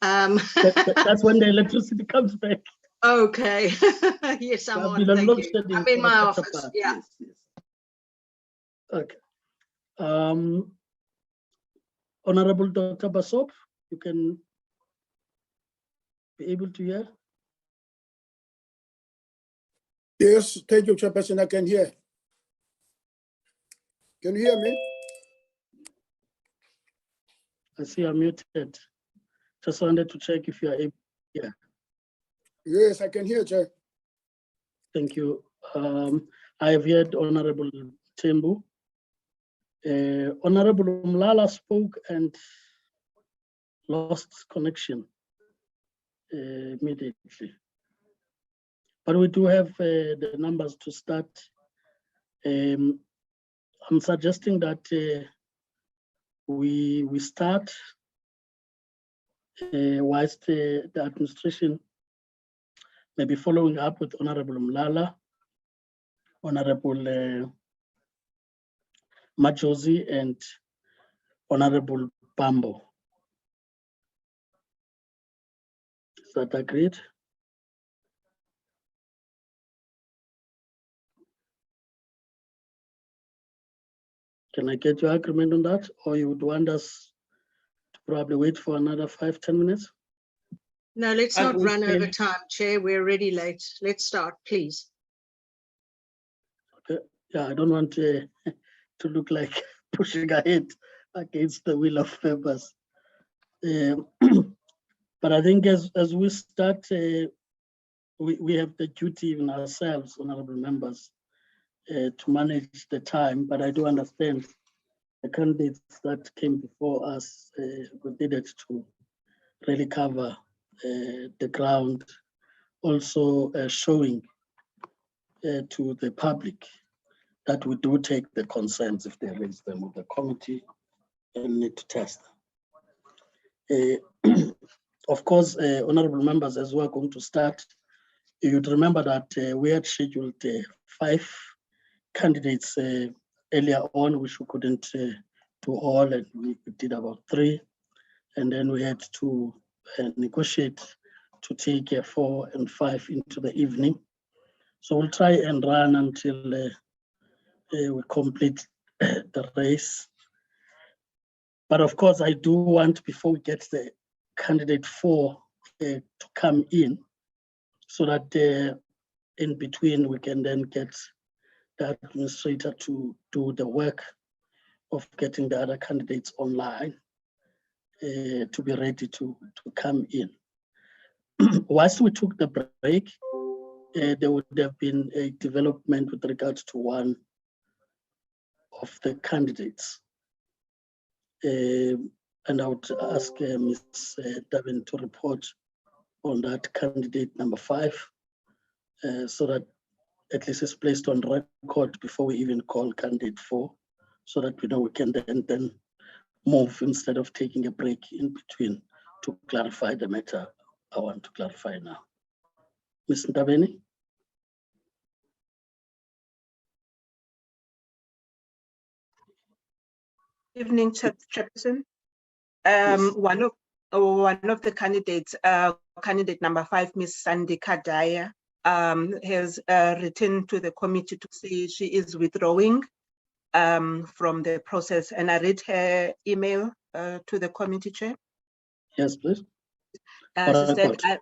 That's when the electricity comes back. Okay. Yes, I'm on. Thank you. I'm in my office. Yeah. Yes, yes. Okay. Honorable Dr. Basop, you can be able to hear. Yes, thank you, Chairperson. I can hear. Can you hear me? I see you're muted. Just wanted to check if you are able to hear. Yes, I can hear, Chair. Thank you. I have heard Honorable Tembu. Honorable Mlala spoke and lost connection immediately. But we do have the numbers to start. I'm suggesting that we start whilst the administration may be following up with Honorable Mlala, Honorable Majosi, and Honorable Bambo. Is that agreed? Can I get your agreement on that? Or you would want us to probably wait for another 5-10 minutes? No, let's not run over time, Chair. We're already late. Let's start, please. Okay. Yeah, I don't want to look like pushing ahead against the will of members. But I think as we start, we have the duty in ourselves, honorable members, to manage the time. But I do understand the candidates that came before us, we needed to really cover the ground, also showing to the public that we do take the concerns if they raise them with the committee and need to test them. Of course, honorable members, as we're going to start, you'd remember that we had scheduled 5 candidates earlier on, which we couldn't do all, and we did about 3. And then we had to negotiate to take 4 and 5 into the evening. So we'll try and run until we complete the race. But of course, I do want, before we get the candidate 4 to come in, so that in between we can then get the administrator to do the work of getting the other candidates online to be ready to come in. Whilst we took the break, there would have been a development with regards to one of the candidates. And I would ask Ms. Davin to report on that candidate number 5, so that at least it's placed on record before we even call candidate 4, so that we know we can then move instead of taking a break in between to clarify the matter I want to clarify now. Ms. Ndabeni? Evening, Chairperson. Yes. One of the candidates, candidate number 5, Ms. Sandika Daya, has written to the committee to say she is withdrawing from the process, and I read her email to the committee, Chair. Yes, please. She said,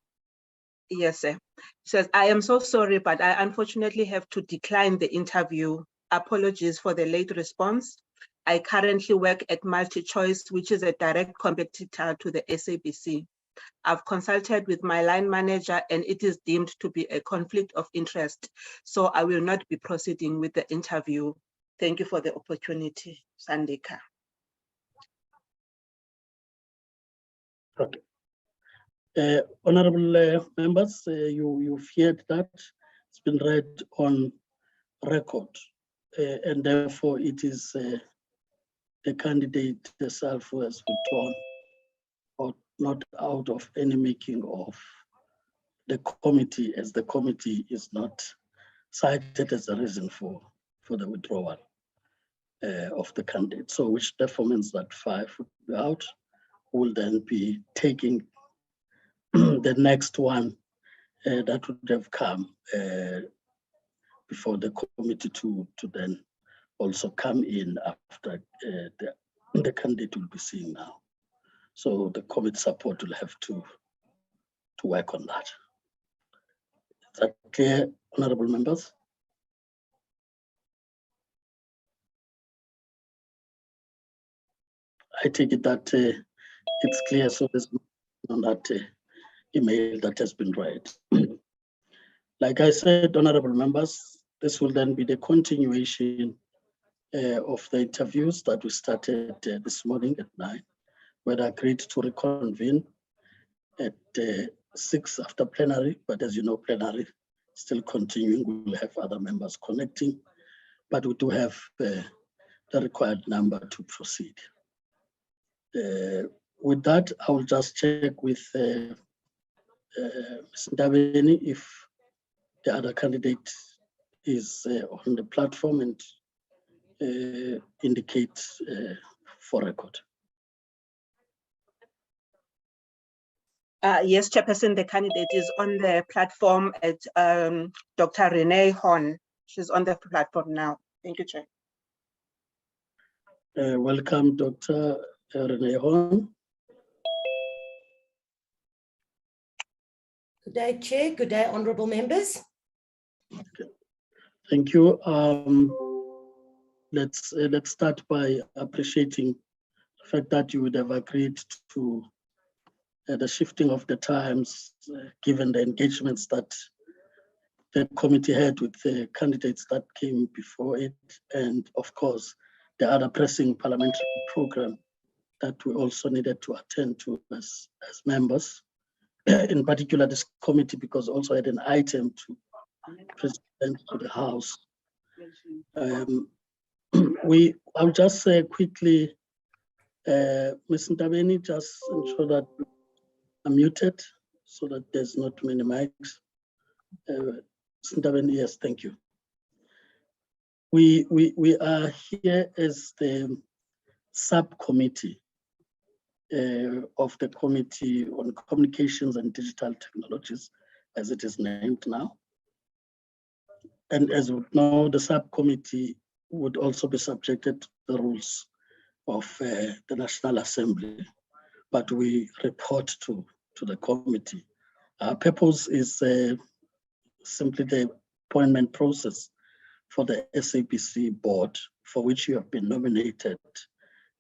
yes, sir. She says, I am so sorry, but I unfortunately have to decline the interview. Apologies for the late response. I currently work at MultiChoice, which is a direct competitor to the SABC. I've consulted with my line manager and it is deemed to be a conflict of interest. So I will not be proceeding with the interview. Thank you for the opportunity, Sandika. Okay. Honorable members, you've heard that. It's been read on record, and therefore it is the candidate herself who has withdrawn, or not out of any making of the committee, as the committee is not cited as a reason for the withdrawal of the candidate. So which therefore means that 5 would be out, will then be taking the next one that would have come before the committee to then also come in after the candidate will be seen now. So the committee support will have to work on that. Is that clear, honorable members? I take it that it's clear, so there's on that email that has been read. Like I said, honorable members, this will then be the continuation of the interviews that we started this morning at 9, where I agreed to reconvene at 6 after plenary, but as you know, plenary still continuing. We will have other members connecting, but we do have the required number to proceed. With that, I will just check with Ms. Ndabeni if the other candidate is on the platform and indicate for record. Yes, Chairperson, the candidate is on the platform at Dr. Renee Horn. She's on the platform now. Thank you, Chair. Welcome, Dr. Renee Horn. Good day, Chair. Good day, honourable members. Okay. Thank you. Let's start by appreciating the fact that you would have agreed to the shifting of the times, given the engagements that the committee had with the candidates that came before it, and of course, the other pressing parliamentary program that we also needed to attend to as members. In particular, this committee, because also had an item to present to the House. I'll just say quickly, Ms. Ndabeni, just ensure that I'm muted so that there's not many mics. Ms. Ndabeni, yes, thank you. We are here as the subcommittee of the Committee on Communications and Digital Technologies, as it is named now. And as we know, the subcommittee would also be subjected to the rules of the National Assembly, but we report to the committee. Our purpose is simply the appointment process for the SABC board, for which you have been nominated,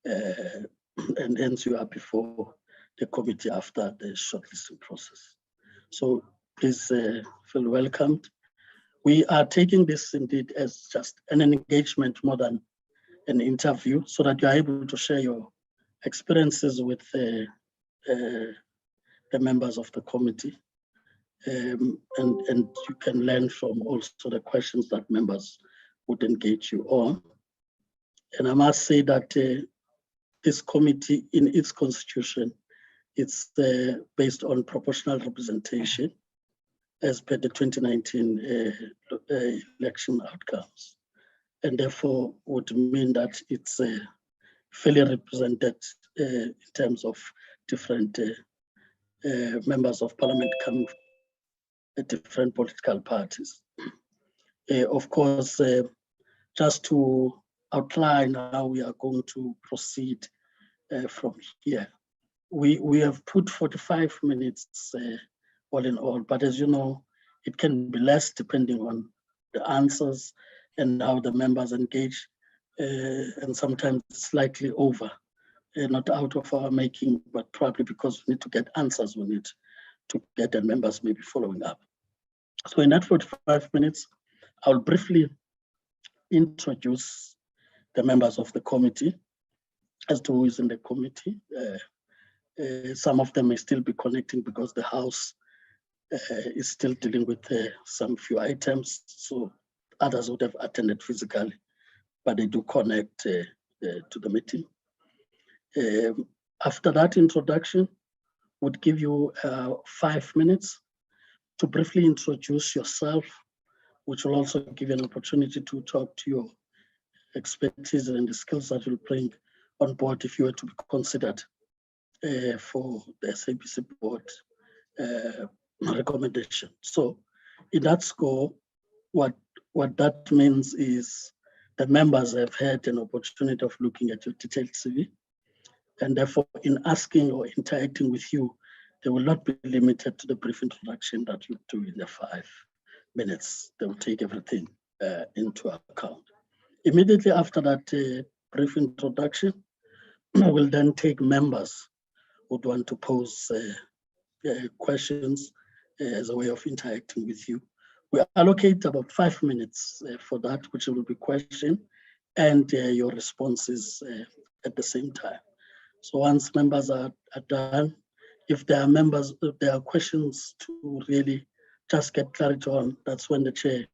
and hence you are before the committee after the shortlisting process. So please feel welcomed. We are taking this indeed as just an engagement more than an interview, so that you are able to share your experiences with the members of the committee, and you can learn from also the questions that members would engage you on. And I must say that this committee, in its constitution, it's based on proportional representation as per the 2019 election outcomes, and therefore would mean that it's fairly represented in terms of different members of parliament coming from different political parties. Of course, just to outline how we are going to proceed from here, we have put 45 minutes all in all, but as you know, it can be less depending on the answers and how the members engage, and sometimes slightly over, not out of our making, but probably because we need to get answers, we need to get the members maybe following up. So in that 45 minutes, I'll briefly introduce the members of the committee as to who is in the committee. Some of them may still be connecting because the House is still dealing with some few items, so others would have attended physically, but they do connect to the meeting. After that introduction, would give you 5 minutes to briefly introduce yourself, which will also give you an opportunity to talk to your expertise and the skills that you'll bring on board if you were to be considered for the SABC board recommendation. So in that score, what that means is the members have had an opportunity of looking at your detailed CV, and therefore in asking or interacting with you, they will not be limited to the brief introduction that you do in the 5 minutes. They will take everything into account. Immediately after that brief introduction, we'll then take members who would want to pose questions as a way of interacting with you. We allocate about 5 minutes for that, which will be question and your responses at the same time. So once members are done, if there are questions to really just get clarity on, that's when the chair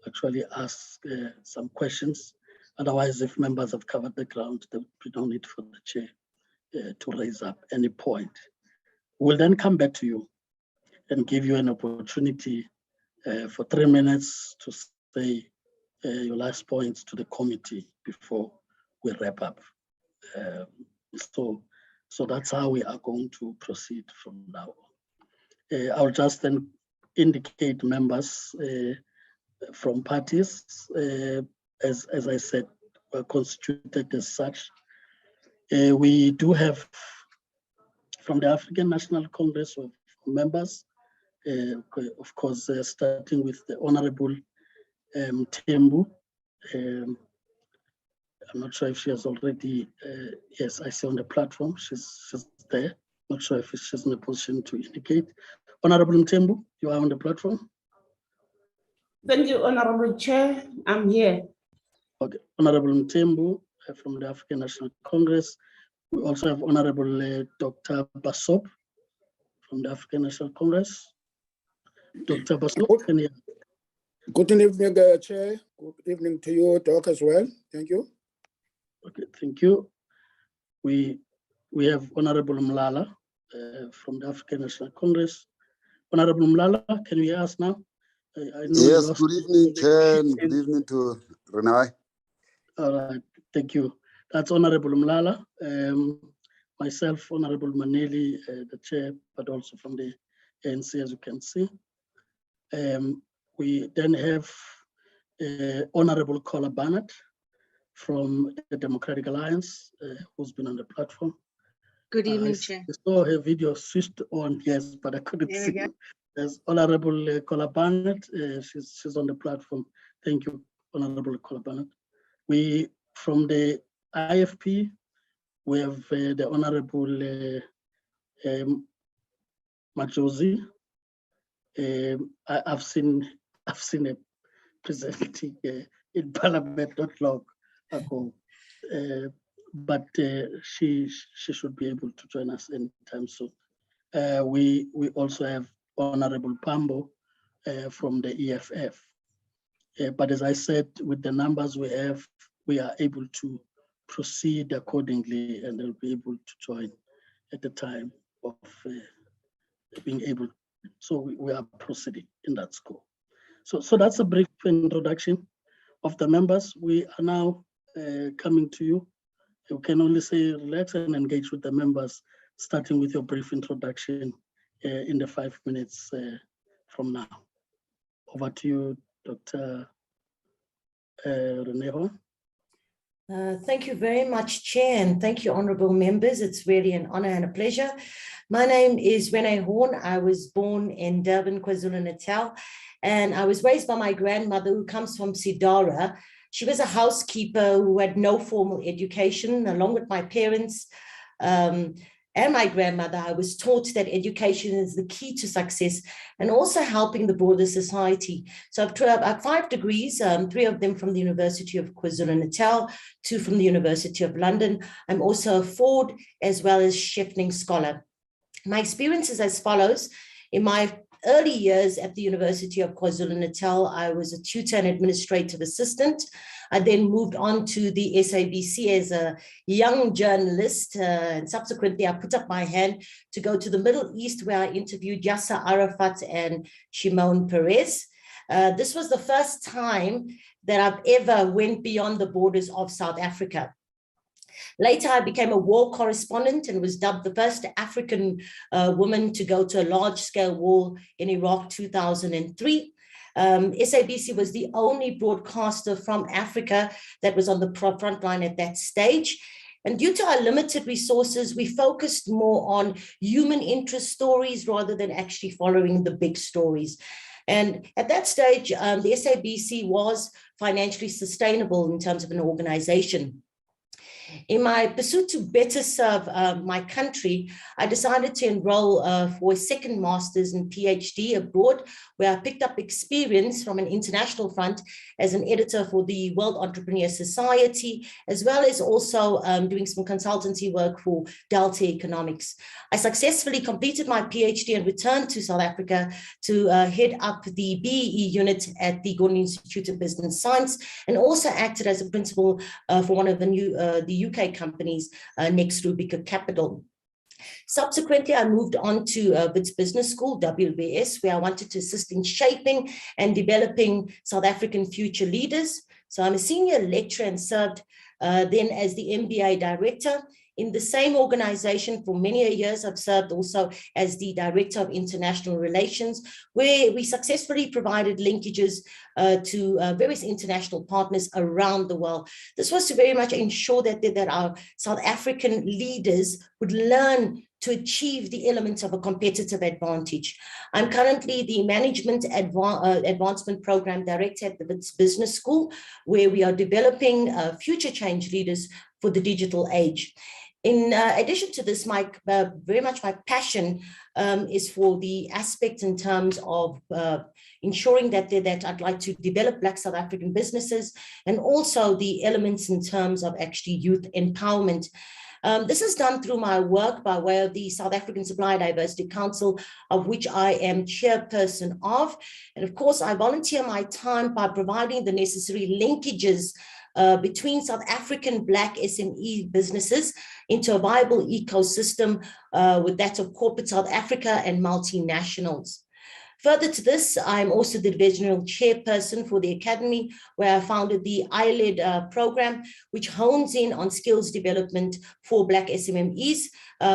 actually asks some questions. Otherwise, if members have covered the ground, there would be no need for the chair to raise up any point. We'll then come back to you and give you an opportunity for 3 minutes to say your last points to the committee before we wrap up. So that's how we are going to proceed from now on. I'll just then indicate members from parties, as I said, were constituted as such. We do have from the African National Congress of members, of course, starting with the Honorable Tembu. I'm not sure if she has already, yes, I see on the platform, she's there. Not sure if she's in a position to indicate. Honorable Tembu, you are on the platform. Thank you, Honorable Chair. I'm here. Okay, Honorable Tembu from the African National Congress. We also have Honorable Dr. Basop from the African National Congress. Dr. Basop, can you? Good evening, Chair. Good evening to you, Doc, as well. Thank you. Okay, thank you. We have Honorable Mlala from the African National Congress. Honorable Mlala, can you hear us now? I know yes, good evening, Chair, and good evening to Renai. All right, thank you. That's Honorable Mlala. Myself, Honorable Maneli, the chair, but also from the ANC, as you can see. We then have Honorable Kola Barnett from the Democratic Alliance, who's been on the platform. Good evening, Chair. I saw her video switched on, yes, but I couldn't see. There's Honorable Kola Barnett, she's on the platform. Thank you, Honorable Kola Barnett. We, from the IFP, we have the Honorable Majosi. I've seen her presenting in Parliament not long ago, but she should be able to join us anytime soon. We also have Honorable Pambo from the EFF. But as I said, with the numbers we have, we are able to proceed accordingly, and they'll be able to join at the time of being able. So we are proceeding in that scope. So that's a brief introduction of the members. We are now coming to you. You can only say relax and engage with the members, starting with your brief introduction in the 5 minutes from now. Over to you, Dr. Reneho. Thank you very much, Chair, and thank you, honourable members. It's really an honour and a pleasure. My name is Renee Horn. I was born in Durban, KwaZulu-Natal, and I was raised by my grandmother, who comes from Sidara. She was a housekeeper who had no formal education. Along with my parents and my grandmother, I was taught that education is the key to success and also helping the broader society. So I've 5 degrees, 3 of them from the University of KwaZulu-Natal, 2 from the University of London. I'm also a Ford as well as Sheffning Scholar. My experience is as follows. In my early years at the University of KwaZulu-Natal, I was a tutor and administrative assistant. I then moved on to the SABC as a young journalist, and subsequently I put up my hand to go to the Middle East, where I interviewed Yasser Arafat and Shimon Peres. This was the first time that I've ever went beyond the borders of South Africa. Later, I became a war correspondent and was dubbed the first African woman to go to a large-scale war in Iraq 2003. SABC was the only broadcaster from Africa that was on the front line at that stage. And due to our limited resources, we focused more on human interest stories rather than actually following the big stories. And at that stage, the SABC was financially sustainable in terms of an organization. In my pursuit to better serve my country, I decided to enroll for a second master's and PhD abroad, where I picked up experience from an international front as an editor for the World Entrepreneur Society, as well as also doing some consultancy work for Delta Economics. I successfully completed my PhD and returned to South Africa to head up the BEE unit at the Gordon Institute of Business Science, and also acted as a principal for one of the UK companies, Next Rubicon Capital. Subsequently, I moved on to Wits Business School, WBS, where I wanted to assist in shaping and developing South African future leaders. So I'm a senior lecturer and served then as the MBA director. In the same organization for many years, I've served also as the Director of International Relations, where we successfully provided linkages to various international partners around the world. This was to very much ensure that our South African leaders would learn to achieve the elements of a competitive advantage. I'm currently the Management Advancement Program Director at the Wits Business School, where we are developing future change leaders for the digital age. In addition to this, very much my passion is for the aspect in terms of ensuring that I'd like to develop Black South African businesses, and also the elements in terms of actually youth empowerment. This is done through my work by way of the South African Supplier Diversity Council, of which I am chairperson of. And of course, I volunteer my time by providing the necessary linkages between South African Black SME businesses into a viable ecosystem with that of corporate South Africa and multinationals. Further to this, I'm also the divisional chairperson for the Academy, where I founded the ILED program, which hones in on skills development for Black SMMEs,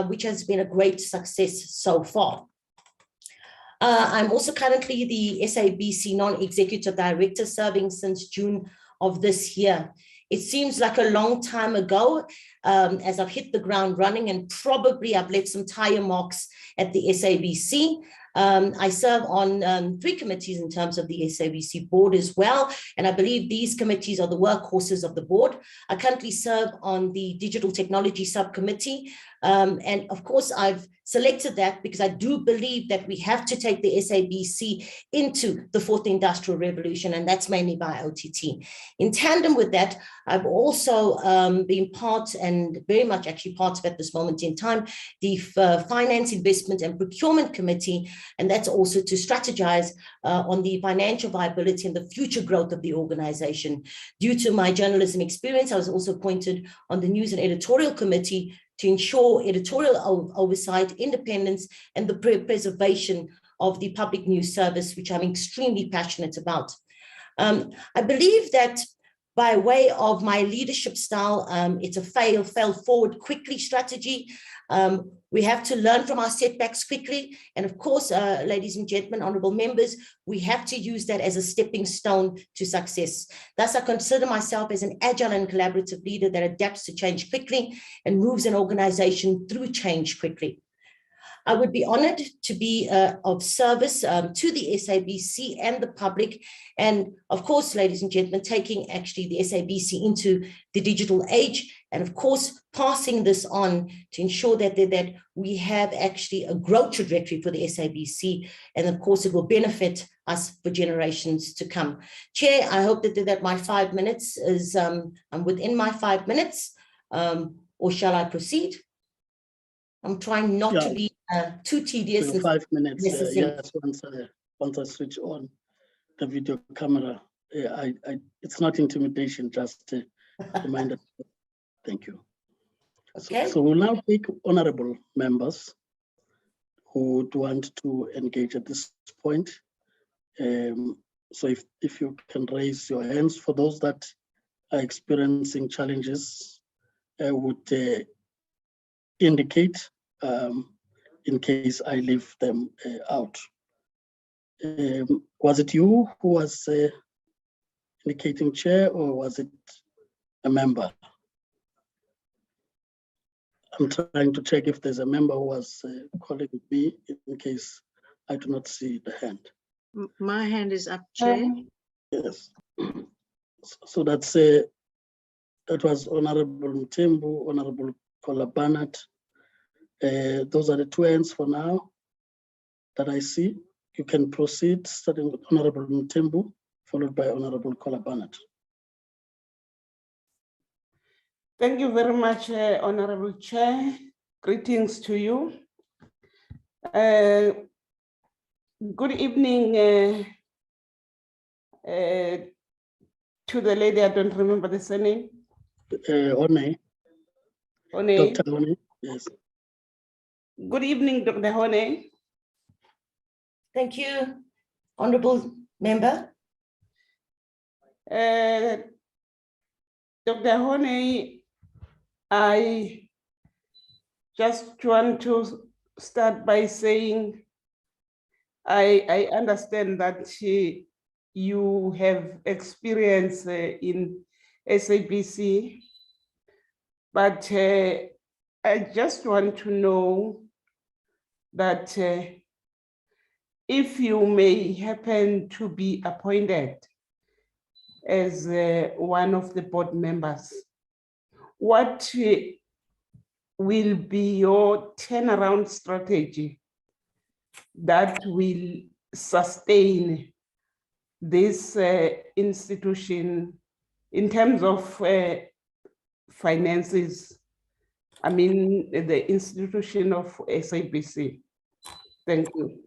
which has been a great success so far. I'm also currently the SABC non-executive director, serving since June of this year. It seems like a long time ago, as I've hit the ground running, and probably I've left some tire marks at the SABC. I serve on 3 committees in terms of the SABC board as well, and I believe these committees are the workhorses of the board. I currently serve on the Digital Technology Subcommittee, and of course I've selected that because I do believe that we have to take the SABC into the 4th Industrial Revolution, and that's mainly by OTT. In tandem with that, I've also been part, and very much actually part of at this moment in time, the Finance, Investment and Procurement Committee, and that's also to strategize on the financial viability and the future growth of the organization. Due to my journalism experience, I was also appointed on the News and Editorial Committee to ensure editorial oversight, independence, and the preservation of the public news service, which I'm extremely passionate about. I believe that by way of my leadership style, it's a fail forward quickly strategy. We have to learn from our setbacks quickly. And of course, ladies and gentlemen, honorable members, we have to use that as a stepping stone to success. Thus, I consider myself as an agile and collaborative leader that adapts to change quickly and moves an organization through change quickly. I would be honored to be of service to the SABC and the public. And of course, ladies and gentlemen, taking actually the SABC into the digital age, and of course, passing this on to ensure that we have actually a growth trajectory for the SABC. And of course, it will benefit us for generations to come. Chair, I hope that my 5 minutes is, I'm within my 5 minutes, or shall I proceed? I'm trying not to be too tedious. So 5 minutes, yes, once I switch on the video camera, it's not intimidation, just a reminder. Thank you. Okay. So we'll now take honorable members who would want to engage at this point. So if you can raise your hands for those that are experiencing challenges would indicate in case I leave them out. Was it you who was indicating chair, or was it a member? I'm trying to check if there's a member who was calling me in case I do not see the hand. My hand is up, Chair. Yes. So that's that was Honorable Mthembu, Honorable Kola-Barnett. Those are the two hands for now that I see. You can proceed, starting with Honorable Mthembu, followed by Honorable Kola-Barnett. Thank you very much, Honorable Chair. Greetings to you. Good evening to the lady, I don't remember the surname. Hone. Hone. Dr. Hone, yes. Good evening, Dr. Hone. Thank you, Honorable Member. Dr. Hone, I just want to start by saying I understand that you have experience in SABC, but I just want to know that if you may happen to be appointed as one of the board members, what will be your turnaround strategy that will sustain this institution in terms of finances? I mean, the institution of SABC. Thank you.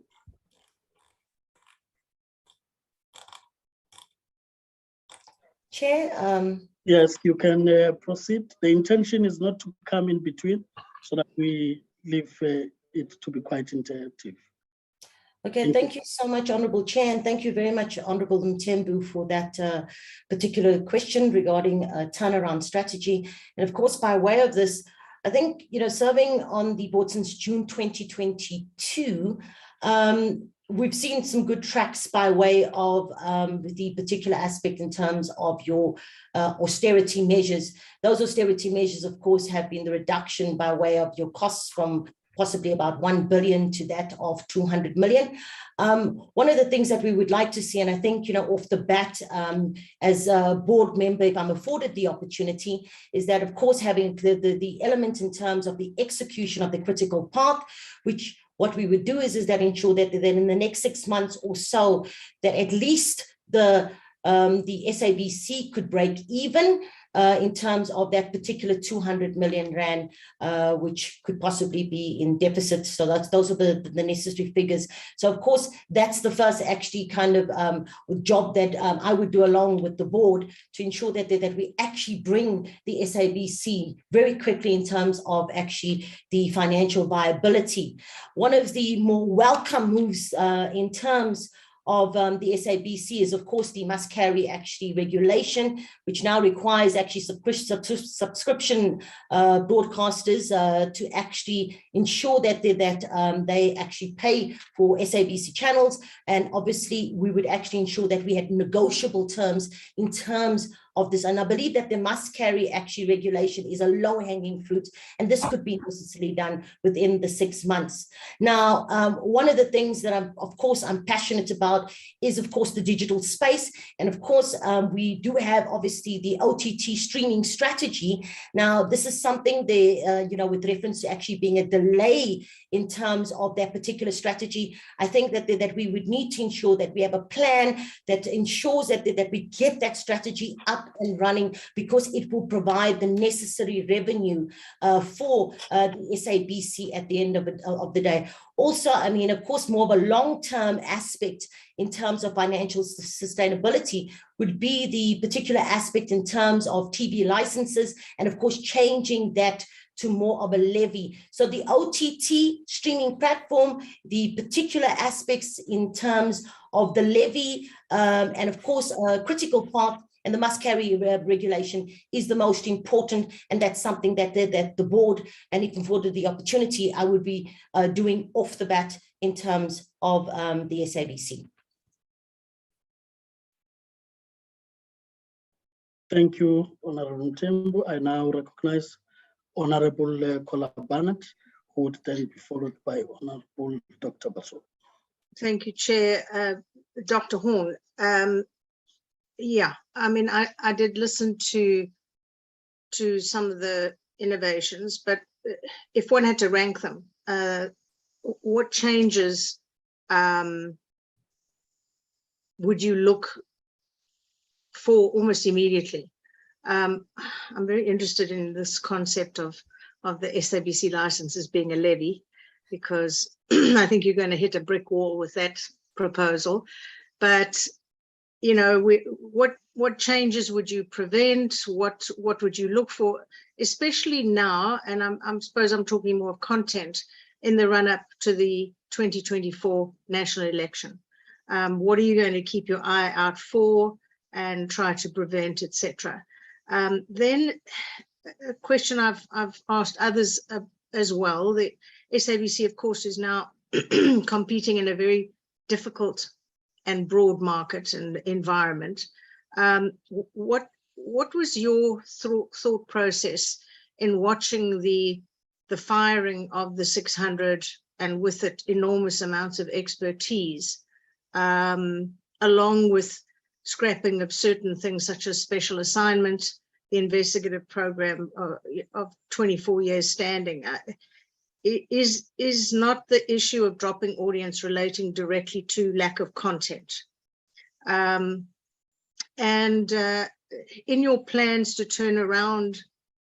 Chair. Yes, you can proceed. The intention is not to come in between so that we leave it to be quite interactive. Okay, thank you so much, Honorable Chair, and thank you very much, Honorable Mthembu, for that particular question regarding turnaround strategy. And of course, by way of this, I think, serving on the board since June 2022, we've seen some good tracks by way of the particular aspect in terms of your austerity measures. Those austerity measures, of course, have been the reduction by way of your costs from possibly about 1 billion to that of 200 million. One of the things that we would like to see, and I think, off the bat, as a board member, if I'm afforded the opportunity, is that, of course, having the element in terms of the execution of the critical path, which what we would do is that ensure that then in the next 6 months or so, that at least the SABC could break even in terms of that particular 200 million rand, which could possibly be in deficit. So those are the necessary figures. So of course, that's the first actually kind of job that I would do along with the board to ensure that we actually bring the SABC very quickly in terms of actually the financial viability. One of the more welcome moves in terms of the SABC is, of course, the must carry actually regulation, which now requires actually subscription broadcasters to actually ensure that they actually pay for SABC channels. And obviously, we would actually ensure that we had negotiable terms in terms of this. And I believe that the must carry actually regulation is a low hanging fruit, and this could be necessarily done within the 6 months. Now, one of the things that I'm passionate about is, of course, the digital space. And of course, we do have obviously the Ltt Streaming Strategy. Now, this is something with reference to actually being a delay in terms of that particular strategy. I think that we would need to ensure that we have a plan that ensures that we get that strategy up and running, because it will provide the necessary revenue for the SABC at the end of the day. Also, I mean, of course, more of a long-term aspect in terms of financial sustainability would be the particular aspect in terms of TV licenses, and of course, changing that to more of a levy. So the OTT streaming platform, the particular aspects in terms of the levy, and of course, critical path and the must carry regulation is the most important, and that's something that the board, and if afforded the opportunity, I would be doing off the bat in terms of the SABC. Thank you, Honorable Mthembu. I now recognize Honorable Kola Barnett, who would then be followed by Honorable Dr. Basu. Thank you, Chair. Dr. Horn. Yeah, I mean, I did listen to some of the innovations, but if one had to rank them, what changes would you look for almost immediately? I'm very interested in this concept of the SABC licenses being a levy, because I think you're going to hit a brick wall with that proposal. But you know, what changes would you prevent? What would you look for, especially now? And I suppose I'm talking more of content in the run up to the 2024 national election. What are you going to keep your eye out for and try to prevent, etc.? Then a question I've asked others as well. The SABC, of course, is now competing in a very difficult and broad market and environment. What was your thought process in watching the firing of the 600, and with it enormous amounts of expertise, along with scrapping of certain things such as special assignment, the investigative program of 24 years standing? Is not the issue of dropping audience relating directly to lack of content? And in your plans to turn around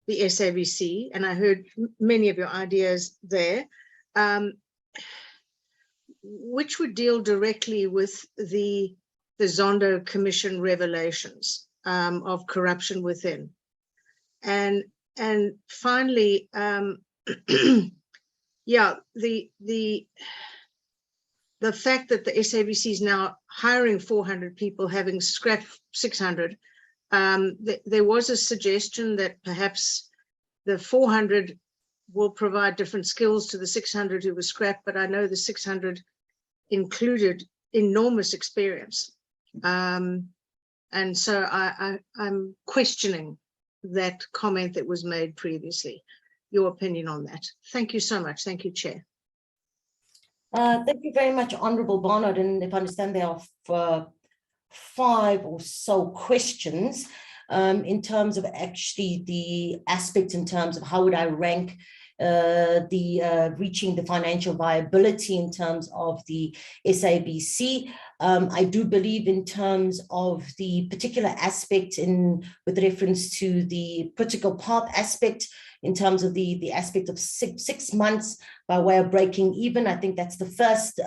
the SABC, and I heard many of your ideas there, which would deal directly with the Zondo Commission revelations of corruption within. And finally, yeah, the fact that the SABC is now hiring 400 people, having scrapped 600, there was a suggestion that perhaps the 400 will provide different skills to the 600 who were scrapped, but I know the 600 included enormous experience. And so I'm questioning that comment that was made previously. Your opinion on that. Thank you so much. Thank you, Chair. Thank you very much, Honourable Barnard. And if I understand, there are 5 or so questions in terms of actually the aspect in terms of how would I rank reaching the financial viability in terms of the SABC. I do believe in terms of the particular aspect with reference to the critical path aspect, in terms of the aspect of six months by way of breaking even. I think that's the first,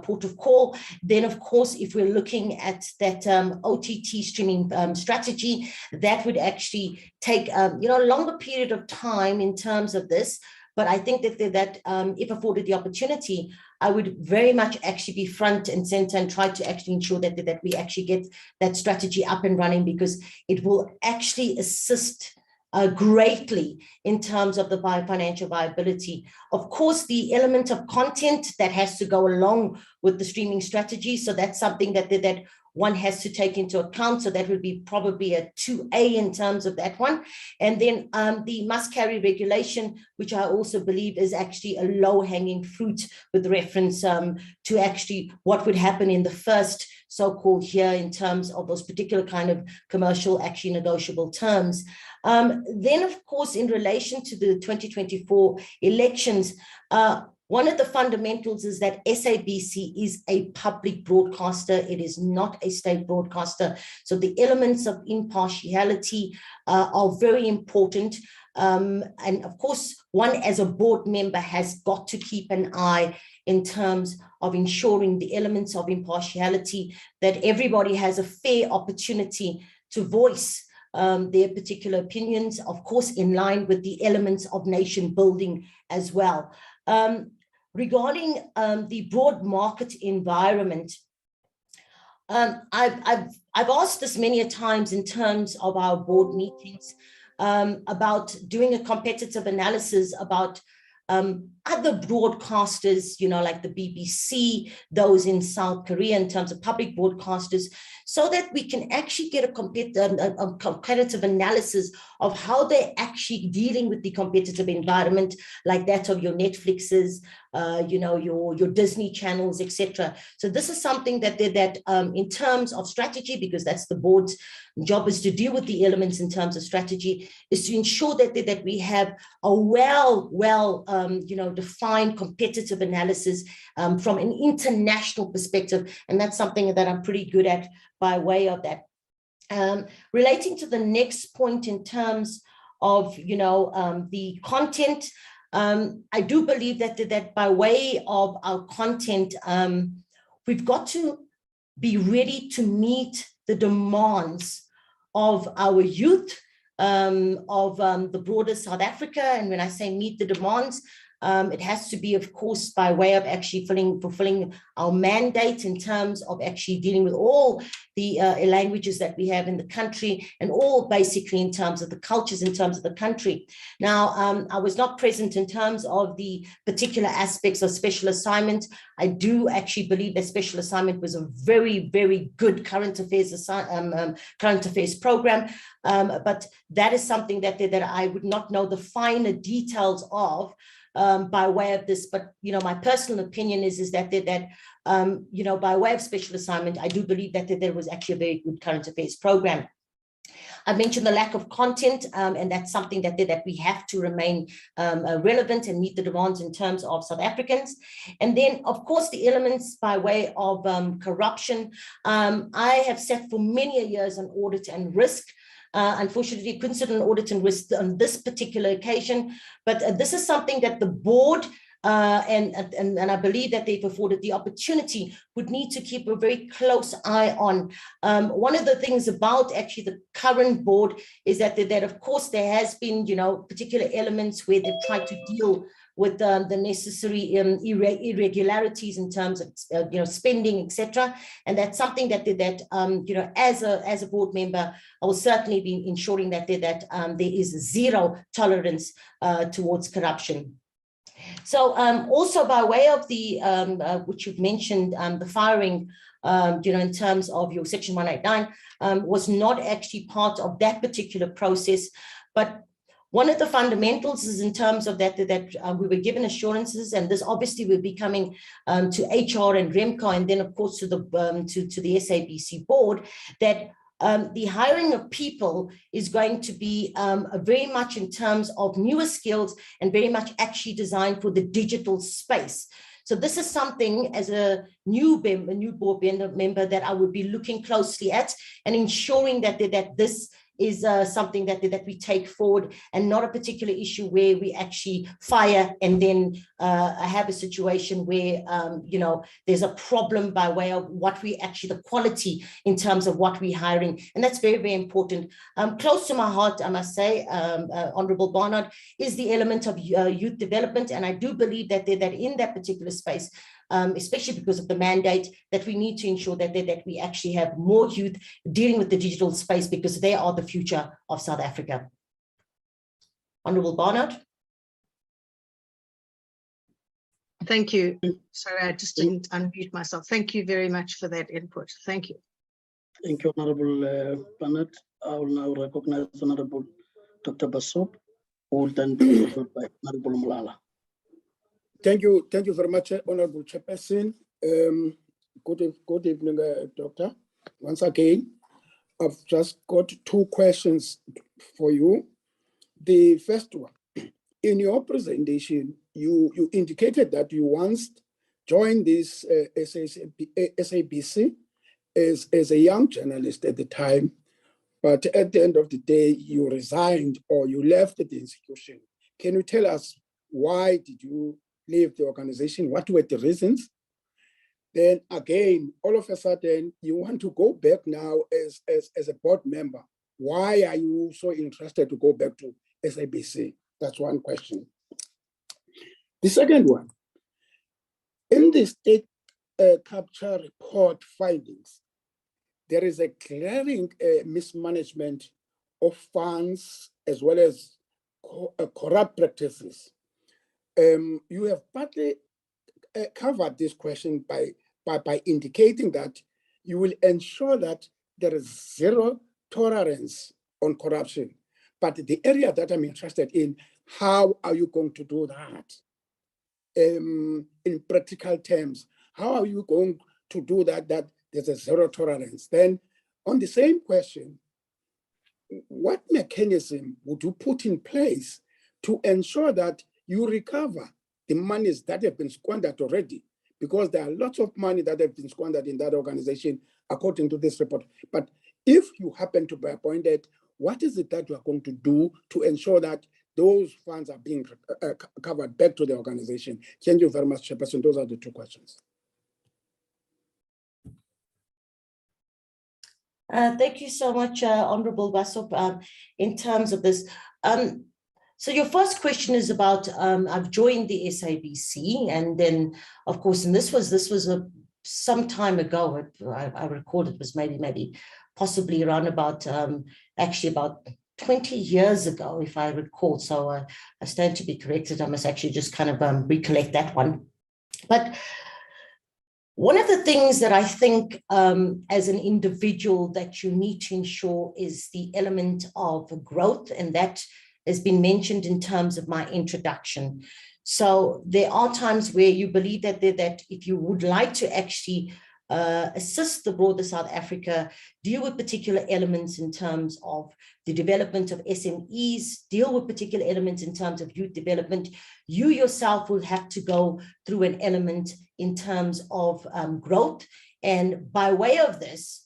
port of call. Then, of course, if we're looking at that OTT streaming strategy, that would actually take, a longer period of time in terms of this. But I think that if afforded the opportunity, I would very much actually be front and center and try to actually ensure that we actually get that strategy up and running, because it will actually assist greatly in terms of the financial viability. Of course, the element of content that has to go along with the streaming strategy. So that's something that one has to take into account. So that would be probably a 2A in terms of that one. And then the must carry regulation, which I also believe is actually a low hanging fruit with reference to actually what would happen in the first so-called here in terms of those particular kind of commercial actually negotiable terms. Then, of course, in relation to the 2024 elections, one of the fundamentals is that SABC is a public broadcaster. It is not a state broadcaster. So the elements of impartiality are very important. And of course, one as a board member has got to keep an eye in terms of ensuring the elements of impartiality, that everybody has a fair opportunity to voice their particular opinions, of course, in line with the elements of nation building as well. Regarding the broad market environment, I've asked this many a times in terms of our board meetings about doing a competitive analysis about other broadcasters, like the BBC, those in South Korea in terms of public broadcasters, so that we can actually get a competitive analysis of how they're actually dealing with the competitive environment, like that of your Netflixes, your Disney channels, etc. So this is something that in terms of strategy, because that's the board's job, is to deal with the elements in terms of strategy, is to ensure that we have a defined competitive analysis from an international perspective, and that's something that I'm pretty good at by way of that. Relating to the next point in terms of the content, I do believe that by way of our content, we've got to be ready to meet the demands of our youth, of the broader South Africa. And when I say meet the demands, it has to be, of course, by way of actually fulfilling our mandate in terms of actually dealing with all the languages that we have in the country, and all basically in terms of the cultures in terms of the country. Now, I was not present in terms of the particular aspects of special assignment. I do actually believe that special assignment was a very, very good current affairs program, but that is something that I would not know the finer details of by way of this. But my personal opinion is that by way of special assignment, I do believe that there was actually a very good current affairs program. I mentioned the lack of content, and that's something that we have to remain relevant and meet the demands in terms of South Africans. And then, of course, the elements by way of corruption. I have sat for many years on audit and risk. Unfortunately, couldn't sit an audit and risk on this particular occasion, but this is something that the board and I believe that they've afforded the opportunity, would need to keep a very close eye on. One of the things about actually the current board is that of course there has been particular elements where they've tried to deal with the necessary irregularities in terms of spending, etc. And that's something that as a board member, I will certainly be ensuring that there is zero tolerance towards corruption. So also by way of the which you've mentioned, the firing, in terms of your Section 189, was not actually part of that particular process, but one of the fundamentals is in terms of that we were given assurances, and this obviously will be coming to HR and REMCO, and then of course to the SABC board, that the hiring of people is going to be very much in terms of newer skills and very much actually designed for the digital space. So this is something as a new board member that I would be looking closely at and ensuring that this is something that we take forward, and not a particular issue where we actually fire and then have a situation where there's a problem by way of what we actually, the quality in terms of what we're hiring, and that's very, very important. Close to my heart, I must say, Honourable Barnard, is the element of youth development, and I do believe that in that particular space, especially because of the mandate, that we need to ensure that we actually have more youth dealing with the digital space, because they are the future of South Africa. Honourable Barnard. Thank you. Sorry, I just didn't unmute myself. Thank you very much for that input. Thank you. Thank you, Honourable Barnard. I will now recognize Honourable Dr. Basop, who will then be followed by Honourable Mulala. Thank you very much, Honourable Chairperson. Good evening, Doctor. Once again, I've just got two questions for you. The first one, in your presentation, you indicated that you once joined this SABC as a young journalist at the time, but at the end of the day, you resigned or you left the institution. Can you tell us why did you leave the organization? What were the reasons? Then again, all of a sudden, you want to go back now as a board member. Why are you so interested to go back to SABC? That's one question. The second one, in the state capture report findings, there is a glaring mismanagement of funds as well as corrupt practices. You have partly covered this question by indicating that you will ensure that there is zero tolerance on corruption. But the area that I'm interested in, how are you going to do that? In practical terms, how are you going to do that there's a zero tolerance? Then on the same question, what mechanism would you put in place to ensure that you recover the monies that have been squandered already? Because there are lots of money that have been squandered in that organization, according to this report. But if you happen to be appointed, what is it that you are going to do to ensure that those funds are being covered back to the organization? Thank you very much, Chairperson. Those are the two questions. Thank you so much, Honorable Basop, in terms of this. So your first question is about, I've joined the SABC, and then, of course, and this was some time ago. I recall it was maybe possibly around about, actually about 20 years ago, if I recall. So I stand to be corrected. I must actually just kind of recollect that one. But one of the things that I think as an individual that you need to ensure is the element of growth, and that has been mentioned in terms of my introduction. So there are times where you believe that if you would like to actually assist the broader South Africa, deal with particular elements in terms of the development of SMEs, deal with particular elements in terms of youth development, you yourself will have to go through an element in terms of growth. And by way of this,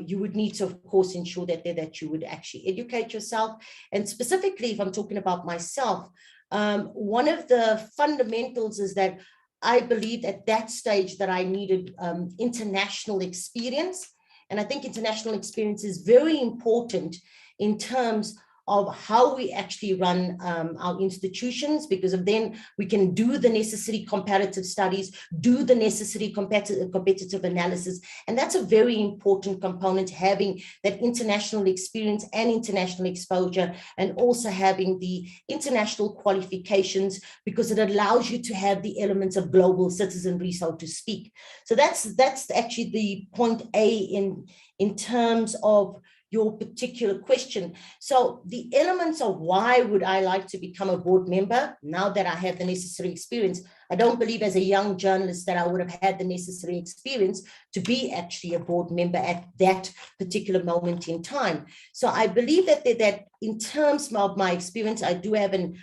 you would need to, of course, ensure that you would actually educate yourself. And specifically, if I'm talking about myself, one of the fundamentals is that I believed at that stage that I needed international experience. And I think international experience is very important in terms of how we actually run our institutions, because of then we can do the necessary comparative studies, do the necessary competitive analysis. And that's a very important component, having that international experience and international exposure, and also having the international qualifications, because it allows you to have the elements of global citizenry, so to speak. So that's actually the point A in terms of your particular question. So the elements of why would I like to become a board member now that I have the necessary experience, I don't believe as a young journalist that I would have had the necessary experience to be actually a board member at that particular moment in time. So I believe that in terms of my experience, I do have an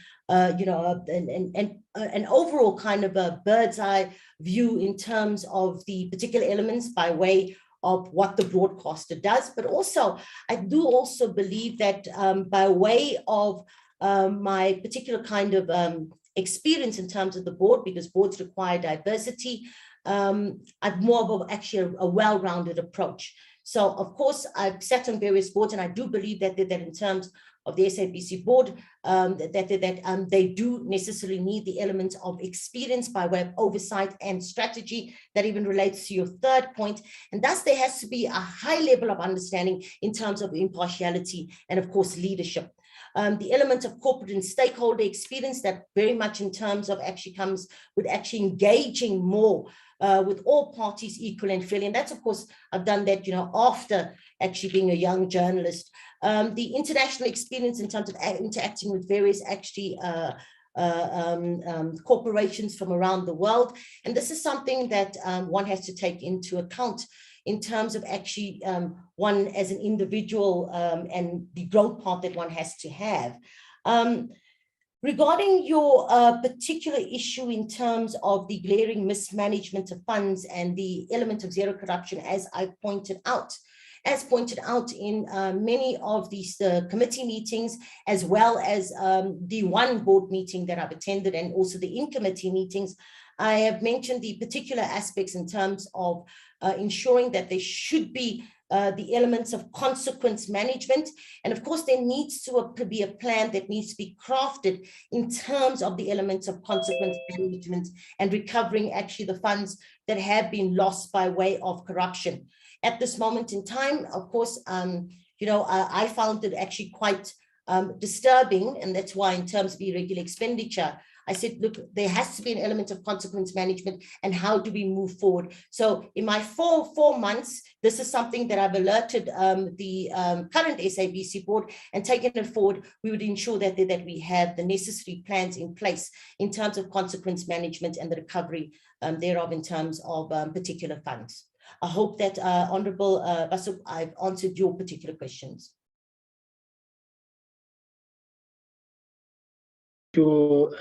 overall kind of a bird's eye view in terms of the particular elements by way of what the broadcaster does. But also, I do also believe that by way of my particular kind of experience in terms of the board, because boards require diversity, I've more of actually a well-rounded approach. So of course, I've sat on various boards, and I do believe that in terms of the SABC board, they do necessarily need the elements of experience by way of oversight and strategy. That even relates to your third point. And thus there has to be a high level of understanding in terms of impartiality and of course leadership. The element of corporate and stakeholder experience, that very much in terms of actually comes with actually engaging more with all parties equal and fairly. And that's, of course, I've done that, after actually being a young journalist. The international experience in terms of interacting with various actually corporations from around the world. And this is something that one has to take into account in terms of actually one as an individual and the growth path that one has to have. Regarding your particular issue in terms of the glaring mismanagement of funds and the element of zero corruption, as pointed out in many of these committee meetings, as well as the one board meeting that I've attended, and also the in-committee meetings, I have mentioned the particular aspects in terms of ensuring that there should be the elements of consequence management. And of course, there needs to be a plan that needs to be crafted in terms of the elements of consequence management and recovering actually the funds that have been lost by way of corruption. at this moment in time. Of course, I found it actually quite disturbing, and that's why in terms of irregular expenditure, I said, look, there has to be an element of consequence management, and how do we move forward? So in my four months, this is something that I've alerted the current SABC board, and taken it forward. We would ensure that we have the necessary plans in place in terms of consequence management and the recovery thereof in terms of particular funds. I hope that, Honourable Basub, I've answered your particular questions. To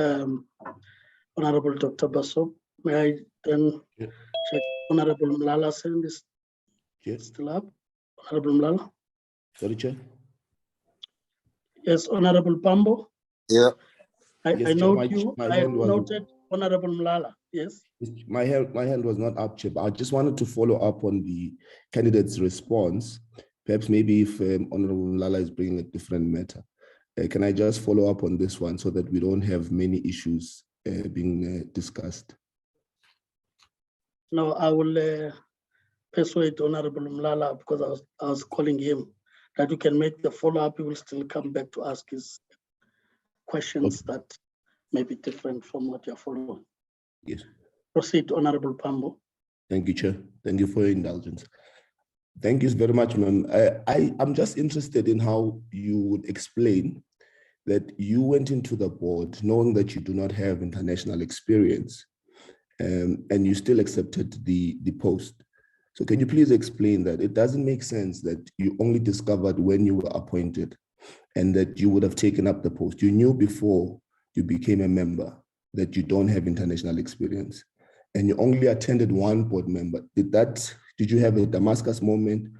Honorable Dr. Basub. May I then check Honorable Mlala send is still up? Honorable Mlala? Sorry, Chair. Yes, Honorable Pambo. Yeah, I Chair, note you. my I hand was- noted Honorable Mlala. Yes. My hand was not up, Chair. I just wanted to follow up on the candidate's response. Perhaps maybe if Honorable Mlala is bringing a different matter. Can I just follow up on this one so that we don't have many issues being discussed? No, I will persuade Honorable Mlala, because I was calling him, that you can make the follow-up. He will still come back to ask his questions that may be different from what you're following. Yes. Proceed, Honorable Pambo. Thank you, Chair. Thank you for your indulgence. Thank you very much, ma'am. I'm just interested in how you would explain that you went into the board knowing that you do not have international experience, and you still accepted the post. So can you please explain that? It doesn't make sense that you only discovered when you were appointed and that you would have taken up the post. You knew before you became a member that you don't have international experience, and you only attended one board member. Did you have a Damascus moment?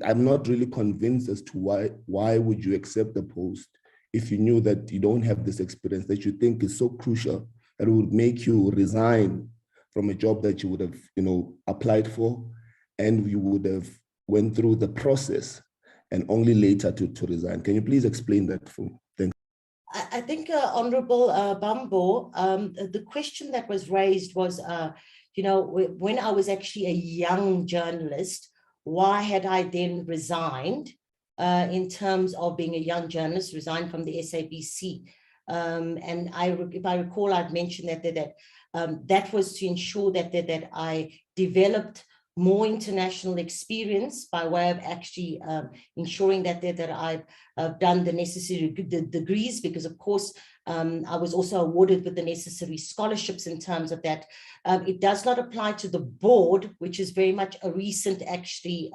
I'm not really convinced as to why would you accept the post if you knew that you don't have this experience that you think is so crucial that it would make you resign from a job that you would have, applied for, and you would have went through the process and only later to resign. Can you please explain that for me? Thanks. I think, Honourable Bambo, the question that was raised was, when I was actually a young journalist, why had I then resigned in terms of being a young journalist, resigned from the SABC? And if I recall, I'd mentioned that was to ensure that I developed more international experience by way of actually ensuring that I've done the necessary degrees, because of course I was also awarded with the necessary scholarships in terms of that. It does not apply to the board, which is very much a recent actually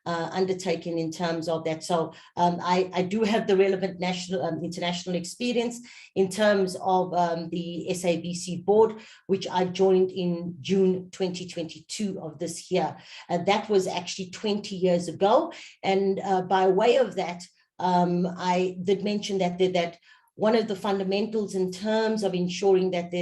undertaking in terms of that. So I do have the relevant national international experience in terms of the SABC board, which I joined in June 2022 of this year. That was actually 20 years ago. And by way of that, I did mention that one of the fundamentals in terms of ensuring that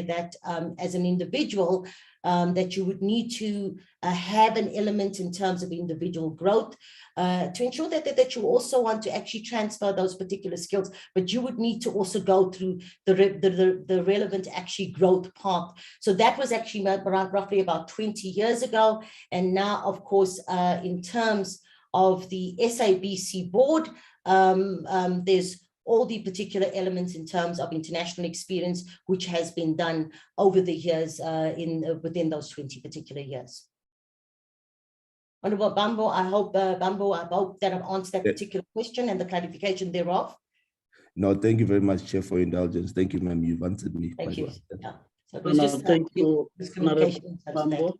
as an individual, that you would need to have an element in terms of individual growth to ensure that you also want to actually transfer those particular skills, but you would need to also go through the relevant actually growth path. So that was actually roughly about 20 years ago. And now, of course, in terms of the SABC board, there's all the particular elements in terms of international experience, which has been done over the years within those 20 particular years. Honourable Bambo, I hope that I've answered that particular question and the clarification thereof. No, thank you very much, Chair, for your indulgence. Thank you, ma'am. You've answered me. Thank you. Well. Yeah. So it was just, thank you, Honourable miscommunication. Bambo,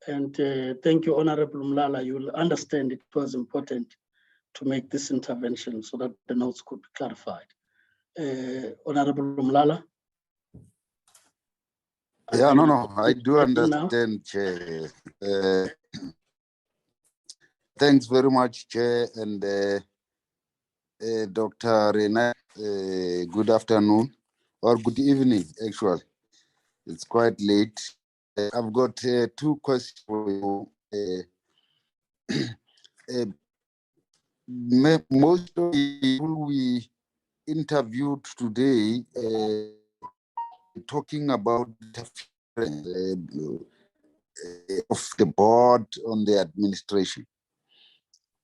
and thank you, Honourable Mlala. You will understand it was important to make this intervention so that the notes could be clarified. Honourable Mlala. Yeah, no, I do understand, Chair. Thanks very much, Chair, and Dr. Rena. Good afternoon, or good evening, actually. It's quite late. I've got two questions for you. Most of the people we interviewed today talking about of the board on the administration.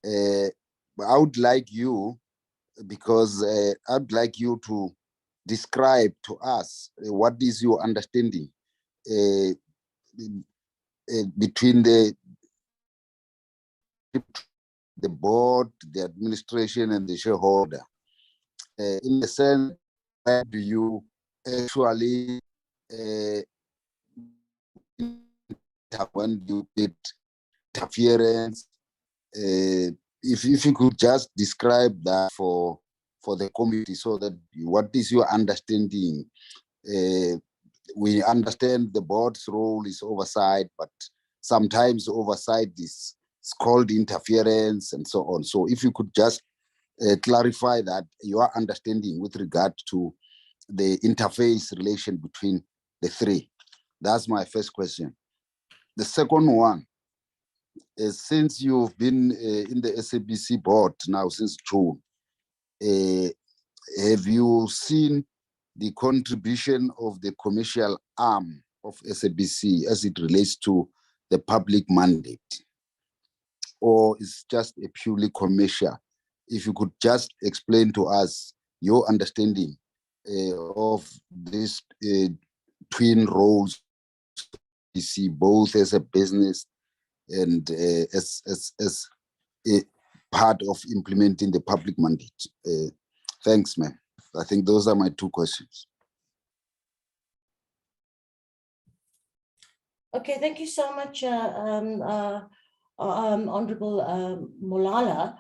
I would like you, because I'd like you to describe to us what is your understanding between the board, the administration, and the shareholder. In the sense, where do you actually when you did interference? If you could just describe that for the committee, so that what is your understanding? We understand the board's role is oversight, but sometimes oversight is called interference and so on. So if you could just clarify that, your understanding with regard to the interface relation between the three. That's my first question. The second one is, since you've been in the SABC board now since June, have you seen the contribution of the commercial arm of SABC as it relates to the public mandate? Or is just a purely commercial? If you could just explain to us your understanding of this twin roles you see, both as a business and as a part of implementing the public mandate. Thanks, ma'am. I think those are my two questions. Okay, thank you so much, Honorable Molala.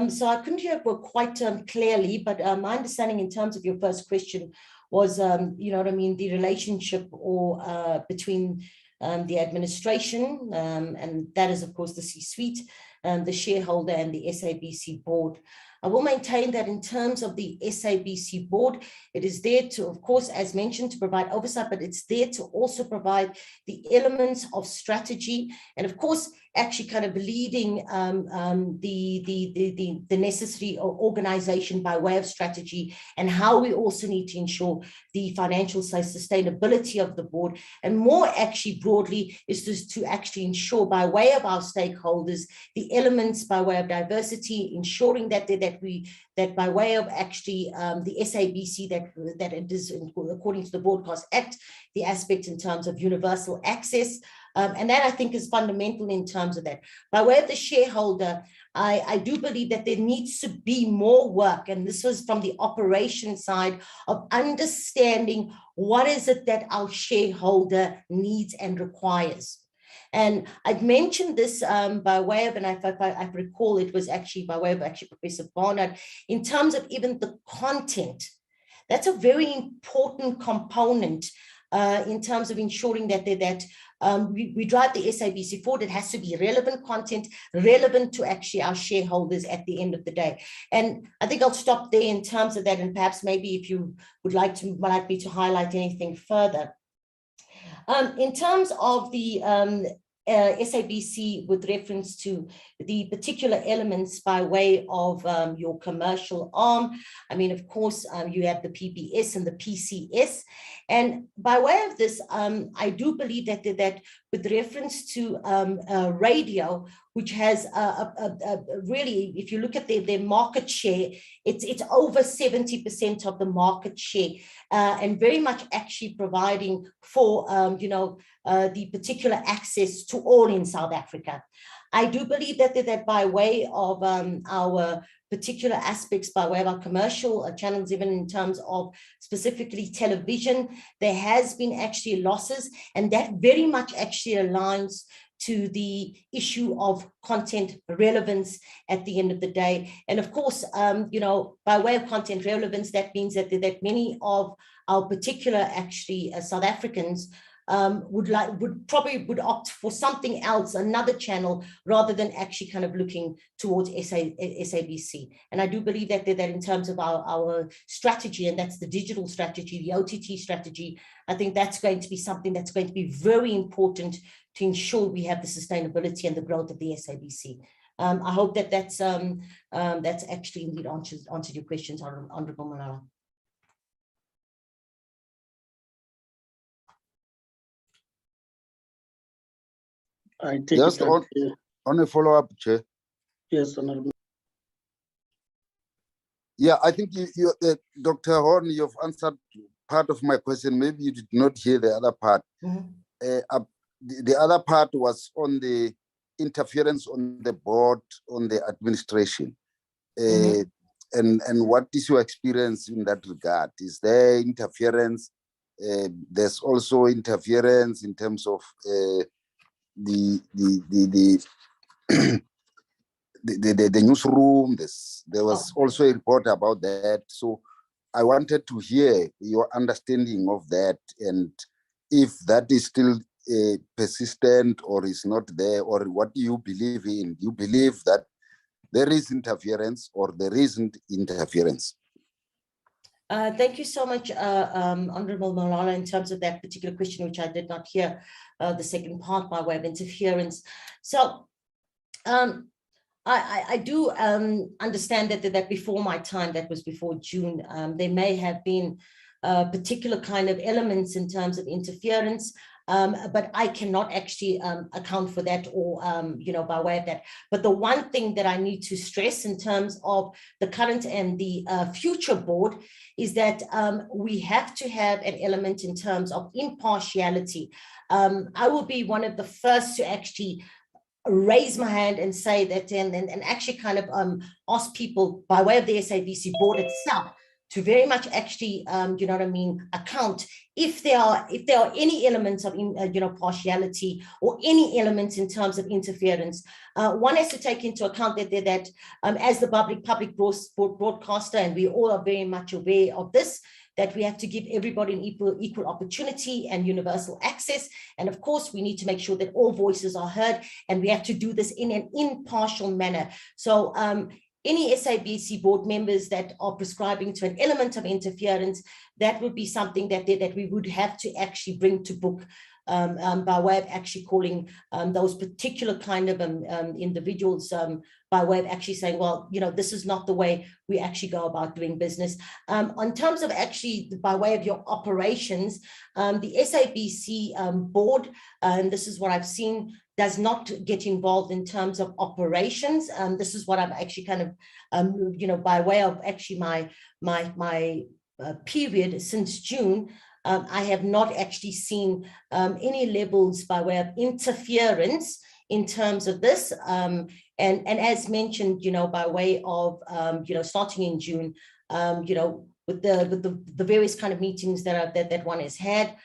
So I couldn't hear quite clearly, but my understanding in terms of your first question was, you know what I mean, the relationship or between the administration, and that is, of course, the C-suite, the shareholder, and the SABC board. I will maintain that in terms of the SABC board, it is there to, of course, as mentioned, to provide oversight, but it's there to also provide the elements of strategy and, of course, actually kind of leading the necessary organization by way of strategy, and how we also need to ensure the financial sustainability of the board. And more actually broadly is to actually ensure by way of our stakeholders, the elements by way of diversity, ensuring that by way of actually the SABC, that it is according to the Broadcast Act, the aspect in terms of universal access. And that I think is fundamental in terms of that. By way of the shareholder, I do believe that there needs to be more work, and this was from the operation side of understanding what is it that our shareholder needs and requires. And I've mentioned this by way of, and if I recall, it was actually by way of Professor Barnard, in terms of even the content. That's a very important component in terms of ensuring that we drive the SABC forward. It has to be relevant content, relevant to actually our shareholders at the end of the day. And I think I'll stop there in terms of that, and perhaps maybe if you would like me to highlight anything further. In terms of the SABC with reference to the particular elements by way of your commercial arm, I mean, of course, you have the PBS and the PCS. And by way of this, I do believe that with reference to radio, which has really, if you look at their market share, it's over 70% of the market share, and very much actually providing for, the particular access to all in South Africa. I do believe that by way of our particular aspects, by way of our commercial channels, even in terms of specifically television, there has been actually losses, and that very much actually aligns to the issue of content relevance at the end of the day. And of course, by way of content relevance, that means that many of our particular actually South Africans would probably opt for something else, another channel, rather than actually kind of looking towards SABC. And I do believe that in terms of our strategy, and that's the digital strategy, the OTT strategy, I think that's going to be something that's going to be very important to ensure we have the sustainability and the growth of the SABC. I hope that's actually indeed answered your questions, Honourable Malala. I take Just it on, that, on a follow-up, Chair. yes, Honorable. Yeah, I think Dr. Horn, you've answered part of my question. Maybe you did not hear the other part. The other part was on the interference on the board, on the administration. And what is your experience in that regard? Is there interference? There's also interference in terms of the newsroom. There was also a report about that. So I wanted to hear your understanding of that, and if that is still persistent or is not there, or what do you believe in? Do you believe that there is interference or there isn't interference? Thank you so much, Honorable Malala, in terms of that particular question, which I did not hear the second part by way of interference. So I do understand that before my time, that was before June, there may have been particular kind of elements in terms of interference, but I cannot actually account for that or, by way of that. But the one thing that I need to stress in terms of the current and the future board is that we have to have an element in terms of impartiality. I will be one of the first to actually raise my hand and say that and actually kind of ask people by way of the SABC board itself to very much actually, account if there are any elements of, partiality or any elements in terms of interference. One has to take into account that as the public broadcaster, and we all are very much aware of this, that we have to give everybody an equal opportunity and universal access. And of course, we need to make sure that all voices are heard, and we have to do this in an impartial manner. So any SABC board members that are prescribing to an element of interference, that would be something that we would have to actually bring to book by way of actually calling those particular kind of individuals by way of actually saying, well, this is not the way we actually go about doing business. On terms of actually by way of your operations, the SABC board, and this is what I've seen, does not get involved in terms of operations. This is what I've actually kind of, by way of actually my period since June, I have not actually seen any levels by way of interference in terms of this. And as mentioned, by way of, starting in June, with the various kind of meetings that one has had,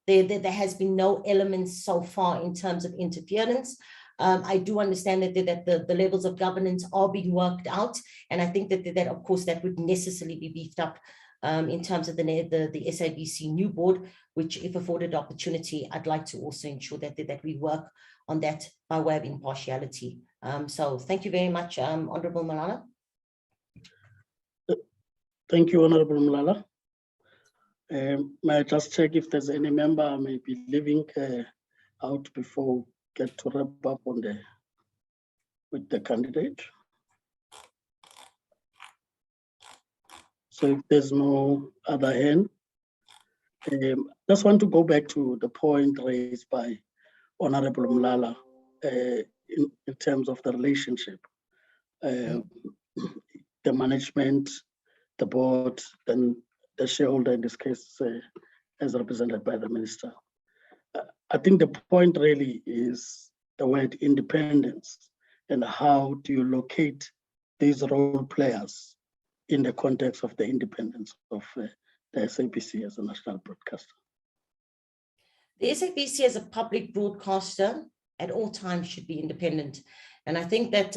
there has been no elements so far in terms of interference. I do understand that the levels of governance are being worked out, and I think that of course that would necessarily be beefed up in terms of the SABC new board, which, if afforded opportunity, I'd like to also ensure that we work on that by way of impartiality. So thank you very much, Honourable Malala. Thank you, Honourable Malala. May I just check if there's any member may be leaving out before we get to wrap up on with the candidate? So if there's no other hand, just want to go back to the point raised by Honourable Malala in terms of the relationship, the management, the board, then the shareholder in this case, as represented by the minister. I think the point really is the word independence, and how do you locate these role players in the context of the independence of the SABC as a national broadcaster. The SABC as a public broadcaster at all times should be independent. And I think that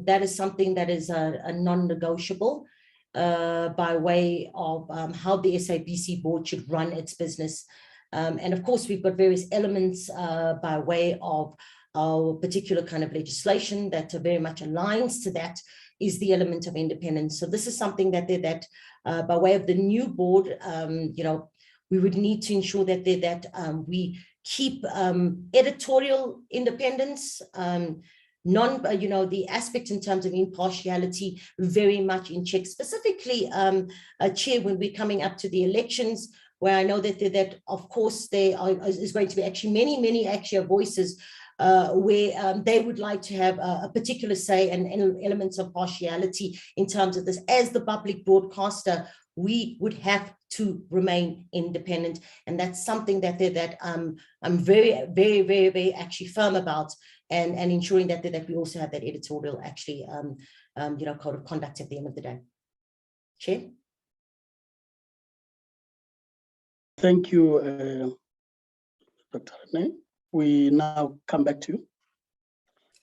that is something that is a non-negotiable by way of how the SABC board should run its business. And of course, we've got various elements by way of our particular kind of legislation that very much aligns to that, is the element of independence. So this is something that by way of the new board, we would need to ensure that we keep editorial independence, the aspect in terms of impartiality very much in check. Specifically, Chair, when we're coming up to the elections, where I know that of course there is going to be actually many actually voices where they would like to have a particular say and elements of partiality in terms of this. As the public broadcaster, we would have to remain independent, and that's something that I'm very, very, very, very actually firm about, and ensuring that we also have that editorial actually code of conduct at the end of the day. Chair. Thank you, Dr. Rene. We now come back to you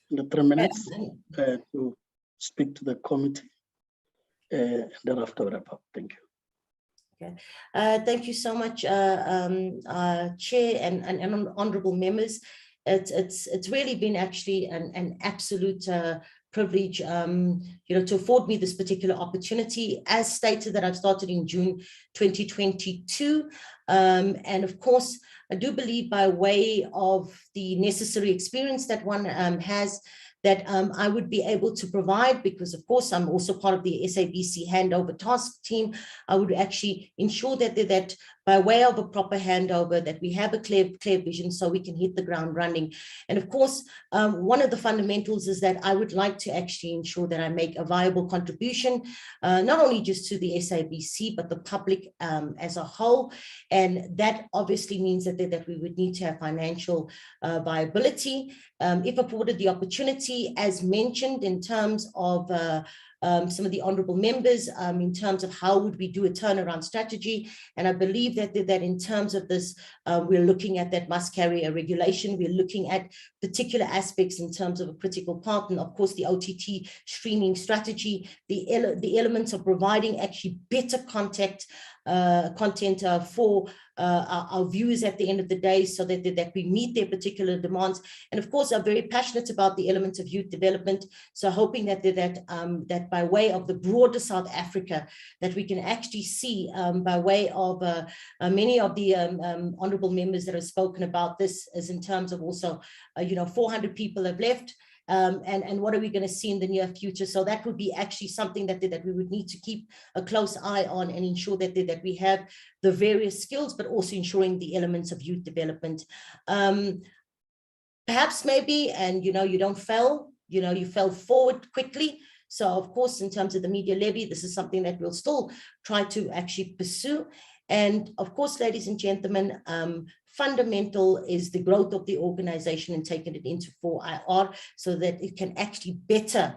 in the 3 minutes to speak to the committee, and thereafter wrap up. Thank you. Okay. Thank you so much, Chair and honourable members. It's really been actually an absolute privilege, to afford me this particular opportunity. As stated, that I've started in June 2022, and of course, I do believe by way of the necessary experience that one has, that I would be able to provide, because of course I'm also part of the SABC handover task team. I would actually ensure that by way of a proper handover, that we have a clear vision so we can hit the ground running. And of course, one of the fundamentals is that I would like to actually ensure that I make a viable contribution, not only just to the SABC, but the public as a whole. And that obviously means that we would need to have financial viability. If afforded the opportunity, as mentioned in terms of some of the honourable members, in terms of how would we do a turnaround strategy. And I believe that in terms of this, we're looking at that must carry a regulation. We're looking at particular aspects in terms of a critical part, and of course the Ltt streaming strategy, the elements of providing actually better content for our viewers at the end of the day, so that we meet their particular demands. And of course, I'm very passionate about the elements of youth development. So hoping that by way of the broader South Africa, that we can actually see by way of many of the honourable members that have spoken about this, as in terms of also, 400 people have left. And what are we going to see in the near future? So that would be actually something that we would need to keep a close eye on, and ensure that we have the various skills, but also ensuring the elements of youth development. Perhaps maybe, and you don't fail, you fell forward quickly. So of course, in terms of the media levy, this is something that we'll still try to actually pursue. And of course, ladies and gentlemen, fundamental is the growth of the organization and taking it into 4IR, so that it can actually better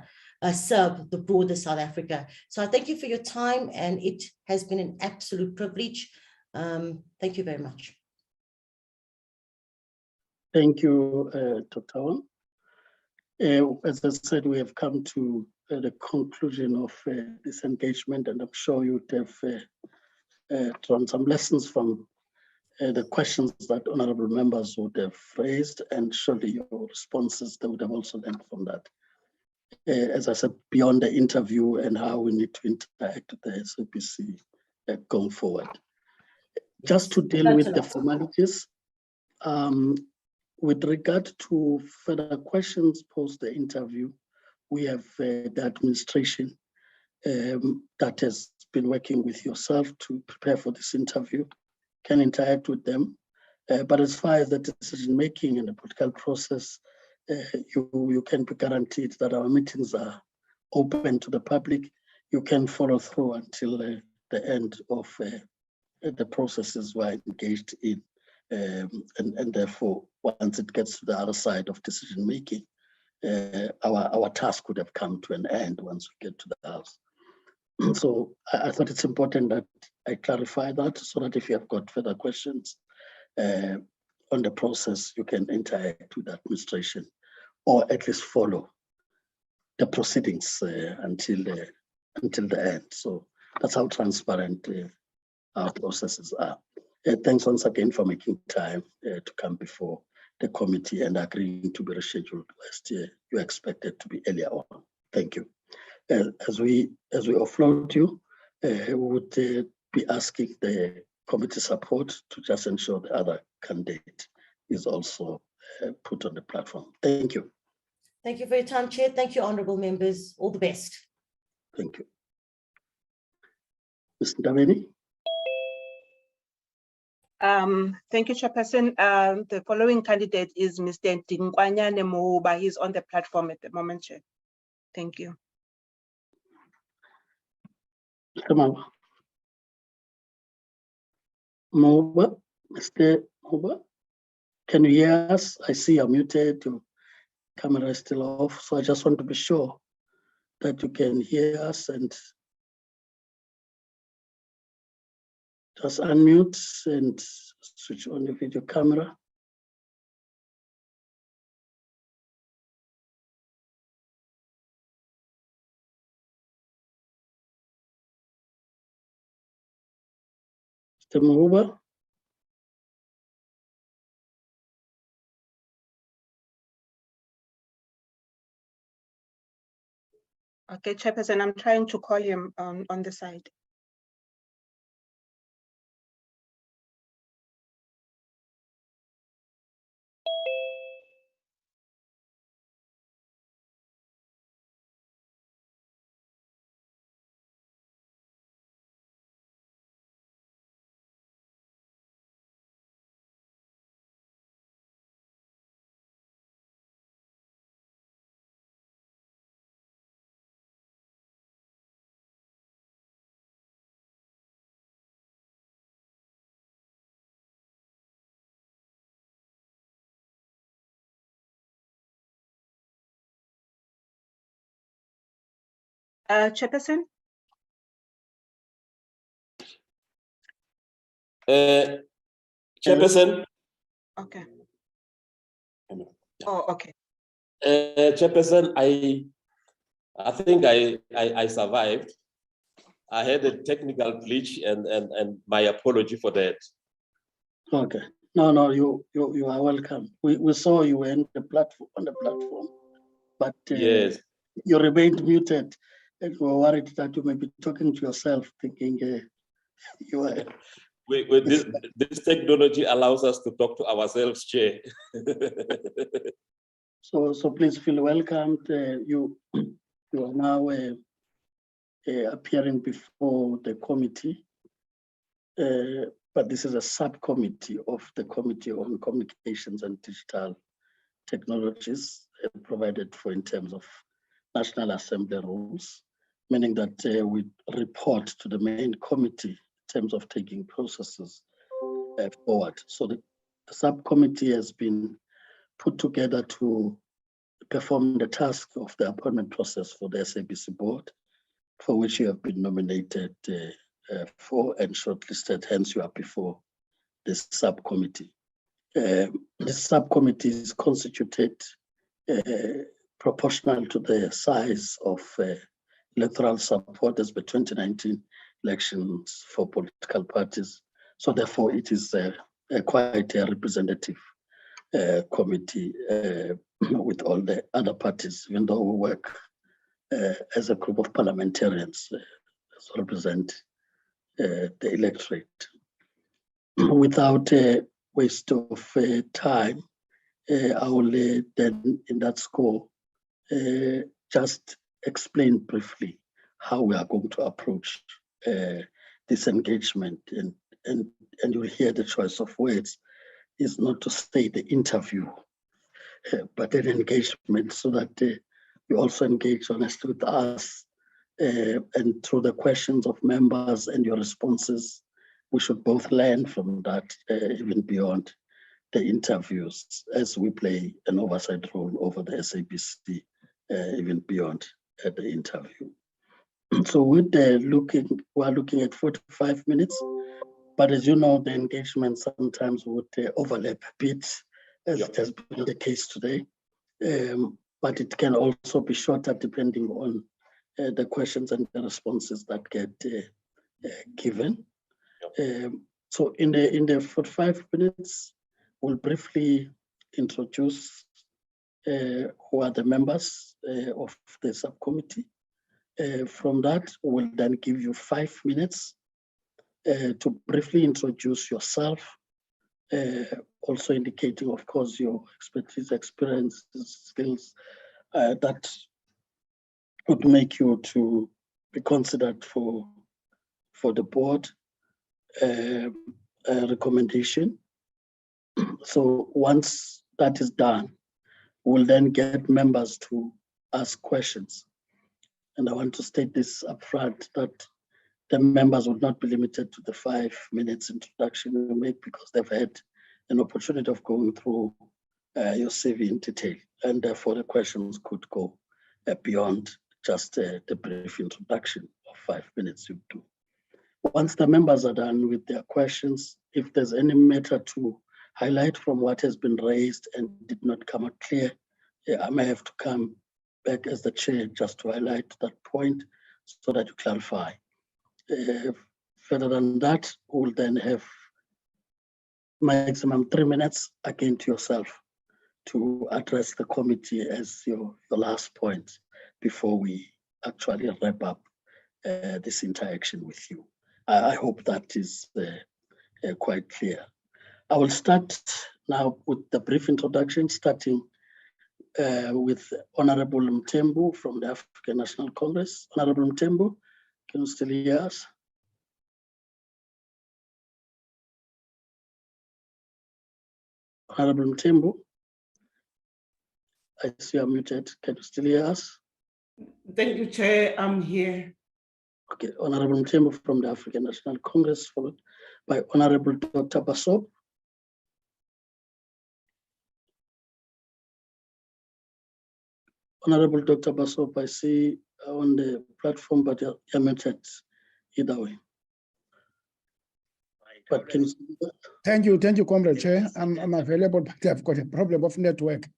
serve the broader South Africa. So I thank you for your time, and it has been an absolute privilege. Thank you very much. Thank you, Dr. Wan. As I said, we have come to the conclusion of this engagement, and I'm sure you'd have drawn some lessons from the questions that honourable members would have raised, and surely your responses, they would have also learned from that. As I said, beyond the interview and how we need to interact with the SABC going forward. Just to deal with the formalities, with regard to further questions post the interview, we have the administration that has been working with yourself to prepare for this interview, can interact with them. But as far as the decision making and the political process, you can be guaranteed that our meetings are open to the public. You can follow through until the end of the processes we're engaged in. And therefore, once it gets to the other side of decision making, our task would have come to an end once we get to the House. So I thought it's important that I clarify that, so that if you have got further questions on the process, you can interact with the administration, or at least follow the proceedings until the end. So that's how transparent our processes are. Thanks once again for making time to come before the committee and agreeing to be rescheduled last year. You expected to be earlier on. Thank you. As we offload you, we would be asking the committee support to just ensure the other candidate is also put on the platform. Thank you. Thank you for your time, Chair. Thank you, honourable members. All the best. Thank you. Mr. Ndabeni? Thank you, Chairperson. The following candidate is Mr. Dinkwanyane Mohuba. He's on the platform at the moment, Chair. Thank you. Come on. Mohuba, Mr. Mohuba, can you hear us? I see you're muted, your camera is still off, so I just want to be sure that you can hear us and just unmute and switch on your video camera. Mr. Mohuba? Okay, Chairperson, I'm trying to call him on the side. Chairperson? Chairperson. Okay. Oh, okay. Chairperson, I think I survived. I had a technical glitch and my apology for that. Okay. No, you are welcome. We saw you were in the platform, on the platform, but Yes. you remained muted and we were worried that you may be talking to yourself, thinking you are. This technology allows us to talk to ourselves, Chair. So please feel welcomed. You are now appearing before the committee, but this is a subcommittee of the Committee on Communications and Digital Technologies provided for in terms of National Assembly rules, meaning that we report to the main committee in terms of taking processes forward. So the subcommittee has been put together to perform the task of the appointment process for the SABC board, for which you have been nominated for and shortlisted, hence you are before this subcommittee. This subcommittee is constituted proportional to the size of electoral support as the 2019 elections for political parties. So therefore it is quite a representative committee with all the other parties, even though we work as a group of parliamentarians to represent the electorate. Without a waste of time, I will then in that score just explain briefly how we are going to approach this engagement, and you'll hear the choice of words is not to say the interview, but an engagement, so that you also engage honestly with us, and through the questions of members and your responses, we should both learn from that, even beyond the interviews, as we play an oversight role over the SABC, even beyond the interview. So with the we're looking at 45 minutes, but as you know, the engagement sometimes would overlap a bit, as it has been the case today. But it can also be shorter depending on the questions and the responses that get given. So in the 45 minutes, we'll briefly introduce who are the members of the subcommittee. From that, we'll then give you 5 minutes to briefly introduce yourself, also indicating, of course, your expertise, experience, skills that would make you to be considered for the board. recommendation. So once that is done, we'll then get members to ask questions. And I want to state this up front, that the members would not be limited to the 5 minutes introduction you make, because they've had an opportunity of going through your CV in detail, and therefore the questions could go beyond just the brief introduction of 5 minutes you do. Once the members are done with their questions, if there's any matter to highlight from what has been raised and did not come out clear, I may have to come back as the chair just to highlight that point so that you clarify. Further than that, we'll then have maximum 3 minutes again to yourself to address the committee as your last point before we actually wrap up this interaction with you. I hope that is quite clear. I will start now with the brief introduction, starting with Honorable Mthembu from the African National Congress. Honorable Mthembu, can you still hear us? Honorable Mthembu, I see you are muted. Can you still hear us? Thank you, Chair. I'm here. Okay, Honorable Mthembu from the African National Congress, followed by Honorable Dr. Basop. Honorable Dr. Basop, I see on the platform, but you're muted either way. But can you see that? Thank you, Comrade Chair. I'm available, but I've got a problem of network.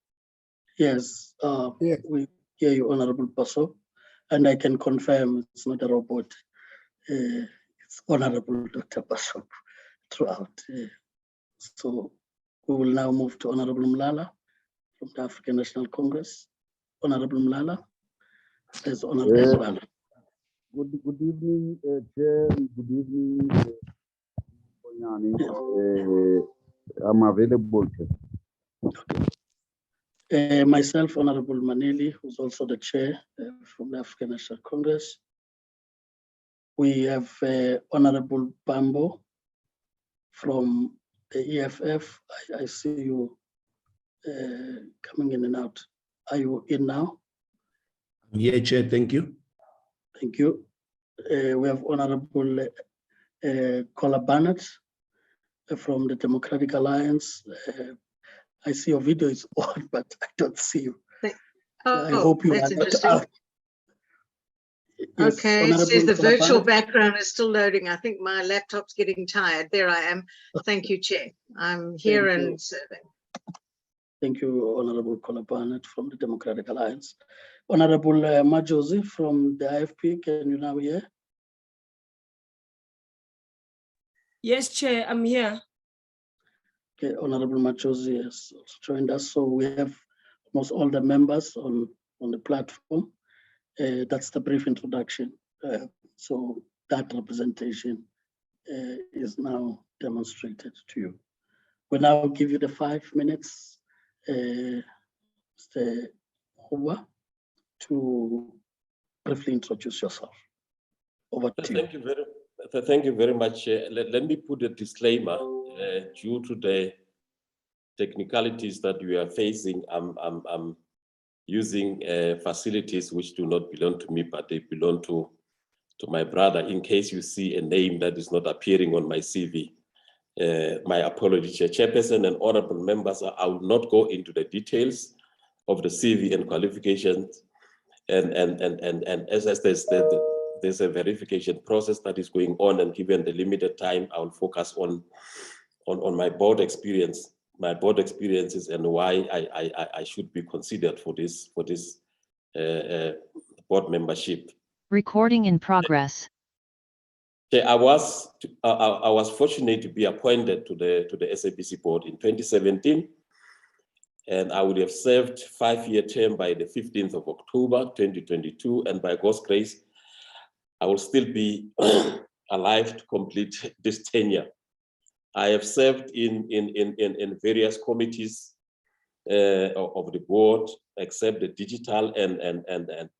Yes, Yeah. we hear you, Honorable Basop, and I can confirm it's not a robot. It's Honorable Dr. Basop throughout. So we will now move to Honorable Mlala from the African National Congress. Honorable Mlala. There's Honorable Mlala. Good evening, Chair. Good evening, Bonyani. I'm available. Myself, Honorable Maneli, who's also the chair from the African National Congress. We have Honorable Bambo from the EFF. I see you coming in and out. Are you in now? Yeah, Chair, thank you. Thank you. We have Honorable Kola Barnett from the Democratic Alliance. I see your video is on, but I don't see you. I hope you that's are not interesting. out. Yes, Okay, it says the Kola virtual Barnett. background is still loading. I think my laptop's getting tired. There I am. Thank you, Chair. I'm here Thank you. and serving. Thank you, Honorable Kola Barnett from the Democratic Alliance. Honorable Majosi from the IFP, can you now hear? Yes, Chair, I'm here. Okay, Honorable Majosi has also joined us. So we have almost all the members on the platform. That's the brief introduction. So that representation is now demonstrated to you. We'll now give you the 5 minutes, Mr. Huba, to briefly introduce yourself. Over to you. Thank you very much. Let me put a disclaimer. Due to the technicalities that we are facing, I'm using facilities which do not belong to me, but they belong to my brother. In case you see a name that is not appearing on my CV, my apologies, Chairperson and honorable members. I will not go into the details of the CV and qualifications, and as there's a verification process that is going on, and given the limited time, I will focus on my board experiences and why I should be considered for this board membership. Recording in progress. I was fortunate to be appointed to the SABC board in 2017, and I would have served 5-year term by the 15th of October 2022, and by God's grace, I will still be alive to complete this tenure. I have served in various committees of the board, except the digital and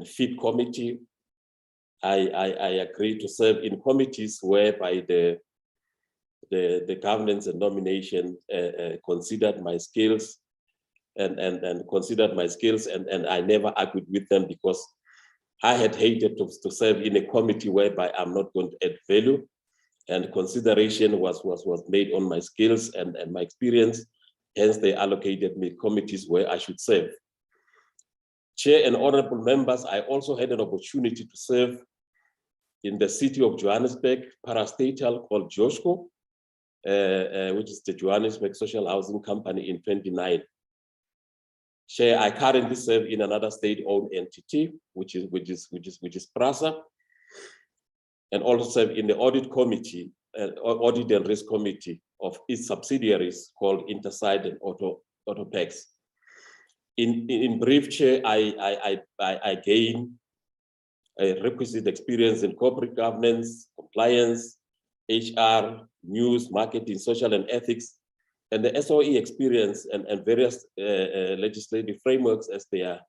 FIP committee. I agreed to serve in committees whereby the the governance and nomination considered my skills and considered my skills, and I never argued with them because I had hated to serve in a committee whereby I'm not going to add value, and consideration was made on my skills and my experience. Hence, they allocated me committees where I should serve. Chair and honorable members, I also had an opportunity to serve in the city of Johannesburg, parastatal called Joshko, which is the Johannesburg Social Housing Company in 29. Chair, I currently serve in another state-owned entity, which is PRASA, and also serve in the audit committee, audit and risk committee of its subsidiaries called Interside and Autopex. In brief, Chair, I gain a requisite experience in corporate governance, compliance, HR, news, marketing, social and ethics, and the SOE experience and various legislative frameworks as they are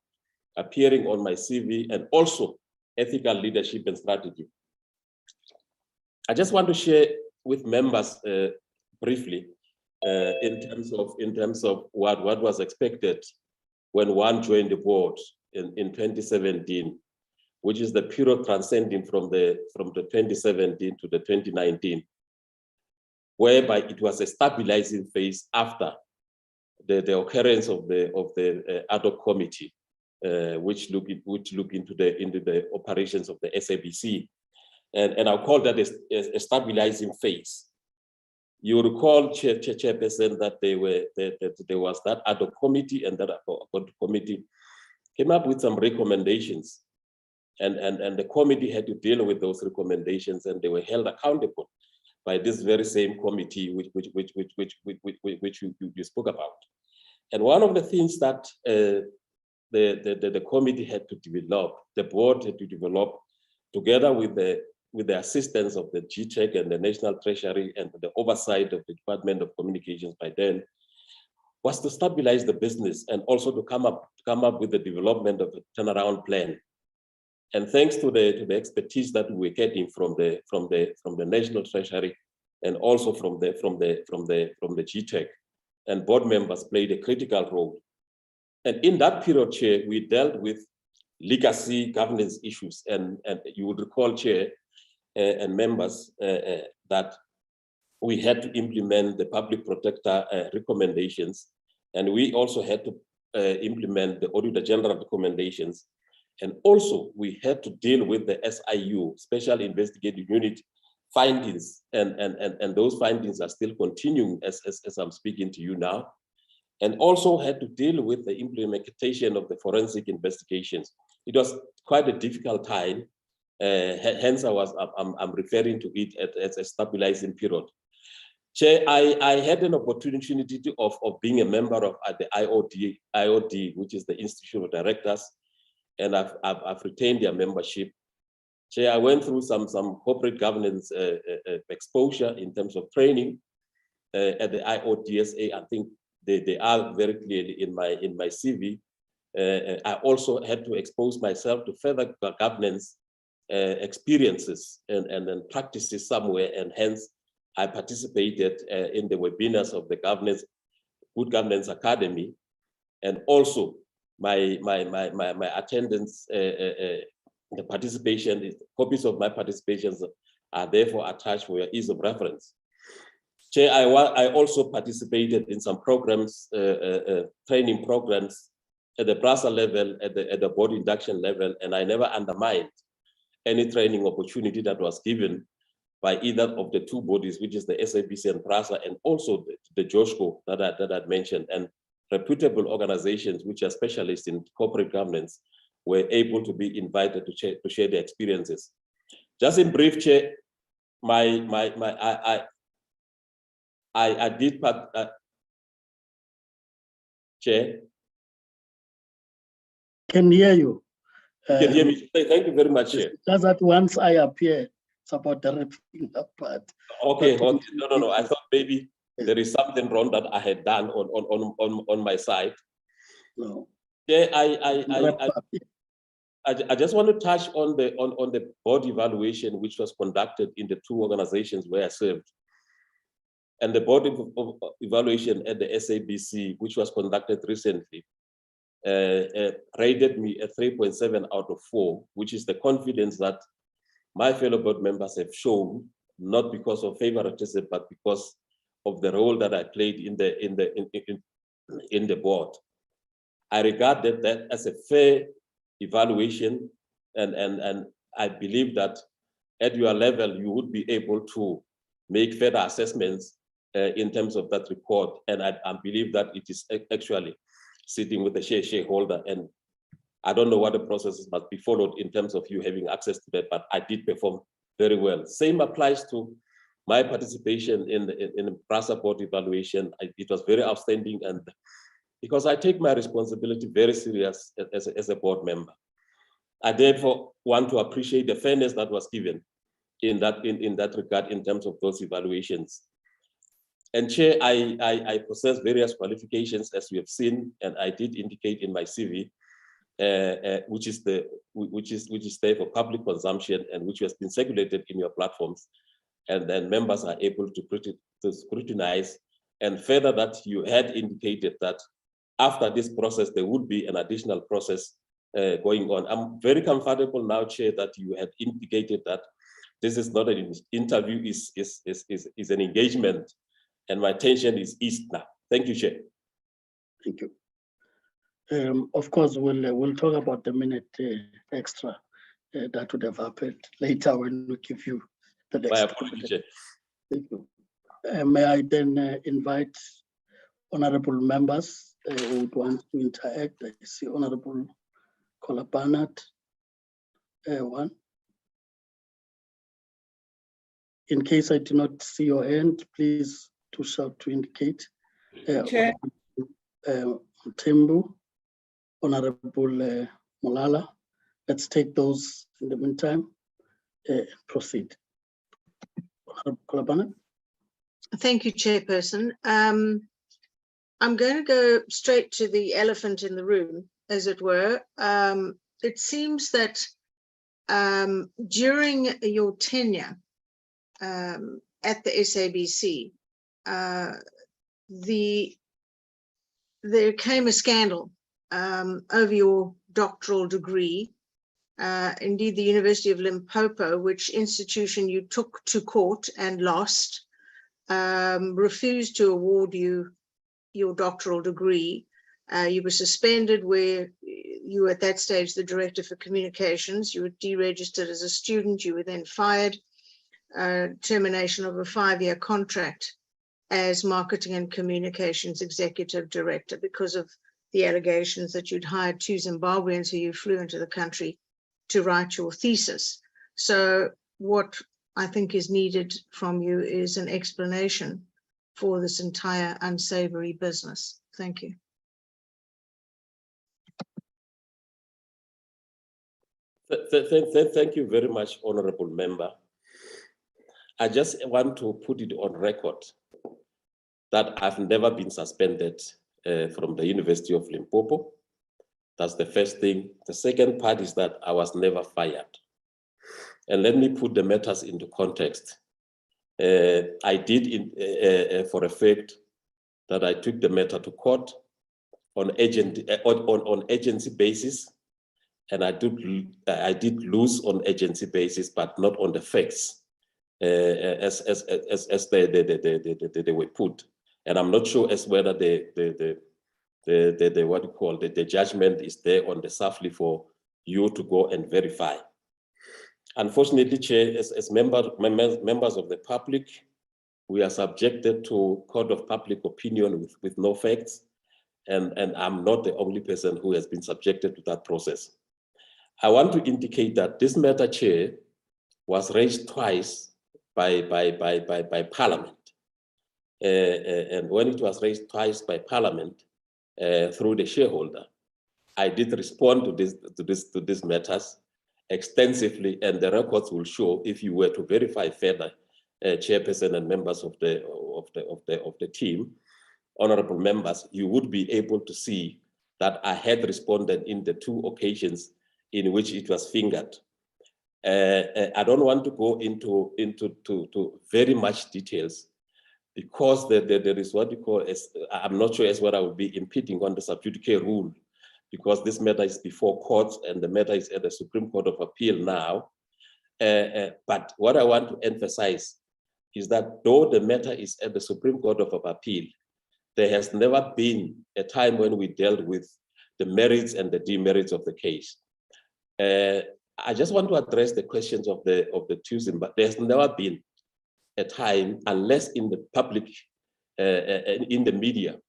appearing on my CV, and also ethical leadership and strategy. I just want to share with members briefly in terms of what was expected when one joined the board in 2017, which is the period transcending from the 2017 to the 2019, whereby it was a stabilizing phase after the occurrence of the ad hoc committee, which look into the operations of the SABC, and I'll call that a stabilizing phase. You recall, Chairperson, that there was that ad hoc committee, and that ad hoc committee came up with some recommendations, and the committee had to deal with those recommendations, and they were held accountable by this very same committee which you spoke about. And one of the things that the committee had to develop, the board had to develop, together with the assistance of the GTEC and the National Treasury and the oversight of the Department of Communications by then, was to stabilize the business and also to come up with the development of a turnaround plan. And thanks to the expertise that we're getting from the National Treasury and also from the GTEC, and board members played a critical role. And in that period, Chair, we dealt with legacy governance issues, and you would recall, Chair and members, that we had to implement the public protector recommendations, and we also had to implement the Auditor General recommendations. And also, we had to deal with the SIU, Special Investigative Unit, findings, and those findings are still continuing as I'm speaking to you now. And also had to deal with the implementation of the forensic investigations. It was quite a difficult time, hence I'm referring to it as a stabilizing period. Chair, I had an opportunity of being a member of the IOD, which is the Institute of Directors, and I've retained their membership. Chair, I went through some corporate governance exposure in terms of training at the IODSA. I think they are very clearly in my CV. I also had to expose myself to further governance experiences and practices somewhere, and hence I participated in the webinars of the Good Governance Academy, and also my attendance, the participation, copies of my participations are therefore attached for your ease of reference. Chair, I also participated in some programs, training programs at the PRASA level, at the board induction level, and I never undermined any training opportunity that was given by either of the two bodies, which is the SABC and PRASA, and also the JOSCO that I'd mentioned, and reputable organizations which are specialists in corporate governance were able to be invited to share their experiences. Just in brief, Chair, I did part, Chair. Can hear you. Can hear me? Thank you very much, Chair. Just that once I appear, it's about the wrapping up part. Okay, okay. No. I thought maybe there is something wrong that I had done on my side. No. Yeah, I just want to touch on the board evaluation which was conducted in the two organizations where I served. And the board of evaluation at the SABC, which was conducted recently, rated me a 3.7 out of 4, which is the confidence that my fellow board members have shown, not because of favoritism, but because of the role that I played in the board. I regarded that as a fair evaluation, and I believe that at your level, you would be able to make further assessments in terms of that report. And I believe that it is actually sitting with the shareholder. And I don't know what the processes must be followed in terms of you having access to that, but I did perform very well. Same applies to my participation in the BRASA board evaluation. It was very outstanding, and because I take my responsibility very serious as a board member. I therefore want to appreciate the fairness that was given in that regard in terms of those evaluations. And Chair, I possess various qualifications, as we have seen, and I did indicate in my CV, which is there for public consumption and which has been circulated in your platforms, and then members are able to scrutinize. And further, that you had indicated that after this process there would be an additional process going on. I'm very comfortable now, Chair, that you had indicated that this is not an interview, is an engagement, and my attention is east now. Thank you, Chair. Thank you. Of course, we'll talk about the minute extra that would have happened later when we give you the next. My apologies, Chair. Thank you. May I then invite honorable members who would want to interact? I see Honorable Kolabanat, one. In case I do not see your hand, please to shout to indicate. Chair. Tembu, Honorable Molala. Let's take those in the meantime and proceed. Honorable Kolabanat. Thank you, Chairperson. I'm going to go straight to the elephant in the room, as it were. It seems that during your tenure at the SABC, there came a scandal over your doctoral degree. Indeed, the University of Limpopo, which institution you took to court and lost, refused to award you your doctoral degree. You were suspended where you were at that stage the director for communications. You were deregistered as a student. You were then fired. Termination of a 5-year contract as marketing and communications executive director because of the allegations that you'd hired 2 Zimbabweans who you flew into the country to write your thesis. So what I think is needed from you is an explanation for this entire unsavory business. Thank you. Thank you very much, Honorable Member. I just want to put it on record that I've never been suspended from the University of Limpopo. That's the first thing. The second part is that I was never fired. And let me put the matters into context. I did, for a fact, that I took the matter to court on agency basis, and I did lose on agency basis, but not on the facts as they were put. And I'm not sure as whether the what you call the judgment is there on the SAFLI for you to go and verify. Unfortunately, Chair, as members of the public, we are subjected to court of public opinion with no facts, and I'm not the only person who has been subjected to that process. I want to indicate that this matter, Chair, was raised twice by Parliament. And when it was raised twice by Parliament through the shareholder, I did respond to these matters extensively, and the records will show, if you were to verify further, Chairperson and members of the team, honorable members, you would be able to see that I had responded in the 2 occasions in which it was fingered. I don't want to go into very much details, because there is what you call, I'm not sure as what I would be impeding on the sub judice rule, because this matter is before courts and the matter is at the Supreme Court of Appeal now. But what I want to emphasize is that though the matter is at the Supreme Court of Appeal, there has never been a time when we dealt with the merits and the demerits of the case. I just want to address the questions of the Tuesday, but there's never been a time, unless in the public, in the media,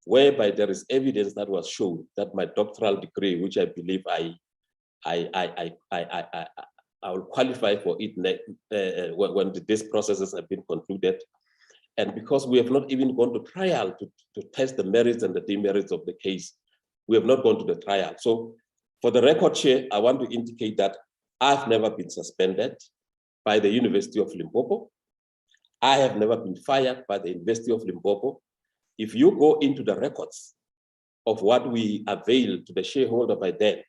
whereby there is evidence that was shown that my doctoral degree, which I believe I will qualify for it when these processes have been concluded. And because we have not even gone to trial to test the merits and the demerits of the case, we have not gone to the trial. So for the record, Chair, I want to indicate that I've never been suspended by the University of Limpopo. I have never been fired by the University of Limpopo. If you go into the records of what we avail to the shareholder by then,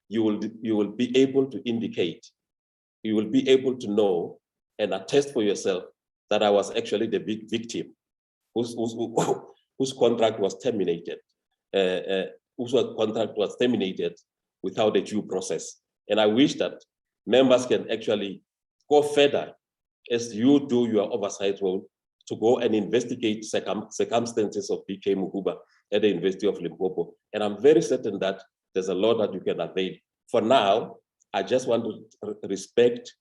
you will be able to indicate, you will be able to know and attest for yourself that I was actually the big victim whose contract was terminated, without a due process. And I wish that members can actually go further as you do your oversight role to go and investigate circumstances of BK Mukuba at the University of Limpopo. And I'm very certain that there's a lot that you can avail. For now, I just want to respect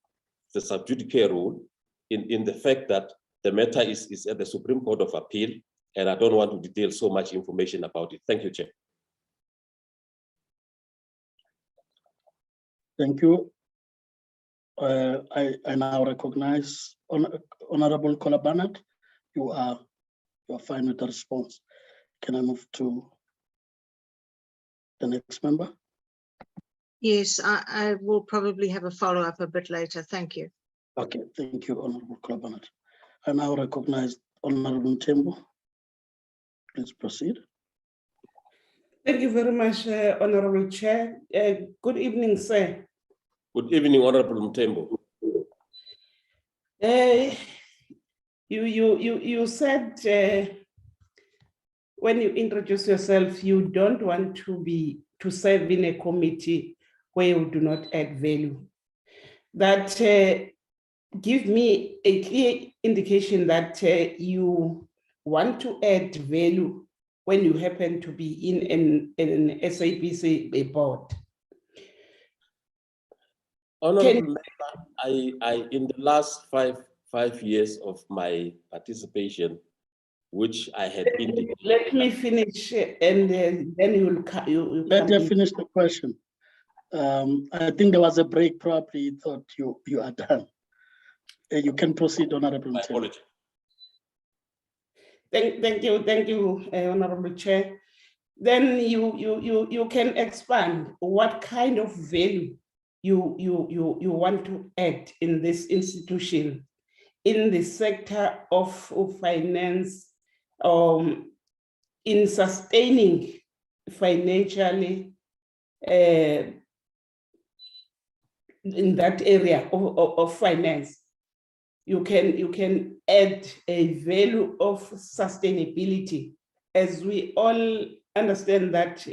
the sub judice rule in the fact that the matter is at the Supreme Court of Appeal, and I don't want to detail so much information about it. Thank you, Chair. Thank you. I now recognize Honorable Kolabanak. You are fine with the response. Can I move to the next member? Yes, I will probably have a follow-up a bit later. Thank you. Okay, thank you, Honorable Kolabanak. I now recognize Honorable Tembo. Please proceed. Thank you very much, Honorable Chair. Good evening, sir. Good evening, Honorable Mtembo. You said when you introduce yourself, you don't want to serve in a committee where you do not add value. That give me a clear indication that you want to add value when you happen to be in an SABC board. Honorable Member, I in the last five years of my participation, which I had indicated. Let me finish, and then you Let me finish the question. I think there was a break. Probably thought you are done. You can proceed, Honorable. My apology. Thank you, Honorable Chair. Then you can expand what kind of value you want to add in this institution, in the sector of finance, in sustaining financially in that area of finance. You can add a value of sustainability, as we all understand that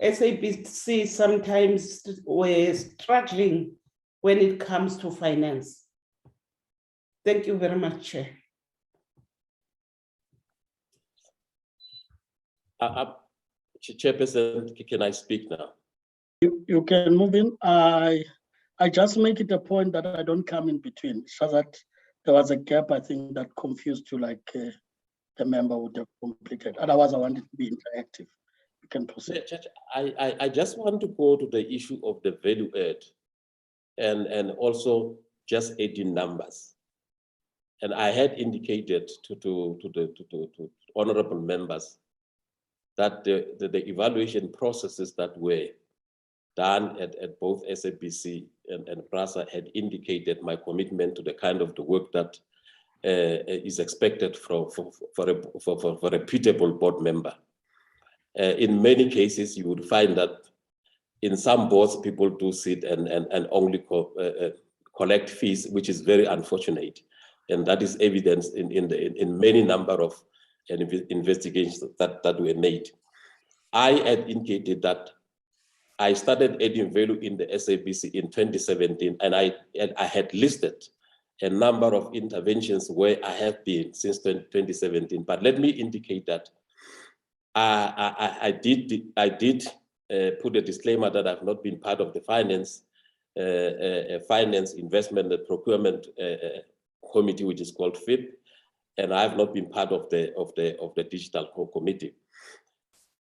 SABC sometimes were struggling when it comes to finance. Thank you very much, Chair. Chairperson, can I speak now? You can move in. I just make it a point that I don't come in between, so that there was a gap, I think, that confused you, like the member would have completed. Otherwise, I wanted to be interactive. You can proceed. I just want to go to the issue of the value add and also just adding numbers. And I had indicated to honorable members that the evaluation processes that were done at both SABC and PRASA had indicated my commitment to the kind of the work that is expected for a reputable board member. In many cases, you would find that in some boards, people do sit and only collect fees, which is very unfortunate. And that is evidenced in many number of investigations that were made. I had indicated that I started adding value in the SABC in 2017, and I had listed a number of interventions where I have been since 2017. But let me indicate that I did put a disclaimer that I've not been part of the finance, investment, and procurement committee, which is called FIP, and I have not been part of the digital committee.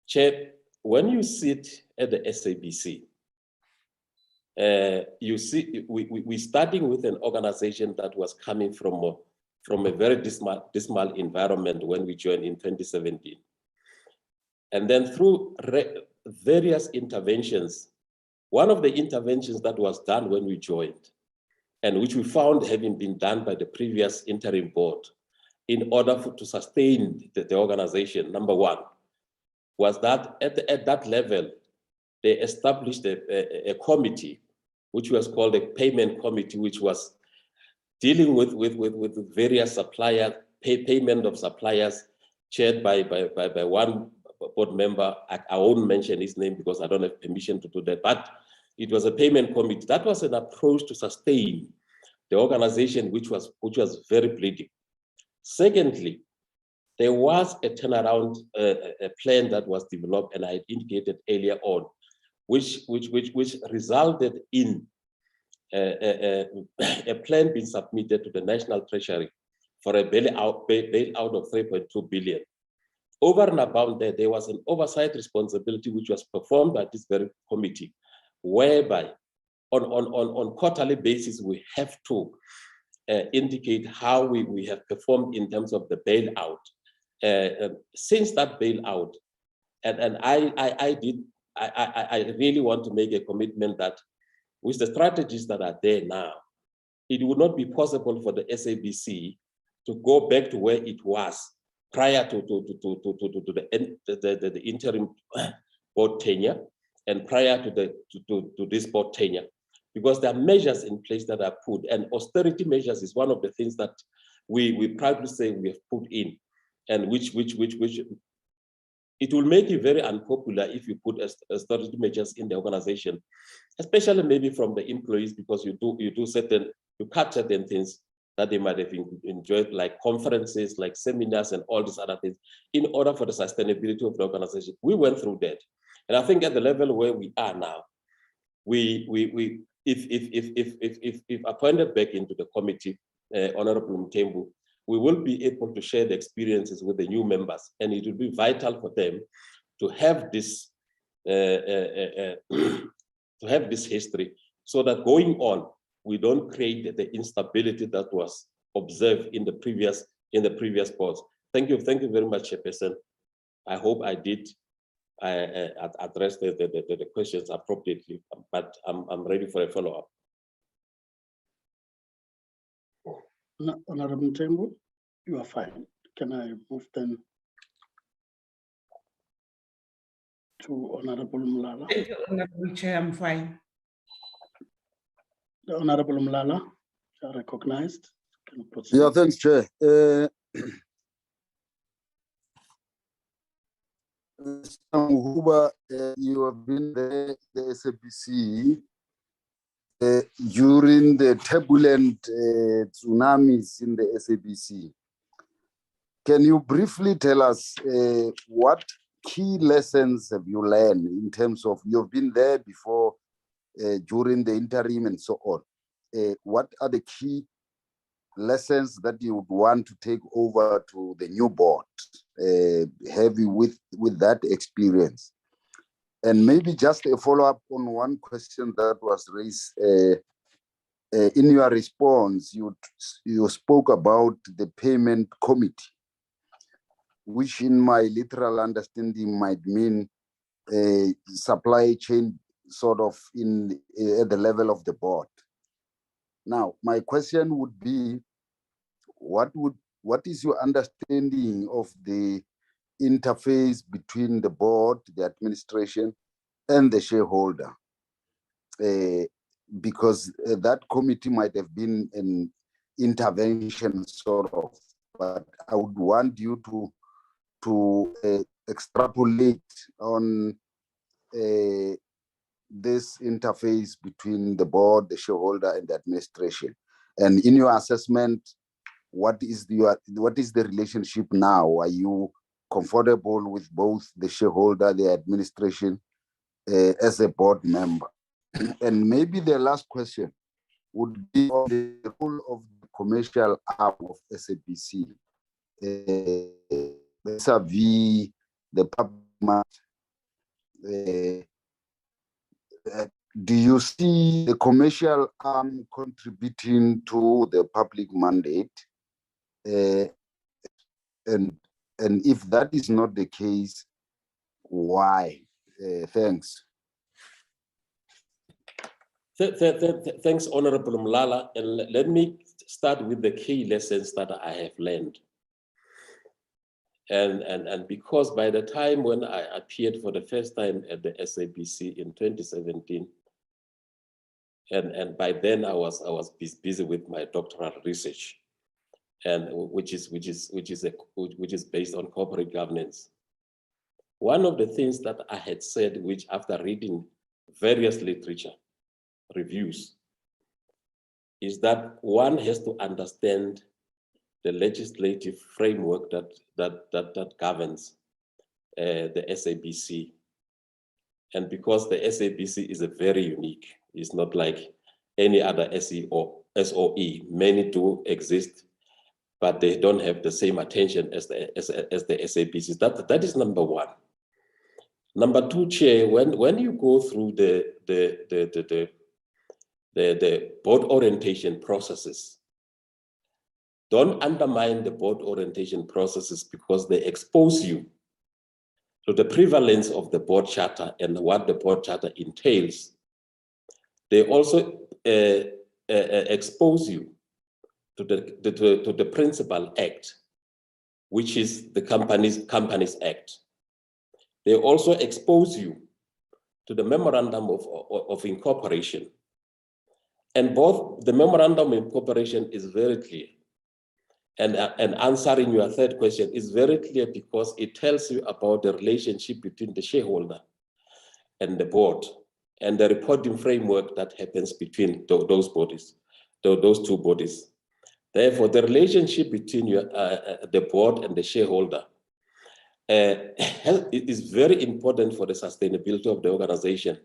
Chair, when you sit at the SABC, you see we're starting with an organization that was coming from a very dismal environment when we joined in 2017. And then through various interventions, one of the interventions that was done when we joined, and which we found having been done by the previous interim board in order to sustain the organization, number one, was that at that level, they established a committee, which was called a payment committee, which was dealing with various supplier payment of suppliers, chaired by one board member. I won't mention his name because I don't have permission to do that, but it was a payment committee. That was an approach to sustain the organization, which was very bleeding. Secondly, there was a turnaround plan that was developed, and I indicated earlier on, which resulted in a plan being submitted to the National Treasury for a bailout of 3.2 billion. Over and above that, there was an oversight responsibility which was performed by this very committee, whereby on quarterly basis we have to indicate how we have performed in terms of the bailout. Since that bailout, and I really want to make a commitment that with the strategies that are there now, it would not be possible for the SABC to go back to where it was prior to the interim board tenure and prior to this board tenure, because there are measures in place that are put, and austerity measures is one of the things that we proudly say we have put in, and which it will make you very unpopular if you put austerity measures in the organization, especially maybe from the employees, because you cut certain things that they might have enjoyed, like conferences, like seminars, and all these other things, in order for the sustainability of the organization. We went through that, and I think at the level where we are now, if appointed back into the committee, Honorable Mthembu, we will be able to share the experiences with the new members, and it will be vital for them to have this history, so that going on, we don't create the instability that was observed in the previous boards. Thank you very much, Chairperson. I hope I did address the questions appropriately, but I'm ready for a follow-up. Honorable Mthembu, you are fine. Can I move then to Honorable Mlala? Thank you, Honorable Chair, I'm fine. The Honorable Mlala, you are recognized. Can you proceed? Yeah, thanks, Chair. You have been there, the SABC, during the turbulent tsunamis in the SABC. Can you briefly tell us what key lessons have you learned in terms of, you've been there before, during the interim and so on? What are the key lessons that you would want to take over to the new board, heavy with that experience? And maybe just a follow-up on one question that was raised in your response. You spoke about the payment committee, which in my literal understanding might mean a supply chain sort of at the level of the board. Now, my question would be, what is your understanding of the interface between the board, the administration, and the shareholder? Because that committee might have been an intervention sort of, but I would want you to extrapolate on this interface between the board, the shareholder, and the administration. And in your assessment, what is the relationship now? Are you comfortable with both the shareholder, the administration, as a board member? And maybe the last question would be on the role of the commercial arm of SABC vis-a-vis the public. Do you see the commercial arm contributing to the public mandate? And if that is not the case, why? Thanks. Thanks, Honorable Mlala. And let me start with the key lessons that I have learned. And because by the time when I appeared for the first time at the SABC in 2017, and by then I was busy with my doctoral research, and which is based on corporate governance. One of the things that I had said, which after reading various literature reviews, is that one has to understand the legislative framework that governs the SABC. And because the SABC is a very unique, it's not like any other SOE. Many do exist, but they don't have the same attention as the SABCs. That is number one. Number two, Chair, when you go through the board orientation processes, don't undermine the board orientation processes because they expose you to the prevalence of the board charter and what the board charter entails. They also expose you to the Principal Act, which is the Companies Act. They also expose you to the Memorandum of Incorporation. And both the Memorandum of Incorporation is very clear. And answering your third question is very clear because it tells you about the relationship between the shareholder and the board and the reporting framework that happens between those bodies, those two bodies. Therefore, the relationship between the board and the shareholder is very important for the sustainability of the organization.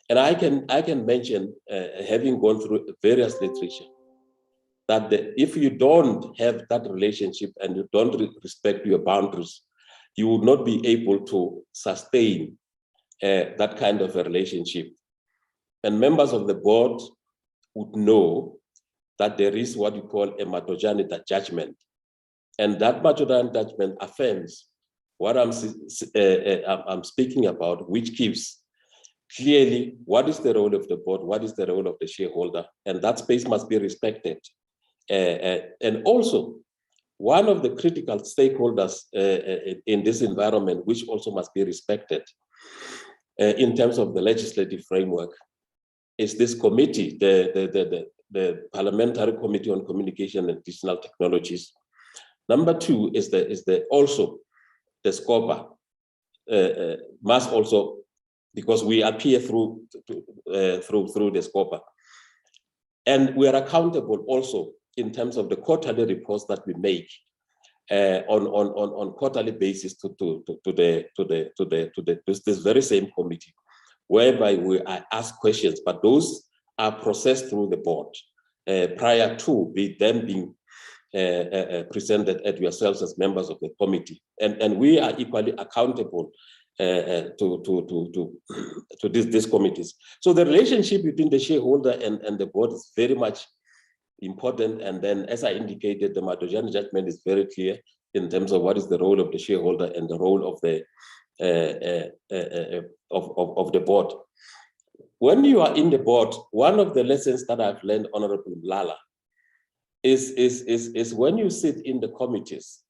And I can mention, having gone through various literature, that if you don't have that relationship and you don't respect your boundaries, you will not be able to sustain that kind of a relationship. And members of the board would know that there is what you call a Matojanita judgment. And that Matojanita judgment affirms what I'm speaking about, which gives clearly what is the role of the board, what is the role of the shareholder, and that space must be respected. And also, one of the critical stakeholders in this environment, which also must be respected in terms of the legislative framework, is this committee, the Parliamentary Committee on Communication and Digital Technologies. Number two is also the SCOPA must also, because we appear through the SCOPA, and we are accountable also in terms of the quarterly reports that we make on quarterly basis to this very same committee, whereby we ask questions, but those are processed through the board prior to them being presented at yourselves as members of the committee, and we are equally accountable to these committees. So the relationship between the shareholder and the board is very much important. And then, as I indicated, the Matojan judgment is very clear in terms of what is the role of the shareholder and the role of the board. When you are in the board, one of the lessons that I've learned, Honorable Lala, is when you sit in the committees,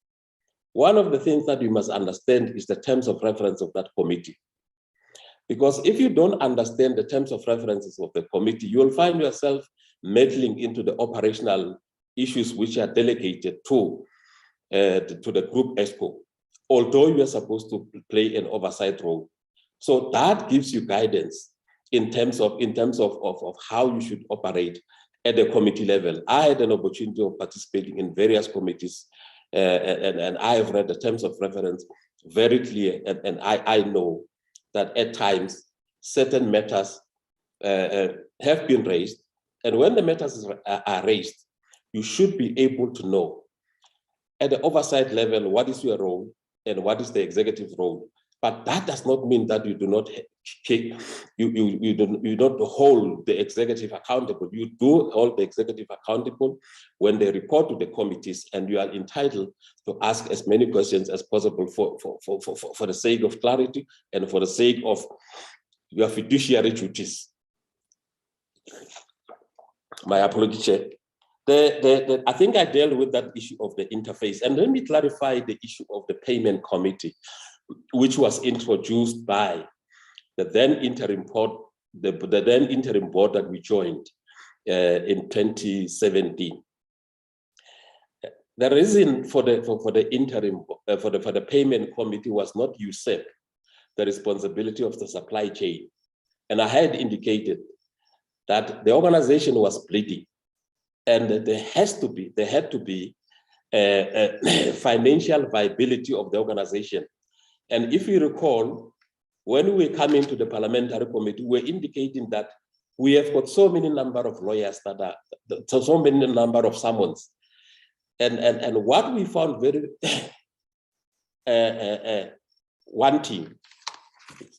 one of the things that you must understand is the terms of reference of that committee. Because if you don't understand the terms of references of the committee, you will find yourself meddling into the operational issues which are delegated to the group ESCO, although you are supposed to play an oversight role. So that gives you guidance in terms of how you should operate at the committee level. I had an opportunity of participating in various committees, and I have read the terms of reference very clear, and I know that at times certain matters have been raised, and when the matters are raised, you should be able to know at the oversight level what is your role and what is the executive role. But that does not mean that you do not you don't hold the executive accountable. You do hold the executive accountable when they report to the committees, and you are entitled to ask as many questions as possible for the sake of clarity and for the sake of your fiduciary duties. My apology, Chair. I think I dealt with that issue of the interface, and let me clarify the issue of the payment committee, which was introduced by the then interim board, the then interim board that we joined in 2017. The reason for the interim for the payment committee was not usurp the responsibility of the supply chain, and I had indicated that the organization was bleeding, and there had to be a financial viability of the organization. And if you recall, when we come into the parliamentary committee, we're indicating that we have got so many number of lawyers that are, so many number of summons. And what we found very wanting,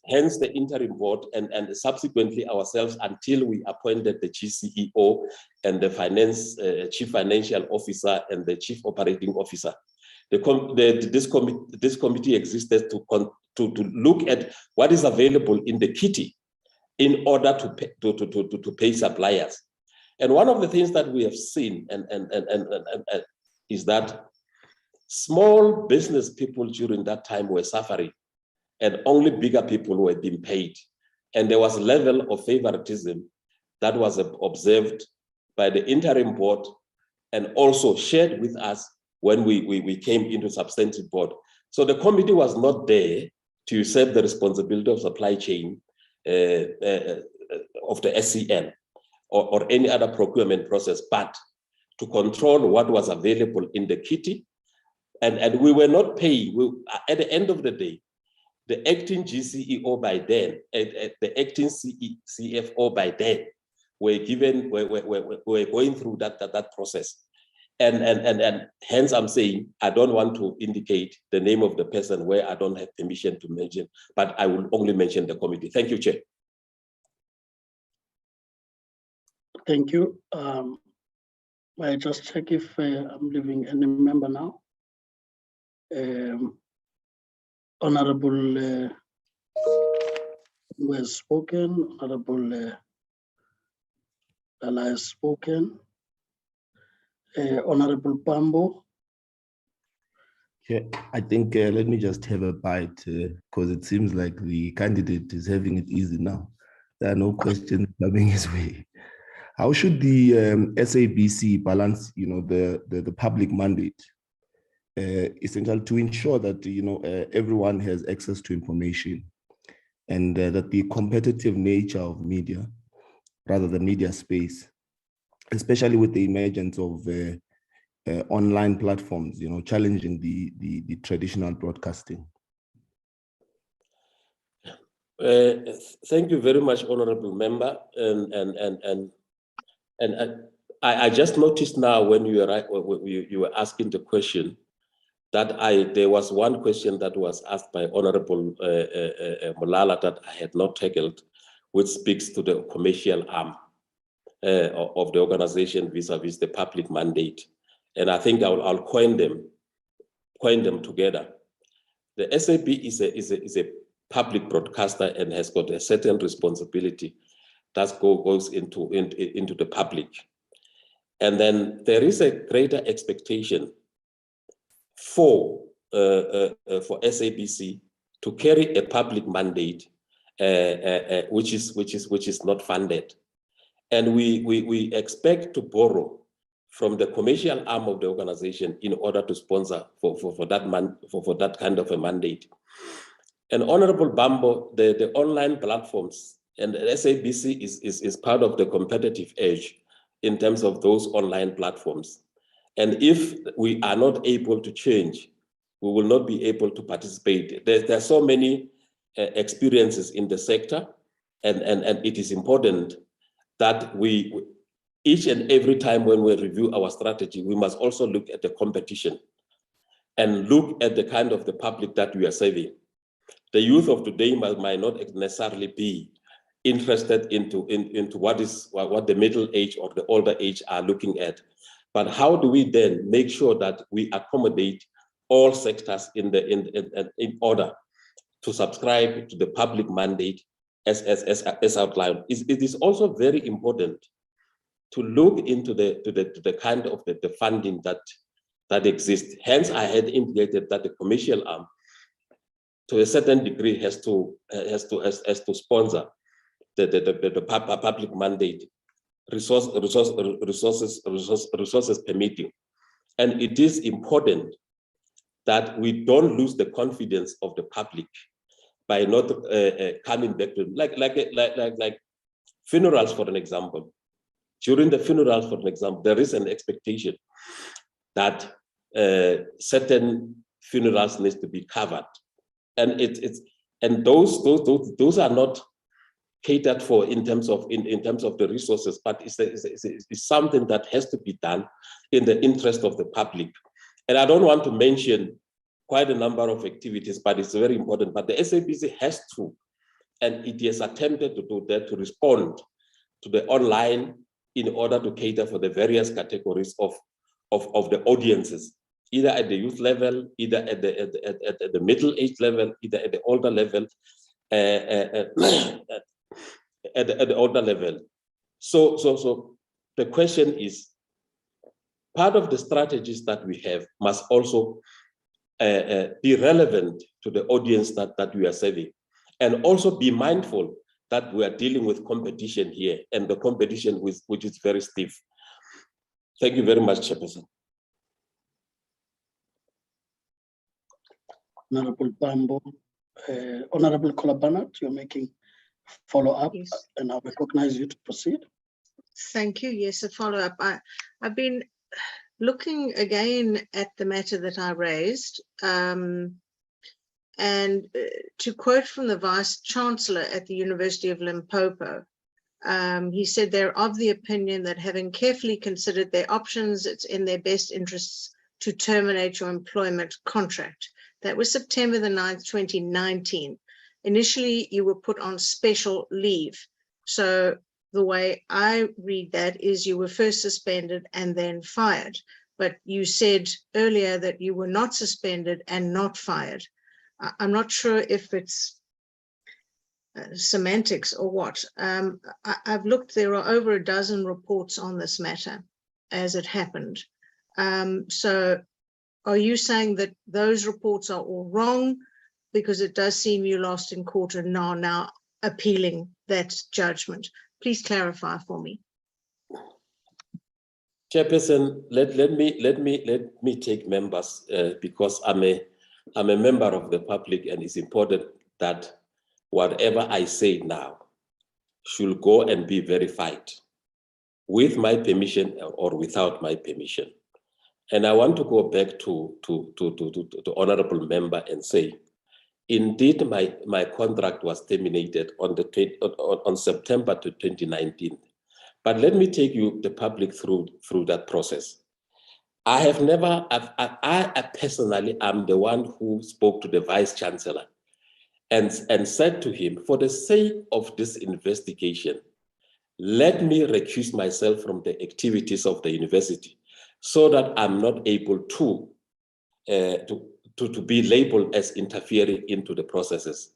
hence the interim board and subsequently ourselves until we appointed the GCEO and the chief financial officer and the chief operating officer. This committee existed to look at what is available in the kitty in order to pay suppliers. And one of the things that we have seen is that small business people during that time were suffering, and only bigger people were being paid. And there was a level of favoritism that was observed by the interim board and also shared with us when we came into substantive board. So the committee was not there to usurp the responsibility of supply chain of the SCN or any other procurement process, but to control what was available in the kitty. And we were not paying, at the end of the day, the acting GCEO by then, the acting CFO by then, were going through that process. And hence I'm saying, I don't want to indicate the name of the person where I don't have permission to mention, but I will only mention the committee. Thank you, Chair. Thank you. I just check if I'm leaving any member now. Honorable who has spoken, Honorable Dala has spoken. Honorable Pambo. Yeah, I think let me just have a bite because it seems like the candidate is having it easy now. There are no questions coming his way. How should the SABC balance, the public mandate, essential to ensure that everyone has access to information, and that the competitive nature of media, rather the media space, especially with the emergence of online platforms, challenging the traditional broadcasting? Thank you very much, honorable member. And I just noticed now when you were asking the question that there was one question that was asked by Honorable Molala that I had not tackled, which speaks to the commercial arm of the organization vis-a-vis the public mandate. And I think I'll coin them together. The SAB is a public broadcaster and has got a certain responsibility that goes into the public. And then there is a greater expectation for SABC to carry a public mandate, which is not funded. And we expect to borrow from the commercial arm of the organization in order to sponsor for that kind of a mandate. And Honorable Bambo, the online platforms and the SABC is part of the competitive edge in terms of those online platforms. And if we are not able to change, we will not be able to participate. There are so many experiences in the sector, and it is important that we, each and every time when we review our strategy, we must also look at the competition and look at the kind of the public that we are serving. The youth of today might not necessarily be interested into what the middle age or the older age are looking at. But how do we then make sure that we accommodate all sectors in order to subscribe to the public mandate as outlined? It is also very important to look into the kind of the funding that exists. Hence, I had indicated that the commercial arm, to a certain degree, has to sponsor the public mandate, resources permitting. And it is important that we don't lose the confidence of the public by not coming back to like funerals, for an example. During the funerals, for an example, there is an expectation that certain funerals need to be covered, and those are not catered for in terms of the resources, but it's something that has to be done in the interest of the public. And I don't want to mention quite a number of activities, but it's very important. But the SABC has to, and it has attempted to do that, to respond to the online in order to cater for the various categories of the audiences, either at the youth level, either at the middle age level, either at the older level, at the older level. So the question is, part of the strategies that we have must also be relevant to the audience that we are serving, and also be mindful that we are dealing with competition here, and the competition which is very stiff. Thank you very much, Chairperson. Honorable Bambo, Honorable Kolabanat, you're making follow-up, Yes. and I recognize you to proceed. Thank you. Yes, a follow-up. I've been looking again at the matter that I raised, and to quote from the Vice Chancellor at the University of Limpopo, he said they're of the opinion that having carefully considered their options, it's in their best interests to terminate your employment contract. That was September the 9th, 2019. Initially, you were put on special leave. So the way I read that is you were first suspended and then fired. But you said earlier that you were not suspended and not fired. I'm not sure if it's semantics or what. I've looked, there are over a dozen reports on this matter as it happened. So are you saying that those reports are all wrong? Because it does seem you lost in court and now appealing that judgment. Please clarify for me. Chairperson, let me take members because I'm a member of the public, and it's important that whatever I say now should go and be verified with my permission or without my permission. And I want to go back to honorable member and say, indeed, my contract was terminated on September 2019. But let me take you, the public, through that process. I have never, I personally am the one who spoke to the Vice Chancellor and said to him, for the sake of this investigation, let me recuse myself from the activities of the university so that I'm not able to be labeled as interfering into the processes.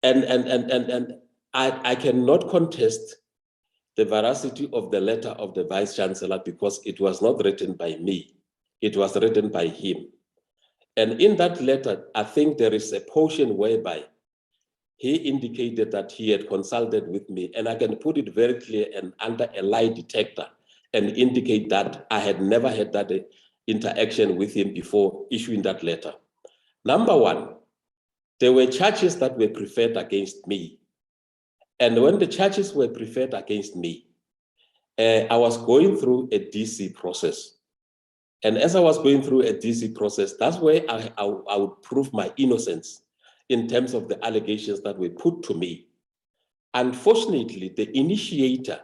And I cannot contest the veracity of the letter of the Vice Chancellor because it was not written by me, it was written by him. And in that letter, I think there is a portion whereby he indicated that he had consulted with me, and I can put it very clear and under a lie detector and indicate that I had never had that interaction with him before issuing that letter. Number one, there were charges that were preferred against me. And when the charges were preferred against me, I was going through a DC process. And as I was going through a DC process, that's where I would prove my innocence in terms of the allegations that were put to me. Unfortunately, the initiator,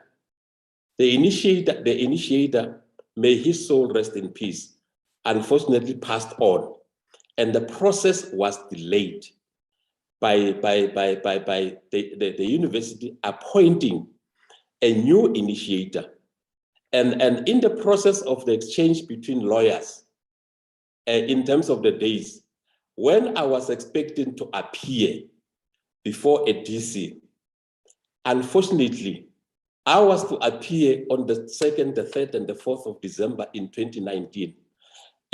may his soul rest in peace, unfortunately passed on. And the process was delayed by the university appointing a new initiator. And in the process of the exchange between lawyers, in terms of the days, when I was expecting to appear before a DC, unfortunately, I was to appear on the 2nd, the 3rd, and the 4th of December in 2019.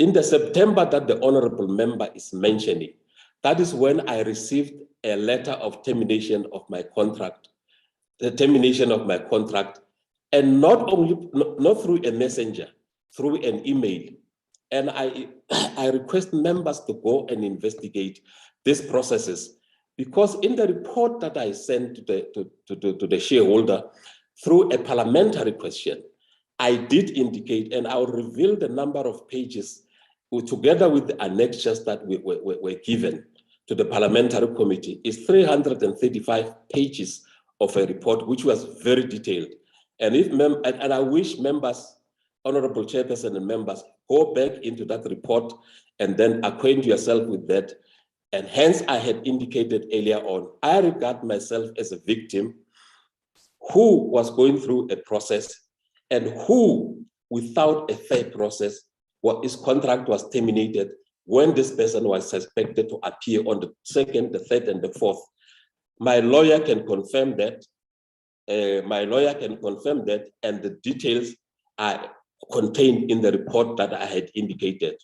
In the September that the honorable member is mentioning, that is when I received a letter of termination of my contract, and not through a messenger, through an email. And I request members to go and investigate these processes, because in the report that I sent to the shareholder through a parliamentary question, I did indicate, and I'll reveal the number of pages together with the annexures that were given to the parliamentary committee, is 335 pages of a report, which was very detailed. And I wish members, honorable chairperson and members, go back into that report and then acquaint yourself with that. And hence I had indicated earlier on, I regard myself as a victim who was going through a process and who, without a fair process, his contract was terminated when this person was suspected to appear on the 2nd, the 3rd, and the 4th. My lawyer can confirm that. And the details are contained in the report that I had indicated.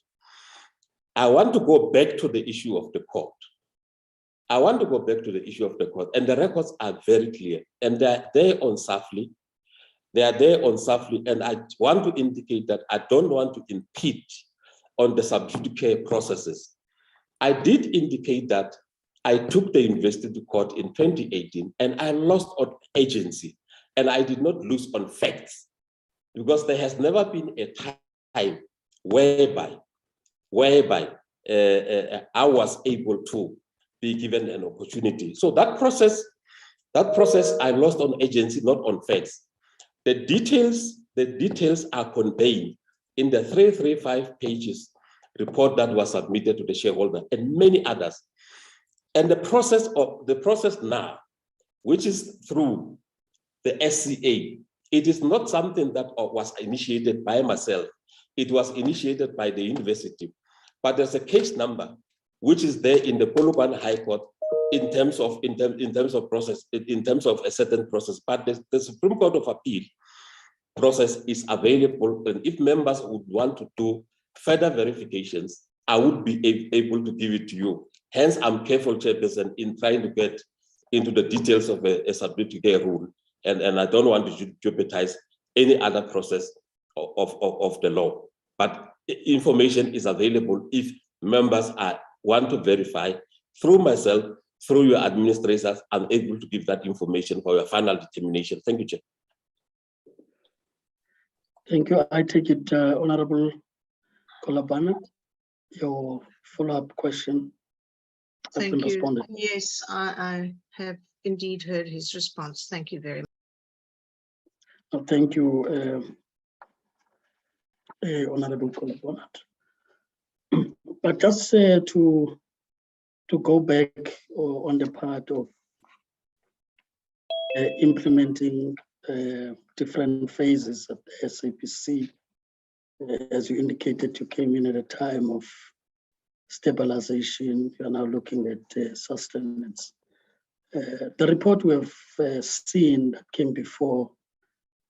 I want to go back to the issue of the court. And the records are very clear, and they're there on Safely. And I want to indicate that I don't want to impede on the subjudicate processes. I did indicate that I took the university to court in 2018, and I lost on agency, and I did not lose on facts, because there has never been a time whereby I was able to be given an opportunity. So that process I lost on agency, not on facts. The details are contained in the 335 pages report that was submitted to the shareholder and many others. And the process now, which is through the SCA, it is not something that was initiated by myself. It was initiated by the university. But there's a case number which is there in the Polokwane High Court in terms of process, in terms of a certain process. But the Supreme Court of Appeal process is available, and if members would want to do further verifications, I would be able to give it to you. Hence, I'm careful, Chairperson, in trying to get into the details of a subjudicate rule, and I don't want to jeopardize any other process of the law. But information is available if members want to verify through myself, through your administrators. I'm able to give that information for your final determination. Thank you, Chair. Thank you. I take it, Honorable Kolabana, your follow-up question has been responded. Yes, I have indeed heard his response. Thank you very much. Thank you, Honorable Kolabana. But just to go back on the part of implementing different phases of the SABC, as you indicated, you came in at a time of stabilization. You are now looking at sustenance. The report we have seen that came before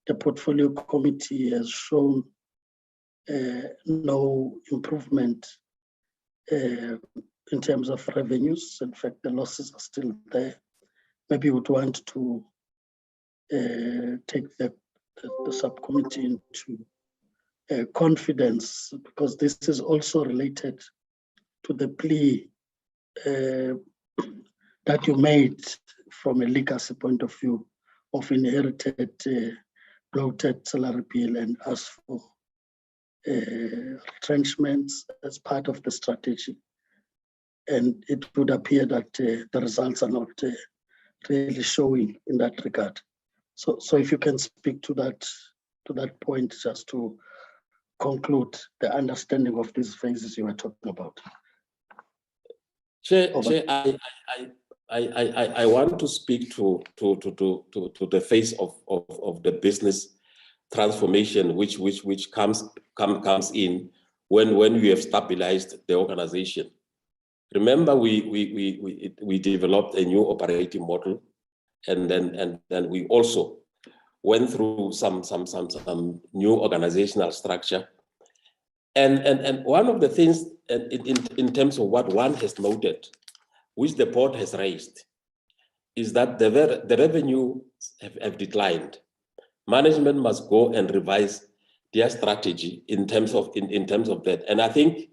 the portfolio committee has shown no improvement in terms of revenues. In fact, the losses are still there. Maybe you would want to take the the subcommittee into confidence, because this is also related to the plea that you made from a legacy point of view of inherited bloated salary bill and asked for retrenchments as part of the strategy. And it would appear that the results are not really showing in that regard. So if you can speak to that point, just to conclude the understanding of these phases you were talking about. Chair, I want to speak to the phase of the business transformation, which comes in when we have stabilized the organization. Remember, we developed a new operating model, and then we also went through some new organizational structure. And one of the things in terms of what one has noted, which the board has raised, is that the revenue have declined. Management must go and revise their strategy in terms of that. And I think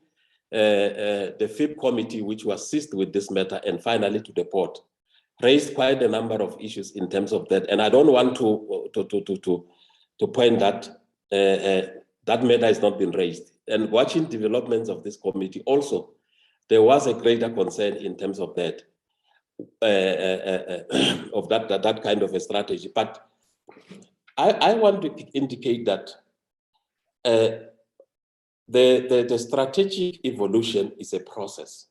the FIP committee, which was assist with this matter, and finally to the board, raised quite a number of issues in terms of that. And I don't want to point that that matter has not been raised. And watching developments of this committee also, there was a greater concern in terms of that, of that kind of a strategy. But I want to indicate that the strategic evolution is a process.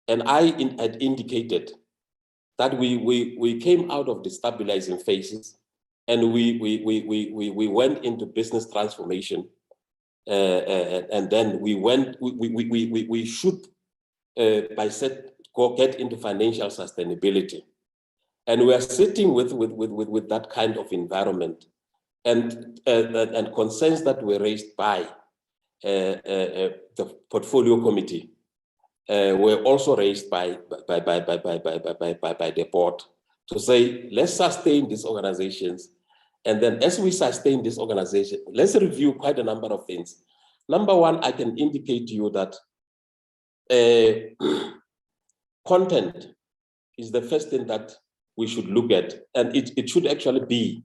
And I had indicated that we came out of the stabilizing phases and we went into business transformation. And then we should get into financial sustainability. And we are sitting with that kind of environment, and concerns that were raised by the portfolio committee were also raised by the board to say, let's sustain these organizations. And then as we sustain this organization, let's review quite a number of things. Number one, I can indicate to you that content is the first thing that we should look at. And it should actually be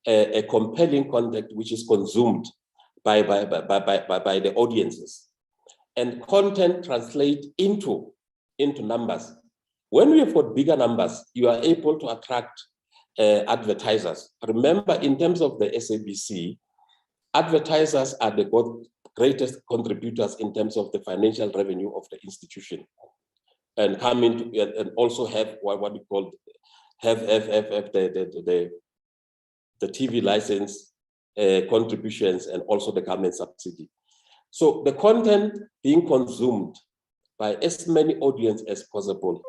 a compelling content which is consumed by the audiences. And content translate into numbers. When we have got bigger numbers, you are able to attract advertisers. Remember, in terms of the SABC, advertisers are the greatest contributors in terms of the financial revenue of the institution, and come into and also have what we call have the TV license contributions, and also the government subsidy. So the content being consumed by as many audience as possible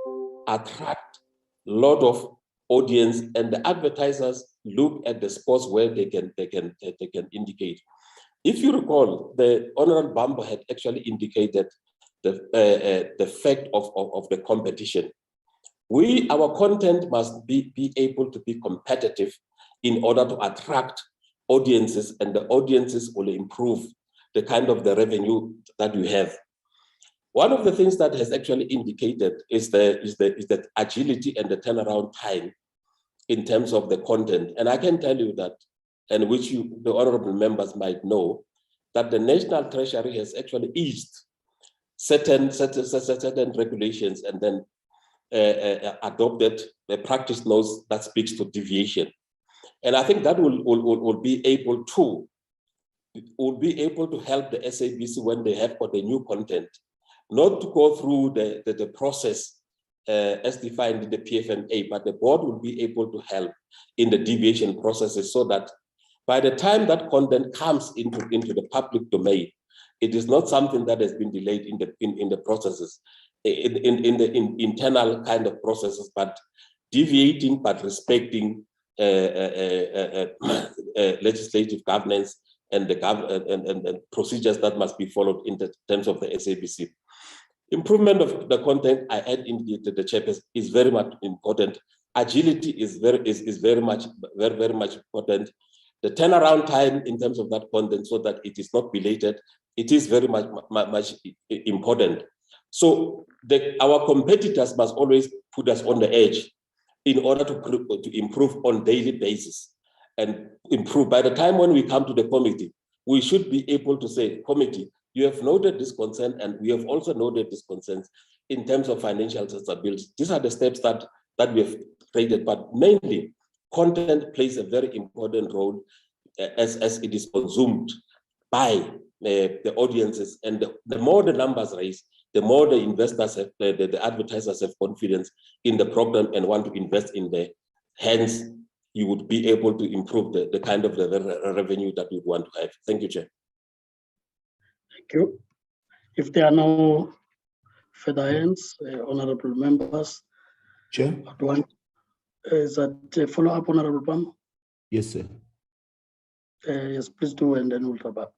attract a lot of audience, and the advertisers look at the spots where they can indicate. If you recall, the Honorable Bambo had actually indicated the fact of the competition. Our content must be able to be competitive in order to attract audiences, and the audiences will improve the kind of the revenue that you have. One of the things that has actually indicated is the agility and the turnaround time in terms of the content. And I can tell you that, and which the honorable members might know, that the National Treasury has actually eased certain regulations, and then adopted the practice notes that speaks to deviation. And I think that will be able to help the SABC when they have got the new content, not to go through the process as defined in the PFMA, but the board will be able to help in the deviation processes, so that by the time that content comes into the public domain, it is not something that has been delayed in the processes, in the internal kind of processes, but deviating, but respecting legislative governance and the procedures that must be followed in terms of the SABC. Improvement of the content, I add in the chapters, is very much important. Agility is very much important. The turnaround time in terms of that content so that it is not belated, it is very much important. So our competitors must always put us on the edge in order to improve on daily basis and improve. By the time when we come to the committee, we should be able to say, committee, you have noted this concern and we have also noted this concerns in terms of financial stability. These are the steps that we have created, but mainly content plays a very important role as it is consumed by the audiences. And the more the numbers rise, the more the investors have, the advertisers have confidence in the program and want to invest in there. Hence, you would be able to improve the kind of the revenue that we want to have. Thank you, Chair. Thank you. If there are no further hands, honorable members. Chair? Is that a follow-up, Honorable Pam? Yes, sir. Yes, please do, and then we'll wrap up.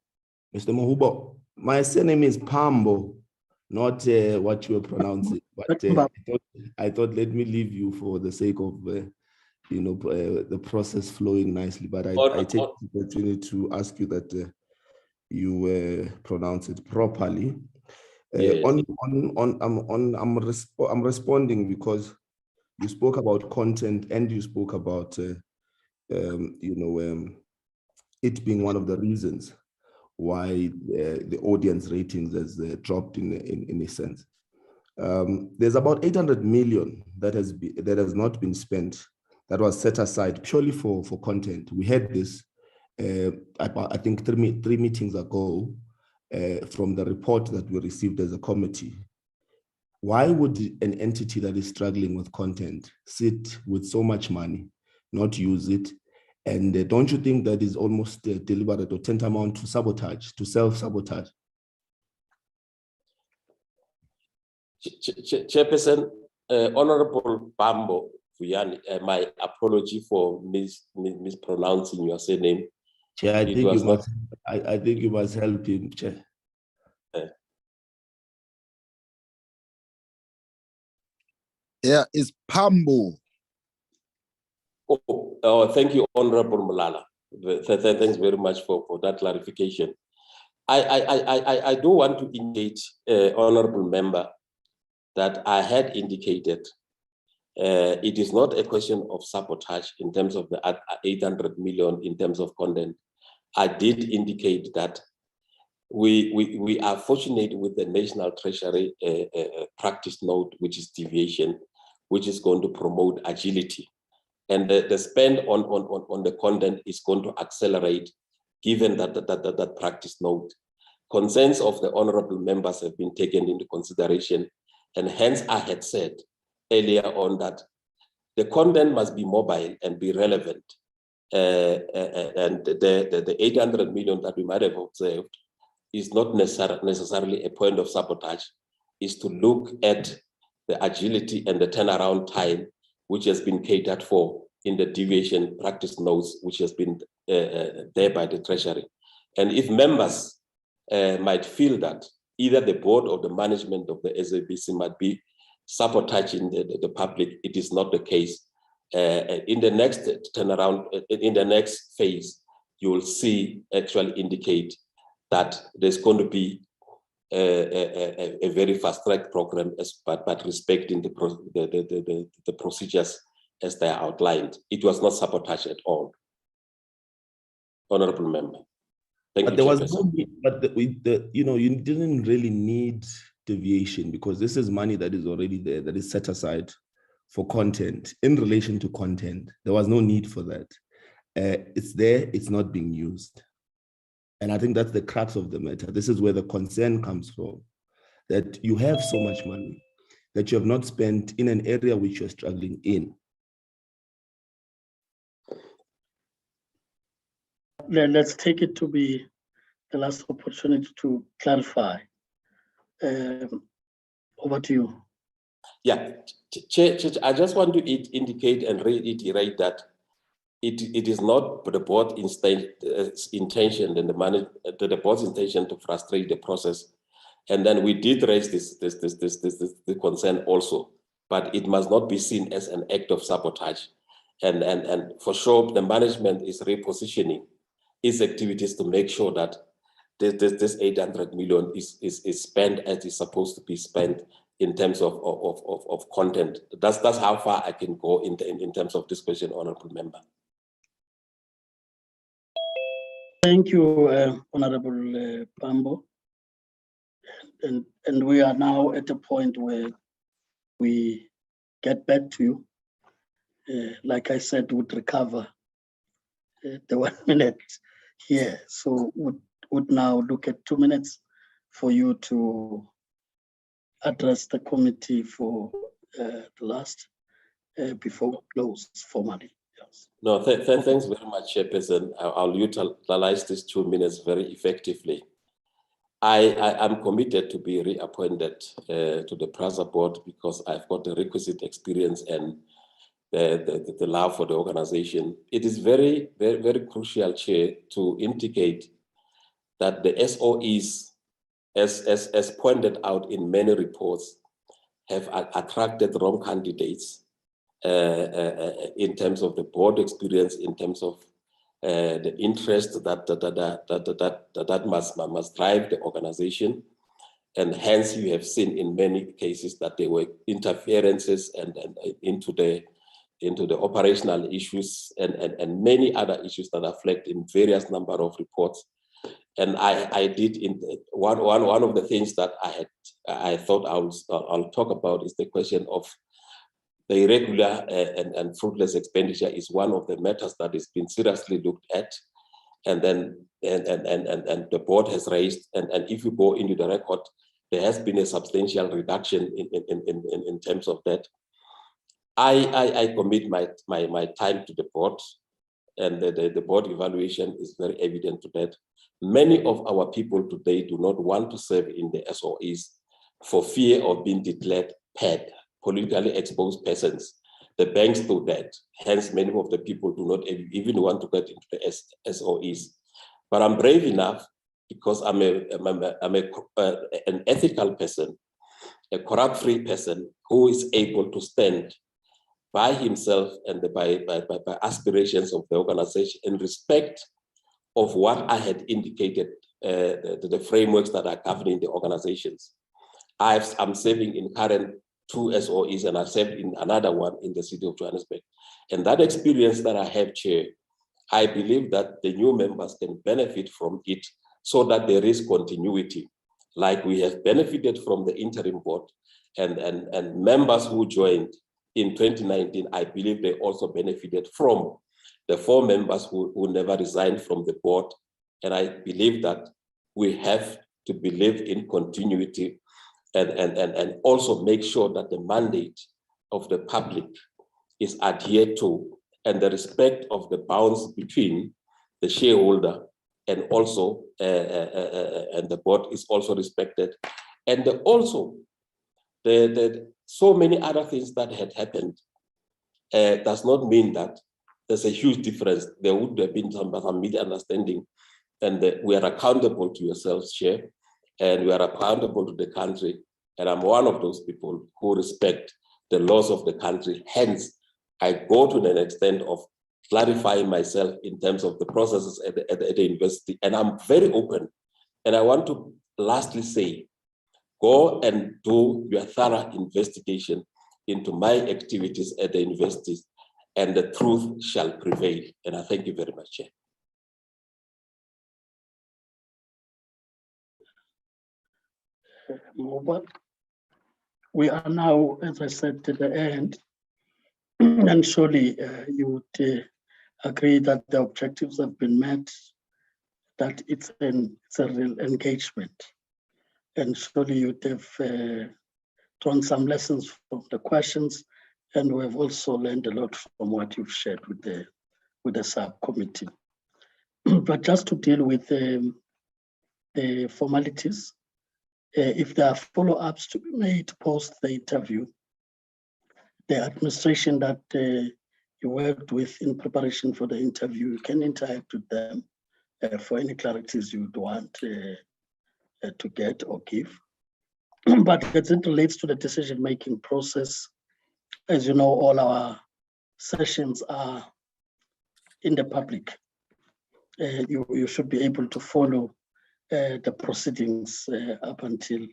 Mr. Mahubo, my surname is Pambo, not what you were pronouncing. But I thought let me leave you for the sake of the process flowing nicely. But I take the opportunity to ask you that you pronounce it properly. Yes. I'm responding because you spoke about content and you spoke about it being one of the reasons why the audience ratings has dropped in a sense. There's about 800 million that has not been spent, that was set aside purely for content. We had this, I think three meetings ago, from the report that we received as a committee. Why would an entity that is struggling with content sit with so much money, not use it? And don't you think that is almost deliberate or tantamount to sabotage, to self-sabotage? Chairperson, Honorable Bambo Vuyani, my apology for mispronouncing your surname. Chair, I think you must help him, Chair. Yeah, it's Pambo. Oh, thank you, Honorable Malala. Thanks very much for that clarification. I do want to indicate, Honorable Member, that I had indicated it is not a question of sabotage in terms of the 800 million in terms of content. I did indicate that we are fortunate with the National Treasury practice note, which is deviation, which is going to promote agility. And the spend on the content is going to accelerate, given that practice note. Concerns of the honorable members have been taken into consideration, and hence I had said earlier on that the content must be mobile and be relevant. And the 800 million that we might have observed is not necessarily a point of sabotage, is to look at the agility and the turnaround time which has been catered for in the deviation practice notes, which has been there by the Treasury. And if members might feel that either the board or the management of the SABC might be sabotaging the public, it is not the case. In the next turnaround, in the next phase, you will see actually indicate that there's going to be a very fast-track program, but respecting the procedures as they are outlined. It was not sabotage at all. Honorable Member. Thank you, there was no, but you didn't really need deviation, because this is money that is already there, that is set aside for content. In relation to content, there was no need for that. It's there, it's not being used. And I think that's the crux of the matter. This is where the concern comes from, that you have so much money that you have not spent in an area which you're struggling in. Let's take it to be the last opportunity to clarify. Over to you. Yeah, I just want to indicate and reiterate that it is not the board's intention and the board's intention to frustrate the process. And then we did raise the concern also, but it must not be seen as an act of sabotage. And for sure, the management is repositioning its activities to make sure that this 800 million is spent as it's supposed to be spent in terms of content. That's how far I can go in terms of this question, Honorable Member. Thank you, Honorable Pambo. And we are now at a point where we get back to you. Like I said, would recover the 1 minute here. So would now look at 2 minutes for you to address the committee for the last before we close formally. Yes. No, thanks very much, Chairperson. I'll utilize these 2 minutes very effectively. I am committed to be reappointed to the PRASA board because I've got the requisite experience and the love for the organization. It is very, very, very crucial, Chair, to indicate that the SOEs, as pointed out in many reports, have attracted wrong candidates in terms of the board experience, in terms of the interest that must drive the organization. And hence you have seen in many cases that there were interferences and into the operational issues and many other issues that are flagged in various number of reports. And I did in one of the things that I thought I'll talk about is the question of the irregular and fruitless expenditure is one of the matters that has been seriously looked at, and then and the board has raised, and if you go into the record, there has been a substantial reduction in terms of that. I commit my time to the board, and the board evaluation is very evident to that. Many of our people today do not want to serve in the SOEs for fear of being declared PED, politically exposed persons. The banks do that. Hence, many of the people do not even want to get into the SOEs. But I'm brave enough because I'm an ethical person, a corrupt-free person who is able to stand by himself and by aspirations of the organization in respect of what I had indicated, the frameworks that are governing the organizations. I'm serving in current 2 SOEs and I served in another one in the city of Johannesburg. And that experience that I have, Chair, I believe that the new members can benefit from it so that there is continuity. Like we have benefited from the interim board and members who joined in 2019, I believe they also benefited from the 4 members who never resigned from the board. And I believe that we have to believe in continuity and also make sure that the mandate of the public is adhered to and the respect of the bounds between the shareholder and also and the board is also respected. And also the so many other things that had happened does not mean that there's a huge difference. There would have been some misunderstanding, and we are accountable to yourselves, Chair, and we are accountable to the country. And I'm one of those people who respect the laws of the country. Hence, I go to the extent of clarifying myself in terms of the processes at the university. And I'm very open. And I want to lastly say, go and do your thorough investigation into my activities at the universities, and the truth shall prevail. And I thank you very much, Chair. We are now, as I said, to the end, and surely you would agree that the objectives have been met, that it's a real engagement. And surely you'd have drawn some lessons from the questions, and we have also learned a lot from what you've shared with the subcommittee. But just to deal with the formalities, if there are follow-ups to be made post the interview, the administration that you worked with in preparation for the interview, you can interact with them for any clarities you would want to get or give. But as it relates to the decision-making process, as you know, all our sessions are in the public. you should be able to follow the proceedings up until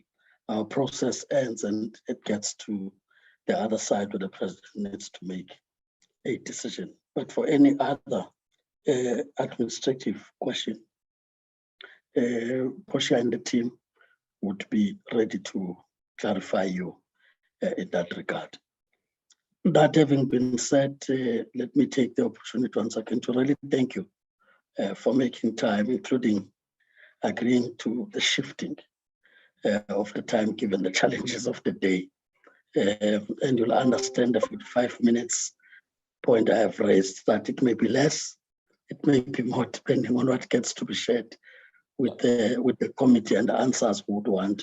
our process ends and it gets to the other side where the president needs to make a decision. But for any other administrative question, Portia and the team would be ready to clarify you in that regard. That having been said, let me take the opportunity once again to really thank you for making time, including agreeing to the shifting of the time given the challenges of the day. And you'll understand the 55 minutes point I have raised, that it may be less, it may be more, depending on what gets to be shared with the committee and the answers we would want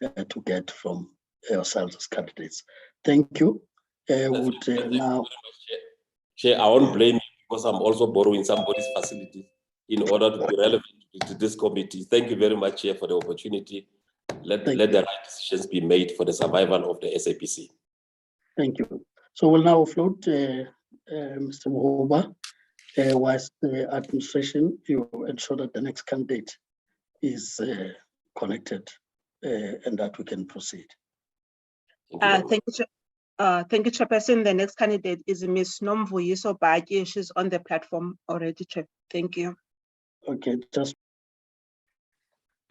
to get from yourselves as candidates. Thank you. Now, Chair, I won't blame you because I'm also borrowing somebody's facility in order to be relevant to this committee. Thank you very much, Chair, for the opportunity. Let the right decisions be made for the survival of the SABC. Thank you. So we'll now float Mr. Mohoba, whilst the administration, you ensure that the next candidate is connected and that we can proceed. Thank you, Chairperson. The next candidate is Ms. Nomvuyiso Baki. She's on the platform already, Chair. Thank you. Okay, just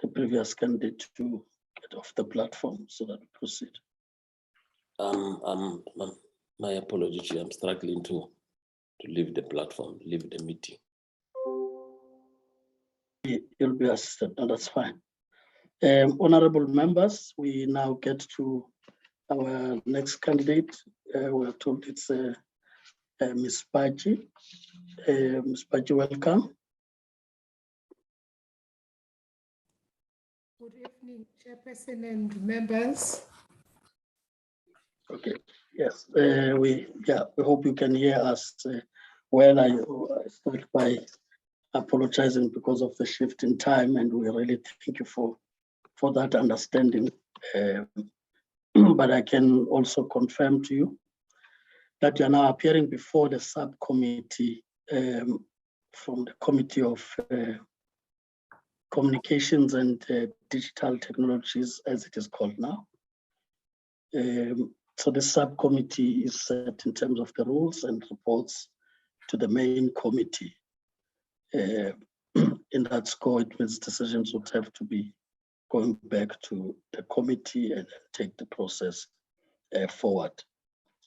the previous candidate to get off the platform so that we proceed. My apology, Chair. I'm struggling to leave the platform, leave the meeting. You'll be assisted. No, that's fine. Honorable members, we now get to our next candidate. We're told it's Ms. Baji. Ms. Baji, welcome. Good evening, Chairperson and members. Okay. Yes. We hope you can hear us well. I start by apologizing because of the shift in time, and we really thank you for that understanding. But I can also confirm to you that you are now appearing before the subcommittee from the Committee of Communications and Digital Technologies, as it is called now. So the subcommittee is set in terms of the rules and reports to the main committee. In that score, it means decisions would have to be going back to the committee and take the process forward.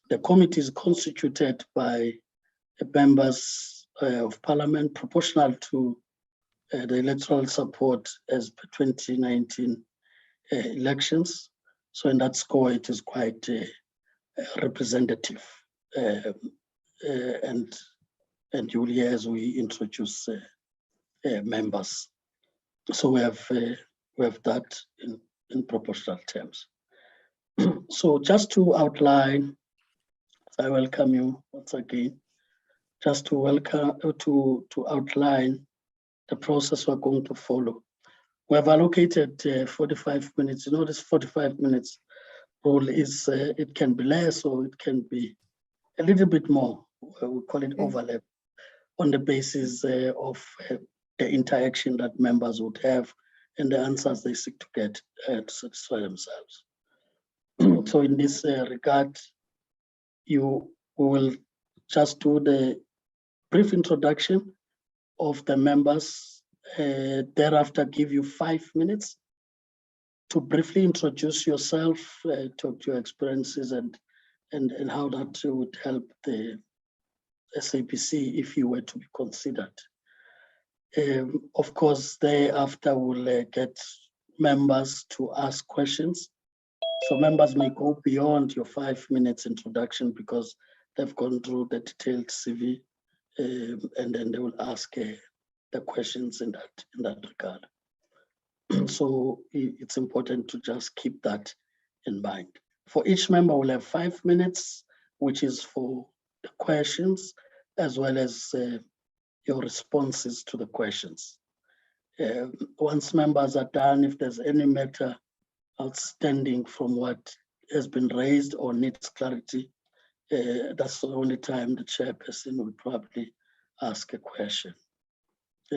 The committee is constituted by members of parliament proportional to the electoral support as per 2019 elections. So in that score, it is quite representative. And you will hear as we introduce members. So we have that in proportional terms. So just to outline, I welcome you once again, just to outline the process we're going to follow. We have allocated 45 minutes. You know, this 45 minutes rule is, it can be less or it can be a little bit more. We call it overlap on the basis of the interaction that members would have and the answers they seek to get to satisfy themselves. So in this regard, we will just do the brief introduction of the members, thereafter give you 5 minutes to briefly introduce yourself, talk to your experiences and how that would help the SABC if you were to be considered. Of course, thereafter we'll get members to ask questions. So members may go beyond your 5 minutes introduction because they've gone through the detailed CV, and then they will ask the questions in that regard. So it's important to just keep that in mind. For each member, we'll have 5 minutes, which is for the questions, as well as your responses to the questions. Once members are done, if there's any matter outstanding from what has been raised or needs clarity, that's the only time the chairperson will probably ask a question.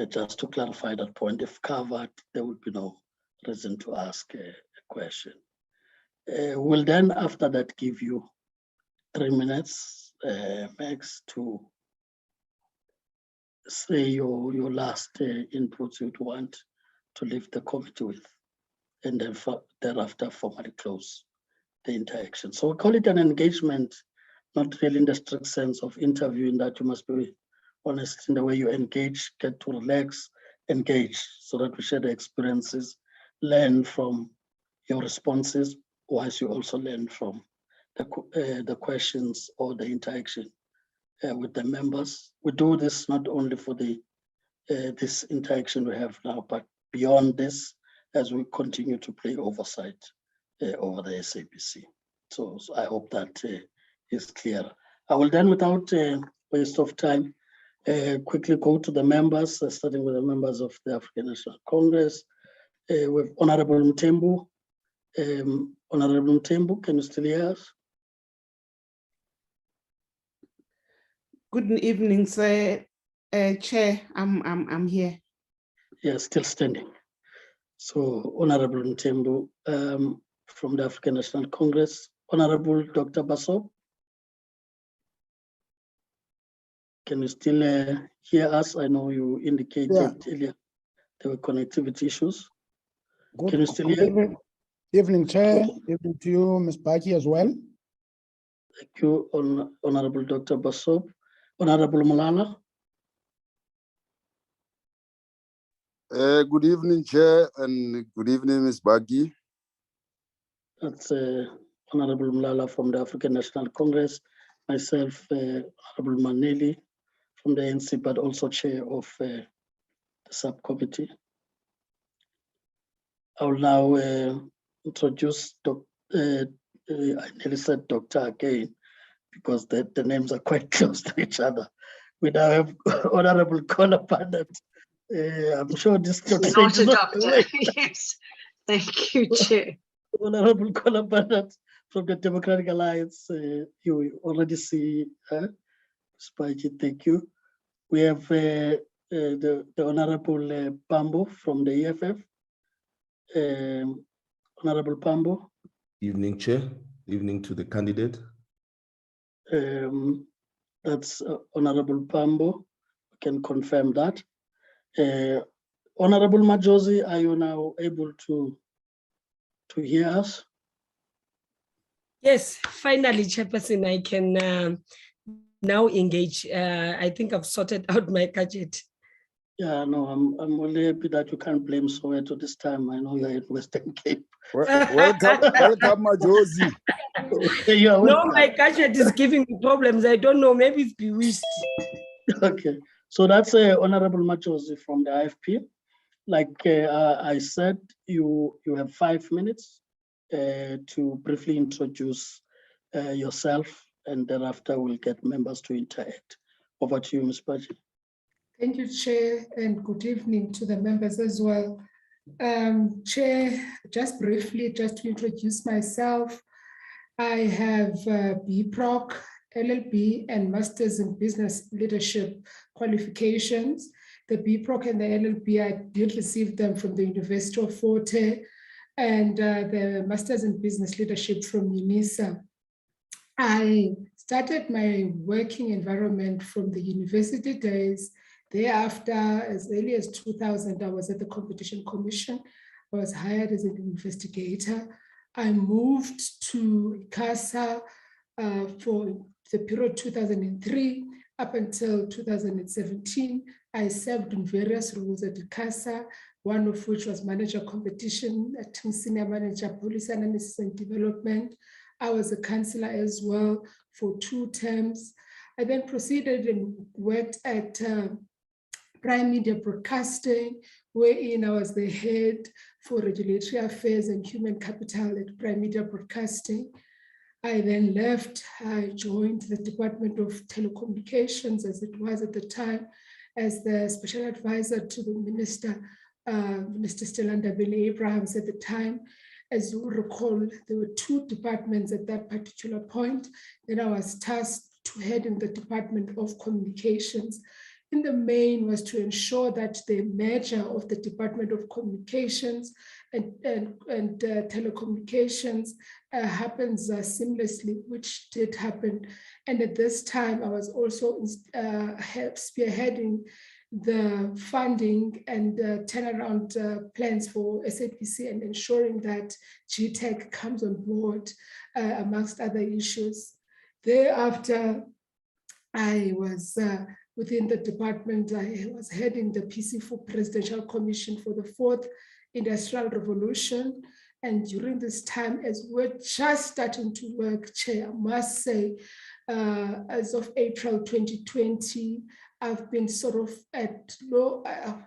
Just to clarify that point, if covered, there would be no reason to ask a question. We'll then, after that, give you 3 minutes max to say your last inputs you'd want to leave the committee with, and then thereafter formally close the interaction. So we call it an engagement, not really in the strict sense of interviewing, that you must be honest in the way you engage, get to relax, engage, so that we share the experiences, learn from your responses, whilst you also learn from the questions or the interaction with the members. We do this not only for the this interaction we have now, but beyond this, as we continue to play oversight over the SABC. So I hope that is clear. I will then, without waste of time, quickly go to the members, starting with the members of the African National Congress, with Honorable Mthembu. Honorable Mthembu, can you still hear us? Good evening, sir. Chair, I'm here. Yes, still standing. So, Honorable Mthembu from the African National Congress. Honorable Dr. Basso, can you still hear us? I know you indicated earlier there were connectivity issues. Good. Can you still hear? Evening, Chair. Evening to you, Ms. Baki, as well. Thank you, Honorable Dr. Basso. Honorable Malala. Good evening, Chair, and good evening, Ms. Baki. That's Honorable Malala from the African National Congress. Myself, Honorable Maneli from the ANC, but also chair of the subcommittee. I will now introduce I nearly said doctor again, because the names are quite close to each other. We now have Honorable Kola Pandat. I'm sure this doctor Not a doctor. Yes. Thank you, Chair. Honorable Kola Pandat from the Democratic Alliance. You already see her. Spaji, thank you. We have the Honorable Pambo from the EFF. Honorable Pambo. Evening, Chair. Evening to the candidate. That's Honorable Pambo. We can confirm that. Honorable Majosi, are you now able to hear us? Yes, finally, Chairperson, I can now engage. I think I've sorted out my gadget. Yeah, no, I'm only happy that you can't blame Soweto this time. I know you're in Western Cape. Welcome, Majosi. No, my gadget is giving me problems. I don't know, maybe it's bewitched. Okay, so that's Honorable Majosi from the IFP. Like I said, you have 5 minutes to briefly introduce yourself, and thereafter we'll get members to interact. Over to you, Ms. Baji. Thank you, Chair, and good evening to the members as well. Chair, just briefly, just to introduce myself, I have BProc, LLB, and Masters in Business Leadership qualifications. The BProc and the LLB, I did receive them from the University of Forte, and the Masters in Business Leadership from UNISA. I started my working environment from the university days. Thereafter, as early as 2000, I was at the Competition Commission. I was hired as an investigator. I moved to ICASA for the period 2003 up until 2017. I served in various roles at ICASA, one of which was manager competition, acting senior manager, policy analysis and development. I was a councillor as well for 2 terms. I then proceeded and worked at Prime Media Broadcasting, wherein I was the head for regulatory affairs and human capital at Prime Media Broadcasting. I then left. I joined the Department of Telecommunications, as it was at the time, as the special advisor to the Minister, Minister Stelanda Abrahams at the time. As you recall, there were 2 departments at that particular point. Then I was tasked to head in the Department of Communications. in the main was to ensure that the merger of the Department of Communications and Telecommunications happens seamlessly, which did happen. And at this time, I was also spearheading the funding and turnaround plans for SABC and ensuring that GTech comes on board amongst other issues. Thereafter, I was within the department, I was heading the PC4 Presidential Commission for the 4th Industrial Revolution. And during this time, as we're just starting to work, Chair, I must say, as of April 2020, I've been sort of at low,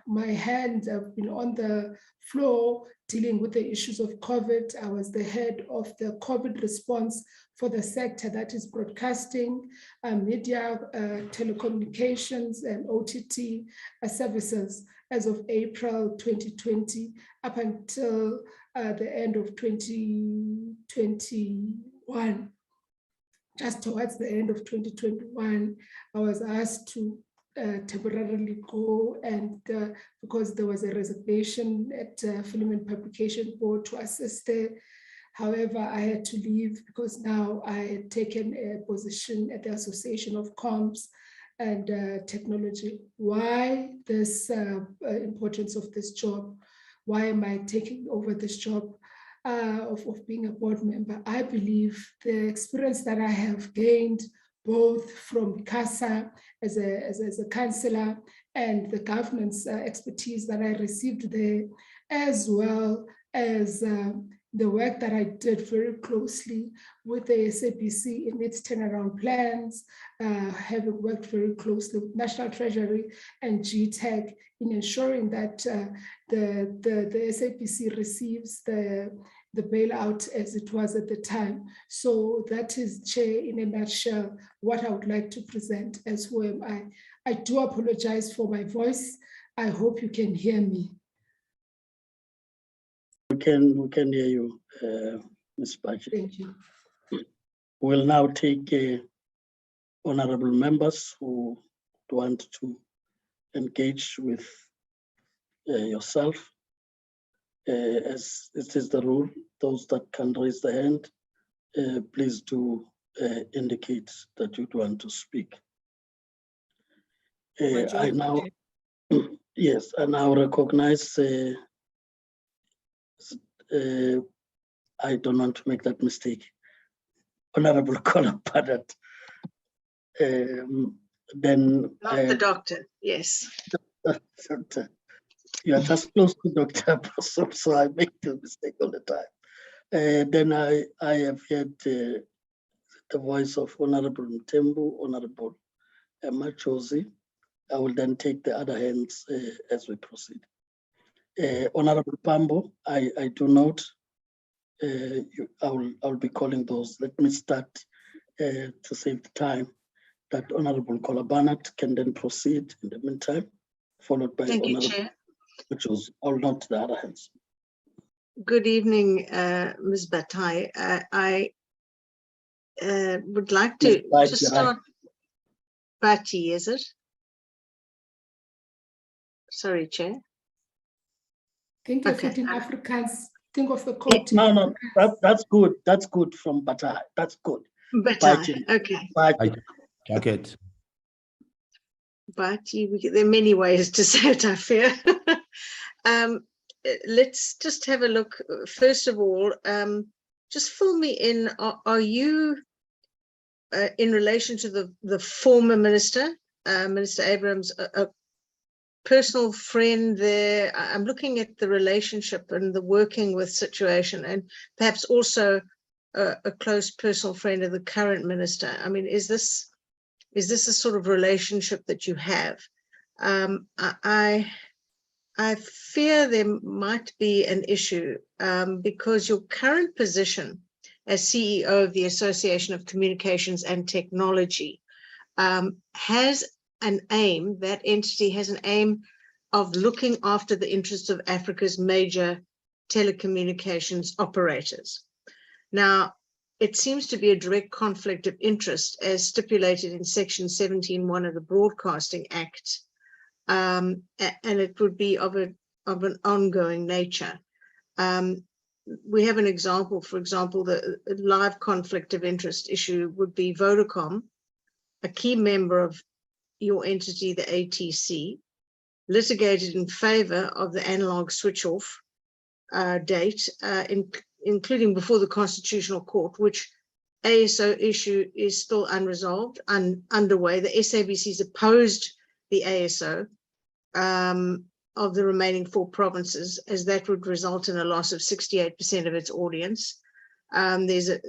my hands have been on the floor dealing with the issues of COVID. I was the head of the COVID response for the sector that is broadcasting, media, telecommunications, and OTT services as of April 2020 up until the end of 2021. Just towards the end of 2021, I was asked to temporarily go, and because there was a resignation at Film and Publication Board to assist there. However, I had to leave because now I had taken a position at the Association of Comms and Technology. Why this importance of this job? Why am I taking over this job of being a board member? I believe the experience that I have gained both from CASA as a councillor and the governance expertise that I received there, as well as the work that I did very closely with the SABC in its turnaround plans, having worked very closely with National Treasury and GTech in ensuring that the SABC receives the bailout as it was at the time. So that is, Chair, in a nutshell, what I would like to present as who am I. I do apologize for my voice. I hope you can hear me. We can hear you, Ms. Baji. Thank you. We'll now take honorable members who want to engage with yourself. As it is the rule, those that can raise the hand, please do indicate that you'd want to speak. I now, yes, I now recognize, I don't want to make that mistake, Honorable Colin Paddock. Then Not the doctor, yes. Doctor. You are just close to Dr. Apostle, so I make the mistake all the time. Then I have heard the voice of Honorable Mtembu, Honorable Machozi. I will then take the other hands as we proceed. Honorable Pambo, I do note, I'll be calling those. Let me start to save the time that Honorable Kolabanat can then proceed in the meantime, followed by Thank you, Honorable, Chair. which was all not the other hands. Good evening, Ms. Batai. I would like to start. Bati, is it? Sorry, Chair. Think of it in Afrikaans. Think of the court. No, that's good. That's good from Batai. That's good. Batai, okay. Jacket. Bati, there are many ways to say it, I fear. Let's just have a look. First of all, just fill me in. Are you in relation to the former minister, Minister Abrams, a personal friend there? I'm looking at the relationship and the working with situation, and perhaps also a close personal friend of the current minister. I mean, is this a sort of relationship that you have? I fear there might be an issue because your current position as CEO of the Association of Communications and Technology has an aim, that entity has an aim of looking after the interests of Africa's major telecommunications operators. Now, it seems to be a direct conflict of interest as stipulated in Section 17(1) of the Broadcasting Act and it would be of an ongoing nature. We have an example, for example, the live conflict of interest issue would be Vodacom, a key member of your entity, the ATC, litigated in favor of the analog switch off date, including before the Constitutional Court, which ASO issue is still unresolved and underway. The SABC's opposed the ASO of the remaining 4 provinces, as that would result in a loss of 68% of its audience. There's a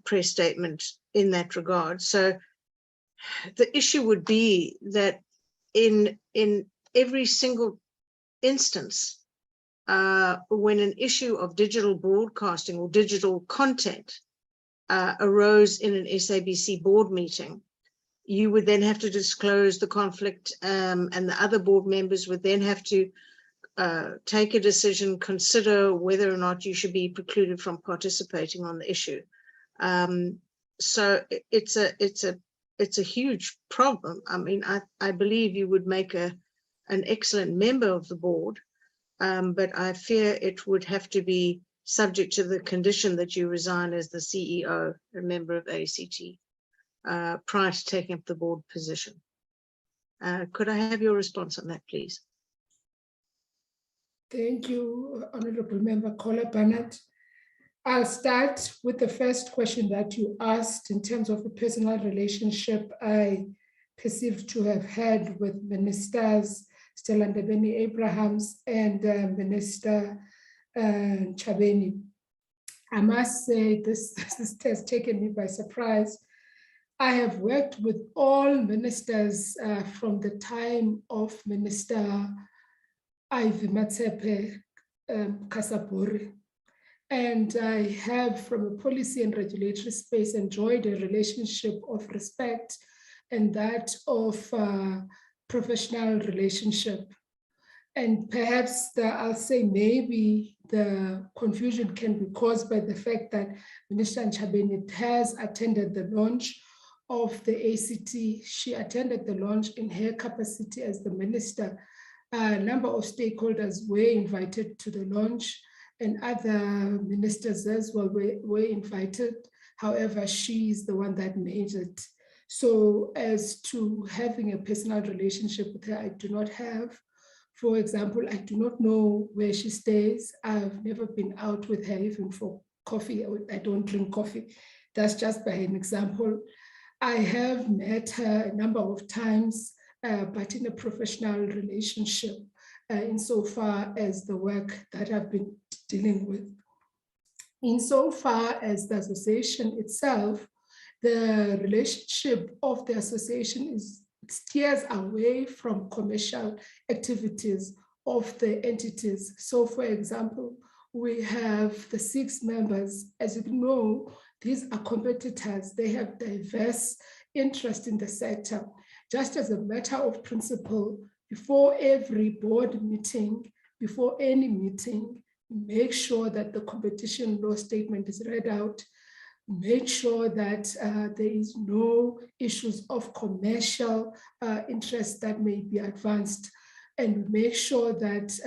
press statement in that regard. So the issue would be that in every single instance, when an issue of digital broadcasting or digital content arose in an SABC board meeting, you would then have to disclose the conflict, and the other board members would then have to take a decision, consider whether or not you should be precluded from participating on the issue. So it's a huge problem. I mean, I believe you would make an excellent member of the board, but I fear it would have to be subject to the condition that you resign as the CEO, a member of ACT, prior to taking up the board position. Could I have your response on that, please? Thank you, Honorable Member Kola Barnett. I'll start with the first question that you asked in terms of the personal relationship I perceived to have had with Ministers Stella Ndebeni-Abrahams and Minister Chabeni. I must say this has taken me by surprise. I have worked with all ministers from the time of Minister Ivy Matsepe Kasapori. And I have, from a policy and regulatory space, enjoyed a relationship of respect and that of professional relationship. And perhaps I'll say maybe the confusion can be caused by the fact that Minister Chabeni has attended the launch of the ACT. She attended the launch in her capacity as the minister. A number of stakeholders were invited to the launch, and other ministers as well were invited. However, she is the one that made it. So as to having a personal relationship with her, I do not have. For example, I do not know where she stays. I've never been out with her even for coffee. I don't drink coffee. That's just by an example. I have met her a number of times, but in a professional relationship, insofar as the work that I've been dealing with. Insofar as the association itself, the relationship of the association steers away from commercial activities of the entities. So for example, we have the 6 members. As you know, these are competitors. They have diverse interest in the sector. Just as a matter of principle, before every board meeting, before any meeting, make sure that the competition law statement is read out, make sure that there is no issues of commercial interest that may be advanced, and make sure that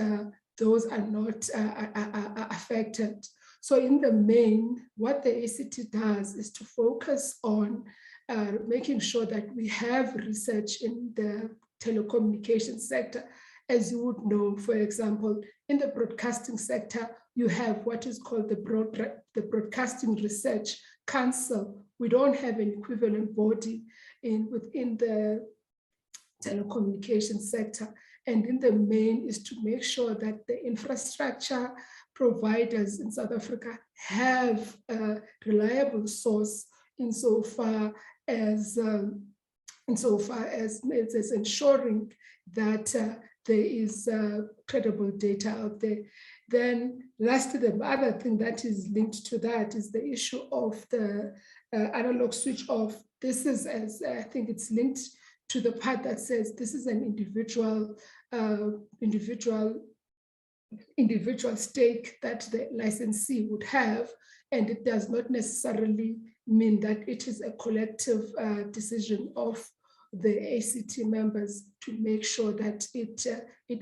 those are not affected. So in the main, what the ACT does is to focus on making sure that we have research in the telecommunications sector. As you would know, for example, in the broadcasting sector, you have what is called the Broadcasting Research Council. We don't have an equivalent body within the telecommunications sector. And in the main is to make sure that the infrastructure providers in South Africa have a reliable source insofar as ensuring that there is credible data out there. Then lastly, the other thing that is linked to that is the issue of the analog switch off. This is, as I think it's linked to the part that says this is an individual stake that the licensee would have, and it does not necessarily mean that it is a collective decision of the ACT members to make sure that it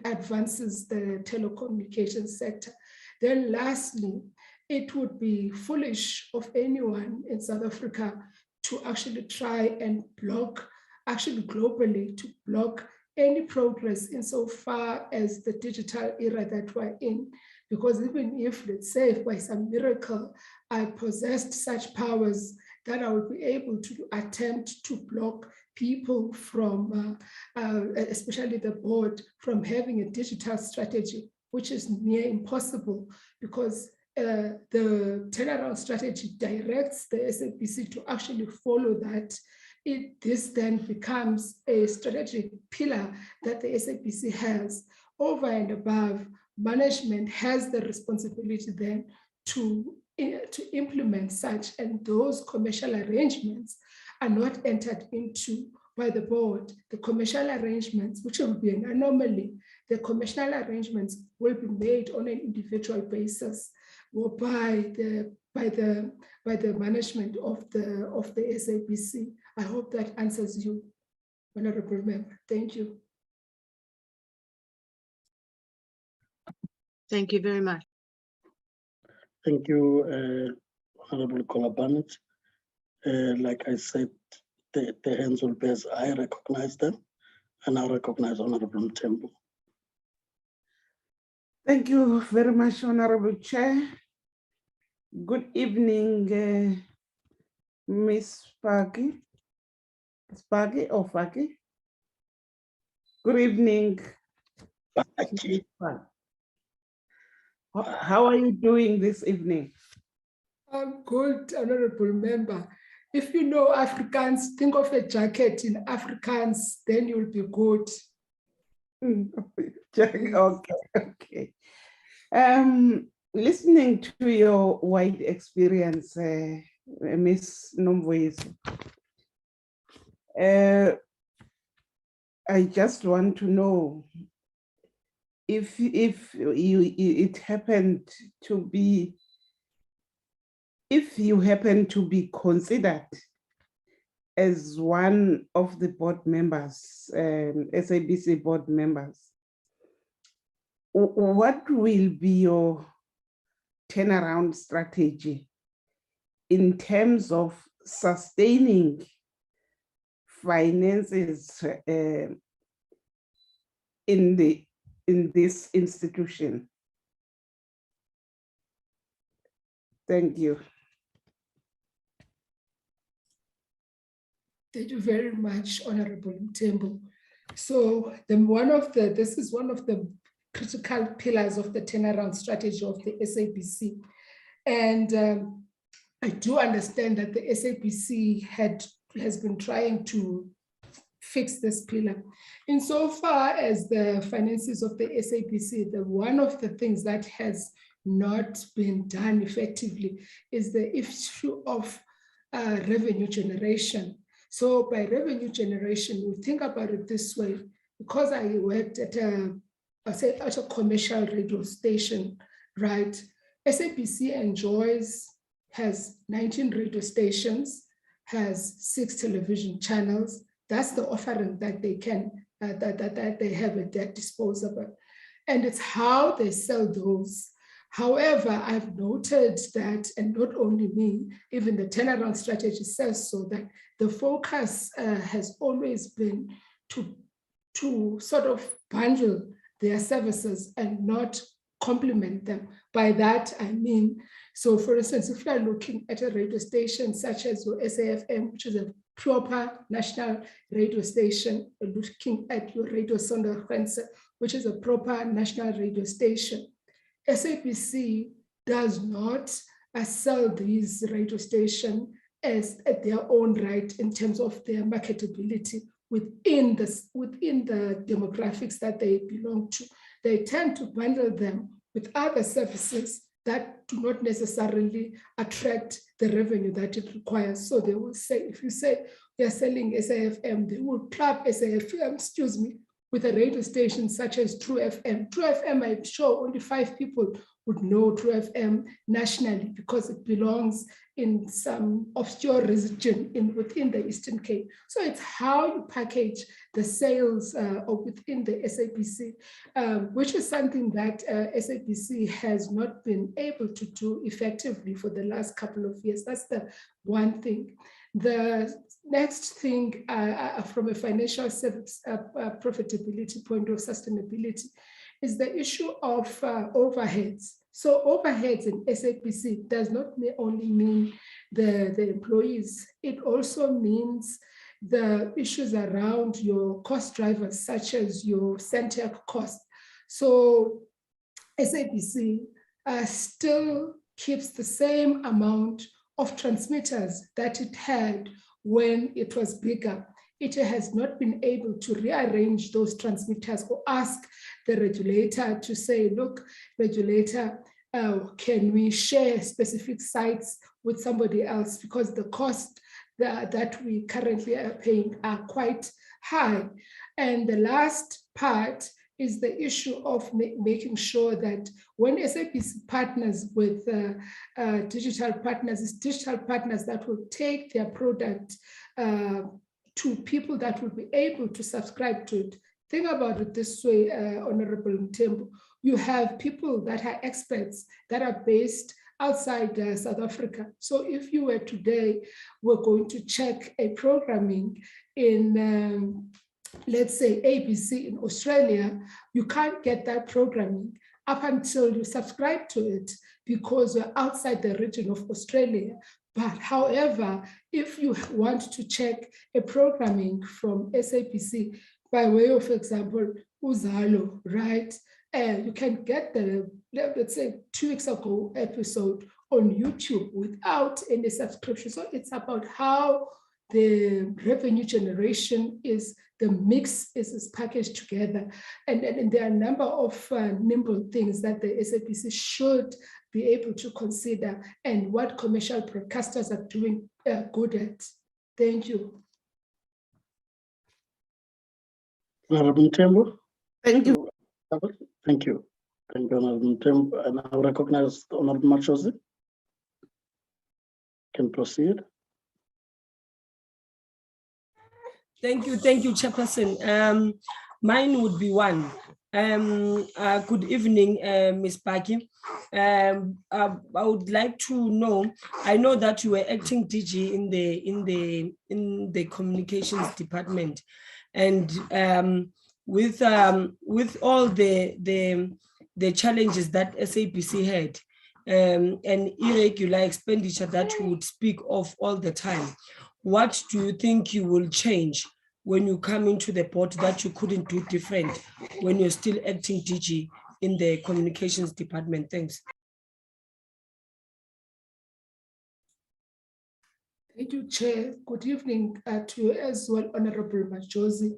advances the telecommunications sector. Then lastly, it would be foolish of anyone in South Africa to actually try and block, actually globally, to block any progress insofar as the digital era that we're in. Because even if, let's say, by some miracle, I possessed such powers that I would be able to attempt to block people from, especially the board, from having a digital strategy, which is near impossible because the turnaround strategy directs the SABC to actually follow that. This then becomes a strategic pillar that the SABC has. Over and above, management has the responsibility then to implement such, and those commercial arrangements are not entered into by the board. The commercial arrangements, which will be an anomaly, the commercial arrangements will be made on an individual basis or by the management of the SABC. I hope that answers you, Honorable Member. Thank you. Thank you very much. Thank you, Honorable Kolabanet. Like I said, the hands will be as I recognize them, and I recognize Honorable Mthembu. Thank you very much, Honorable Chair. Good evening, Ms. Faki. Spagi or Faki? Good evening. Faki. How are you doing this evening? I'm good, Honorable Member. If you know Afrikaans, think of a jacket in Afrikaans, then you'll be good. Okay. Listening to your wide experience, Ms. Nomvoyesu, I just want to know if it happened to be, if you happen to be considered as one of the board members, SABC board members, what will be your turnaround strategy in terms of sustaining finances in this institution? Thank you. Thank you very much, Honorable Mthembu. So this is one of the critical pillars of the turnaround strategy of the SABC. And I do understand that the SABC has been trying to fix this pillar. Insofar as the finances of the SABC, one of the things that has not been done effectively is the issue of revenue generation. So by revenue generation, we think about it this way, because I worked at a commercial radio station, right? SABC has 19 radio stations, has 6 television channels. That's the offering that they can, that they have at their disposal. And it's how they sell those. However, I've noted that, and not only me, even the turnaround strategy says so, that the focus has always been to sort of bundle their services and not complement them. By that, I mean, so for instance, if you're looking at a radio station such as your SAFM, which is a proper national radio station, looking at your Radio Sondergrenze, which is a proper national radio station, SABC does not sell these radio stations as at their own right in terms of their marketability within the demographics that they belong to. They tend to bundle them with other services that do not necessarily attract the revenue that it requires. So they will say, if you say they're selling SAFM, they will club SAFM, with a radio station such as True FM. True FM, I'm sure only 5 people would know True FM nationally because it belongs in some obscure region within the Eastern Cape. So it's how you package the sales within the SABC, which is something that SABC has not been able to do effectively for the last couple of years. That's the one thing. The next thing from a financial service profitability point of sustainability is the issue of overheads. So overheads in SABC does not only mean the employees, it also means the issues around your cost drivers, such as your Centec cost. So SABC still keeps the same amount of transmitters that it had when it was bigger. It has not been able to rearrange those transmitters or ask the regulator to say, look, regulator, can we share specific sites with somebody else? Because the cost that we currently are paying are quite high. And the last part is the issue of making sure that when SABC partners with digital partners, it's digital partners that will take their product to people that will be able to subscribe to it. Think about it this way, Honorable Mthembu. You have people that are experts that are based outside South Africa. So if you were today, we're going to check a programming in, let's say, ABC in Australia, you can't get that programming up until you subscribe to it because you're outside the region of Australia. But however, if you want to check a programming from SABC, by way of example, Uzalo, right? You can get the, let's say, 2 weeks ago episode on YouTube without any subscription. So it's about how the revenue generation is, the mix is packaged together. And there are a number of nimble things that the SABC should be able to consider and what commercial broadcasters are doing good at. Thank you. Honorable Mthembu. Thank you. Thank you. Thank you, Honorable Mthembu. And I recognize Honorable Machozi. Can proceed. Thank you, Chairperson. Mine would be one. Good evening, Ms. Paki. I would like to know. I know that you were acting DG in the communications department, and with all the challenges that SABC had, and irregular expenditure that we would speak of all the time. What do you think you will change when you come into the board that you couldn't do different when you're still acting DG in the communications department? Thanks. Thank you, Chair. Good evening to you as well, Honorable Machozi.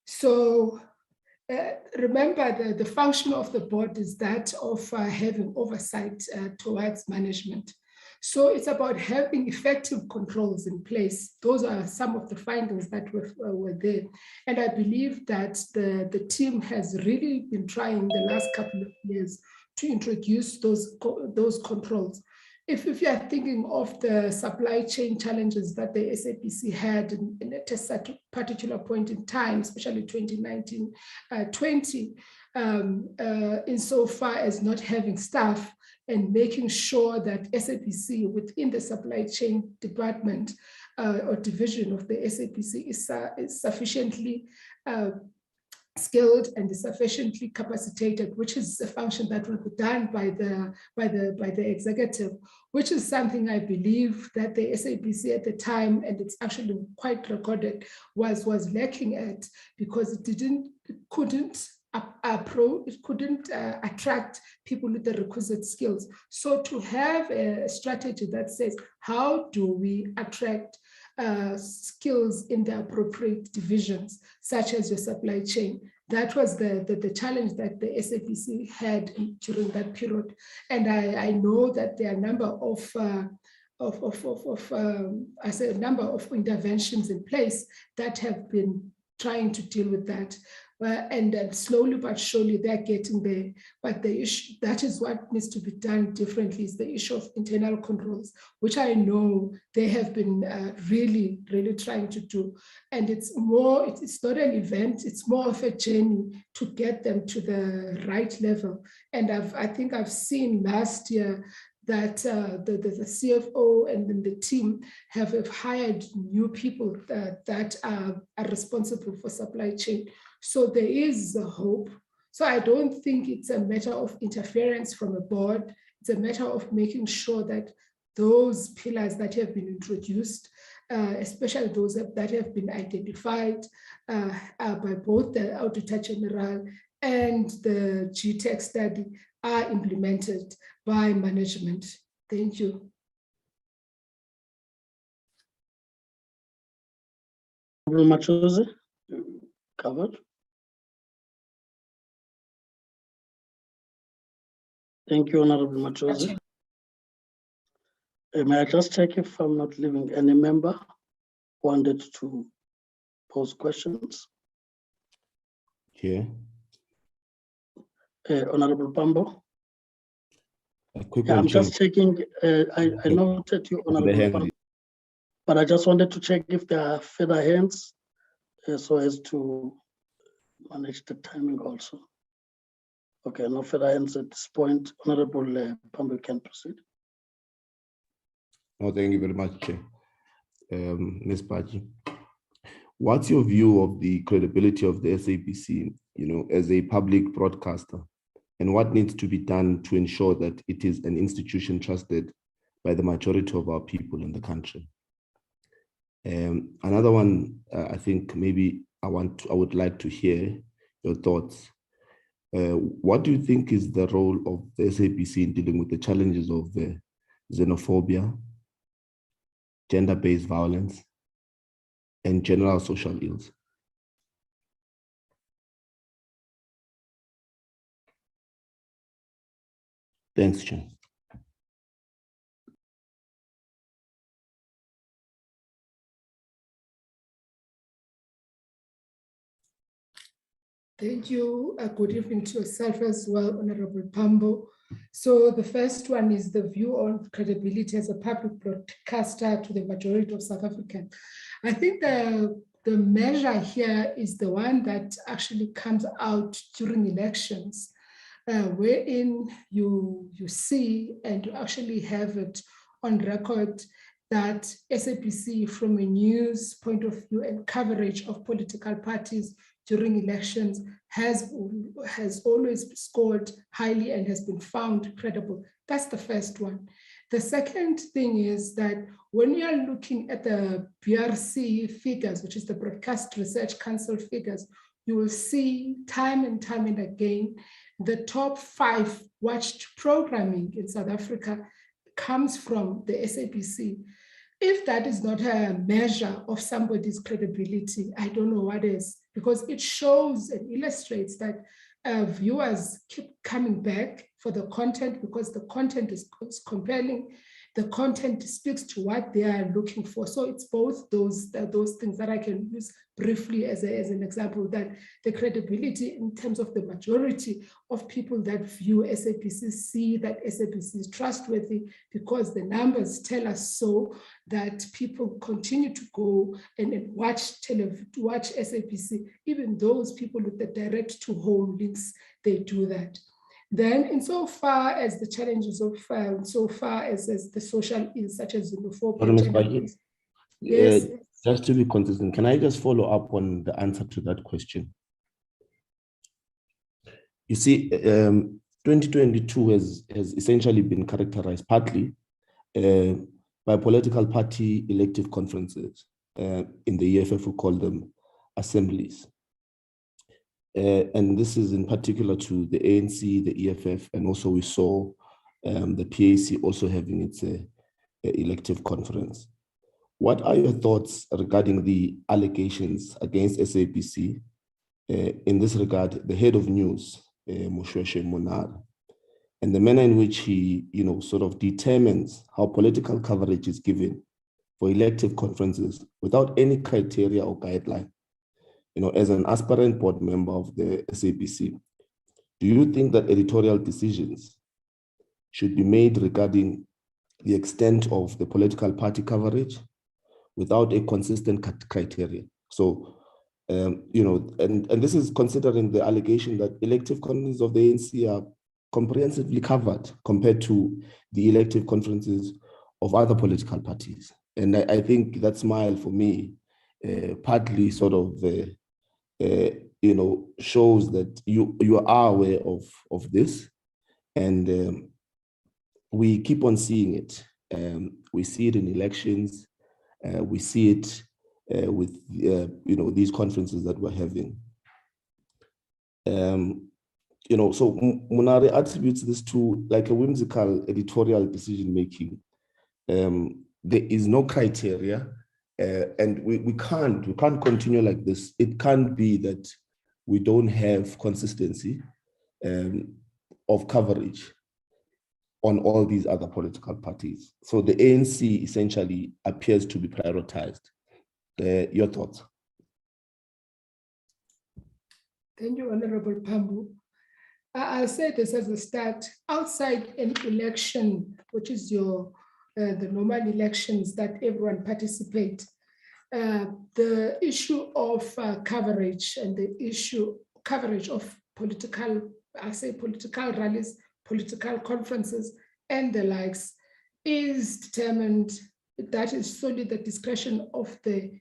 So remember the function of the board is that of having oversight towards management. So it's about having effective controls in place. Those are some of the findings that were there. And I believe that the team has really been trying the last couple of years to introduce those controls. If you are thinking of the supply chain challenges that the SABC had at a particular point in time, especially 2019-20, insofar as not having staff and making sure that SABC within the supply chain department or division of the SABC is sufficiently skilled and is sufficiently capacitated, which is a function that will be done by the executive, which is something I believe that the SABC at the time, and it's actually quite recorded, was lacking at, because it couldn't attract people with the requisite skills. So to have a strategy that says, how do we attract skills in the appropriate divisions, such as your supply chain? That was the challenge that the SABC had during that period. And I know that there are a number of interventions in place that have been trying to deal with that. and then slowly but surely they're getting there. But the issue, that is what needs to be done differently, is the issue of internal controls, which I know they have been really trying to do. And it's not an event, it's more of a journey to get them to the right level. And I think I've seen last year that the CFO and then the team have hired new people that are responsible for supply chain. So there is a hope. So I don't think it's a matter of interference from a board. It's a matter of making sure that those pillars that have been introduced, especially those that have been identified by both the Auditor General and the GTEC study, are implemented by management. Thank you. Machozi, covered. Thank you, Honorable Machozi. May I just check if I'm not leaving any member who wanted to pose questions? Yeah. Honorable Pambo. A quick Yeah, one, I'm just checking. I noted you, Honorable Pambo, but I just wanted to check if there are further hands so as to manage the timing also. Okay, no further hands at this point. Honorable Pambo, can proceed. Oh, thank you very much, Chair. Ms. Paji, what's your view of the credibility of the SABC, as a public broadcaster, and what needs to be done to ensure that it is an institution trusted by the majority of our people in the country? Another one, I think maybe I would like to hear your thoughts. What do you think is the role of the SABC in dealing with the challenges of xenophobia, gender-based violence, and general social ills? Thanks, Chair. Thank you. Good evening to yourself as well, Honorable Pambo. So the first one is the view on credibility as a public broadcaster to the majority of South Africans. I think the measure here is the one that actually comes out during elections, wherein you see and you actually have it on record that SABC, from a news point of view and coverage of political parties during elections, has always scored highly and has been found credible. That's the first one. The second thing is that when you are looking at the BRC figures, which is the Broadcast Research Council figures, you will see time and again, the top 5 watched programming in South Africa comes from the SABC. If that is not a measure of somebody's credibility, I don't know what is, because it shows and illustrates that viewers keep coming back for the content because the content is compelling. The content speaks to what they are looking for. So it's both those things that I can use briefly as an example, that the credibility in terms of the majority of people that view SABC see that SABC is trustworthy because the numbers tell us so, that people continue to go and watch SABC. Even those people with the direct to home links, they do that. Then, insofar as the challenges of, insofar as the social ills such as xenophobia, yes. Just to be consistent, can I just follow up on the answer to that question? You see, 2022 has essentially been characterized partly by political party elective conferences. In the EFF, we call them assemblies. And this is in particular to the ANC, the EFF, and also we saw the PAC also having its elective conference. What are your thoughts regarding the allegations against SABC? In this regard, the head of news, Moshweshe Monar, and the manner in which he, sort of determines how political coverage is given for elective conferences without any criteria or guideline. as an aspirant board member of the SABC, do you think that editorial decisions should be made regarding the extent of the political party coverage without a consistent criteria? So, and this is considering the allegation that elective conferences of the ANC are comprehensively covered compared to the elective conferences of other political parties. And I think that smile for me partly sort of, shows that you are aware of this, and we keep on seeing it. We see it in elections. We see it with these conferences that we're having. So Munari attributes this to like a whimsical editorial decision making. There is no criteria, and we can't continue like this. It can't be that we don't have consistency of coverage on all these other political parties. So the ANC essentially appears to be prioritized. Your thoughts? Thank you, Honorable Pambu. I'll say this as a start. Outside an election, which is the normal elections that everyone participates, the issue of coverage and the coverage of political rallies, political conferences, and the likes is determined. That is solely the discretion of the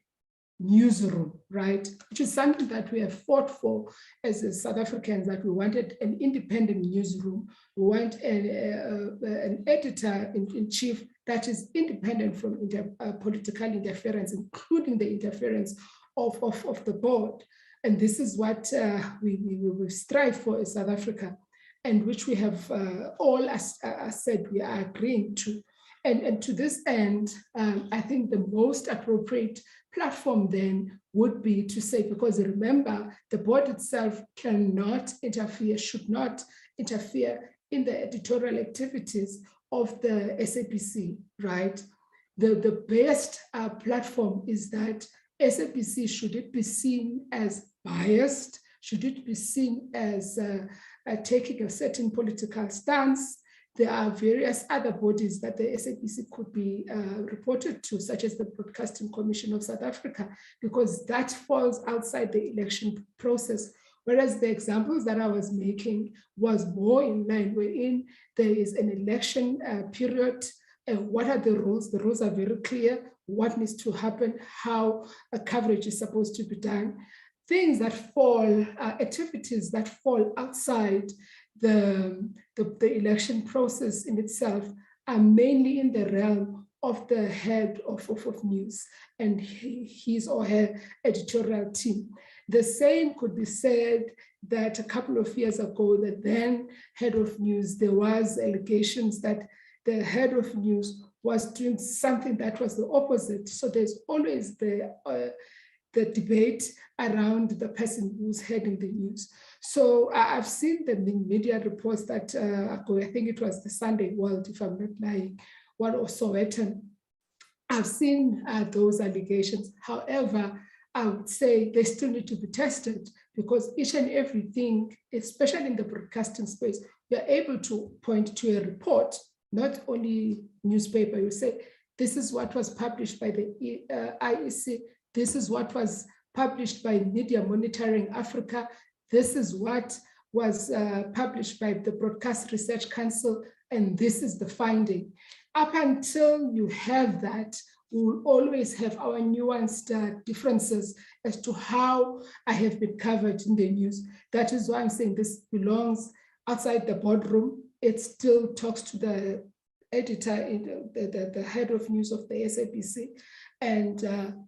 newsroom, right? Which is something that we have fought for as South Africans, that we wanted an independent newsroom. We want an editor-in-chief that is independent from political interference, including the interference of the board. And this is what we strive for in South Africa, and which we have all, as said, we are agreeing to. And to this end, I think the most appropriate platform then would be to say, because remember, the board itself cannot interfere, should not interfere in the editorial activities of the SABC, right? The best platform is that SABC, should it be seen as biased, should it be seen as taking a certain political stance, there are various other bodies that the SABC could be reported to, such as the Broadcasting Commission of South Africa, because that falls outside the election process. Whereas the examples that I was making was more in line, wherein there is an election period. What are the rules? The rules are very clear. What needs to happen, how a coverage is supposed to be done. Things that fall, activities that fall outside the election process in itself are mainly in the realm of the head of news and his or her editorial team. The same could be said that a couple of years ago, the then head of news, there was allegations that the head of news was doing something that was the opposite. So there's always the debate around the person who's heading the news. So I've seen the media reports that, I think it was the Sunday World, if I'm not lying, what also written. I've seen those allegations. However, I would say they still need to be tested, because each and everything, especially in the broadcasting space, you're able to point to a report, not only newspaper. You say, this is what was published by the IEC, this is what was published by Media Monitoring Africa, this is what was published by the Broadcast Research Council, and this is the finding. Up until you have that, we will always have our nuanced differences as to how I have been covered in the news. That is why I'm saying this belongs outside the boardroom. It still talks to the editor, the head of news of the SABC, and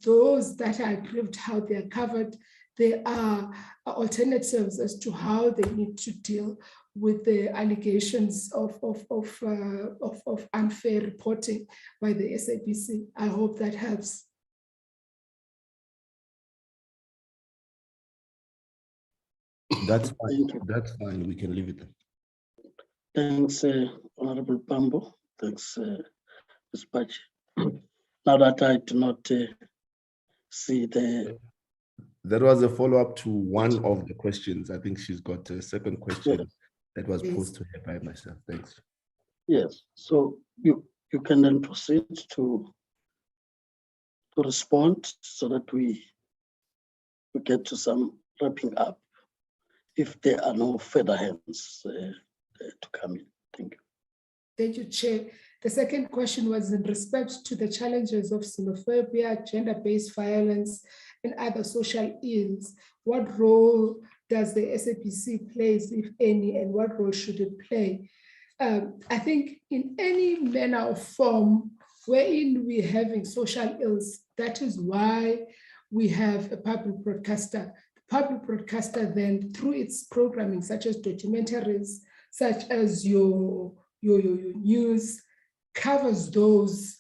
those that are aggrieved how they are covered, there are alternatives as to how they need to deal with the allegations of unfair reporting by the SABC. I hope that helps. That's fine. That's fine. We can leave it. Thanks, Honorable Pambo. Thanks, Ms. Pachi. Now that I do not see the That was a follow-up to one of the questions. I think she's got a second question that was posed to her by myself. Thanks. Yes, so you can then proceed to respond so that we get to some wrapping up if there are no further hands to come in. Thank you. Thank you, Chair. The second question was in respect to the challenges of xenophobia, gender-based violence, and other social ills. What role does the SABC play, if any, and what role should it play? I think in any manner or form wherein we're having social ills, that is why we have a public broadcaster. The public broadcaster then, through its programming, such as documentaries, such as your news, covers those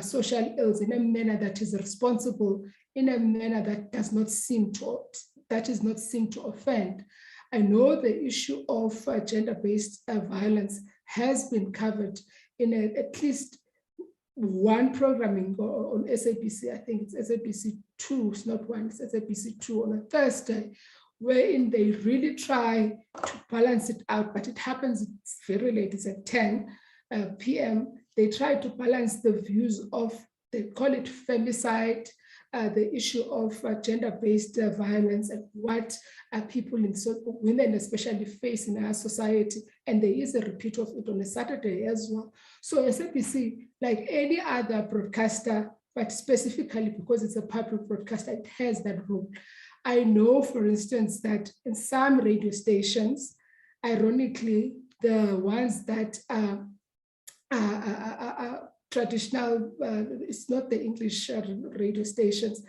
social ills in a manner that is responsible, in a manner that does not seem to offend. I know the issue of gender-based violence has been covered in at least one programming on SABC. I think it's SABC 2, it's not one, it's SABC 2 on a Thursday, wherein they really try to balance it out, but it happens, it's very late, it's at 10 p.m. They try to balance the views of, they call it femicide, the issue of gender-based violence and what people, women especially, face in our society. And there is a repeat of it on a Saturday as well. So SABC, like any other broadcaster, but specifically because it's a public broadcaster, it has that role. I know, for instance, that in some radio stations, ironically, the ones that are traditional, it's not the English radio stations,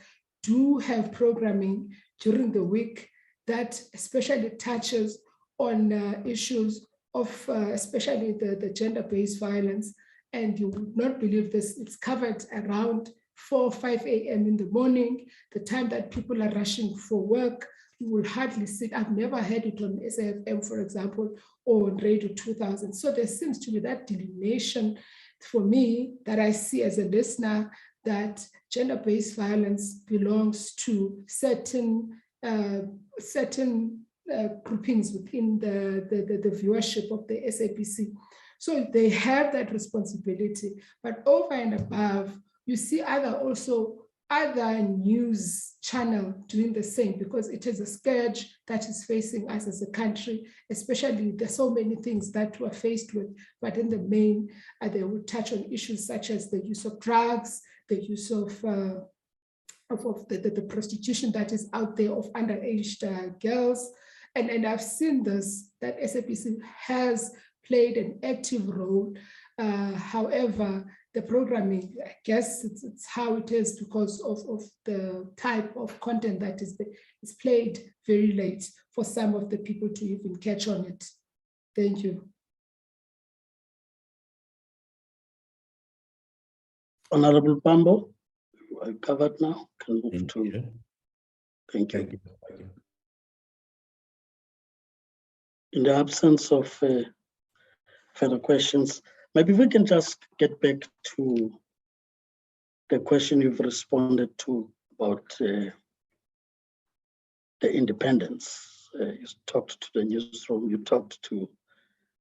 do have programming during the week that especially touches on issues of especially the gender-based violence. And you would not believe this, it's covered around 4 or 5 a.m. in the morning, the time that people are rushing for work. You will hardly see it. I've never heard it on SAFM, for example, or on Radio 2000. So there seems to be that delineation for me that I see as a listener, that gender-based violence belongs to certain groupings within the viewership of the SABC. So they have that responsibility, but over and above, you see other news channel doing the same, because it is a scourge that is facing us as a country, especially there's so many things that we're faced with, but in the main, they will touch on issues such as the use of drugs, the use of the prostitution that is out there of underage girls. And I've seen this, that SABC has played an active role. However, the programming, I guess it's how it is because of the type of content that is played very late for some of the people to even catch on it. Thank you. Honorable Pambo, I covered now. Can move to. Thank you. In the absence of further questions, maybe we can just get back to the question you've responded to about the independence. You talked to the newsroom, you talked to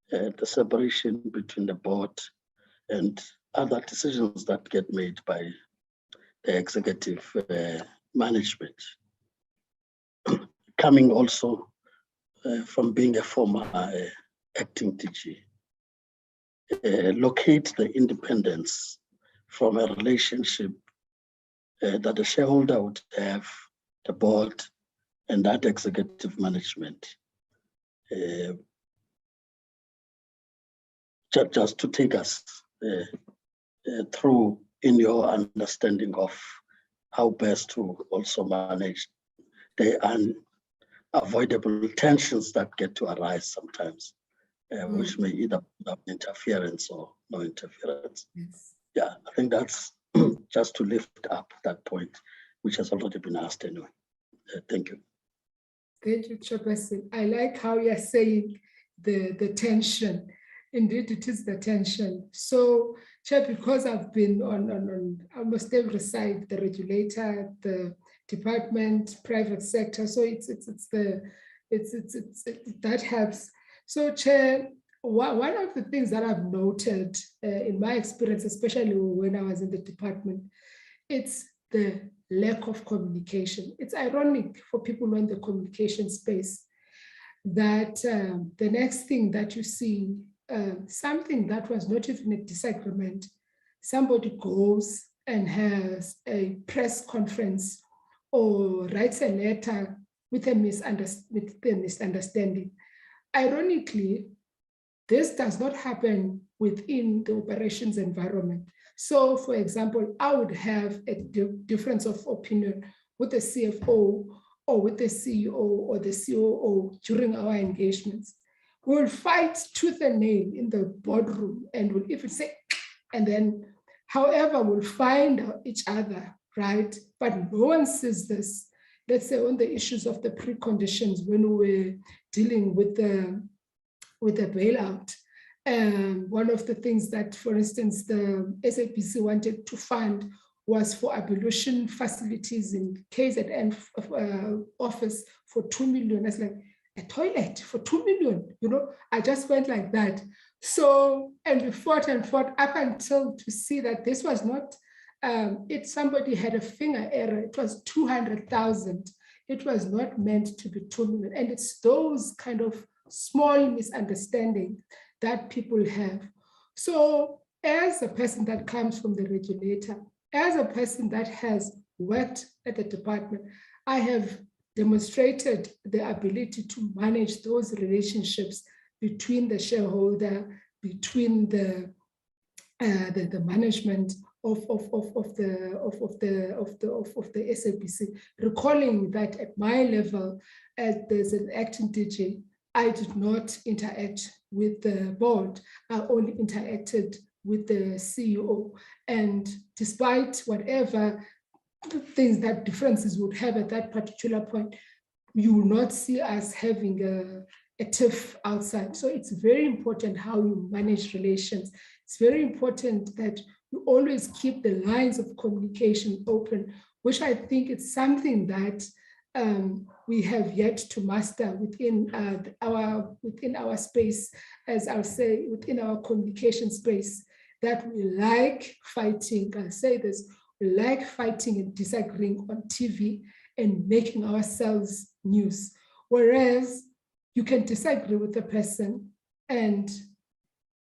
the separation between the board and other decisions that get made by the executive management. Coming also from being a former acting DG. Locate the independence from a relationship that the shareholder would have, the board, and that executive management. Just to take us through in your understanding of how best to also manage the unavoidable tensions that get to arise sometimes. Which may either have interference or no interference. Yes. Yeah, I think that's just to lift up that point, which has already been asked anyway. Thank you. Thank you, Chairperson. I like how you're saying the tension. Indeed, it is the tension. So, Chair, because I've been on almost every side, the regulator, the department, private sector. So that helps. So Chair, one of the things that I've noted in my experience, especially when I was in the department, it's the lack of communication. It's ironic for people who are in the communication space that the next thing that you see, something that was not even a disagreement, somebody goes and has a press conference or writes a letter with a misunderstanding. Ironically, this does not happen within the operations environment. So, for example, I would have a difference of opinion with the CFO or with the CEO or the COO during our engagements. We'll fight tooth and nail in the boardroom and we'll even say, and then, however, we'll find each other, right? But no one sees this. Let's say on the issues of the preconditions when we're dealing with the bailout. One of the things that, for instance, the SABC wanted to fund was for abolition facilities in KZN office for 2 million. It's like a toilet for 2 million, you know, I just went like that. So, and we fought and fought up until to see that this was not, somebody had a finger error, it was 200,000. It was not meant to be 2 million. And it's those kind of small misunderstandings that people have. So as a person that comes from the regulator, as a person that has worked at the department, I have demonstrated the ability to manage those relationships between the shareholder, between the management of the SABC, recalling that at my level, as there's an acting DG, I did not interact with the board. I only interacted with the CEO. And despite whatever things that differences would have at that particular point, you will not see us having a tiff outside. So it's very important how you manage relations. It's very important that you always keep the lines of communication open, which I think is something that we have yet to master within our space, as I'll say, within our communication space, that we like fighting. I'll say this, we like fighting and disagreeing on TV and making ourselves news. Whereas you can disagree with a person and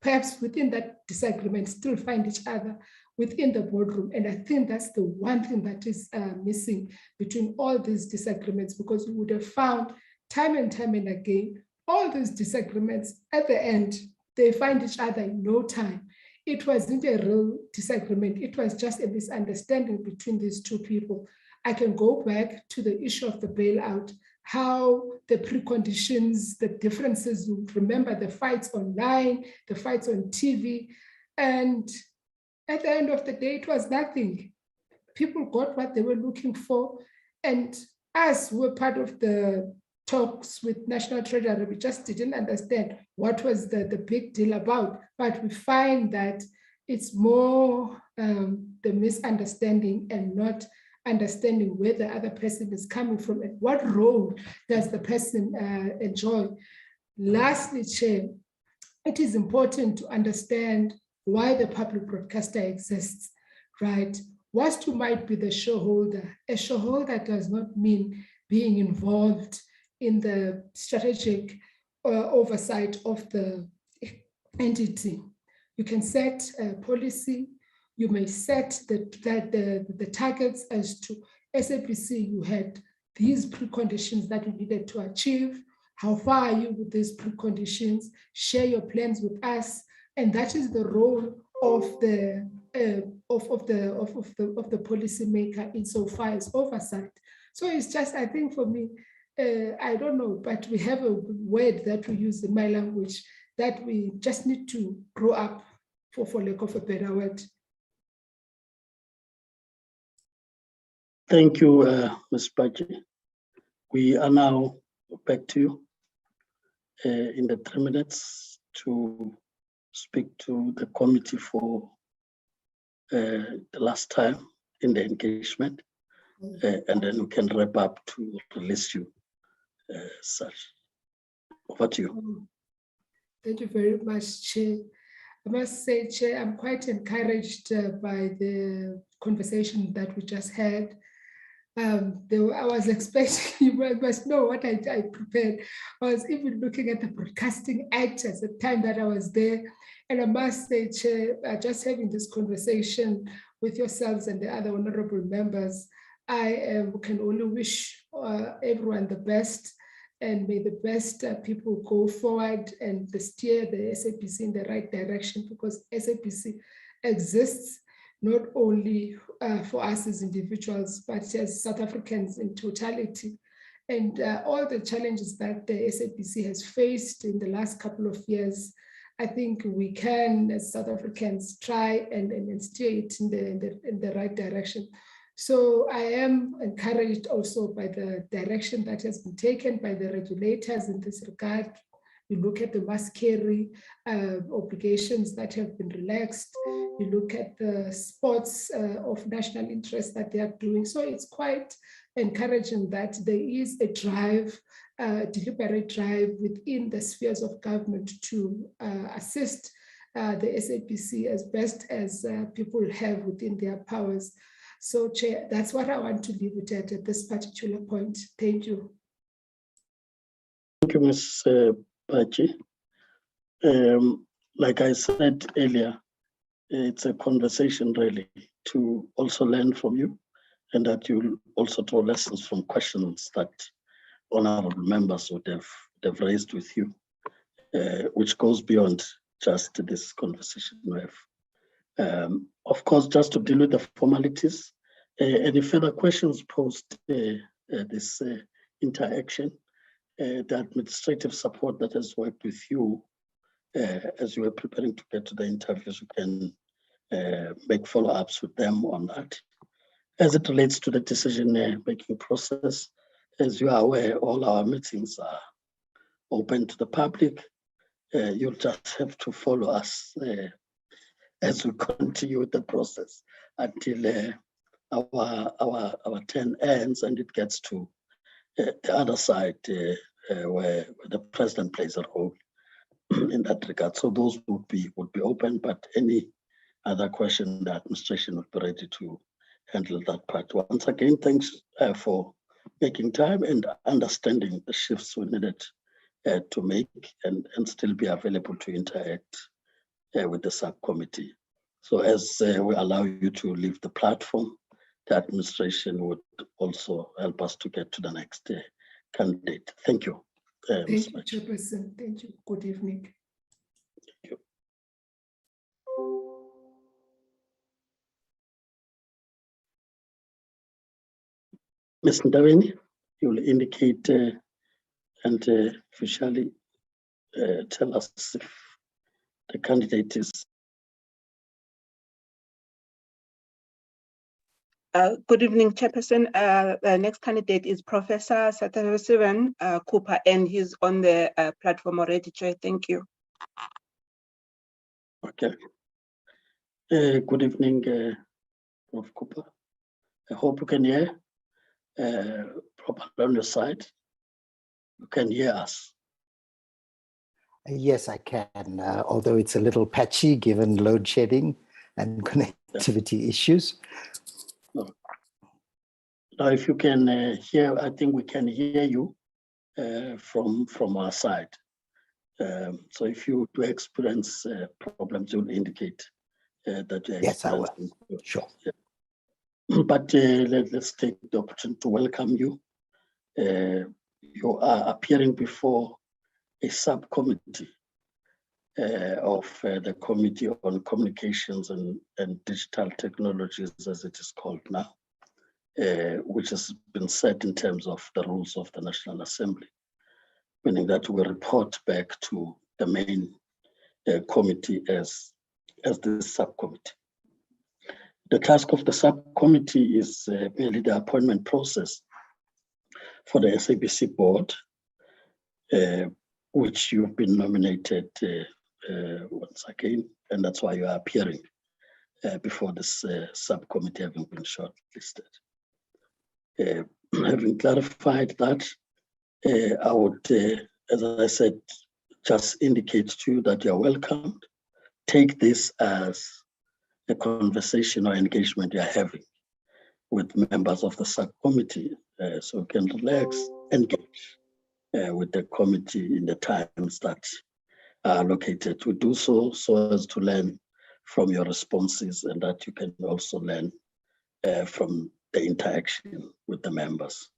perhaps within that disagreement still find each other within the boardroom. And I think that's the one thing that is missing between all these disagreements, because we would have found time and again, all these disagreements at the end, they find each other in no time. It wasn't a real disagreement. It was just a misunderstanding between these two people. I can go back to the issue of the bailout, how the preconditions, the differences, you remember the fights online, the fights on TV, and at the end of the day, it was nothing. People got what they were looking for, and us were part of the talks with National Treasury, we just didn't understand what was the big deal about, but we find that it's more the misunderstanding and not understanding where the other person is coming from and what role does the person enjoy. Lastly, Chair, it is important to understand why the public broadcaster exists, right? What might be the shareholder? A shareholder does not mean being involved in the strategic oversight of the entity. You can set a policy. You may set the targets as to SABC. You had these preconditions that you needed to achieve. How far are you with these preconditions? Share your plans with us, and that is the role of the policymaker insofar as oversight. So it's just, I think for me, I don't know, but we have a word that we use in my language that we just need to grow up, for lack of a better word. Thank you, Ms. Baji. We are now back to you in the 3 minutes to speak to the committee for the last time in the engagement. and then we can wrap up to release you. Such. Over to you. Thank you very much, Chair. I must say, Chair, I'm quite encouraged by the conversation that we just had. I was expecting, you must know what I prepared. I was even looking at the Broadcasting Act at the time that I was there. And I must say, Chair, just having this conversation with yourselves and the other honorable members, I can only wish everyone the best, and may the best people go forward and steer the SABC in the right direction, because SABC exists not only for us as individuals, but as South Africans in totality. And all the challenges that the SABC has faced in the last couple of years, I think we can, as South Africans, try and steer it in the right direction. So I am encouraged also by the direction that has been taken by the regulators in this regard. You look at the must carry obligations that have been relaxed. You look at the sports of national interest that they are doing. So it's quite encouraging that there is a drive, deliberate drive within the spheres of government to assist the SABC as best as people have within their powers. So, Chair, that's what I want to leave it at this particular point. Thank you. Thank you, Ms. Bachi. Like I said earlier, it's a conversation really to also learn from you, and that you'll also draw lessons from questions that honorable members would have raised with you, which goes beyond just this conversation we have. Of course, just to deal with the formalities, any further questions post this interaction, the administrative support that has worked with you as you were preparing to get to the interviews, you can make follow-ups with them on that. As it relates to the decision-making process, as you are aware, all our meetings are open to the public. You'll just have to follow us as we continue with the process until our turn ends and it gets to the other side where the president plays a role in that regard. So those would be open, but any other question, the administration would be ready to handle that part. Once again, thanks for making time and understanding the shifts we needed to make and still be available to interact with the subcommittee. So as we allow you to leave the platform, the administration would also help us to get to the next candidate. Thank you. Thank you, Chairperson. Thank you. Good evening. Thank you. Ms. Ndaveni, you will indicate and officially tell us if the candidate is. Good evening, Chairperson. The next candidate is Professor Satavasivan Cooper, and he's on the platform already, Chair. Thank you. Okay. Good evening, Prof. Cooper. I hope you can hear properly on your side. You can hear us. Yes, I can, although it's a little patchy given load shedding and connectivity issues. Now, if you can hear, I think we can hear you from our side. So if you do experience problems, you'll indicate that you're Yes, I will. Sure. Yeah. But let's take the opportunity to welcome you. You are appearing before a subcommittee of the Committee on Communications and Digital Technologies, as it is called now, which has been set in terms of the rules of the National Assembly, meaning that we report back to the main committee as the subcommittee. The task of the subcommittee is merely the appointment process for the SABC board, which you've been nominated once again, and that's why you are appearing before this subcommittee having been shortlisted. Having clarified that, I would, as I said, just indicate to you that you're welcomed. Take this as a conversation or engagement you're having with members of the subcommittee, so you can relax, engage with the committee in the times that are allocated. We do so as to learn from your responses, and that you can also learn from the interaction with the members.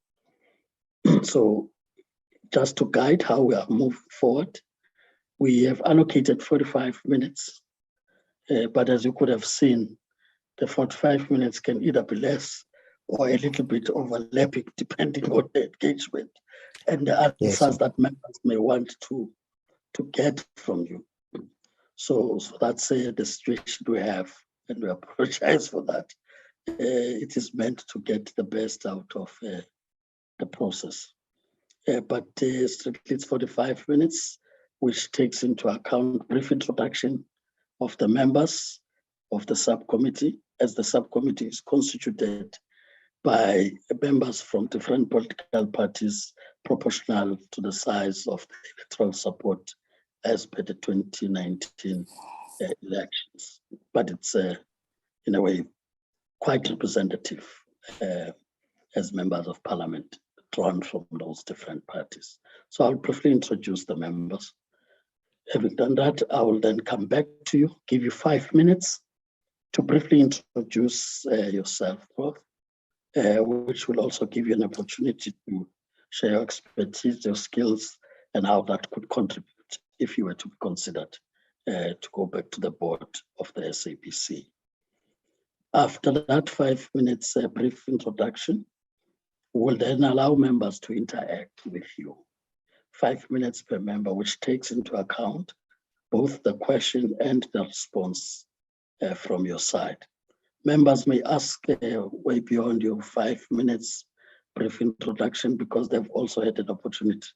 So just to guide how we are moving forward, we have allocated 45 minutes, but as you could have seen, the 45 minutes can either be less or a little bit overlapping depending on the engagement and the answers that members may want to get from you. So that's the situation we have, and we apologize for that. It is meant to get the best out of the process. But strictly it's 45 minutes, which takes into account brief introduction of the members of the subcommittee, as the subcommittee is constituted by members from different political parties proportional to the size of the electoral support as per the 2019 elections. But it's in a way quite representative as members of parliament drawn from those different parties. So I'll briefly introduce the members. Having done that, I will then come back to you, give you 5 minutes to briefly introduce yourself, Prof, which will also give you an opportunity to share your expertise, your skills, and how that could contribute if you were to be considered to go back to the board of the SABC. After that 5 minutes brief introduction, we'll then allow members to interact with you. 5 minutes per member, which takes into account both the question and the response from your side. Members may ask way beyond your 5 minutes brief introduction because they've also had an opportunity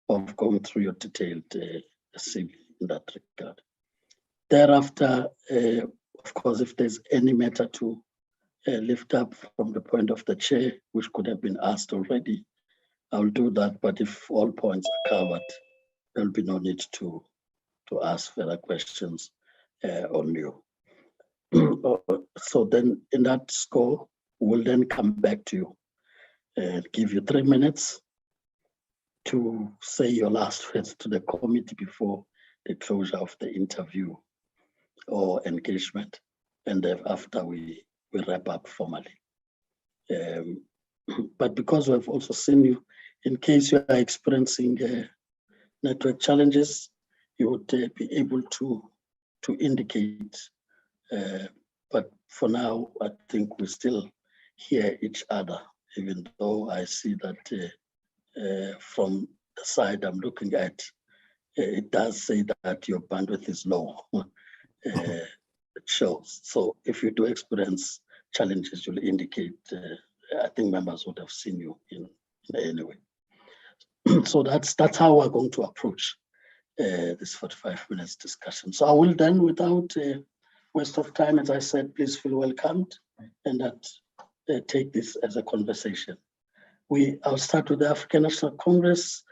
of going through your detailed CV in that regard. Thereafter, of course, if there's any matter to lift up from the point of the chair, which could have been asked already, I'll do that. But if all points are covered, there'll be no need to ask further questions on you. So then in that score, we'll then come back to you and give you 3 minutes to say your last words to the committee before the closure of the interview or engagement. And then after we wrap up formally. But because we've also seen you, in case you are experiencing network challenges, you would be able to indicate. But for now, I think we still hear each other, even though I see that from the side I'm looking at, it does say that your bandwidth is low. It shows. So if you do experience challenges, you'll indicate. I think members would have seen you in any way. So that's how we're going to approach this 45 minutes discussion. So I will then, without waste of time, as I said, please feel welcomed, and that take this as a conversation. I'll start with the African National Congress,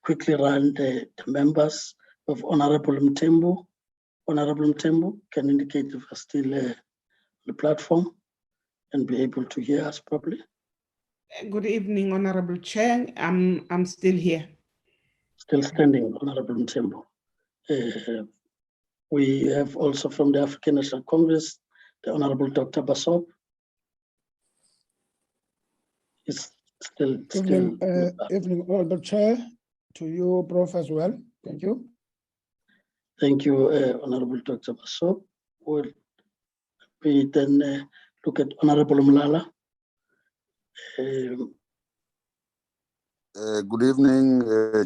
quickly run the members of Honorable Mtembu. Honorable Mtembu can indicate if you're still on the platform and be able to hear us properly. Good evening, Honorable Chair. I'm still here. Still standing, Honorable Mtembu. We have also from the African National Congress, the Honorable Dr. Basop. Is still. Evening, Honorable Chair, to you, Prof, as well. Thank you. Thank you, Honorable Dr. Basop. We'll then look at Honorable Mlala. Good evening,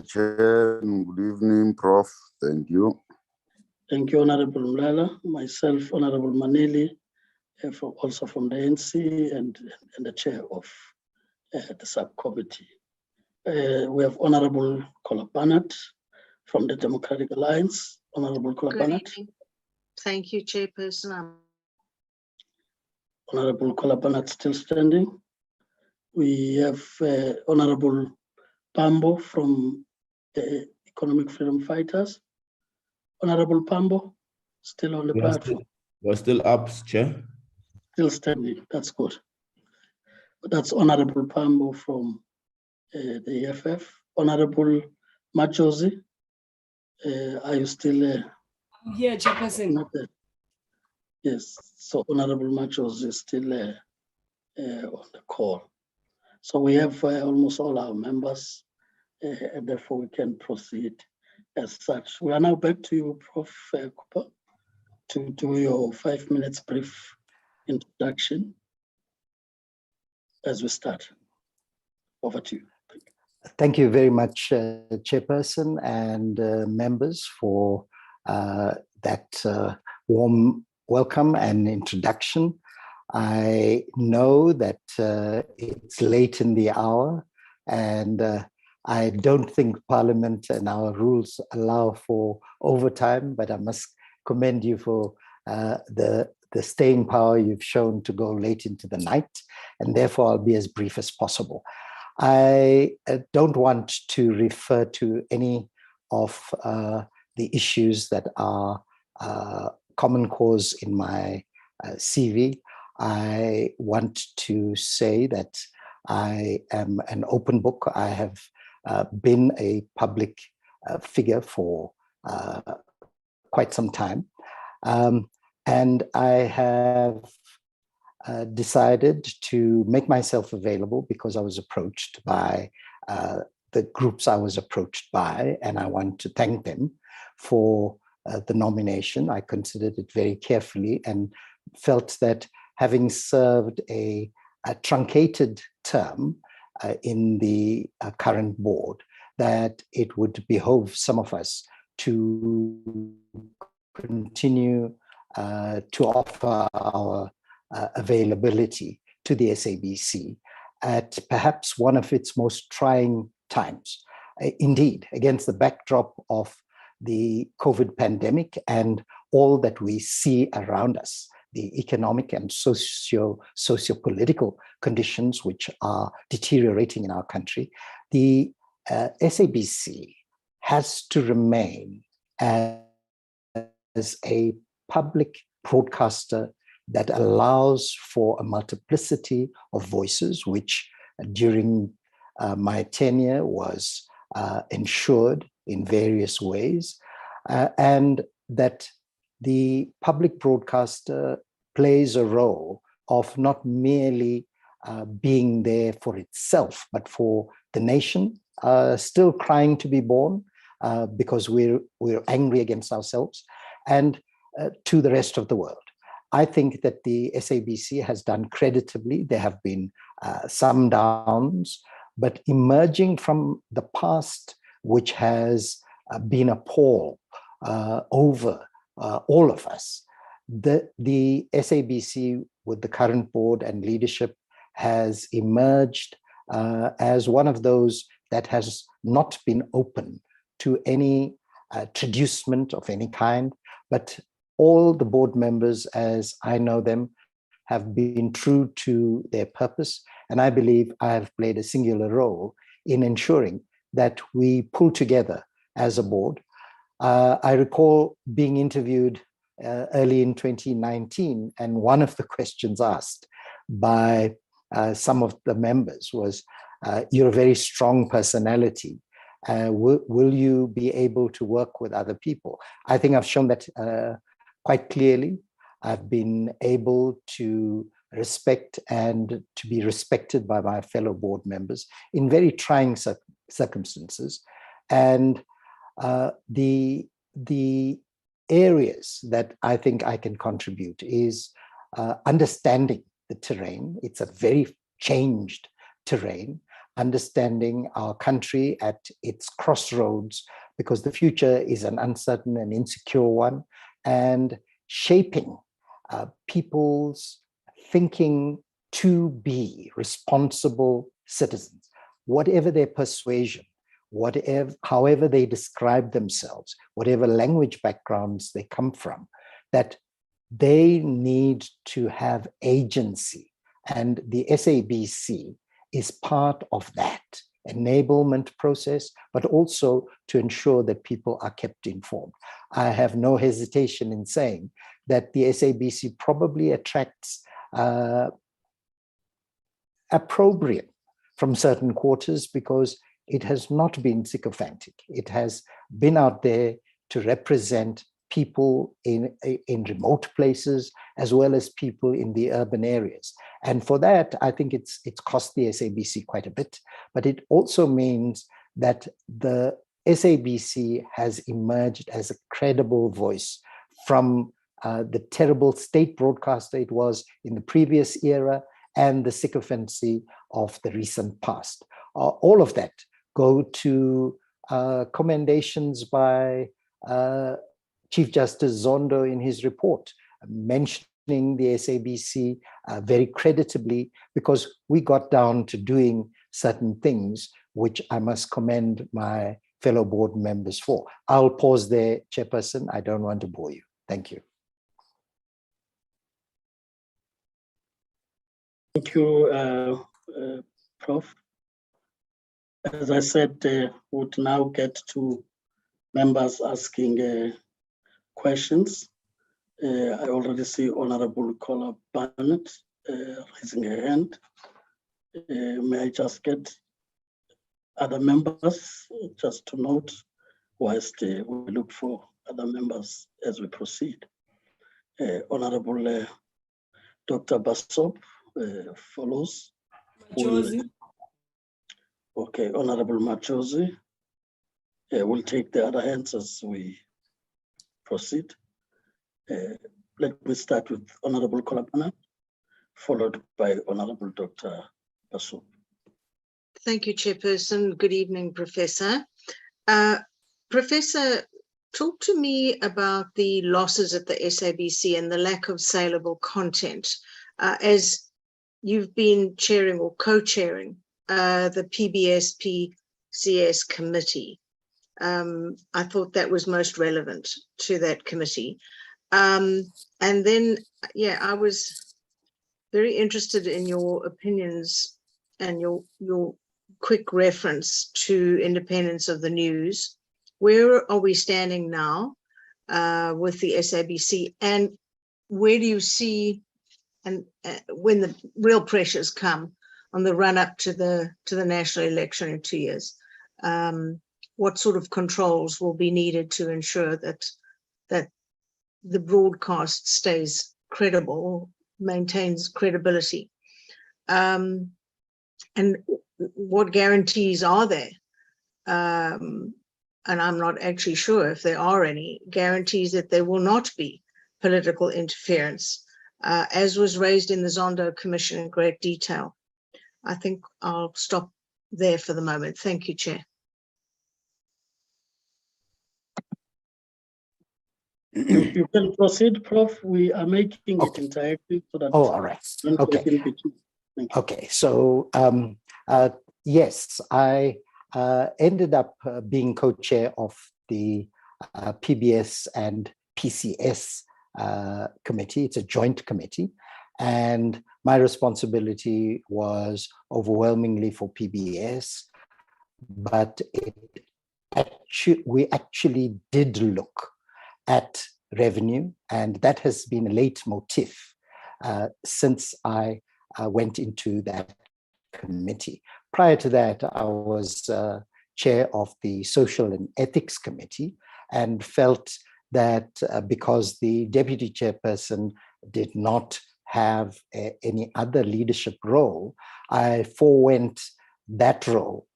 Chair, and good evening, Prof. Thank you. Thank you, Honorable Mlala. Myself, Honorable Maneli, also from the NC and the chair of the subcommittee. We have Honorable Kolabanat from the Democratic Alliance. Honorable Kolabanat. Thank you, Chairperson. Honorable Kolabanat still standing. We have Honorable Pambo from Economic Freedom Fighters. Honorable Pambo, still on the platform. We're still up, Chair. Still standing, that's good. That's Honorable Pambo from the EFF. Honorable Machozi, are you still Here, Chairperson. not there? Yes, so Honorable Machozi is still on the call. So we have almost all our members, and therefore we can proceed as such. We are now back to you, Prof. Cooper, to do your 5 minutes brief introduction as we start. Over to you. Thank you very much, Chairperson and members, for that warm welcome and introduction. I know that it's late in the hour, and I don't think Parliament and our rules allow for overtime, but I must commend you for the staying power you've shown to go late into the night, and therefore I'll be as brief as possible. I don't want to refer to any of the issues that are common cause in my CV. I want to say that I am an open book. I have been a public figure for quite some time. And I have decided to make myself available because I was approached by the groups I was approached by, and I want to thank them for the nomination. I considered it very carefully and felt that having served a truncated term in the current board, that it would behove some of us to continue to offer our availability to the SABC at perhaps one of its most trying times. Indeed, against the backdrop of the COVID pandemic and all that we see around us, the economic and socio-political conditions which are deteriorating in our country, the SABC has to remain as a public broadcaster that allows for a multiplicity of voices, which during my tenure was ensured in various ways, and that the public broadcaster plays a role of not merely being there for itself, but for the nation, still crying to be born because we're angry against ourselves, and to the rest of the world. I think that the SABC has done creditably. There have been some downs, but emerging from the past, which has been a pall over all of us, the SABC with the current board and leadership has emerged as one of those that has not been open to any traducement of any kind, but all the board members, as I know them, have been true to their purpose. And I believe I have played a singular role in ensuring that we pull together as a board. I recall being interviewed early in 2019, and one of the questions asked by some of the members was, you're a very strong personality. Will you be able to work with other people? I think I've shown that quite clearly. I've been able to respect and to be respected by my fellow board members in very trying circumstances. And the areas that I think I can contribute is understanding the terrain. It's a very changed terrain, understanding our country at its crossroads, because the future is an uncertain and insecure one, and shaping people's thinking to be responsible citizens, whatever their persuasion, however they describe themselves, whatever language backgrounds they come from, that they need to have agency. And the SABC is part of that enablement process, but also to ensure that people are kept informed. I have no hesitation in saying that the SABC probably attracts opprobrium from certain quarters because it has not been sycophantic. It has been out there to represent people in remote places as well as people in the urban areas. And for that, I think it's cost the SABC quite a bit, but it also means that the SABC has emerged as a credible voice from the terrible state broadcaster it was in the previous era and the sycophancy of the recent past. All of that go to commendations by Chief Justice Zondo in his report, mentioning the SABC very creditably, because we got down to doing certain things, which I must commend my fellow board members for. I'll pause there, Chairperson. I don't want to bore you. Thank you. Thank you, Prof. As I said, would now get to members asking questions. I already see Honorable Kola Barnett raising her hand. May I just get other members just to note whilst we look for other members as we proceed. Honorable Dr. Basop follows. Machozi. Okay, Honorable Machozi. We'll take the other hands as we proceed. Let me start with Honorable Kolabana, followed by Honorable Dr. Basop. Thank you, Chairperson. Good evening, Professor. Professor, talk to me about the losses at the SABC and the lack of saleable content. As you've been chairing or co-chairing the PBS-PCS committee, I thought that was most relevant to that committee. And then, yeah, I was very interested in your opinions and your quick reference to independence of the news. Where are we standing now with the SABC, and where do you see, and when the real pressures come on the run up to the national election in 2 years, what sort of controls will be needed to ensure that the broadcast stays credible, maintains credibility? And what guarantees are there? And I'm not actually sure if there are any guarantees that there will not be political interference, as was raised in the Zondo Commission in great detail. I think I'll stop there for the moment. Thank you, Chair. You can proceed, Prof. We are making it interactive so that. Oh, all right. Okay. Okay. So yes, I ended up being co-chair of the PBS and PCS committee. It's a joint committee, and my responsibility was overwhelmingly for PBS, but we actually did look at revenue, and that has been a leitmotif since I went into that committee. Prior to that, I was chair of the Social and Ethics Committee, and felt that because the deputy chairperson did not have any other leadership role, I forewent that role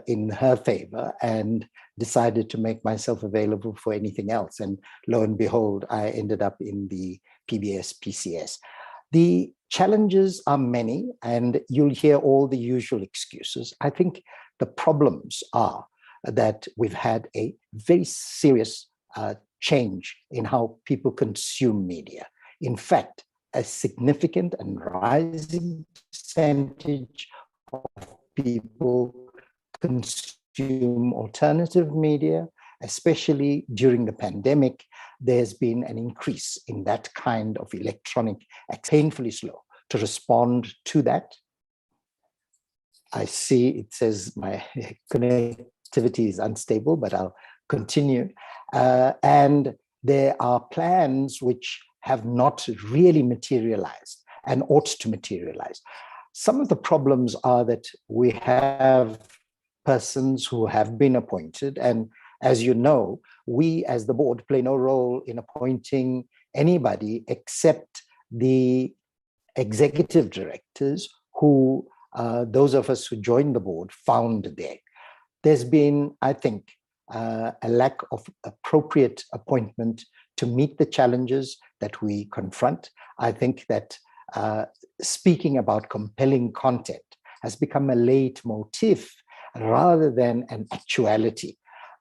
in her favor and decided to make myself available for anything else. And lo and behold, I ended up in the PBS PCS. The challenges are many, and you'll hear all the usual excuses. I think the problems are that we've had a very serious change in how people consume media. In fact, a significant and rising percentage of people consume alternative media, especially during the pandemic. There's been an increase in that kind of electronic, painfully slow to respond to that. I see it says my connectivity is unstable, but I'll continue. And there are plans which have not really materialized and ought to materialize. Some of the problems are that we have persons who have been appointed, and as you know, we as the board play no role in appointing anybody except the executive directors who those of us who joined the board found there. There's been, I think, a lack of appropriate appointment to meet the challenges that we confront. I think that speaking about compelling content has become a leitmotif rather than an actuality.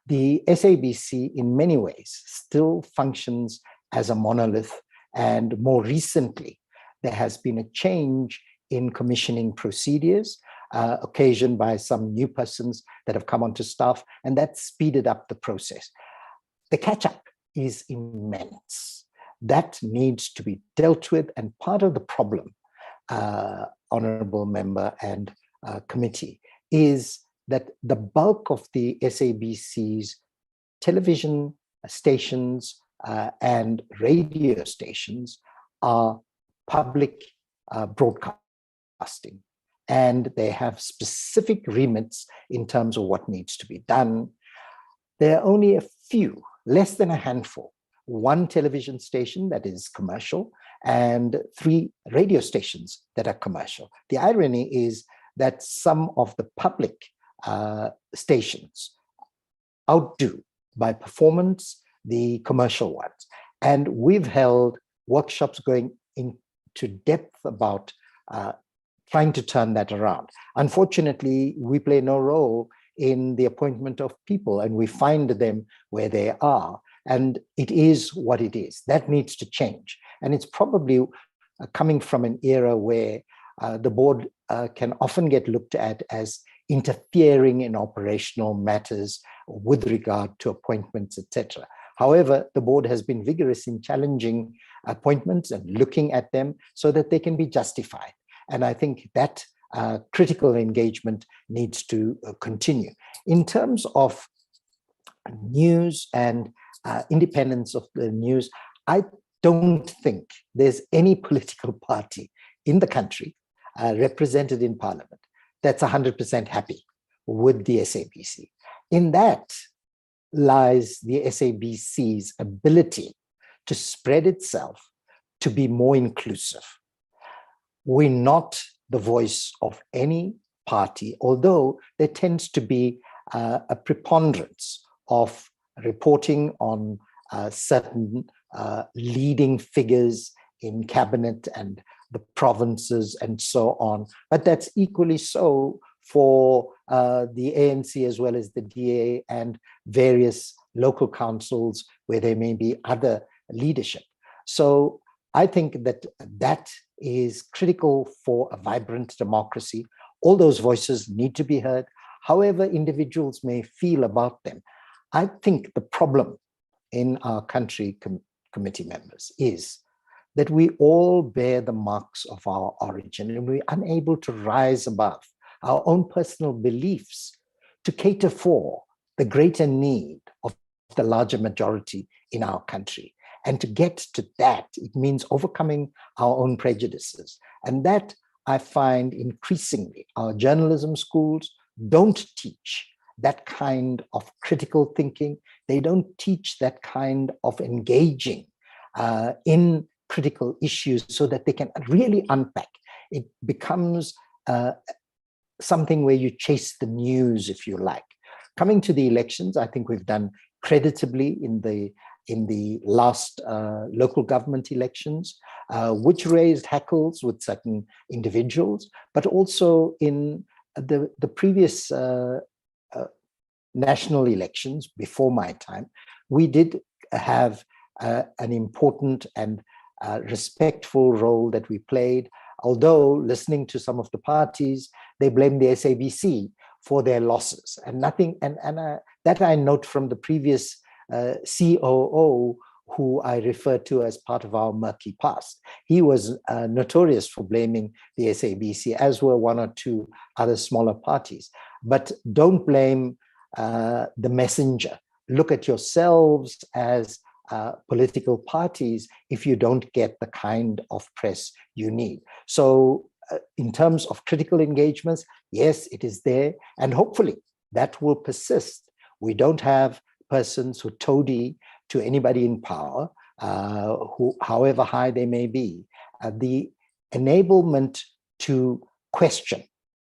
The SABC in many ways still functions as a monolith, and more recently, there has been a change in commissioning procedures occasioned by some new persons that have come onto staff, and that speeded up the process. The catch-up is immense. That needs to be dealt with, and part of the problem, Honourable Member and Committee, is that the bulk of the SABC's television stations and radio stations are public broadcasting, and they have specific remits in terms of what needs to be done. There are only a few, less than a handful, one television station that is commercial and 3 radio stations that are commercial. The irony is that some of the public stations outdo by performance the commercial ones. And we've held workshops going into depth about trying to turn that around. Unfortunately, we play no role in the appointment of people, and we find them where they are. And it is what it is. That needs to change. And it's probably coming from an era where the board can often get looked at as interfering in operational matters with regard to appointments, etc. However, the board has been vigorous in challenging appointments and looking at them so that they can be justified. And I think that critical engagement needs to continue. In terms of news and independence of the news, I don't think there's any political party in the country represented in Parliament that's 100% happy with the SABC. In that lies the SABC's ability to spread itself to be more inclusive. We're not the voice of any party, although there tends to be a preponderance of reporting on certain leading figures in cabinet and the provinces and so on. But that's equally so for the ANC as well as the DA and various local councils where there may be other leadership. So I think that that is critical for a vibrant democracy. All those voices need to be heard, however individuals may feel about them. I think the problem in our country, committee members, is that we all bear the marks of our origin and we're unable to rise above our own personal beliefs to cater for the greater need of the larger majority in our country. And to get to that, it means overcoming our own prejudices. And that I find increasingly our journalism schools don't teach that kind of critical thinking. They don't teach that kind of engaging in critical issues so that they can really unpack. It becomes something where you chase the news, if you like. Coming to the elections, I think we've done creditably in the last local government elections, which raised hackles with certain individuals, but also in the previous national elections before my time, we did have an important and respectful role that we played. Although listening to some of the parties, they blame the SABC for their losses and nothing. And that I note from the previous COO, who I refer to as part of our murky past. He was notorious for blaming the SABC, as were one or two other smaller parties. But don't blame the messenger. Look at yourselves as political parties if you don't get the kind of press you need. So in terms of critical engagements, yes, it is there, and hopefully that will persist. We don't have persons who toady to anybody in power, who, however high they may be. The enablement to question,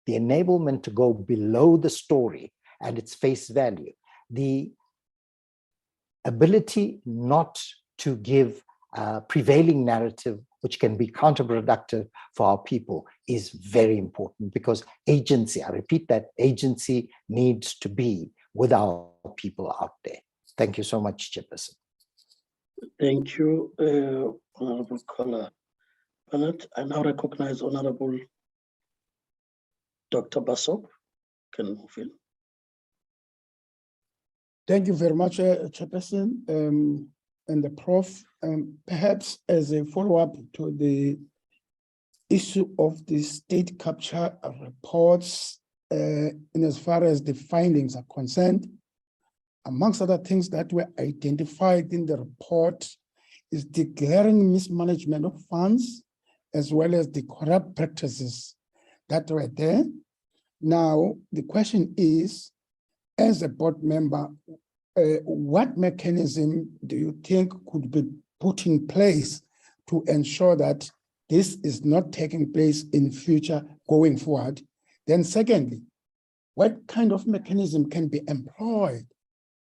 the enablement to go below the story and its face value, the ability not to give a prevailing narrative which can be counterproductive for our people is very important, because agency, I repeat, that agency needs to be with our people out there. Thank you so much, Chairperson. Thank you, Honorable Kola. I now recognize Honorable Dr. Basop. Can move in. Thank you very much, Chairperson, and the Prof. Perhaps as a follow-up to the issue of the state capture reports, in as far as the findings are concerned, amongst other things that were identified in the report is the glaring mismanagement of funds, as well as the corrupt practices that were there. Now, the question is, as a board member, what mechanism do you think could be put in place to ensure that this is not taking place in future going forward? Then secondly, what kind of mechanism can be employed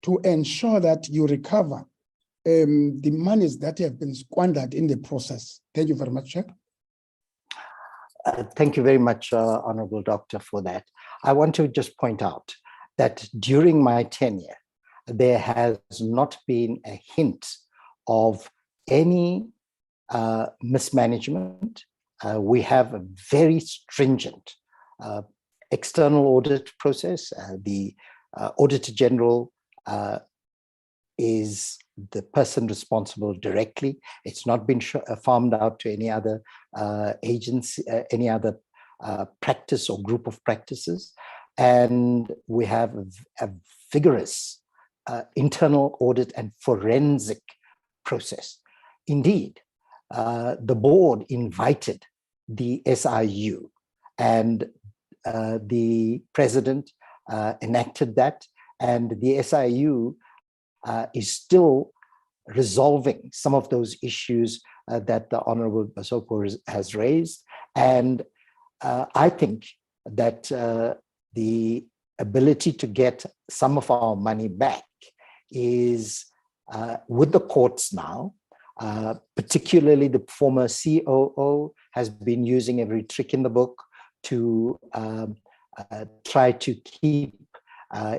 to ensure that you recover the monies that have been squandered in the process? Thank you very much, Chair. Thank you very much, Honorable Doctor, for that. I want to just point out that during my tenure, there has not been a hint of any mismanagement. We have a very stringent external audit process. The Auditor General is the person responsible directly. It's not been farmed out to any other agency, any other practice or group of practices. And we have a vigorous internal audit and forensic process. Indeed, the board invited the SIU, and the president enacted that, and the SIU is still resolving some of those issues that the Honorable Basoko has raised. And I think that the ability to get some of our money back is with the courts now. Particularly the former COO has been using every trick in the book to try to keep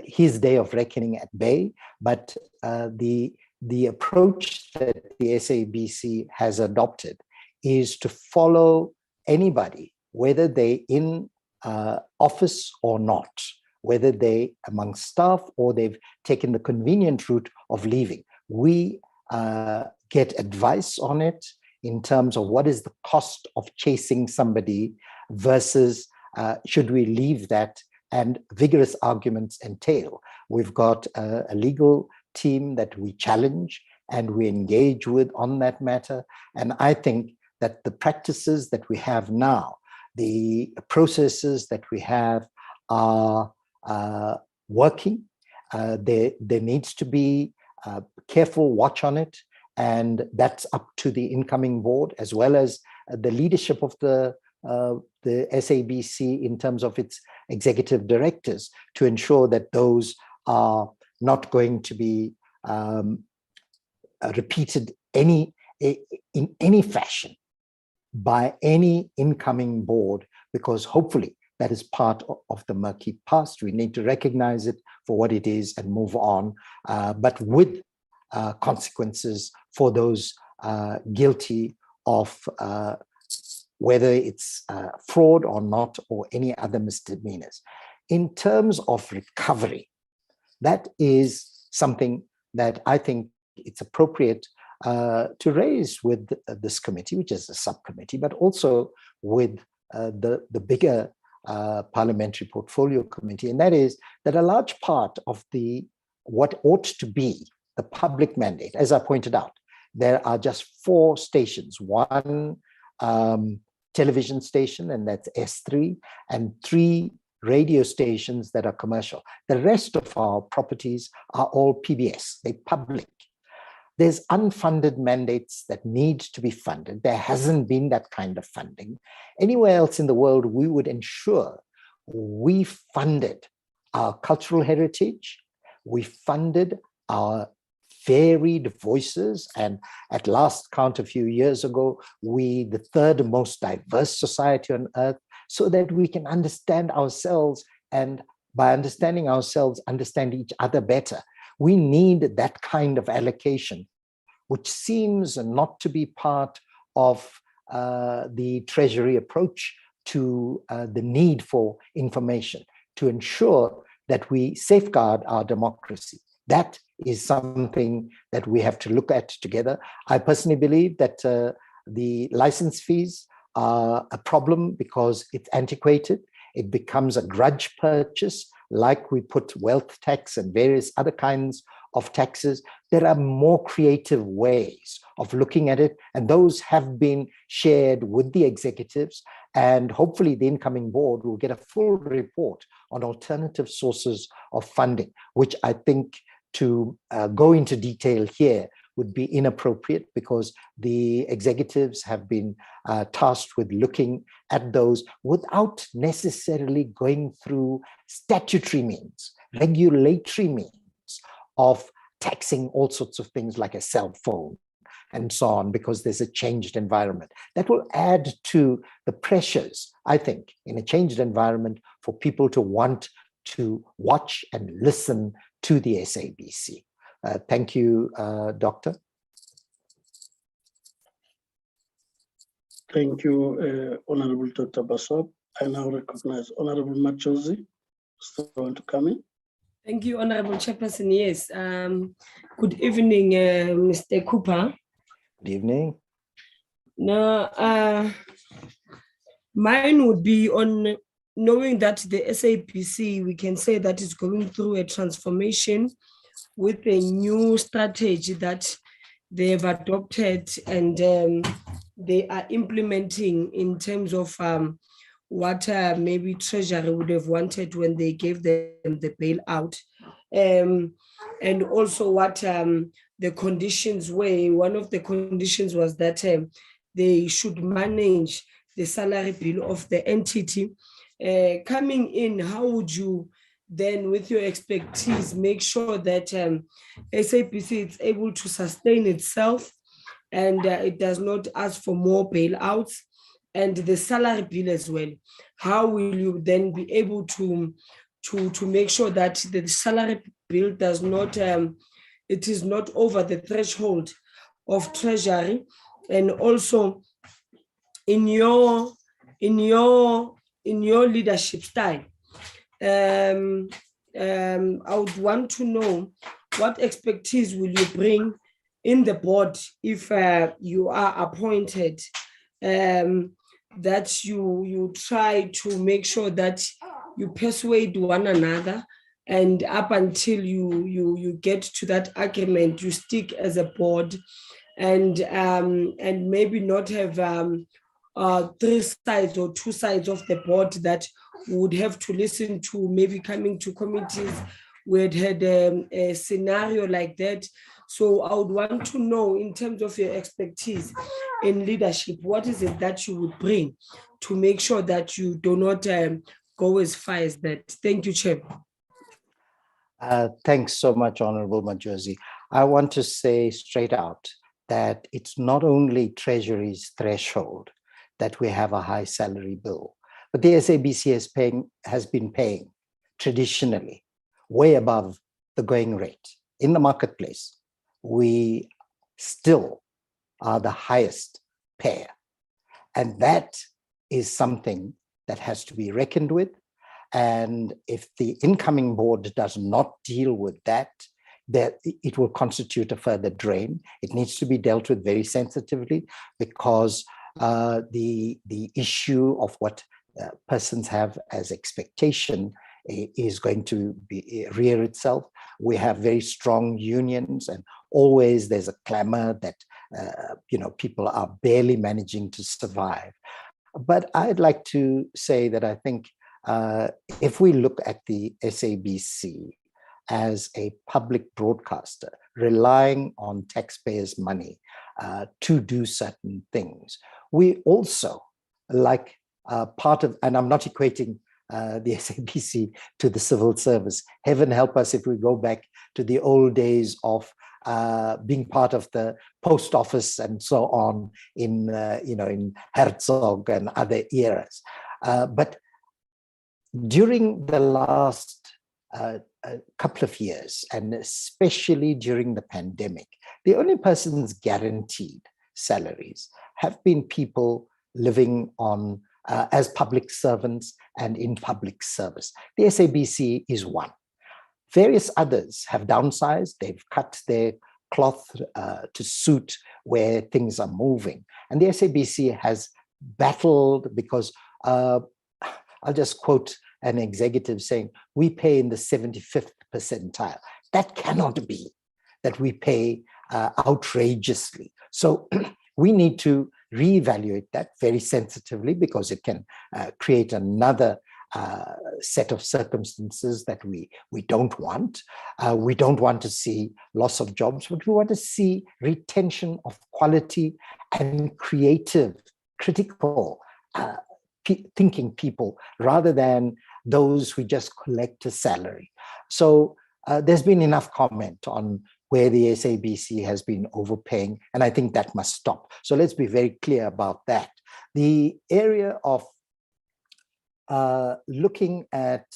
his day of reckoning at bay. But the approach that the SABC has adopted is to follow anybody, whether they're in office or not, whether they among staff or they've taken the convenient route of leaving. We get advice on it in terms of what is the cost of chasing somebody versus should we leave that, and vigorous arguments entail. We've got a legal team that we challenge and we engage with on that matter. And I think that the practices that we have now, the processes that we have are working. There needs to be a careful watch on it, and that's up to the incoming board as well as the leadership of the SABC in terms of its executive directors to ensure that those are not going to be repeated in any fashion by any incoming board, because hopefully that is part of the murky past. We need to recognize it for what it is and move on, but with consequences for those guilty of whether it's fraud or not, or any other misdemeanors. In terms of recovery, that is something that I think it's appropriate to raise with this committee, which is a subcommittee, but also with the bigger parliamentary portfolio committee, and that is that a large part of what ought to be the public mandate, as I pointed out, there are just 4 stations, one television station, and that's S3, and 3 radio stations that are commercial. The rest of our properties are all PBS, they're public. There's unfunded mandates that need to be funded. There hasn't been that kind of funding. Anywhere else in the world, we would ensure we funded our cultural heritage, we funded our varied voices, and at last count a few years ago, the 3rd most diverse society on earth, so that we can understand ourselves, and by understanding ourselves, understand each other better. We need that kind of allocation, which seems not to be part of the Treasury approach to the need for information, to ensure that we safeguard our democracy. That is something that we have to look at together. I personally believe that the license fees are a problem because it's antiquated. It becomes a grudge purchase, like we put wealth tax and various other kinds of taxes. There are more creative ways of looking at it, and those have been shared with the executives, and hopefully the incoming board will get a full report on alternative sources of funding, which I think to go into detail here would be inappropriate, because the executives have been tasked with looking at those without necessarily going through statutory means, regulatory means of taxing all sorts of things like a cell phone and so on, because there's a changed environment. That will add to the pressures, I think, in a changed environment for people to want to watch and listen to the SABC. Thank you, Doctor. Thank you, Honorable Dr. Basop. I now recognize Honorable Machozi. Still want to come in? Thank you, Honorable Chairperson. Yes. Good evening, Mr. Cooper. Good evening. Now, mine would be on knowing that the SABC, we can say that it's going through a transformation with a new strategy that they have adopted, and they are implementing in terms of what maybe Treasury would have wanted when they gave them the bailout. And also what the conditions were. One of the conditions was that they should manage the salary bill of the entity. Coming in, how would you then, with your expertise, make sure that SABC is able to sustain itself and it does not ask for more bailouts, and the salary bill as well? How will you then be able to make sure that the salary bill does not, it is not over the threshold of Treasury? And also in your leadership style, I would want to know what expertise will you bring in the board if you are appointed, that you try to make sure that you persuade one another, and up until you get to that agreement, you stick as a board, and maybe not have 3 sides or 2 sides of the board that would have to listen to, maybe coming to committees where it had a scenario like that. So I would want to know, in terms of your expertise in leadership, what is it that you would bring to make sure that you do not go as far as that? Thank you, Chair. Thanks so much, Honorable Majosi. I want to say straight out that it's not only Treasury's threshold that we have a high salary bill, but the SABC has been paying traditionally way above the going rate. In the marketplace, we still are the highest payer. And that is something that has to be reckoned with. And if the incoming board does not deal with that, that it will constitute a further drain. It needs to be dealt with very sensitively, because the issue of what persons have as expectation is going to rear itself. We have very strong unions, and always there's a clamor that people are barely managing to survive. But I'd like to say that I think if we look at the SABC as a public broadcaster relying on taxpayers' money to do certain things, we also, like part of, and I'm not equating the SABC to the civil service. Heaven help us if we go back to the old days of being part of the post office and so on in Herzog and other eras. But during the last couple of years, and especially during the pandemic, the only persons guaranteed salaries have been people living on as public servants and in public service. The SABC is one. Various others have downsized. They've cut their cloth to suit where things are moving. And the SABC has battled because, I'll just quote an executive saying, we pay in the 75th percentile. That cannot be, that we pay outrageously. So we need to reevaluate that very sensitively, because it can create another set of circumstances that we don't want. We don't want to see loss of jobs, but we want to see retention of quality and creative, critical thinking people, rather than those who just collect a salary. So there's been enough comment on where the SABC has been overpaying, and I think that must stop. So let's be very clear about that. The area of looking at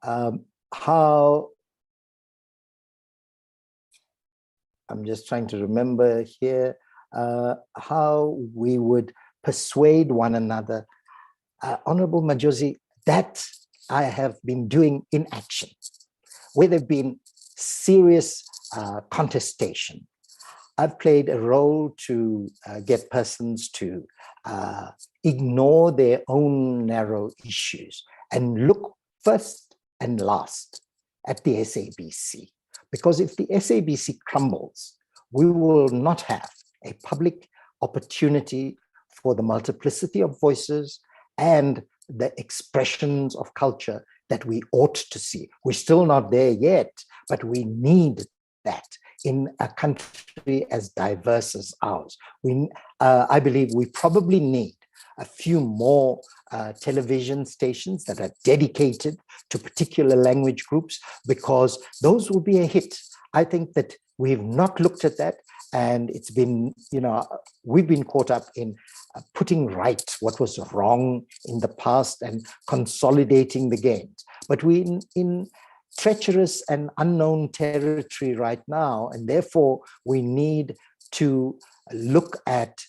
how, I'm just trying to remember here, how we would persuade one another. Honorable Majosi, that I have been doing in action, where there have been serious contestation. I've played a role to get persons to ignore their own narrow issues and look first and last at the SABC. Because if the SABC crumbles, we will not have a public opportunity for the multiplicity of voices and the expressions of culture that we ought to see. We're still not there yet, but we need that in a country as diverse as ours. I believe we probably need a few more television stations that are dedicated to particular language groups, because those will be a hit. I think that we've not looked at that, and it's been, we've been caught up in putting right what was wrong in the past and consolidating the gains. But we're in treacherous and unknown territory right now, and therefore we need to look at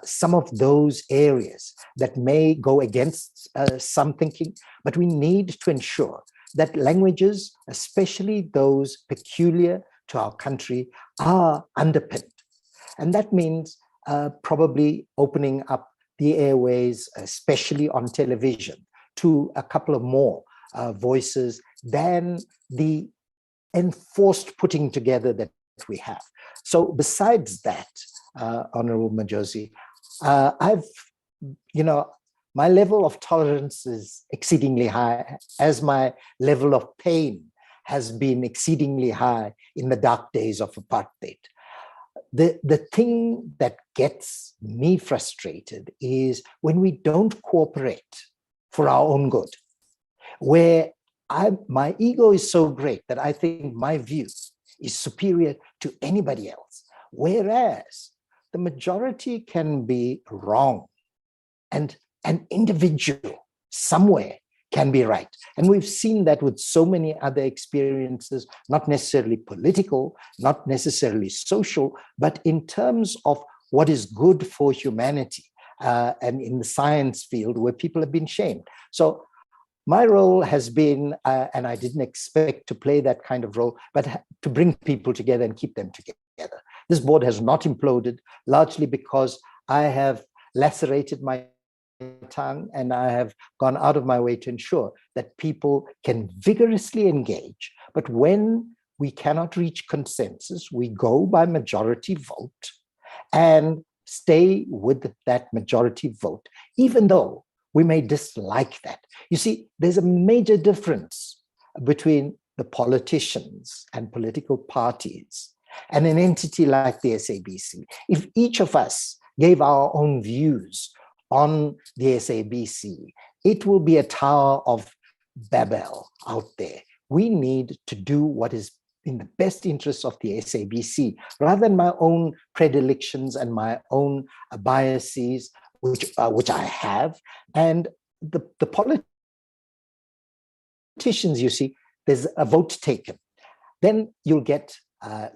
some of those areas that may go against some thinking, but we need to ensure that languages, especially those peculiar to our country, are underpinned. And that means probably opening up the airways, especially on television, to a couple of more voices than the enforced putting together that we have. So besides that, Honorable Majosi, my level of tolerance is exceedingly high, as my level of pain has been exceedingly high in the dark days of apartheid. The thing that gets me frustrated is when we don't cooperate for our own good, where my ego is so great that I think my view is superior to anybody else, whereas the majority can be wrong and an individual somewhere can be right. And we've seen that with so many other experiences, not necessarily political, not necessarily social, but in terms of what is good for humanity and in the science field where people have been shamed. So My role has been, and I didn't expect to play that kind of role, but to bring people together and keep them together. This board has not imploded, largely because I have lacerated my tongue and I have gone out of my way to ensure that people can vigorously engage. But when we cannot reach consensus, we go by majority vote and stay with that majority vote, even though we may dislike that. You see, there's a major difference between the politicians and political parties and an entity like the SABC. If each of us gave our own views on the SABC, it will be a Tower of Babel out there. We need to do what is in the best interest of the SABC, rather than my own predilections and my own biases, which I have. And the politicians, you see, there's a vote taken. Then you'll get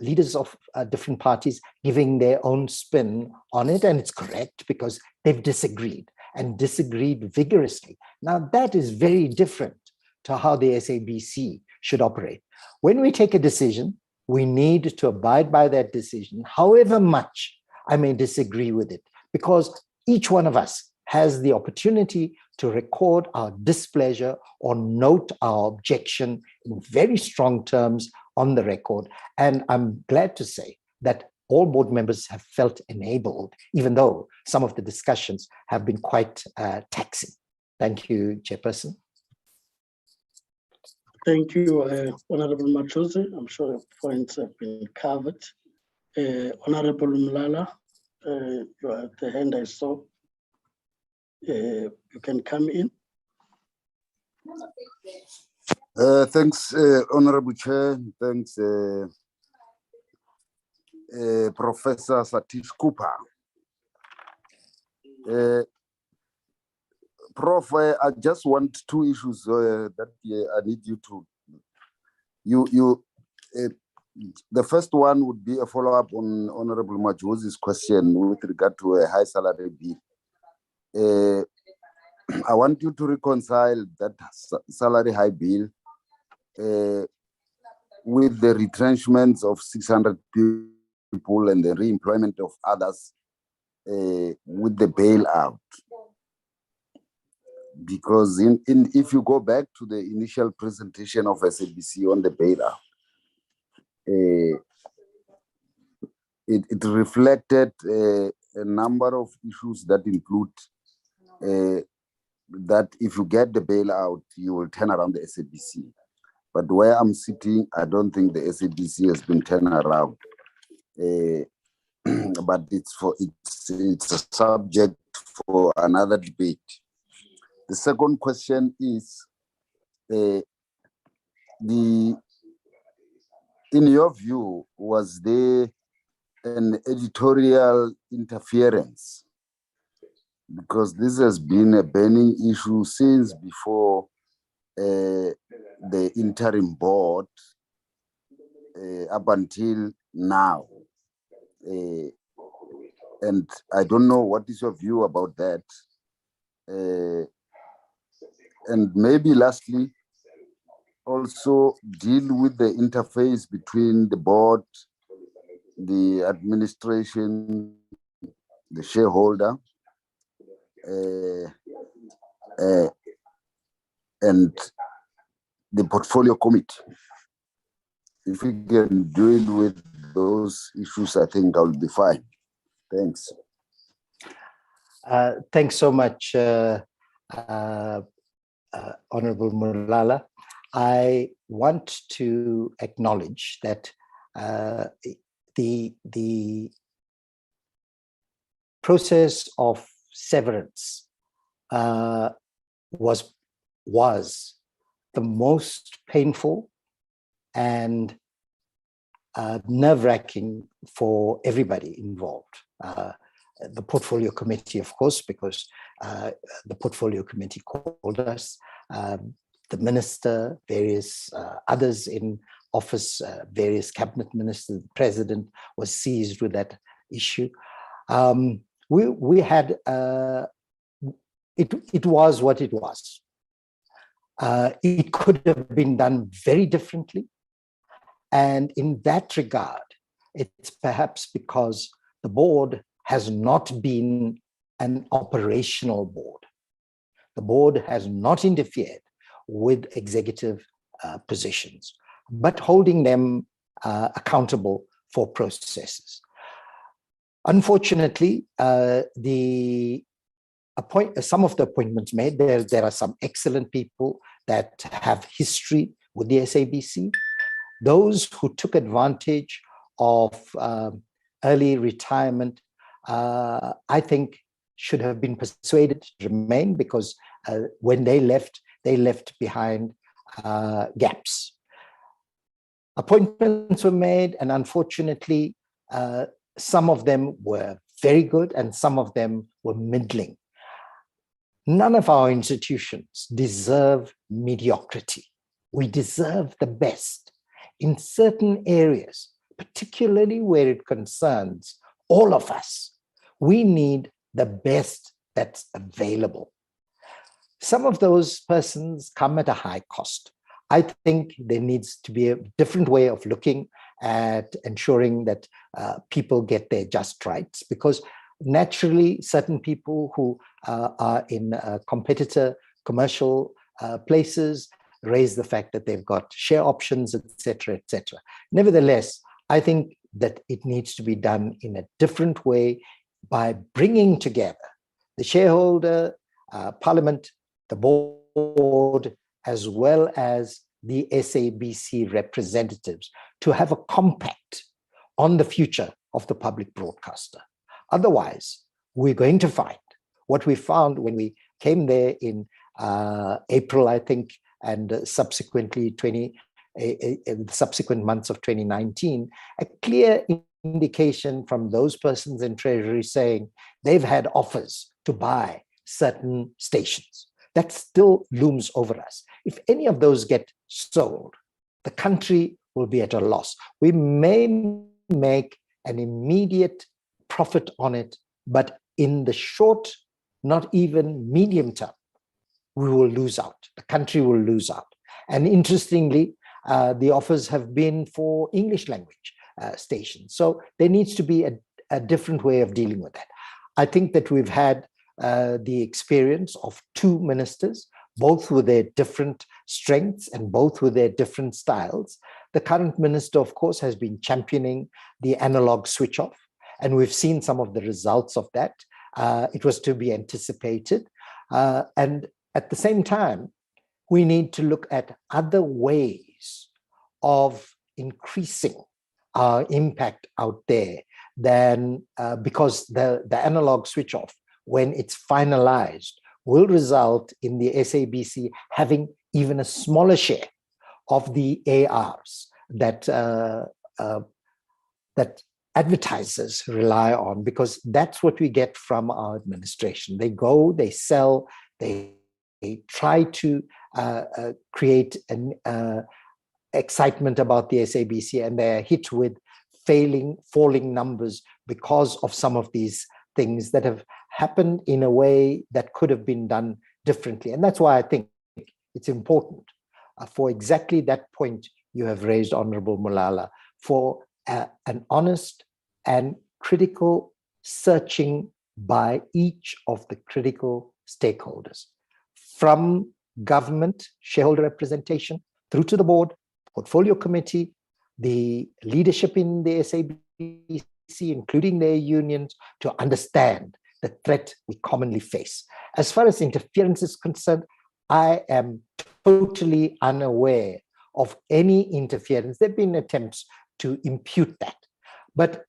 leaders of different parties giving their own spin on it, and it's correct because they've disagreed and disagreed vigorously. Now that is very different to how the SABC should operate. When we take a decision, we need to abide by that decision, however much I may disagree with it, because each one of us has the opportunity to record our displeasure or note our objection in very strong terms on the record. And I'm glad to say that all board members have felt enabled, even though some of the discussions have been quite taxing. Thank you, Chairperson. Thank you, Honorable Machozi. I'm sure your points have been covered. Honorable Mlala, you are at the hand I saw. You can come in. Thanks, Honorable Chair. Thanks, Professor Satish Cooper. Prof, I just want two issues that I need you to. The first one would be a follow-up on Honorable Machozi's question with regard to a high salary bill. I want you to reconcile that salary high bill with the retrenchments of 600 people and the re-employment of others with the bailout. Because if you go back to the initial presentation of SABC on the bailout, it reflected a number of issues that include that if you get the bailout, you will turn around the SABC. But where I'm sitting, I don't think the SABC has been turned around. But it's a subject for another debate. The second question is, in your view, was there an editorial interference? Because this has been a burning issue since before the interim board up until now. And I don't know what is your view about that. And maybe lastly, also deal with the interface between the board, the administration, the shareholder, and the portfolio committee. If we can deal with those issues, I think I'll be fine. Thanks. Thanks so much, Honorable Mulala. I want to acknowledge that the process of severance was the most painful and nerve-wracking for everybody involved. The portfolio committee, of course, because the portfolio committee called us, the minister, various others in office, various cabinet ministers, the president was seized with that issue. We had, it was what it was. It could have been done very differently. And in that regard, it's perhaps because the board has not been an operational board. The board has not interfered with executive positions, but holding them accountable for processes. Unfortunately, some of the appointments made, there are some excellent people that have history with the SABC. Those who took advantage of early retirement, I think should have been persuaded to remain, because when they left behind gaps. Appointments were made, and unfortunately, some of them were very good and some of them were middling. None of our institutions deserve mediocrity. We deserve the best in certain areas, particularly where it concerns all of us. We need the best that's available. Some of those persons come at a high cost. I think there needs to be a different way of looking at ensuring that people get their just rights, because naturally certain people who are in competitor commercial places raise the fact that they've got share options, etc., etc. Nevertheless, I think that it needs to be done in a different way by bringing together the shareholder, parliament, the board, as well as the SABC representatives to have a compact on the future of the public broadcaster. Otherwise, we're going to find what we found when we came there in April, I think, and subsequently in the subsequent months of 2019, a clear indication from those persons in Treasury saying they've had offers to buy certain stations. That still looms over us. If any of those get sold, the country will be at a loss. We may make an immediate profit on it, but in the short, not even medium term, we will lose out. The country will lose out. And interestingly, the offers have been for English language stations. So there needs to be a different way of dealing with that. I think that we've had the experience of two ministers, both with their different strengths and both with their different styles. The current minister, of course, has been championing the analog switch off, and we've seen some of the results of that. It was to be anticipated. And at the same time, we need to look at other ways of increasing our impact out there than because the analog switch off, when it's finalized, will result in the SABC having even a smaller share of the ARs that that advertisers rely on, because that's what we get from our administration. They go, they sell, they try to create an excitement about the SABC, and they're hit with falling numbers because of some of these things that have happened in a way that could have been done differently. And that's why I think it's important for exactly that point you have raised, Honorable Mulala, for an honest and critical searching by each of the critical stakeholders, from government, shareholder representation, through to the board, portfolio committee, the leadership in the SABC, including their unions, to understand the threat we commonly face. As far as interference is concerned, I am totally unaware of any interference. There have been attempts to impute that. But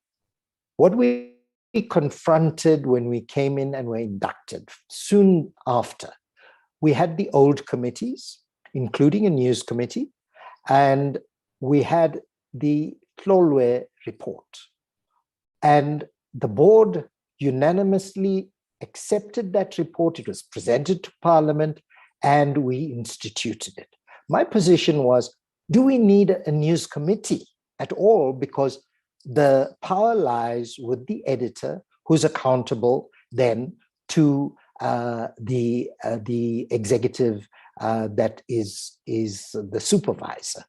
what we confronted when we came in and were inducted, soon after, we had the old committees, including a news committee, and we had the Tlolwe report. And the board unanimously accepted that report. It was presented to Parliament and we instituted it. My position was, do we need a news committee at all? Because the power lies with the editor, who's accountable then to the executive that is the supervisor.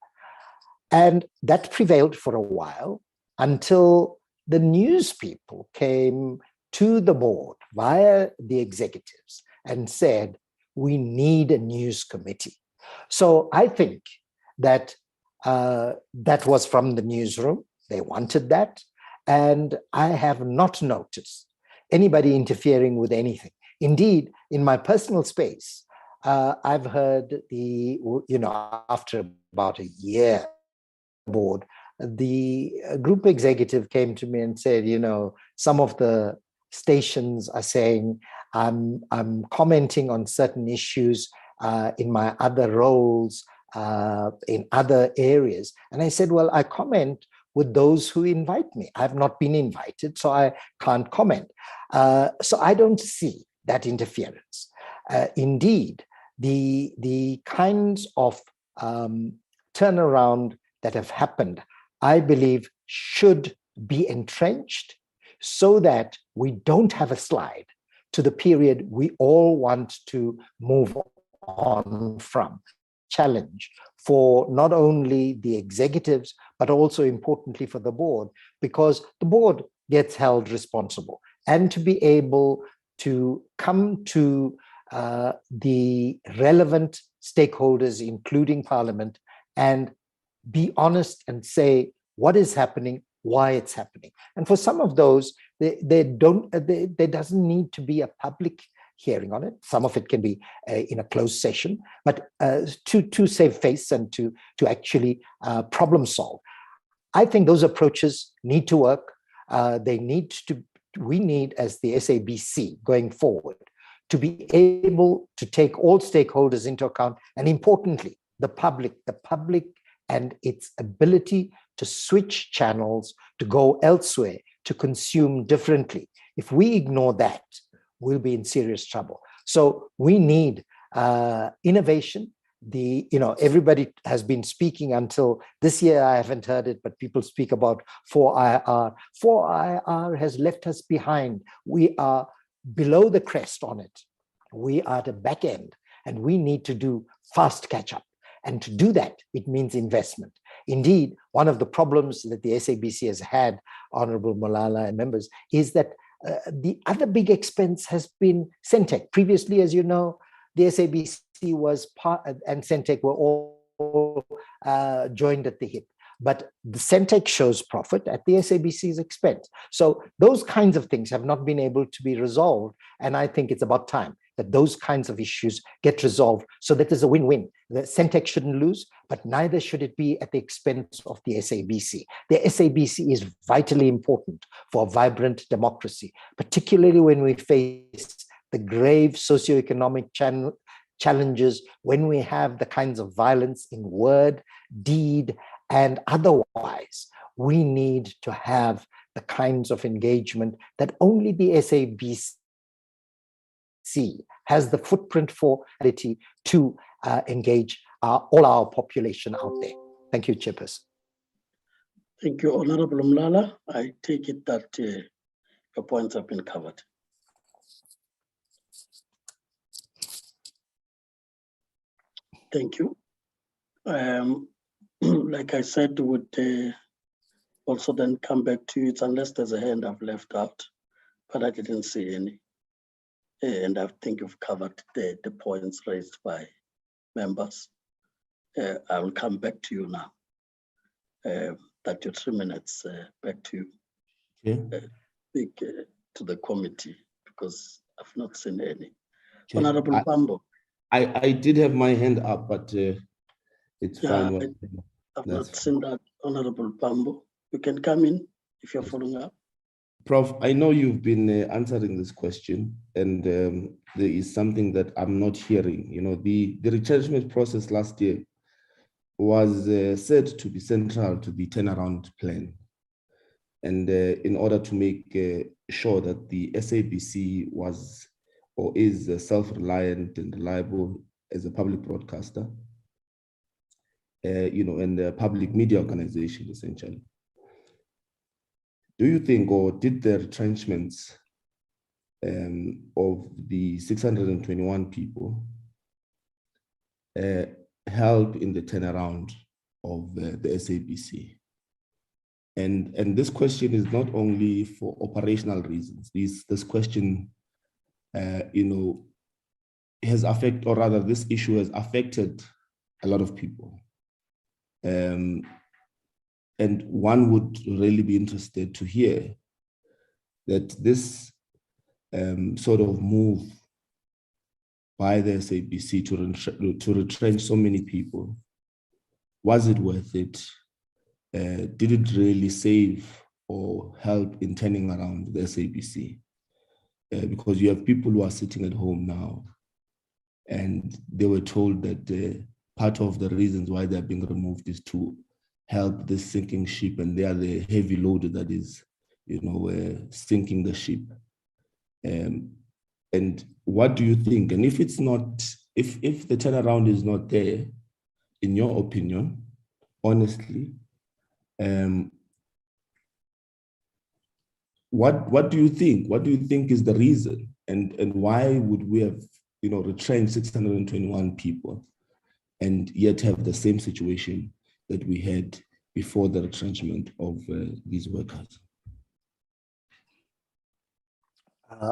And that prevailed for a while until the news people came to the board via the executives and said, we need a news committee. So I think that that was from the newsroom. They wanted that. And I have not noticed anybody interfering with anything. Indeed, in my personal space, I've heard after about a year board, the group executive came to me and said, some of the stations are saying I'm commenting on certain issues in my other roles in other areas. And I said, well, I comment with those who invite me. I've not been invited, so I can't comment. So I don't see that interference. Indeed, the kinds of turnaround that have happened, I believe, should be entrenched so that we don't have a slide to the period we all want to move on from. Challenge for not only the executives, but also importantly for the board, because the board gets held responsible, and to be able to come to the relevant stakeholders, including Parliament, and be honest and say what is happening, why it's happening. And for some of those, there doesn't need to be a public hearing on it. Some of it can be in a closed session, but to save face and to actually problem solve. I think those approaches need to work. We need, as the SABC going forward, to be able to take all stakeholders into account, and importantly, the public and its ability to switch channels, to go elsewhere, to consume differently. If we ignore that, we'll be in serious trouble. So we need innovation. Everybody has been speaking until this year. I haven't heard it, but people speak about 4IR. 4IR has left us behind. We are below the crest on it. We are at the back end, and we need to do fast catch up. And to do that, it means investment. Indeed, one of the problems that the SABC has had, Honorable Malala and members, is that the other big expense has been Centec. Previously, as you know, the SABC was and Centec were all joined at the hip. But the Centec shows profit at the SABC's expense. So those kinds of things have not been able to be resolved. And I think it's about time that those kinds of issues get resolved so that there's a win-win. The Centec shouldn't lose, but neither should it be at the expense of the SABC. The SABC is vitally important for a vibrant democracy, particularly when we face the grave socioeconomic challenges, when we have the kinds of violence in word, deed, and otherwise. We need to have the kinds of engagement that only the SABC has the footprint for ability to engage all our population out there. Thank you, Chairperson. Thank you, Honorable Mlala. I take it that your points have been covered. Thank you. Like I said, would also then come back to it unless there's a hand I've left out, but I didn't see any. And I think you've covered the points raised by members. I will come back to you now. That your 3 minutes back to you. Okay. Speak to the committee because I've not seen any. Okay. Honorable Pambo. I did have my hand up, but it's fine. I've not seen that, Honorable Pambo. You can come in if you're following up. Prof, I know you've been answering this question, and there is something that I'm not hearing. The retrenchment process last year was said to be central to the turnaround plan. And in order to make sure that the SABC was or is self-reliant and reliable as a public broadcaster, and a public media organization, essentially. Do you think, or did the retrenchments of the 621 people help in the turnaround of the SABC. And this question is not only for operational reasons. This question, has affected, or rather this issue has affected a lot of people. And one would really be interested to hear that this sort of move by the SABC to retrench so many people, was it worth it? Did it really save or help in turning around the SABC? Because you have people who are sitting at home now, and they were told that part of the reasons why they're being removed is to help this sinking ship, and they are the heavy load that is, sinking the ship. And what do you think? And if it's not, if the turnaround is not there, in your opinion, honestly, what do you think? What do you think is the reason? And why would we have, retrenched 621 people and yet have the same situation that we had before the retrenchment of these workers?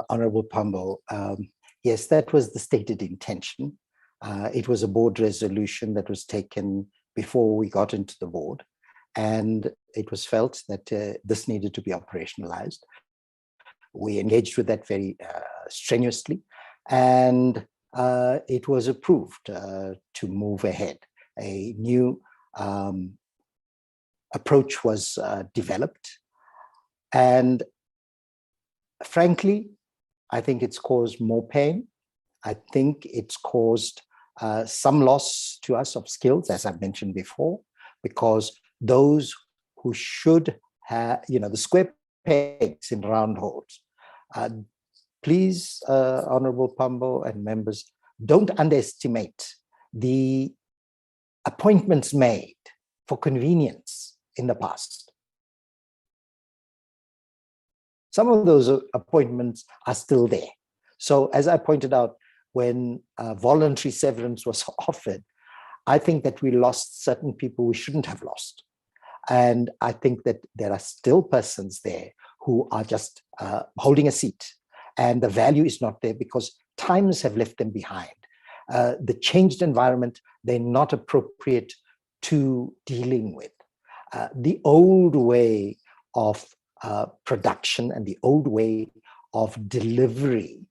Honorable Pambo, yes, that was the stated intention. It was a board resolution that was taken before we got into the board, and it was felt that this needed to be operationalized. We engaged with that very strenuously, and it was approved to move ahead. A new approach was developed, and frankly, I think it's caused more pain. I think it's caused some loss to us of skills, as I've mentioned before, because those who should have, the square pegs in round holes. Please, Honorable Pambo and members, don't underestimate the appointments made for convenience in the past. Some of those appointments are still there. So as I pointed out, when voluntary severance was offered, I think that we lost certain people we shouldn't have lost. And I think that there are still persons there who are just holding a seat, and the value is not there because times have left them behind. The changed environment, they're not appropriate to dealing with. The old way of production and the old way of delivery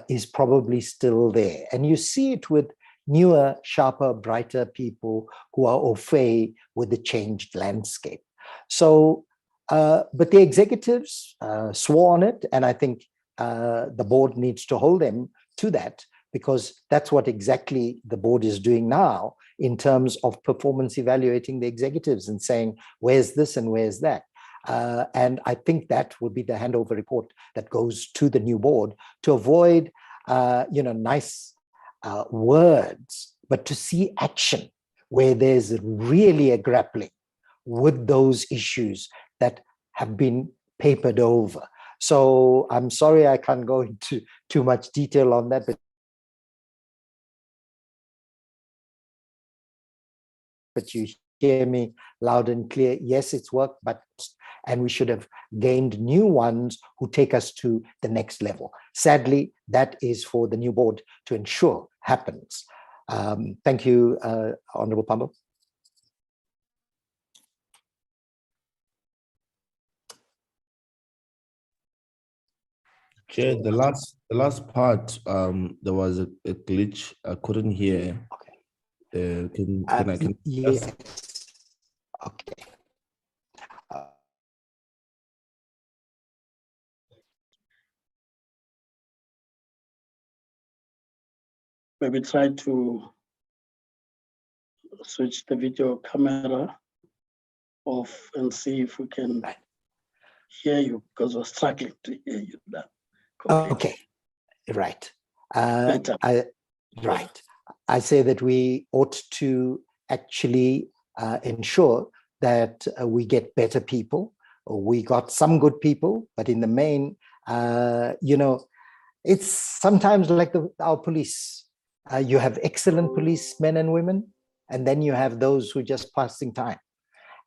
is probably still there. And you see it with newer, sharper, brighter people who are au fait with the changed landscape. So, but the executives swore on it, and I think the board needs to hold them to that, because that's what exactly the board is doing now in terms of performance evaluating the executives and saying, where's this and where's that? And I think that would be the handover report that goes to the new board to avoid, nice words, but to see action where there's really a grappling with those issues that have been papered over. So I'm sorry I can't go into too much detail on that, but you hear me loud and clear. Yes, it's worked, and we should have gained new ones who take us to the next level. Sadly, that is for the new board to ensure happens. Thank you, Honorable Pambo. Chair, the last part, there was a glitch. I couldn't hear. Okay. Can I? Yes. Okay. Maybe try to switch the video camera off and see if we can hear you, because we're struggling to hear you now. Okay, right. Better. Right. I say that we ought to actually ensure that we get better people. We got some good people, but in the main, it's sometimes like our police. You have excellent policemen and women, and then you have those who are just passing time.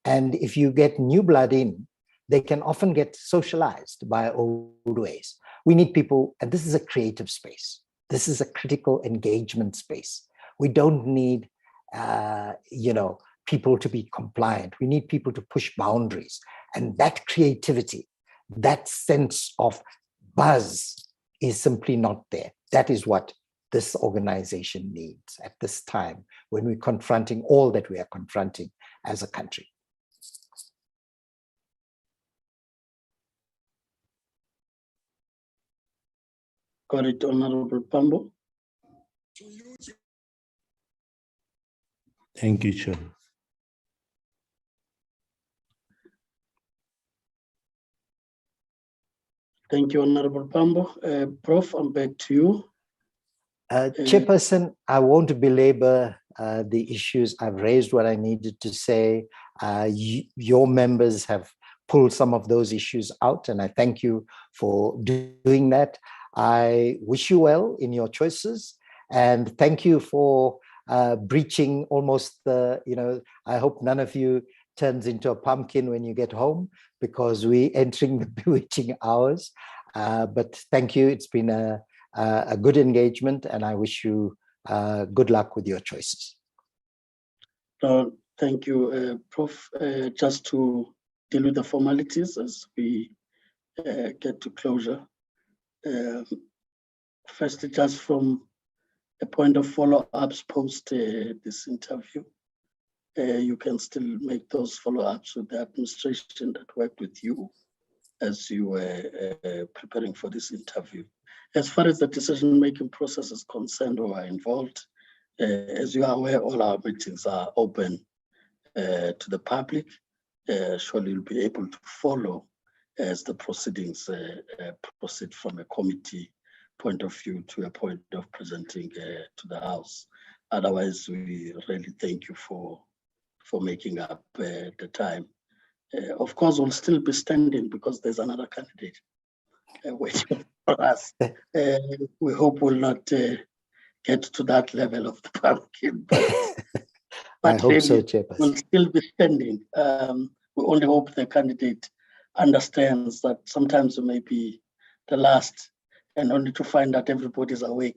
And if you get new blood in, they can often get socialized by old ways. We need people, and this is a creative space. This is a critical engagement space. We don't need, people to be compliant. We need people to push boundaries. And that creativity, that sense of buzz is simply not there. That is what this organization needs at this time when we're confronting all that we are confronting as a country. Got it, Honorable Pambo. Thank you, Chair. Thank you, Honorable Pambo. Prof, I'm back to you. Chairperson, I won't belabor the issues. I've raised what I needed to say. Your members have pulled some of those issues out, and I thank you for doing that. I wish you well in your choices, and thank you for breaching almost the, I hope none of you turns into a pumpkin when you get home, because we're entering the bewitching hours. But thank you. It's been a good engagement, and I wish you good luck with your choices. Thank you, Prof. Just to deal with the formalities as we get to closure. Firstly, just from a point of follow-ups post this interview, you can still make those follow-ups with the administration that worked with you as you were preparing for this interview. As far as the decision-making process is concerned or are involved, as you are aware, all our meetings are open to the public. Surely you'll be able to follow as the proceedings proceed from a committee point of view to a point of presenting to the House. Otherwise, we really thank you for making up the time. Of course, we'll still be standing because there's another candidate waiting for us. We hope we'll not get to that level of the pumpkin, but I hope so, really, Chairperson. we'll still be standing. We only hope the candidate understands that sometimes we may be the last, and only to find that everybody's awake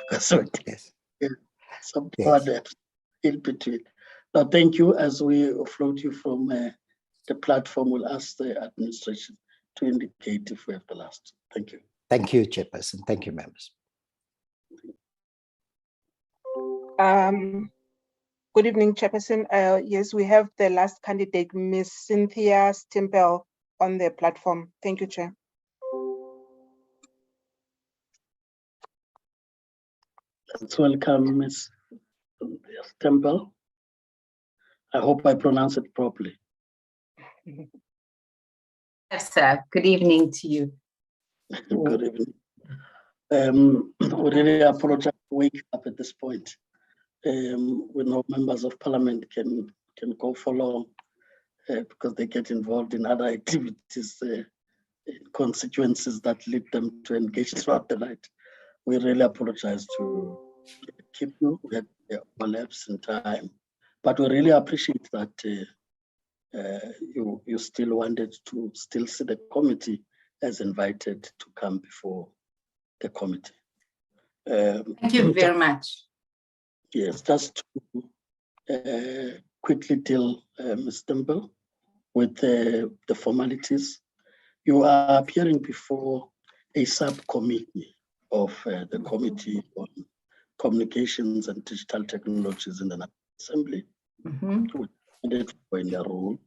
because yes. Some power depth in between. Now, thank you. As we float you from the platform, we'll ask the administration to indicate if we have the last. Thank you. Thank you, Chairperson. Thank you, members. Good evening, Chairperson. Yes, we have the last candidate, Ms. Cynthia Stimple, on the platform. Thank you, Chair. Let's welcome Ms. Stimple. I hope I pronounce it properly. Yes, sir. Good evening to you. Good evening. We really apologize for waking up at this point. We know members of parliament can go for long because they get involved in other activities, constituencies that lead them to engage throughout the night. We really apologize to keep you. We had overlaps in time, but we really appreciate that you still wanted to still see the committee as invited to come before the committee. Thank you very much. Yes, just to quickly deal, Ms. Stimple, with the formalities. You are appearing before a subcommittee of the Committee on Communications and Digital Technologies in the National Assembly, in their role.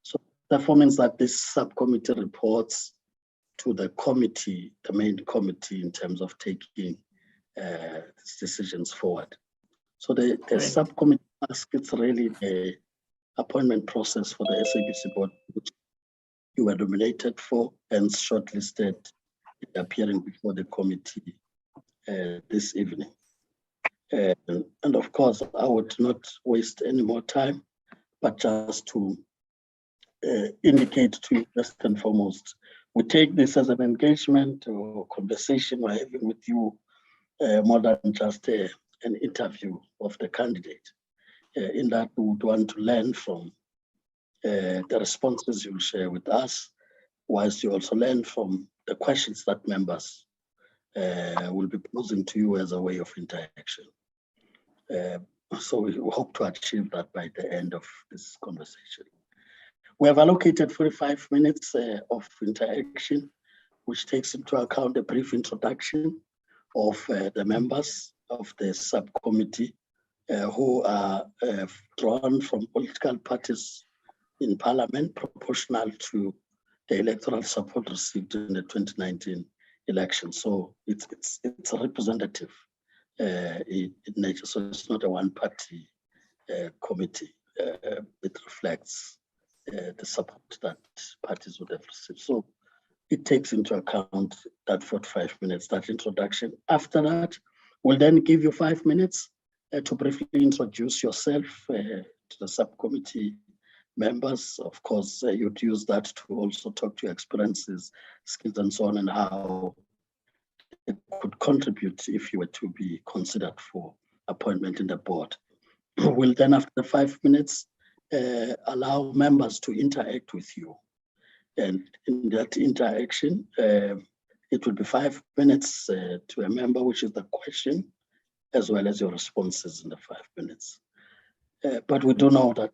So therefore means that this subcommittee reports to the committee, the main committee, in terms of taking these decisions forward. So the subcommittee task, it's really the appointment process for the SABC board, which you were nominated for and shortlisted, appearing before the committee this evening. And of course, I would not waste any more time, but just to indicate to you, first and foremost, we take this as an engagement or conversation we're having with you more than just a an interview of the candidate. In that, we would want to learn from the responses you'll share with us, whilst you also learn from the questions that members will be posing to you as a way of interaction. So we hope to achieve that by the end of this conversation. We have allocated 45 minutes of interaction, which takes into account a brief introduction of the members of the subcommittee who are drawn from political parties in Parliament proportional to the electoral support received in the 2019 election. So it's representative in nature. So it's not a one-party committee. It reflects the support that parties would have received. So it takes into account that 45 minutes, that introduction. After that, we'll then give you 5 minutes to briefly introduce yourself to the subcommittee members. Of course, you'd use that to also talk to your experiences, skills, and so on, and how it could contribute if you were to be considered for appointment in the board. We'll then, after the 5 minutes, allow members to interact with you. And in that interaction, it will be 5 minutes to a member, which is the question, as well as your responses in the 5 minutes. But we do know that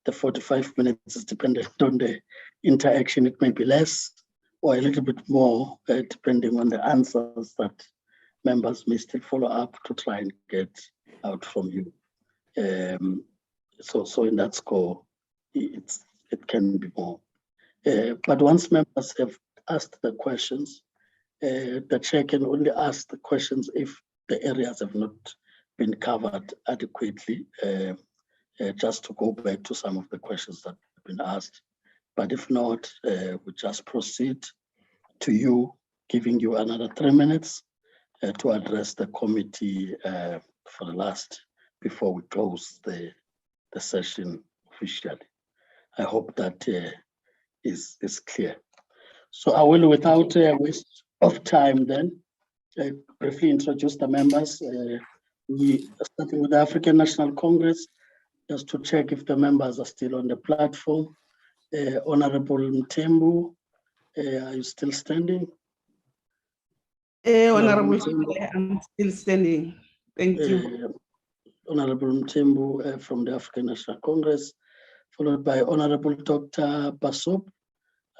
the 45 minutes is dependent on the interaction. It may be less or a little bit more, depending on the answers that members may still follow up to try and get out from you. So in that score, it can be more. But once members have asked the questions, the chair can only ask the questions if the areas have not been covered adequately, just to go back to some of the questions that have been asked. But if not, we just proceed to you, giving you another 3 minutes to address the committee for the last, before we close the session officially. I hope that is clear. So I will, without waste of time then, briefly introduce the members. We are starting with the African National Congress, just to check if the members are still on the platform. Honorable Mthembu, are you still standing? Honorable, I'm still standing. Thank you. Honorable Mthembu from the African National Congress, followed by Honorable Dr. Basop,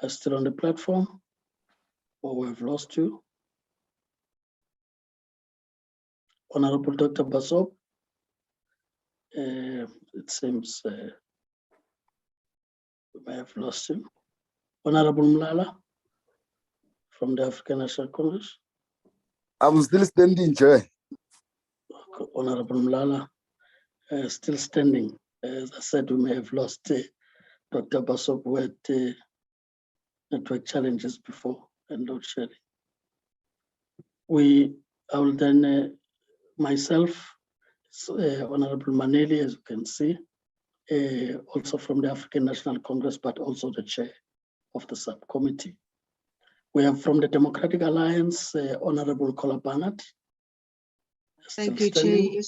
still on the platform, or we've lost you. Honorable Dr. Basop, it seems we may have lost him. Honorable Mlala from the African National Congress. I'm still standing, Chair. Honorable Mlala, still standing. As I said, we may have lost Dr. Basop, who had network challenges before and load shedding. I will then, myself, Honorable Maneli, as you can see, also from the African National Congress, but also the chair of the subcommittee. We have from the Democratic Alliance, Honorable Kola Barnett. Thank you, Chair.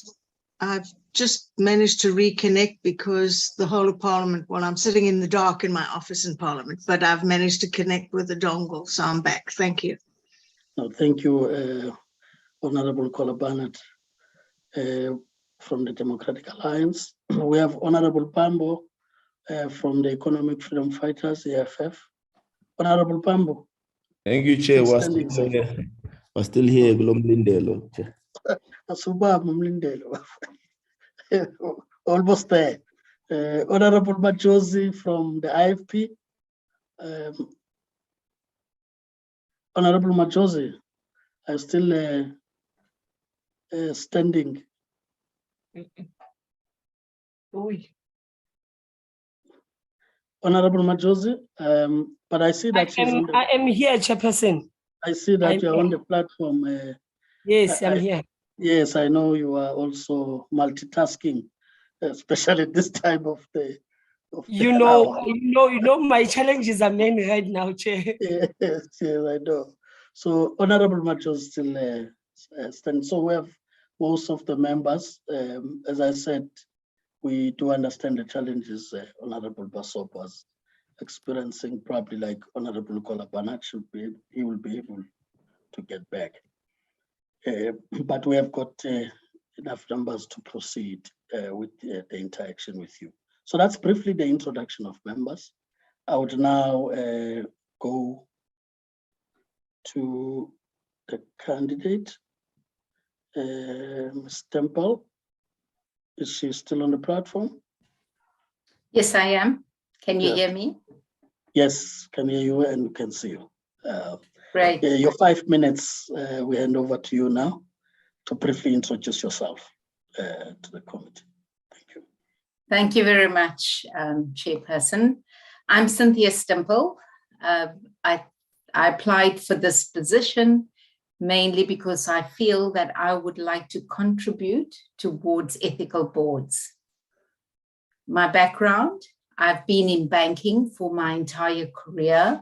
I've just managed to reconnect because the whole of Parliament, well, I'm sitting in the dark in my office in Parliament, but I've managed to connect with the dongle, so I'm back. Thank you. No, thank you, Honorable Kola Barnett from the Democratic Alliance. We have Honorable Pambo from the Economic Freedom Fighters, EFF. Honorable Pambo. Thank you, Chair. We're still here. Almost there. Honorable Majosi from the IFP. Honorable Majosi, I'm still standing. Honorable Majosi, but I see that I am here, Chairperson. I see that you're on the platform. Yes, I'm here. Yes, I know you are also multitasking, especially at this time of the. You know, my challenges are many right now, Chair. Yes, I know. So Honorable Majosi still standing. So we have most of the members. As I said, we do understand the challenges Honorable Basop was experiencing, probably like Honorable Kolabanat he will be able to get back. But we have got enough numbers to proceed with the interaction with you. So that's briefly the introduction of members. I would now go to the candidate, Ms. Temple. Is she still on the platform? Yes, I am. Can you Yeah. hear me? Yes, can hear you and can see you. Great. Your 5 minutes, we hand over to you now to briefly introduce yourself to the committee. Thank you. Thank you very much, Chairperson. I'm Cynthia Stimple. I applied for this position mainly because I feel that I would like to contribute towards ethical boards. My background, I've been in banking for my entire career,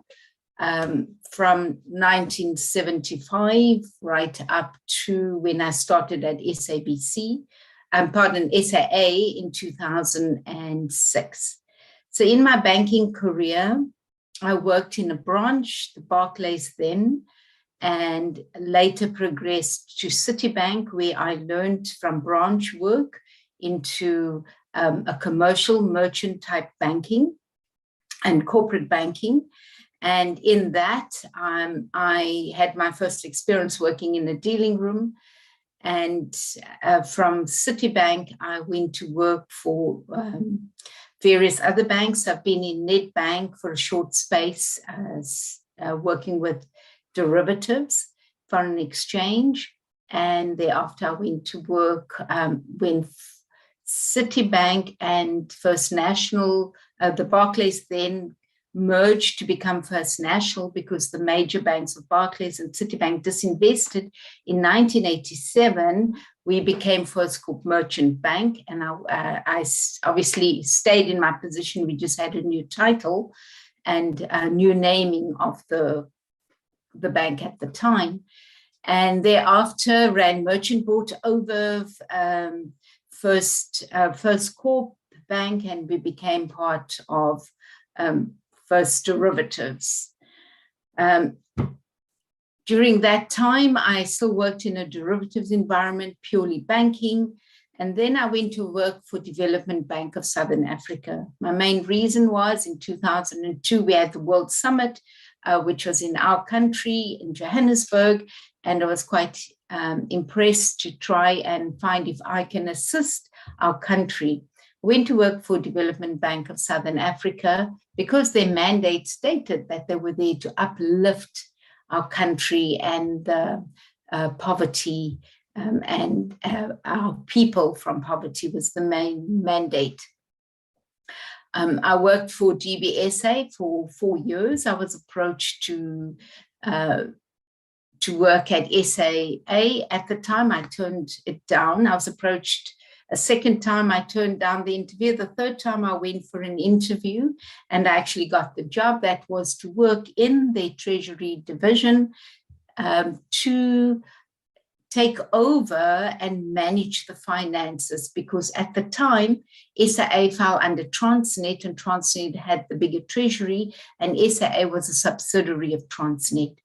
from 1975 right up to when I started at SABC, SAA in 2006. So in my banking career, I worked in a branch, the Barclays then, and later progressed to Citibank, where I learned from branch work into a commercial merchant type banking and corporate banking. And in that, I had my first experience working in a dealing room. And from Citibank, I went to work for various other banks. I've been in Nedbank for a short space, working with derivatives, foreign exchange. And thereafter, I went to work when Citibank and First National, the Barclays then merged to become First National because the major banks of Barclays and Citibank disinvested. In 1987, we became First Corp Merchant Bank, and I obviously stayed in my position. We just had a new title and a new naming of the bank at the time. And thereafter ran Merchant, bought over First Corp Bank, and we became part of First Derivatives. During that time, I still worked in a derivatives environment, purely banking. And then I went to work for Development Bank of Southern Africa. My main reason was in 2002, we had the World Summit, which was in our country, in Johannesburg. And I was quite impressed to try and find if I can assist our country. I went to work for Development Bank of Southern Africa because their mandate stated that they were there to uplift our country and poverty and our people from poverty was the main mandate. I worked for DBSA for 4 years. I was approached to work at SAA. At the time, I turned it down. I was approached a second time, I turned down the interview. The third time I went for an interview and I actually got the job. That was to work in the Treasury Division to take over and manage the finances, because at the time, SAA fell under Transnet and Transnet had the bigger treasury and SAA was a subsidiary of Transnet.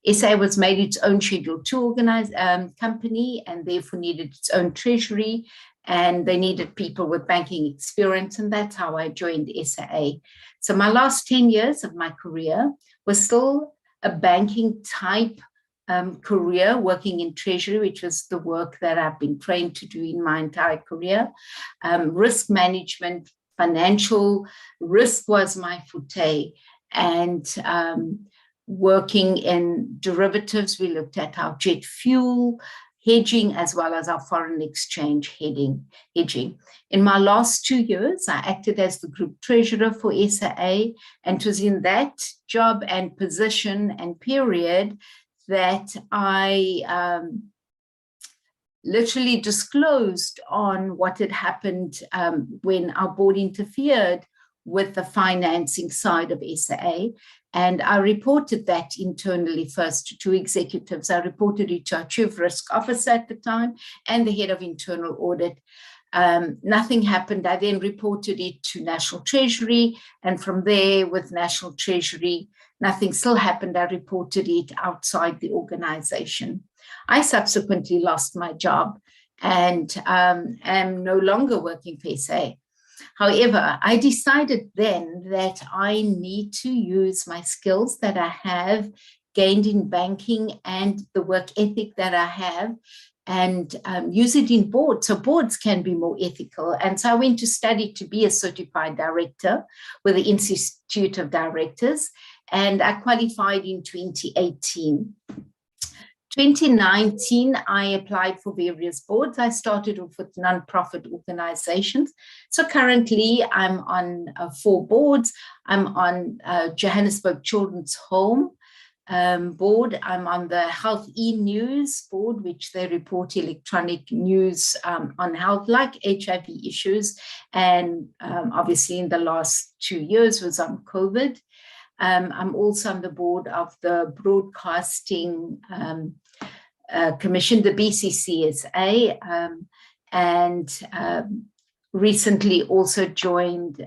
SA was made its own Schedule 2 company and therefore needed its own treasury, and they needed people with banking experience, and that's how I joined SAA. So my last 10 years of my career was still a banking type career, working in treasury, which was the work that I've been trained to do in my entire career. Risk management, financial risk was my forte, and working in derivatives, we looked at our jet fuel hedging as well as our foreign exchange hedging. In my last 2 years, I acted as the group treasurer for SAA, and it was in that job and position and period that I literally disclosed on what had happened when our board interfered with the financing side of SAA. And I reported that internally first to two executives. I reported it to our chief risk officer at the time and the head of internal audit. Nothing happened. I then reported it to National Treasury, and from there with National Treasury, nothing still happened. I reported it outside the organization. I subsequently lost my job and am no longer working for SA. However, I decided then that I need to use my skills that I have gained in banking and the work ethic that I have and use it in boards, so boards can be more ethical. And so I went to study to be a certified director with the Institute of Directors, and I qualified in 2018. 2019, I applied for various boards. I started off with nonprofit organizations. So currently I'm on 4 boards. I'm on Johannesburg Children's Home board. I'm on the Health E-News board, which they report electronic news on health like HIV issues. And obviously in the last 2 years was on COVID. I'm also on the board of the Broadcasting Commission, the BCCSA, and recently also joined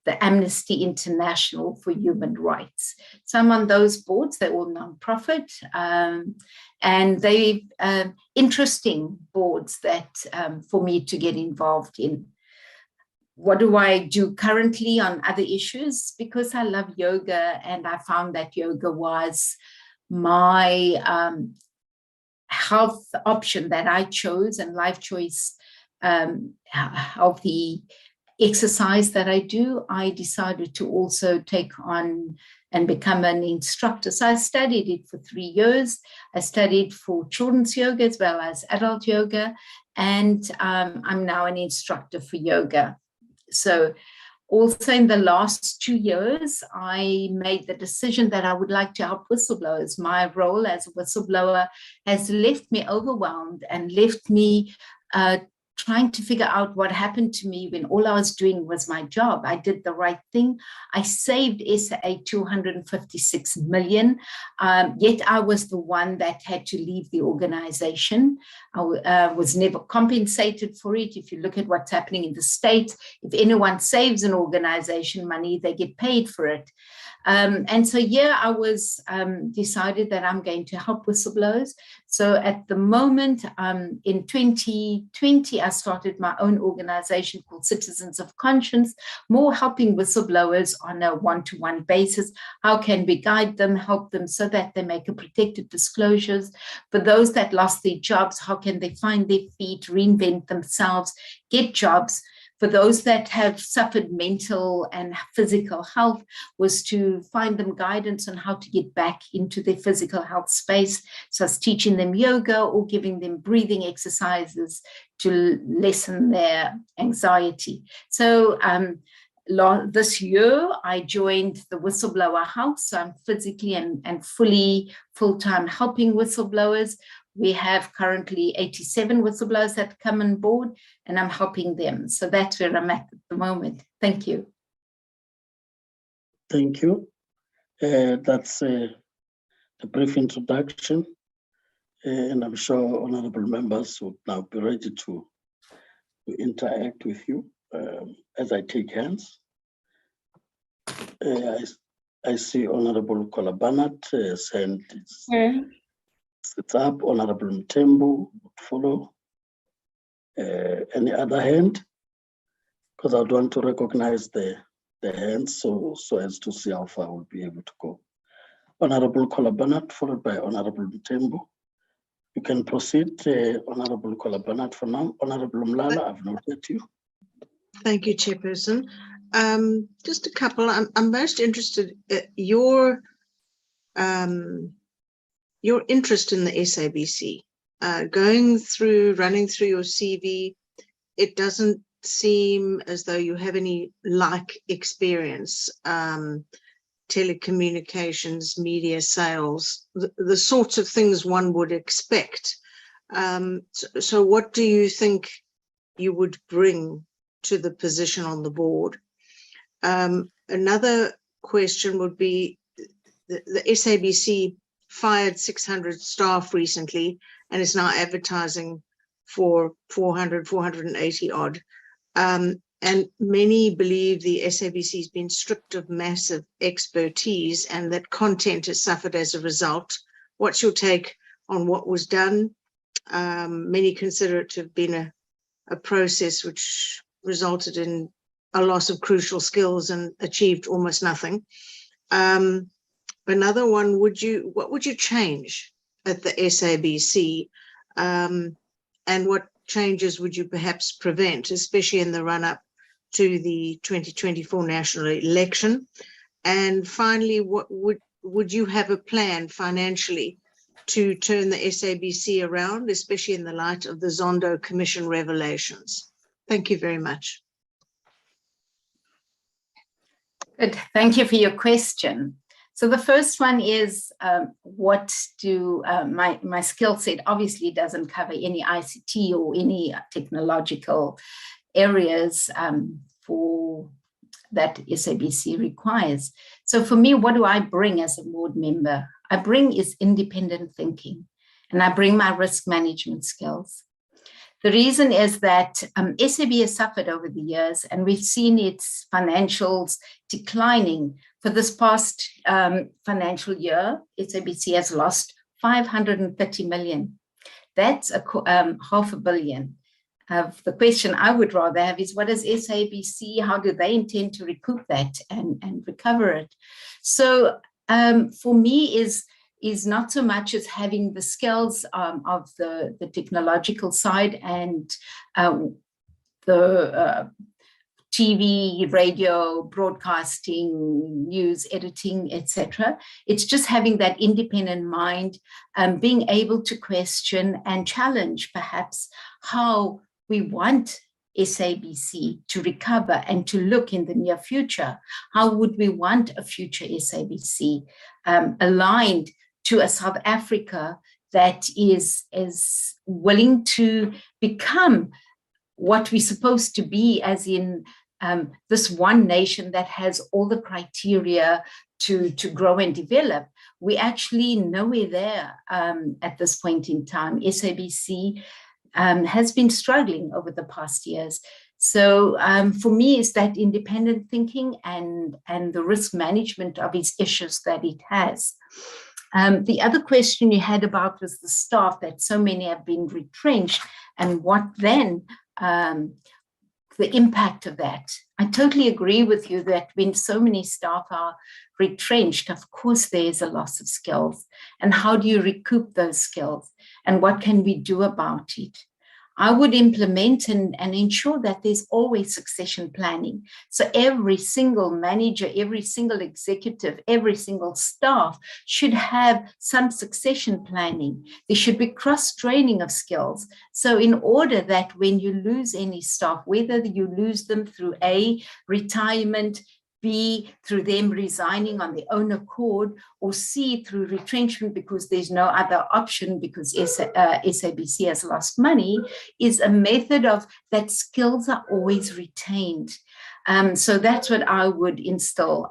the Amnesty International for Human Rights. So I'm on those boards. They're all nonprofit, and they're interesting boards that for me to get involved in. What do I do currently on other issues? Because I love yoga, and I found that yoga was my health option that I chose, and life choice of the exercise that I do. I decided to also take on and become an instructor. So I studied it for 3 years. I studied for children's yoga as well as adult yoga, and I'm now an instructor for yoga. So also in the last 2 years, I made the decision that I would like to help whistleblowers. My role as a whistleblower has left me overwhelmed and left me trying to figure out what happened to me when all I was doing was my job. I did the right thing. I saved SA 256 million, yet I was the one that had to leave the organization. I was never compensated for it. If you look at what's happening in the States, if anyone saves an organization money, they get paid for it. And so, yeah, I was decided that I'm going to help whistleblowers. So at the moment, in 2020, I started my own organization called Citizens of Conscience, more helping whistleblowers on a one-to-one basis. How can we guide them, help them so that they make a protected disclosures? For those that lost their jobs, how can they find their feet, reinvent themselves, get jobs? For those that have suffered mental and physical health, was to find them guidance on how to get back into their physical health space. So I was teaching them yoga or giving them breathing exercises to lessen their anxiety. So this year, I joined the Whistleblower House. So I'm physically and fully full-time helping whistleblowers. We have currently 87 whistleblowers that come on board, and I'm helping them. So that's where I'm at the moment. Thank you. Thank you. That's a brief introduction, and I'm sure honorable members will now be ready to interact with you as I take hands. I see Honorable Kolabanat send it's up. Honorable Mtembu would follow. Any other hand? Because I'd want to recognize the hands so as to see how far we'll be able to go. Honorable Kolabanat, followed by Honorable Mtembu. You can proceed, Honorable Kolabanat, for now. Honorable Mlala, I've noted you. Thank you, Chairperson. Just a couple. I'm most interested in your interest in the SABC. Running through your CV, it doesn't seem as though you have any like experience, telecommunications, media sales, the sorts of things one would expect. So what do you think you would bring to the position on the board? Another question would be, the SABC fired 600 staff recently and is now advertising for 400, 480 odd. And many believe the SABC has been stripped of massive expertise and that content has suffered as a result. What's your take on what was done? Many consider it to have been a process which resulted in a loss of crucial skills and achieved almost nothing. Another one, what would you change at the SABC? And what changes would you perhaps prevent, especially in the run-up to the 2024 national election? And finally, what would you have a plan financially to turn the SABC around, especially in the light of the Zondo Commission revelations? Thank you very much. Good. Thank you for your question. So the first one is, what do my skill set obviously doesn't cover any ICT or any technological areas for that SABC requires. So for me, what do I bring as a board member? I bring is independent thinking, and I bring my risk management skills. The reason is that SAB has suffered over the years, and we've seen its financials declining. For this past financial year, SABC has lost 530 million. That's $500 million. The question I would rather have is, what is SABC? How do they intend to recoup that and recover it? So for me is not so much as having the skills of the technological side and the TV, radio, broadcasting, news, editing, etc. It's just having that independent mind, being able to question and challenge perhaps how we want SABC to recover and to look in the near future. How would we want a future SABC aligned to a South Africa that is willing to become what we're supposed to be, as in this one nation that has all the criteria to grow and develop? We actually nowhere there at this point in time. SABC has been struggling over the past years. So for me, it's that independent thinking and the risk management of its issues that it has. The other question you had about was the staff, that so many have been retrenched, and what then the impact of that. I totally agree with you that when so many staff are retrenched, of course, there's a loss of skills. And how do you recoup those skills? And what can we do about it? I would implement and ensure that there's always succession planning. So every single manager, every single executive, every single staff should have some succession planning. There should be cross-training of skills. So in order that when you lose any staff, whether you lose them through A, retirement, B, through them resigning on their own accord, or C, through retrenchment because there's no other option because SABC has lost money, is a method of that skills are always retained. So that's what I would instill.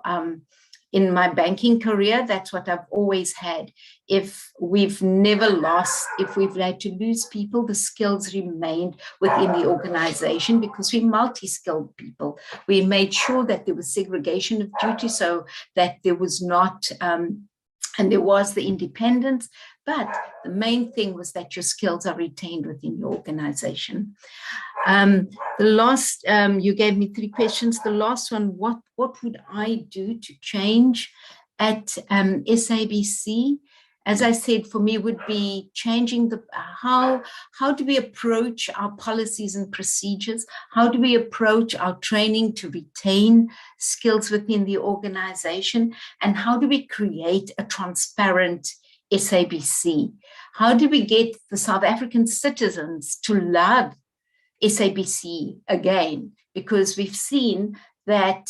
In my banking career, that's what I've always had. If we've never lost, if we've had to lose people, the skills remained within the organization because we're multi-skilled people. We made sure that there was segregation of duty so that there was not, and there was the independence, but the main thing was that your skills are retained within your organization. The last, you gave me 3 questions. The last one, what would I do to change at SABC? As I said, for me would be changing the how do we approach our policies and procedures? How do we approach our training to retain skills within the organization? And how do we create a transparent SABC? How do we get the South African citizens to love SABC again? Because we've seen that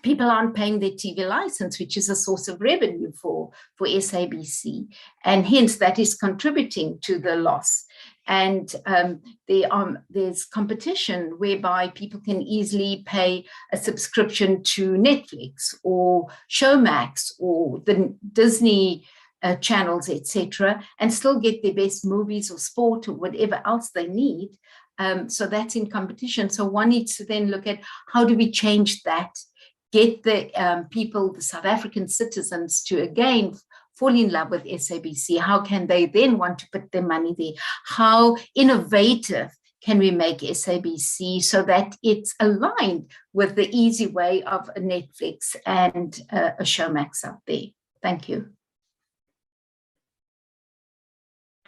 people aren't paying their TV license, which is a source of revenue for SABC. And hence that is contributing to the loss. And there's competition whereby people can easily pay a subscription to Netflix or Showmax or the Disney channels, etc., and still get their best movies or sport or whatever else they need. So that's in competition. So one needs to then look at how do we change that, get the people, the South African citizens, to again fall in love with SABC. How can they then want to put their money there? How innovative can we make SABC so that it's aligned with the easy way of a Netflix and a Showmax out there? Thank you.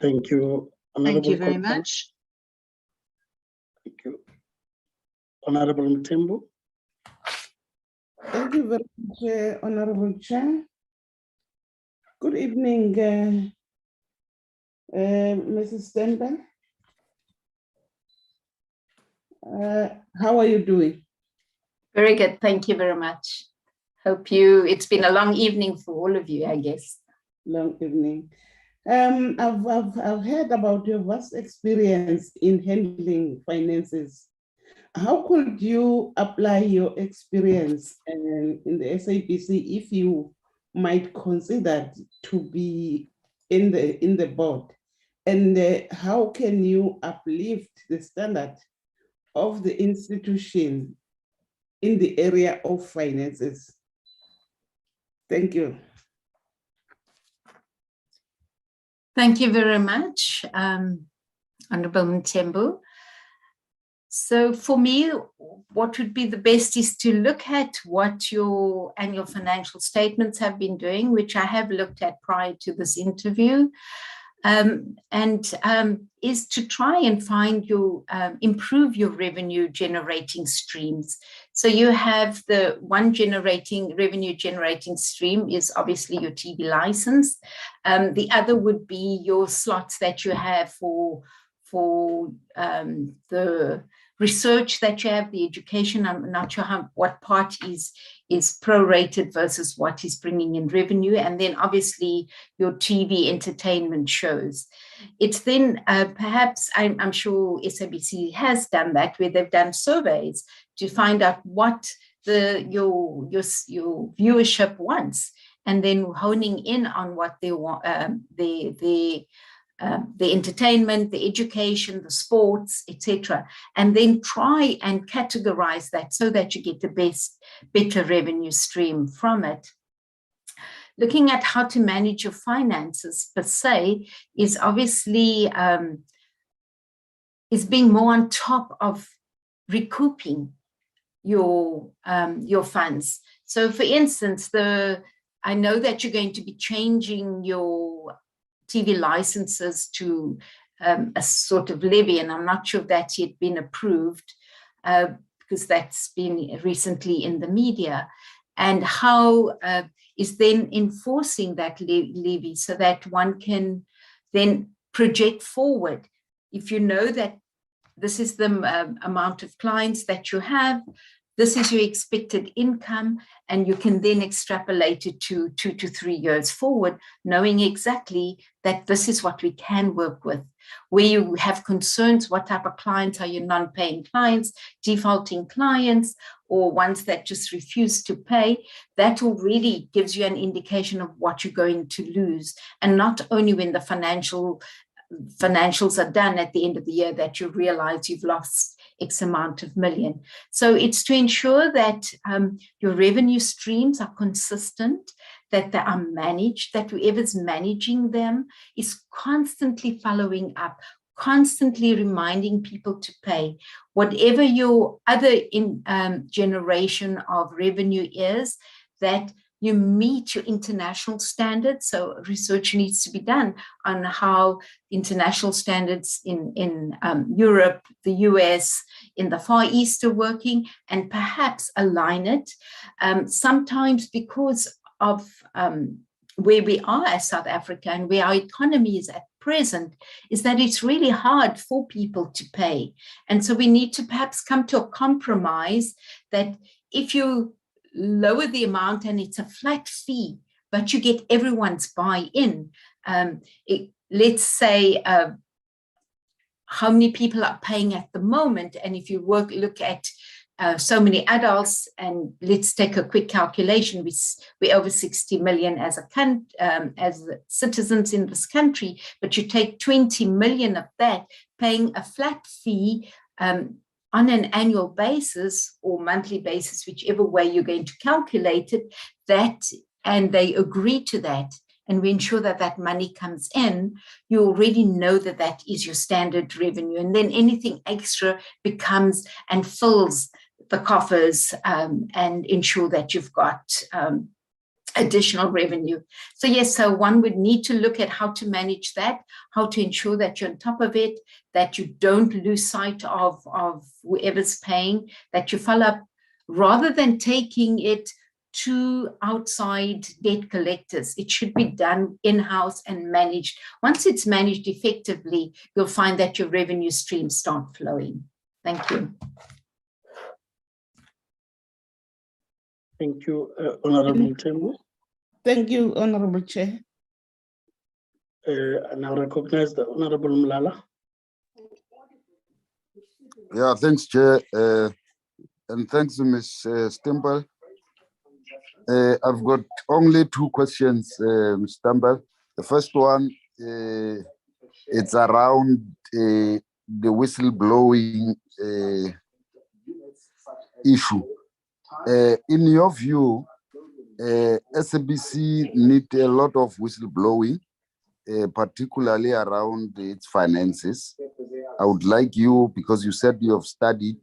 Thank you. Thank you Honorable very Kolpana. much. Thank you. Honorable Mthembu. Thank you very much, Honorable Chair. Good evening, Mrs. Stenberg. How are you doing? Very good. Thank you very much. Hope it's been a long evening for all of you, I guess. Long evening. I've heard about your vast experience in handling finances. How could you apply your experience in the SABC if you might consider to be in the board? And how can you uplift the standard of the institution in the area of finances? Thank you. Thank you very much, Honorable Mthembu. So for me, what would be the best is to look at what your annual financial statements have been doing, which I have looked at prior to this interview, is to try and find improve your revenue generating streams. So you have the one revenue generating stream is obviously your TV license. The other would be your slots that you have for the research that you have, the education. I'm not sure what part is prorated versus what is bringing in revenue, and then obviously your TV entertainment shows. It's then perhaps I'm sure SABC has done that, where they've done surveys to find out what your viewership wants, and then honing in on what they want, the entertainment, the education, the sports, etc., and then try and categorize that so that you get the better revenue stream from it. Looking at how to manage your finances per se is obviously is being more on top of recouping your funds. So, for instance, I know that you're going to be changing your TV licenses to a sort of levy, and I'm not sure if that's yet been approved because that's been recently in the media, and how is then enforcing that levy so that one can then project forward. If you know that this is the amount of clients that you have, this is your expected income, and you can then extrapolate it to 2 to 3 years forward, knowing exactly that this is what we can work with. Where you have concerns, what type of clients are your non-paying clients, defaulting clients, or ones that just refuse to pay, that already gives you an indication of what you're going to lose. And not only when the financials are done at the end of the year that you realize you've lost X amount of million. So it's to ensure that your revenue streams are consistent, that they are managed, that whoever's managing them is constantly following up, constantly reminding people to pay. Whatever your other generation of revenue is, that you meet your international standards. So research needs to be done on how international standards in Europe, the US, in the Far East are working, and perhaps align it. Sometimes because of where we are as South Africa and where our economy is at present, is that it's really hard for people to pay. And so we need to perhaps come to a compromise that if you lower the amount and it's a flat fee, but you get everyone's buy-in. Let's say how many people are paying at the moment. And if you look at so many adults, and let's take a quick calculation, we're over 60 million as citizens in this country, but you take 20 million of that paying a flat fee on an annual basis or monthly basis, whichever way you're going to calculate it, and they agree to that, and we ensure that that money comes in, you already know that that is your standard revenue. And then anything extra becomes and fills the coffers and ensure that you've got additional revenue. So yes, so one would need to look at how to manage that, how to ensure that you're on top of it, that you don't lose sight of whoever's paying, that you follow up, rather than taking it to outside debt collectors. It should be done in-house and managed. Once it's managed effectively, you'll find that your revenue streams start flowing. Thank you. Thank you, Honorable Tembu. Thank you, Honorable Chair. And I recognize the Honorable Mlala. Yeah, thanks, Chair. And thanks, Ms. Stimble. I've got only two questions, Ms. Stimble. The first one, it's around the whistleblowing issue. In your view, SABC need a lot of whistleblowing, particularly around its finances. I would like you, because you said you have studied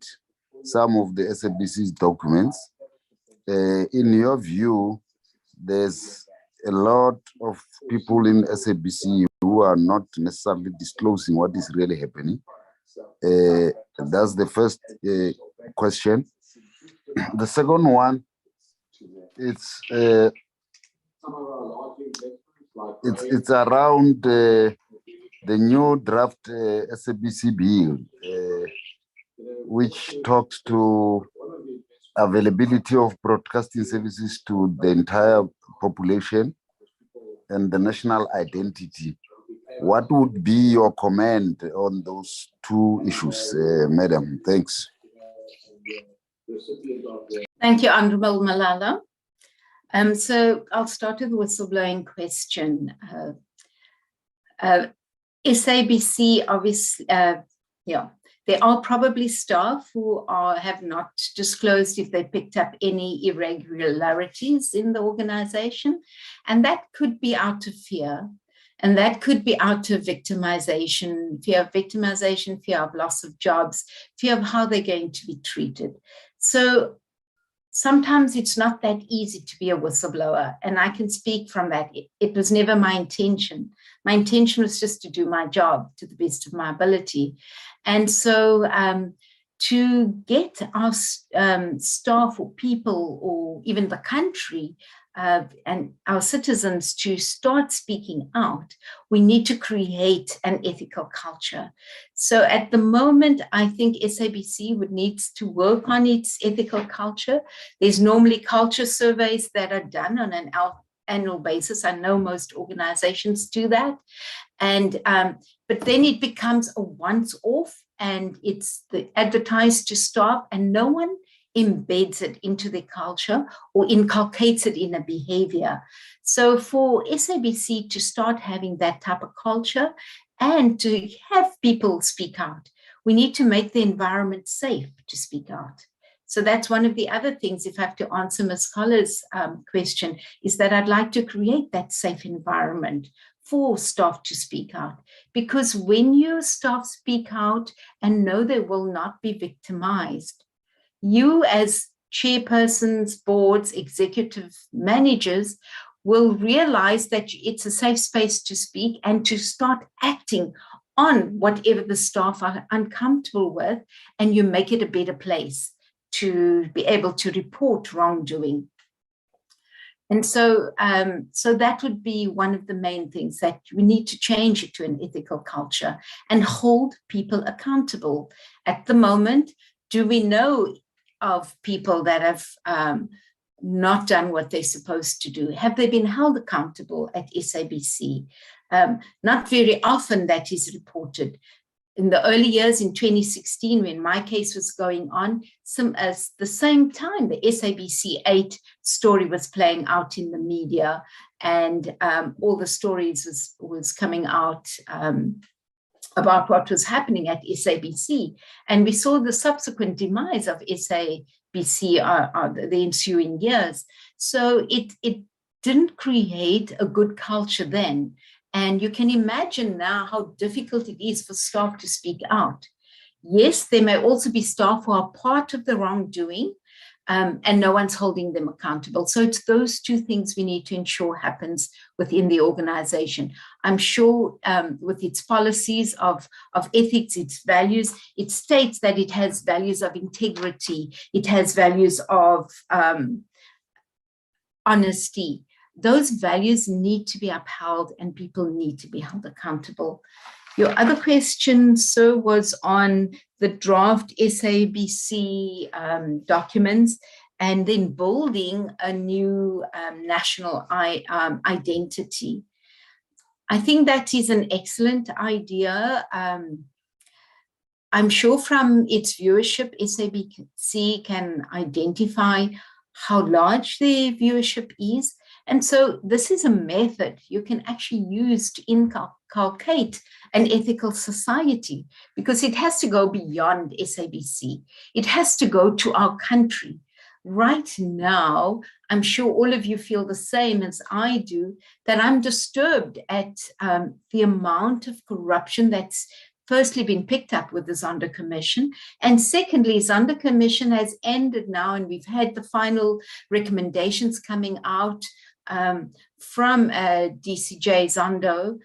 some of the SABC's documents. In your view, there's a lot of people in SABC who are not necessarily disclosing what is really happening. That's the first question. The second one, it's around the new draft SABC bill, which talks to availability of broadcasting services to the entire population and the national identity. What would be your comment on those two issues, Madam? Thanks. Thank you, Honorable Malala. So I'll start with the whistleblowing question. SABC, obviously, there are probably staff who have not disclosed if they picked up any irregularities in the organization, and that could be out of fear, and that could be out of victimization, fear of loss of jobs, fear of how they're going to be treated. So sometimes it's not that easy to be a whistleblower, and I can speak from that. It was never my intention. My intention was just to do my job to the best of my ability. And so to get our staff or people or even the country and our citizens to start speaking out, we need to create an ethical culture. So at the moment, I think SABC would need to work on its ethical culture. There's normally culture surveys that are done on an annual basis. I know most organizations do that. And but then it becomes a once-off, and it's advertised to staff, and no one embeds it into their culture or inculcates it in a behavior. So for SABC to start having that type of culture and to have people speak out, we need to make the environment safe to speak out. So that's one of the other things, if I have to answer Ms. Collar's question, is that I'd like to create that safe environment for staff to speak out. Because when your staff speak out and know they will not be victimized, you as chairpersons, boards, executive managers will realize that it's a safe space to speak and to start acting on whatever the staff are uncomfortable with, and you make it a better place to be able to report wrongdoing. And so, so that would be one of the main things, that we need to change it to an ethical culture and hold people accountable. At the moment, do we know of people that have not done what they're supposed to do? Have they been held accountable at SABC? Not very often that is reported. in the early years in 2016, when my case was going on, the same time, the SABC 8 story was playing out in the media, and all the stories was coming out about what was happening at SABC. And we saw the subsequent demise of SABC the ensuing years. So it didn't create a good culture then. And you can imagine now how difficult it is for staff to speak out. Yes, there may also be staff who are part of the wrongdoing, and no one's holding them accountable. So it's those two things we need to ensure happens within the organization. I'm sure with its policies of ethics, its values, it states that it has values of integrity, it has values of honesty. Those values need to be upheld and people need to be held accountable. Your other question, sir, was on the draft SABC documents and then building a new national identity. I think that is an excellent idea. I'm sure from its viewership, SABC can identify how large their viewership is. And so this is a method you can actually use to inculcate an ethical society, because it has to go beyond SABC. It has to go to our country. Right now, I'm sure all of you feel the same as I do, that I'm disturbed at the amount of corruption that's firstly been picked up with the Zondo Commission, and secondly, Zondo Commission has ended now, and we've had the final recommendations coming out from DCJ Zondo,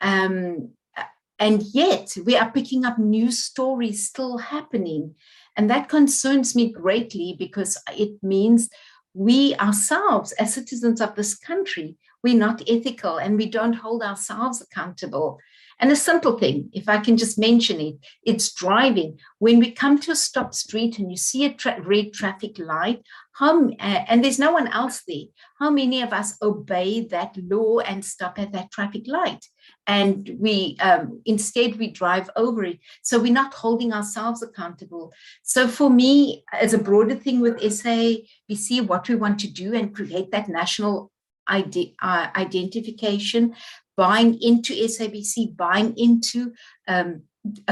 and yet we are picking up new stories still happening, and that concerns me greatly, because it means we ourselves, as citizens of this country, we're not ethical and we don't hold ourselves accountable. And a simple thing, if I can just mention it, it's driving. When we come to a stop street and you see a red traffic light, and there's no one else there, how many of us obey that law and stop at that traffic light? And we instead we drive over it. So we're not holding ourselves accountable. So for me, as a broader thing with SABC, what we want to do and create that national identification, buying into SABC, buying into a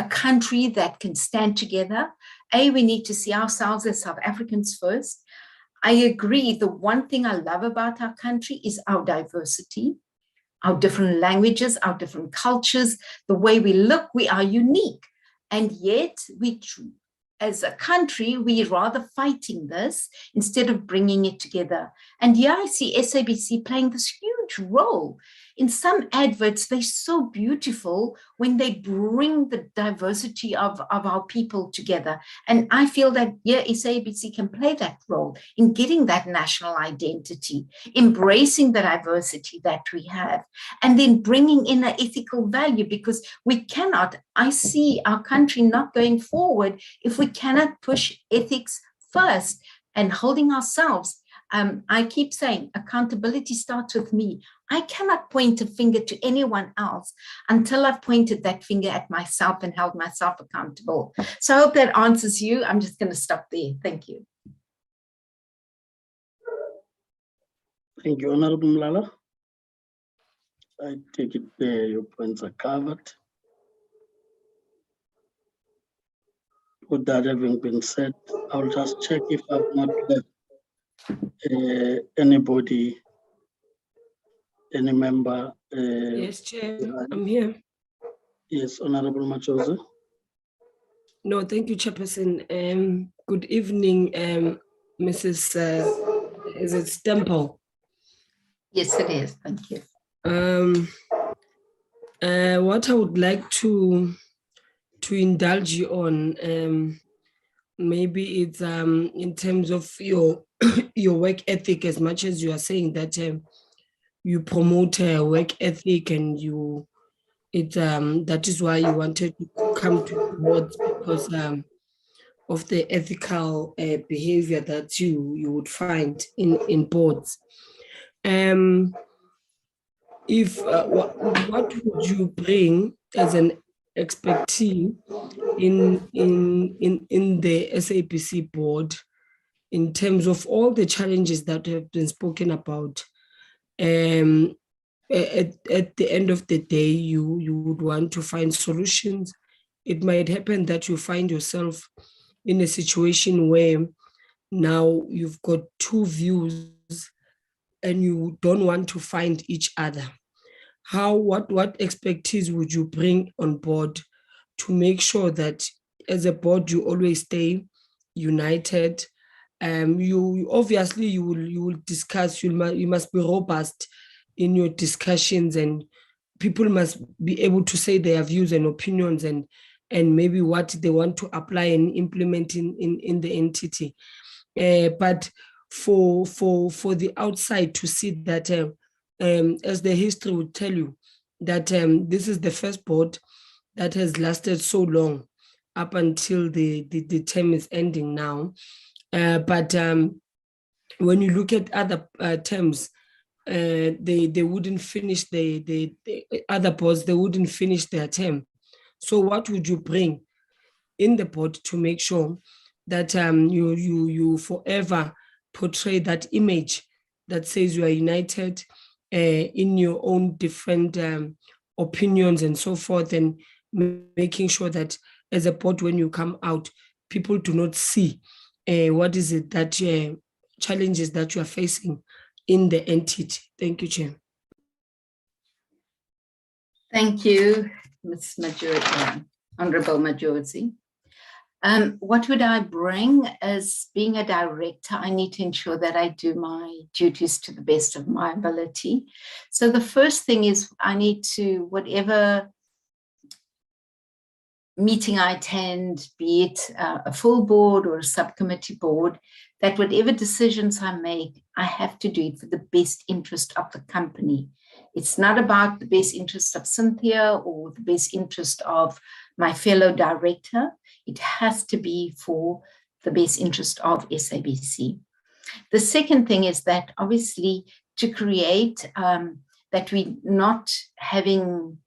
country that can stand together. We need to see ourselves as South Africans first. I agree. The one thing I love about our country is our diversity, our different languages, our different cultures, the way we look, we are unique. And yet as a country, we're rather fighting this instead of bringing it together. And yeah, I see SABC playing this huge role. In some adverts, they're so beautiful when they bring the diversity of our people together. And I feel that, yeah, SABC can play that role in getting that national identity, embracing the diversity that we have, and then bringing in an ethical value, because we cannot, I see our country not going forward if we cannot push ethics first and holding ourselves. I keep saying accountability starts with me. I cannot point a finger to anyone else until I've pointed that finger at myself and held myself accountable. So I hope that answers you. I'm just going to stop there. Thank you. Thank you, Honorable Mlala. I take it your points are covered. With that having been said, I'll just check if I've not left anybody, any member. Yes, Chair, I'm here. Yes, Honorable Machoza. No, thank you, Chairperson. Good evening, Mrs. Is it Stemple? Yes, it is. Thank you. What I would like to indulge you on, maybe it's in terms of your your work ethic, as much as you are saying that you promote work ethic, and that is why you wanted to come to boards, because of the ethical behavior that you would find in boards. If what would you bring as an expectee in the SABC board in terms of all the challenges that have been spoken about. At the end of the day, you would want to find solutions. It might happen that you find yourself in a situation where now you've got two views and you don't want to find each other. What expertise would you bring on board to make sure that as a board you always stay united? You obviously you will discuss. You must be robust in your discussions, and people must be able to say their views and opinions and maybe what they want to apply and implement in the entity. But for the outside to see that, as the history would tell you, that this is the first board that has lasted so long up until the term is ending now. But when you look at other terms, they wouldn't finish the other boards, they wouldn't finish their term. So what would you bring in the board to make sure that you forever portray that image that says you are united in your own different opinions and so forth, and making sure that as a board, when you come out, people do not see what is it that challenges that you are facing in the entity. Thank you, Chair. Thank you, Ms. Majority, Honorable Majority. What would I bring? As being a director, I need to ensure that I do my duties to the best of my ability. So the first thing is I need to, whatever meeting I attend, be it a full board or a subcommittee board, that whatever decisions I make, I have to do it for the best interest of the company. It's not about the best interest of Cynthia or the best interest of my fellow director. It has to be for the best interest of SABC. The second thing is that obviously to create that we're not having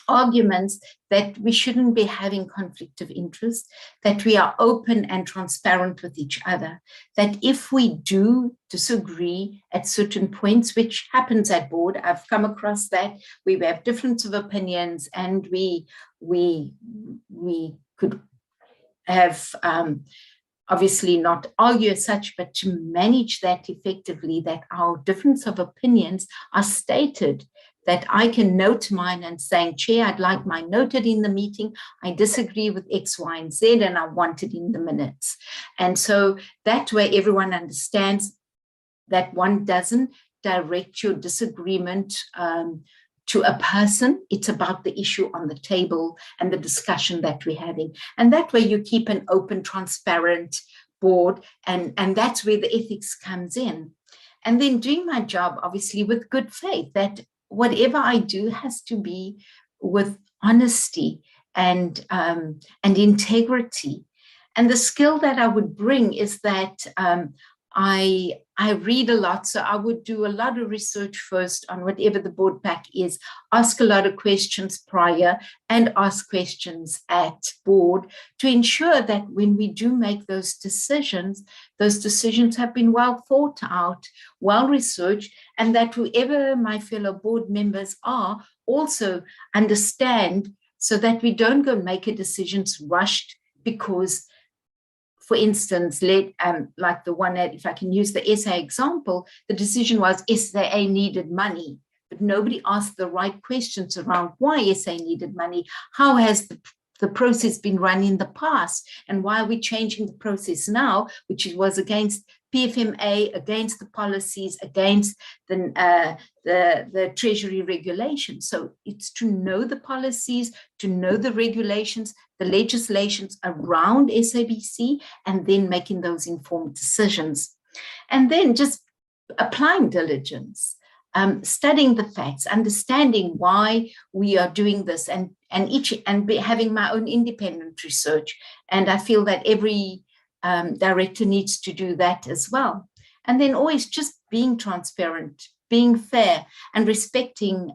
arguments, that we shouldn't be having conflict of interest, that we are open and transparent with each other, that if we do disagree at certain points, which happens at board, I've come across that, we have difference of opinions, and we could have obviously not argue as such, but to manage that effectively, that our difference of opinions are stated, that I can note mine and saying, Chair, I'd like mine noted in the meeting. I disagree with X, Y, and Z, and I want it in the minutes. And so that way everyone understands that one doesn't direct your disagreement to a person. It's about the issue on the table and the discussion that we're having. And that way you keep an open, transparent board, and that's where the ethics comes in. And then doing my job, obviously, with good faith, that whatever I do has to be with honesty and integrity. And the skill that I would bring is that I read a lot, so I would do a lot of research first on whatever the board pack is, ask a lot of questions prior and ask questions at board to ensure that when we do make those decisions have been well thought out, well researched, and that whoever my fellow board members are also understand, so that we don't go make a decisions rushed because, for instance, like the one that, if I can use the SA example, the decision was SA needed money, but nobody asked the right questions around why SA needed money. How has the process been run in the past, and why are we changing the process now, which was against PFMA, against the policies, against the Treasury regulations. So it's to know the policies, to know the regulations, the legislations around SABC, and then making those informed decisions. And then just applying diligence, studying the facts, understanding why we are doing this, and having my own independent research. And I feel that every director needs to do that as well. And then always just being transparent, being fair, and respecting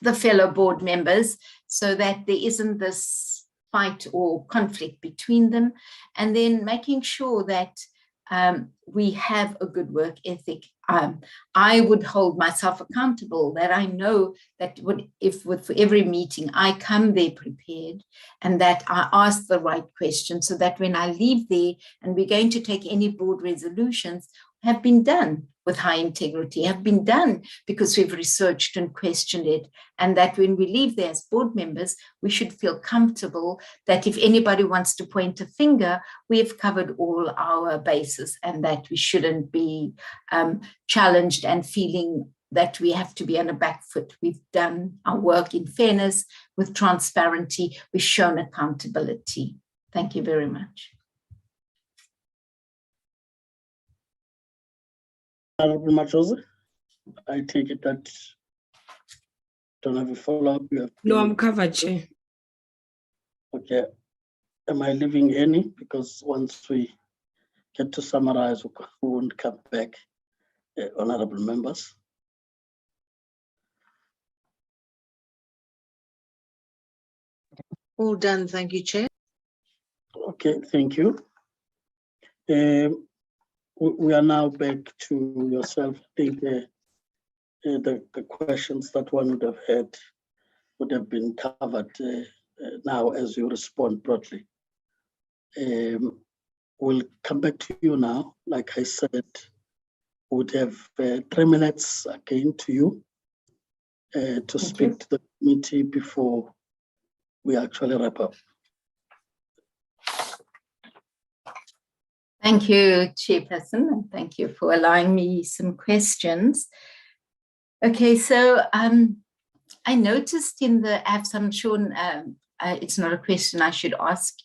the fellow board members so that there isn't this fight or conflict between them, and then making sure that we have a good work ethic. I would hold myself accountable that I know that if with every meeting I come there prepared and that I ask the right questions so that when I leave there and we're going to take any board resolutions have been done with high integrity, have been done because we've researched and questioned it, and that when we leave there as board members, we should feel comfortable that if anybody wants to point a finger, we have covered all our bases and that we shouldn't be challenged and feeling that we have to be on a back foot. We've done our work in fairness, with transparency, we've shown accountability. Thank you very much. Honorable Machoza, I take it that don't have a follow-up. No, I'm covered, Chair. Okay. Am I leaving any? Because once we get to summarize, we won't come back, honorable members. All done, thank you, Chair. Okay, thank you. We are now back to yourself. I think the questions that one would have had would have been covered now as you respond broadly. We'll come back to you now. Like I said, we would have 3 minutes again to you to speak to the committee before we actually wrap up. Thank you, Chairperson, and thank you for allowing me some questions. Okay, so I noticed in the apps, I'm sure it's not a question I should ask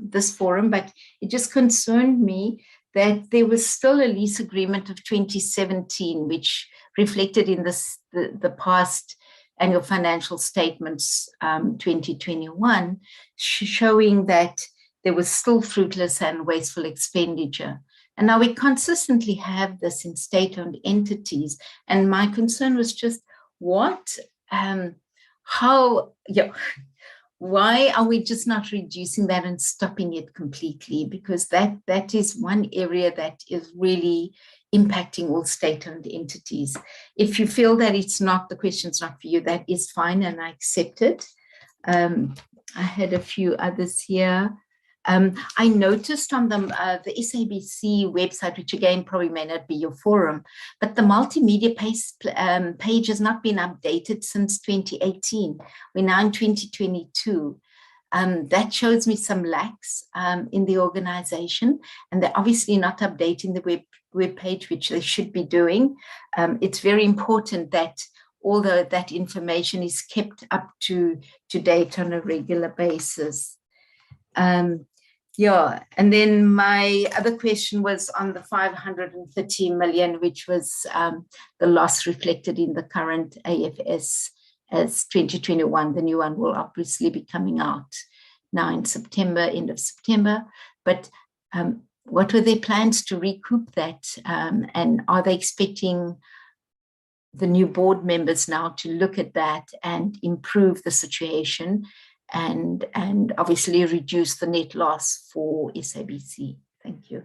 this forum, but it just concerned me that there was still a lease agreement of 2017, which reflected in the past annual financial statements 2021, showing that there was still fruitless and wasteful expenditure. And now we consistently have this in state-owned entities. And my concern was just why are we just not reducing that and stopping it completely? Because that is one area that is really impacting all state-owned entities. If you feel that it's not, the question's not for you, that is fine and I accept it. I had a few others here. I noticed on the SABC website, which again probably may not be your forum, but the multimedia page has not been updated since 2018. We're now in 2022. That shows me some lacks in the organization, and they're obviously not updating the web page, which they should be doing. It's very important that all that information is kept up to date on a regular basis. Yeah, and then my other question was on the 530 million, which was the loss reflected in the current AFS as 2021. The new one will obviously be coming out now in September, end of September. But what were their plans to recoup that? And are they expecting the new board members now to look at that and improve the situation and obviously reduce the net loss for SABC? Thank you.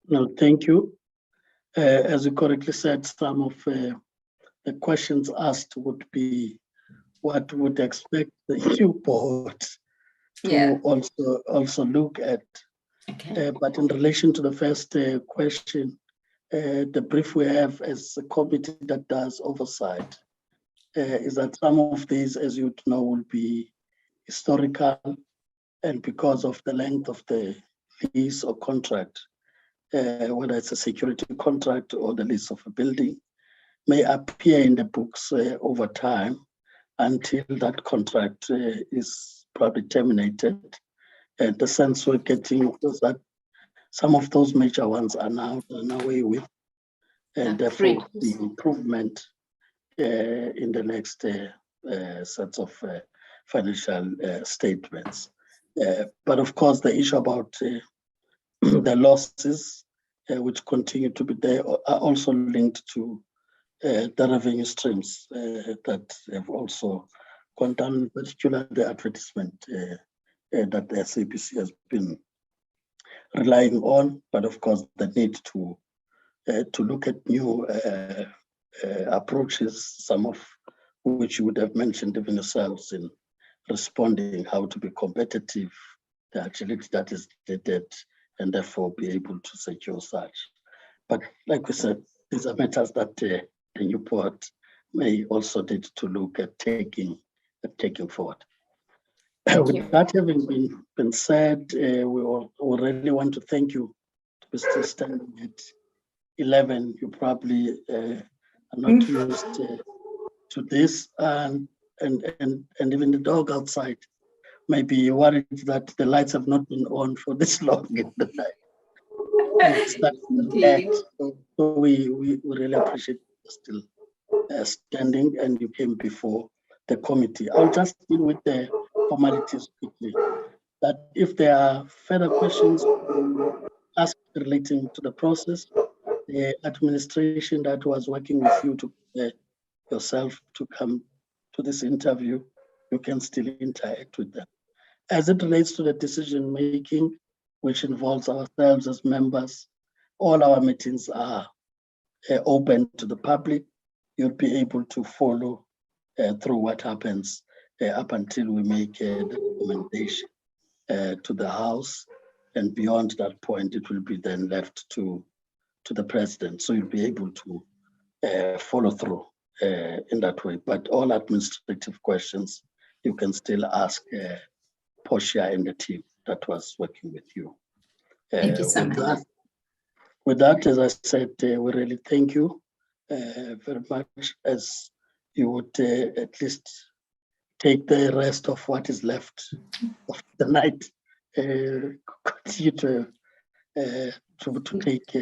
No, thank you. As you correctly said, some of the questions asked would be what would expect the new board to also look at. Okay. But in relation to the first question, the brief we have as a committee that does oversight is that some of these, as you know, will be historical, and because of the length of the lease or contract, whether it's a security contract or the lease of a building, may appear in the books over time until that contract is probably terminated. And the sense we're getting is that some of those major ones are now done away with, and therefore the improvement in the next sets of financial statements. But of course, the issue about the losses, which continue to be there, are also linked to the revenue streams that have also gone down, in particular the advertisement that the SABC has been relying on, but of course the need to look at new approaches, some of which you would have mentioned even yourselves in responding, how to be competitive, the agility that is needed, and therefore be able to secure such. But like we said, these are matters that the new board may also need to look at taking forward. With that having been said, we really want to thank you to be still standing at 11. You probably are not used to this, and even the dog outside may be worried that the lights have not been on for this long in the night. So we really appreciate you still standing, and you came before the committee. I'll just deal with the formalities quickly. That if there are further questions asked relating to the process, the administration that was working with you to yourself to come to this interview, you can still interact with them. As it relates to the decision making, which involves ourselves as members, all our meetings are open to the public. You'll be able to follow through what happens up until we make the recommendation to the House, and beyond that point, it will be then left to the President. So you'll be able to follow through in that way. But all administrative questions, you can still ask Portia and the team that was working with you. Thank you so much. With that, as I said, we really thank you very much, as you would at least take the rest of what is left of the night, continue to take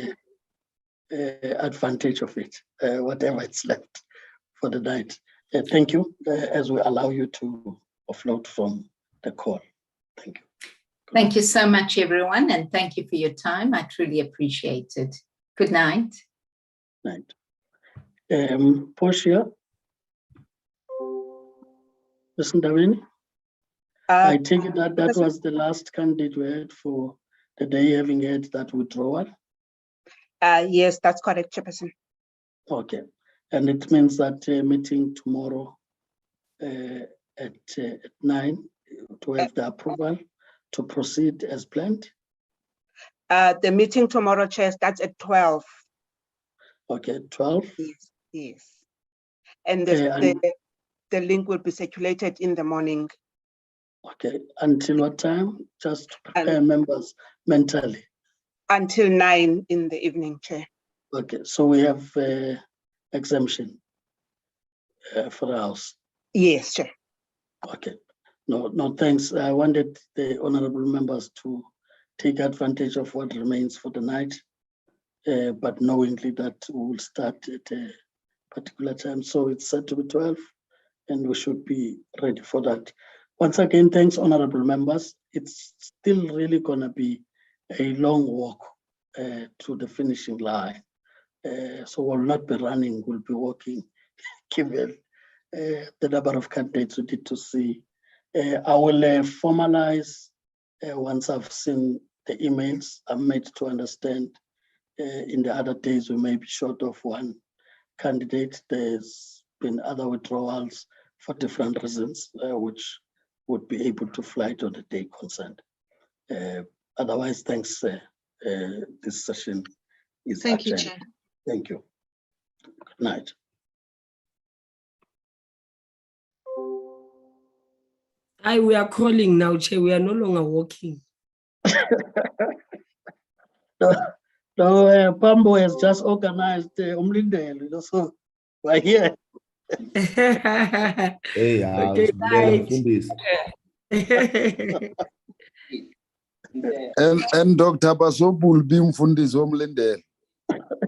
advantage of it, whatever it's left for the night. Thank you, as we allow you to offload from the call. Thank you. Thank you so much, everyone, and thank you for your time. I truly appreciate it. Good night. Night. Portia, listen, Davini, I take it that was the last candidate we had for the day, having had that withdrawal? Yes, that's correct, Chairperson. Okay, and it means that meeting tomorrow at 9 to have the approval to proceed as planned? The meeting tomorrow, Chair, starts at 12. Okay, 12? Yes. And the link will be circulated in the morning. Okay, until what time? Just to prepare members mentally. Until 9 in the evening, Chair. Okay, so we have exemption for the House. Yes, Chair. Okay, no, thanks. I wanted the honorable members to take advantage of what remains for the night, but knowingly that we will start at a particular time. So it's set to be 12, and we should be ready for that. Once again, thanks, honorable members. It's still really gonna be a long walk to the finishing line. So we'll not be running, we'll be walking, given the number of candidates we need to see. I will formalize once I've seen the emails. I'm made to understand in the other days we may be short of one candidate. There's been other withdrawals for different reasons, which would be able to fly to the day concerned. Otherwise, thanks. This session is Thank you, adjourned. Chair. Thank you. Good night. We are calling now, Chair. We are no longer walking. No, Pambo has just organized Umlindale, so we're here. Hey, Okay, night. And Dr. Basobu will be Mfundisi Omlindele.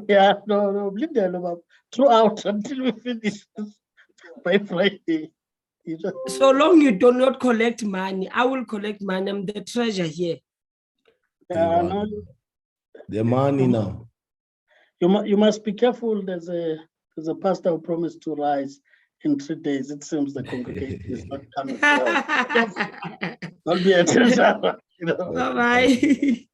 Yeah, no, Umlindale throughout until we finish by Friday. So long you do not collect money, I will collect money. I'm the treasurer here. The money now. You must be careful. There's There's a pastor who promised to rise in 3 days. It seems the congregation is not coming. Don't be a treasure. Bye-bye.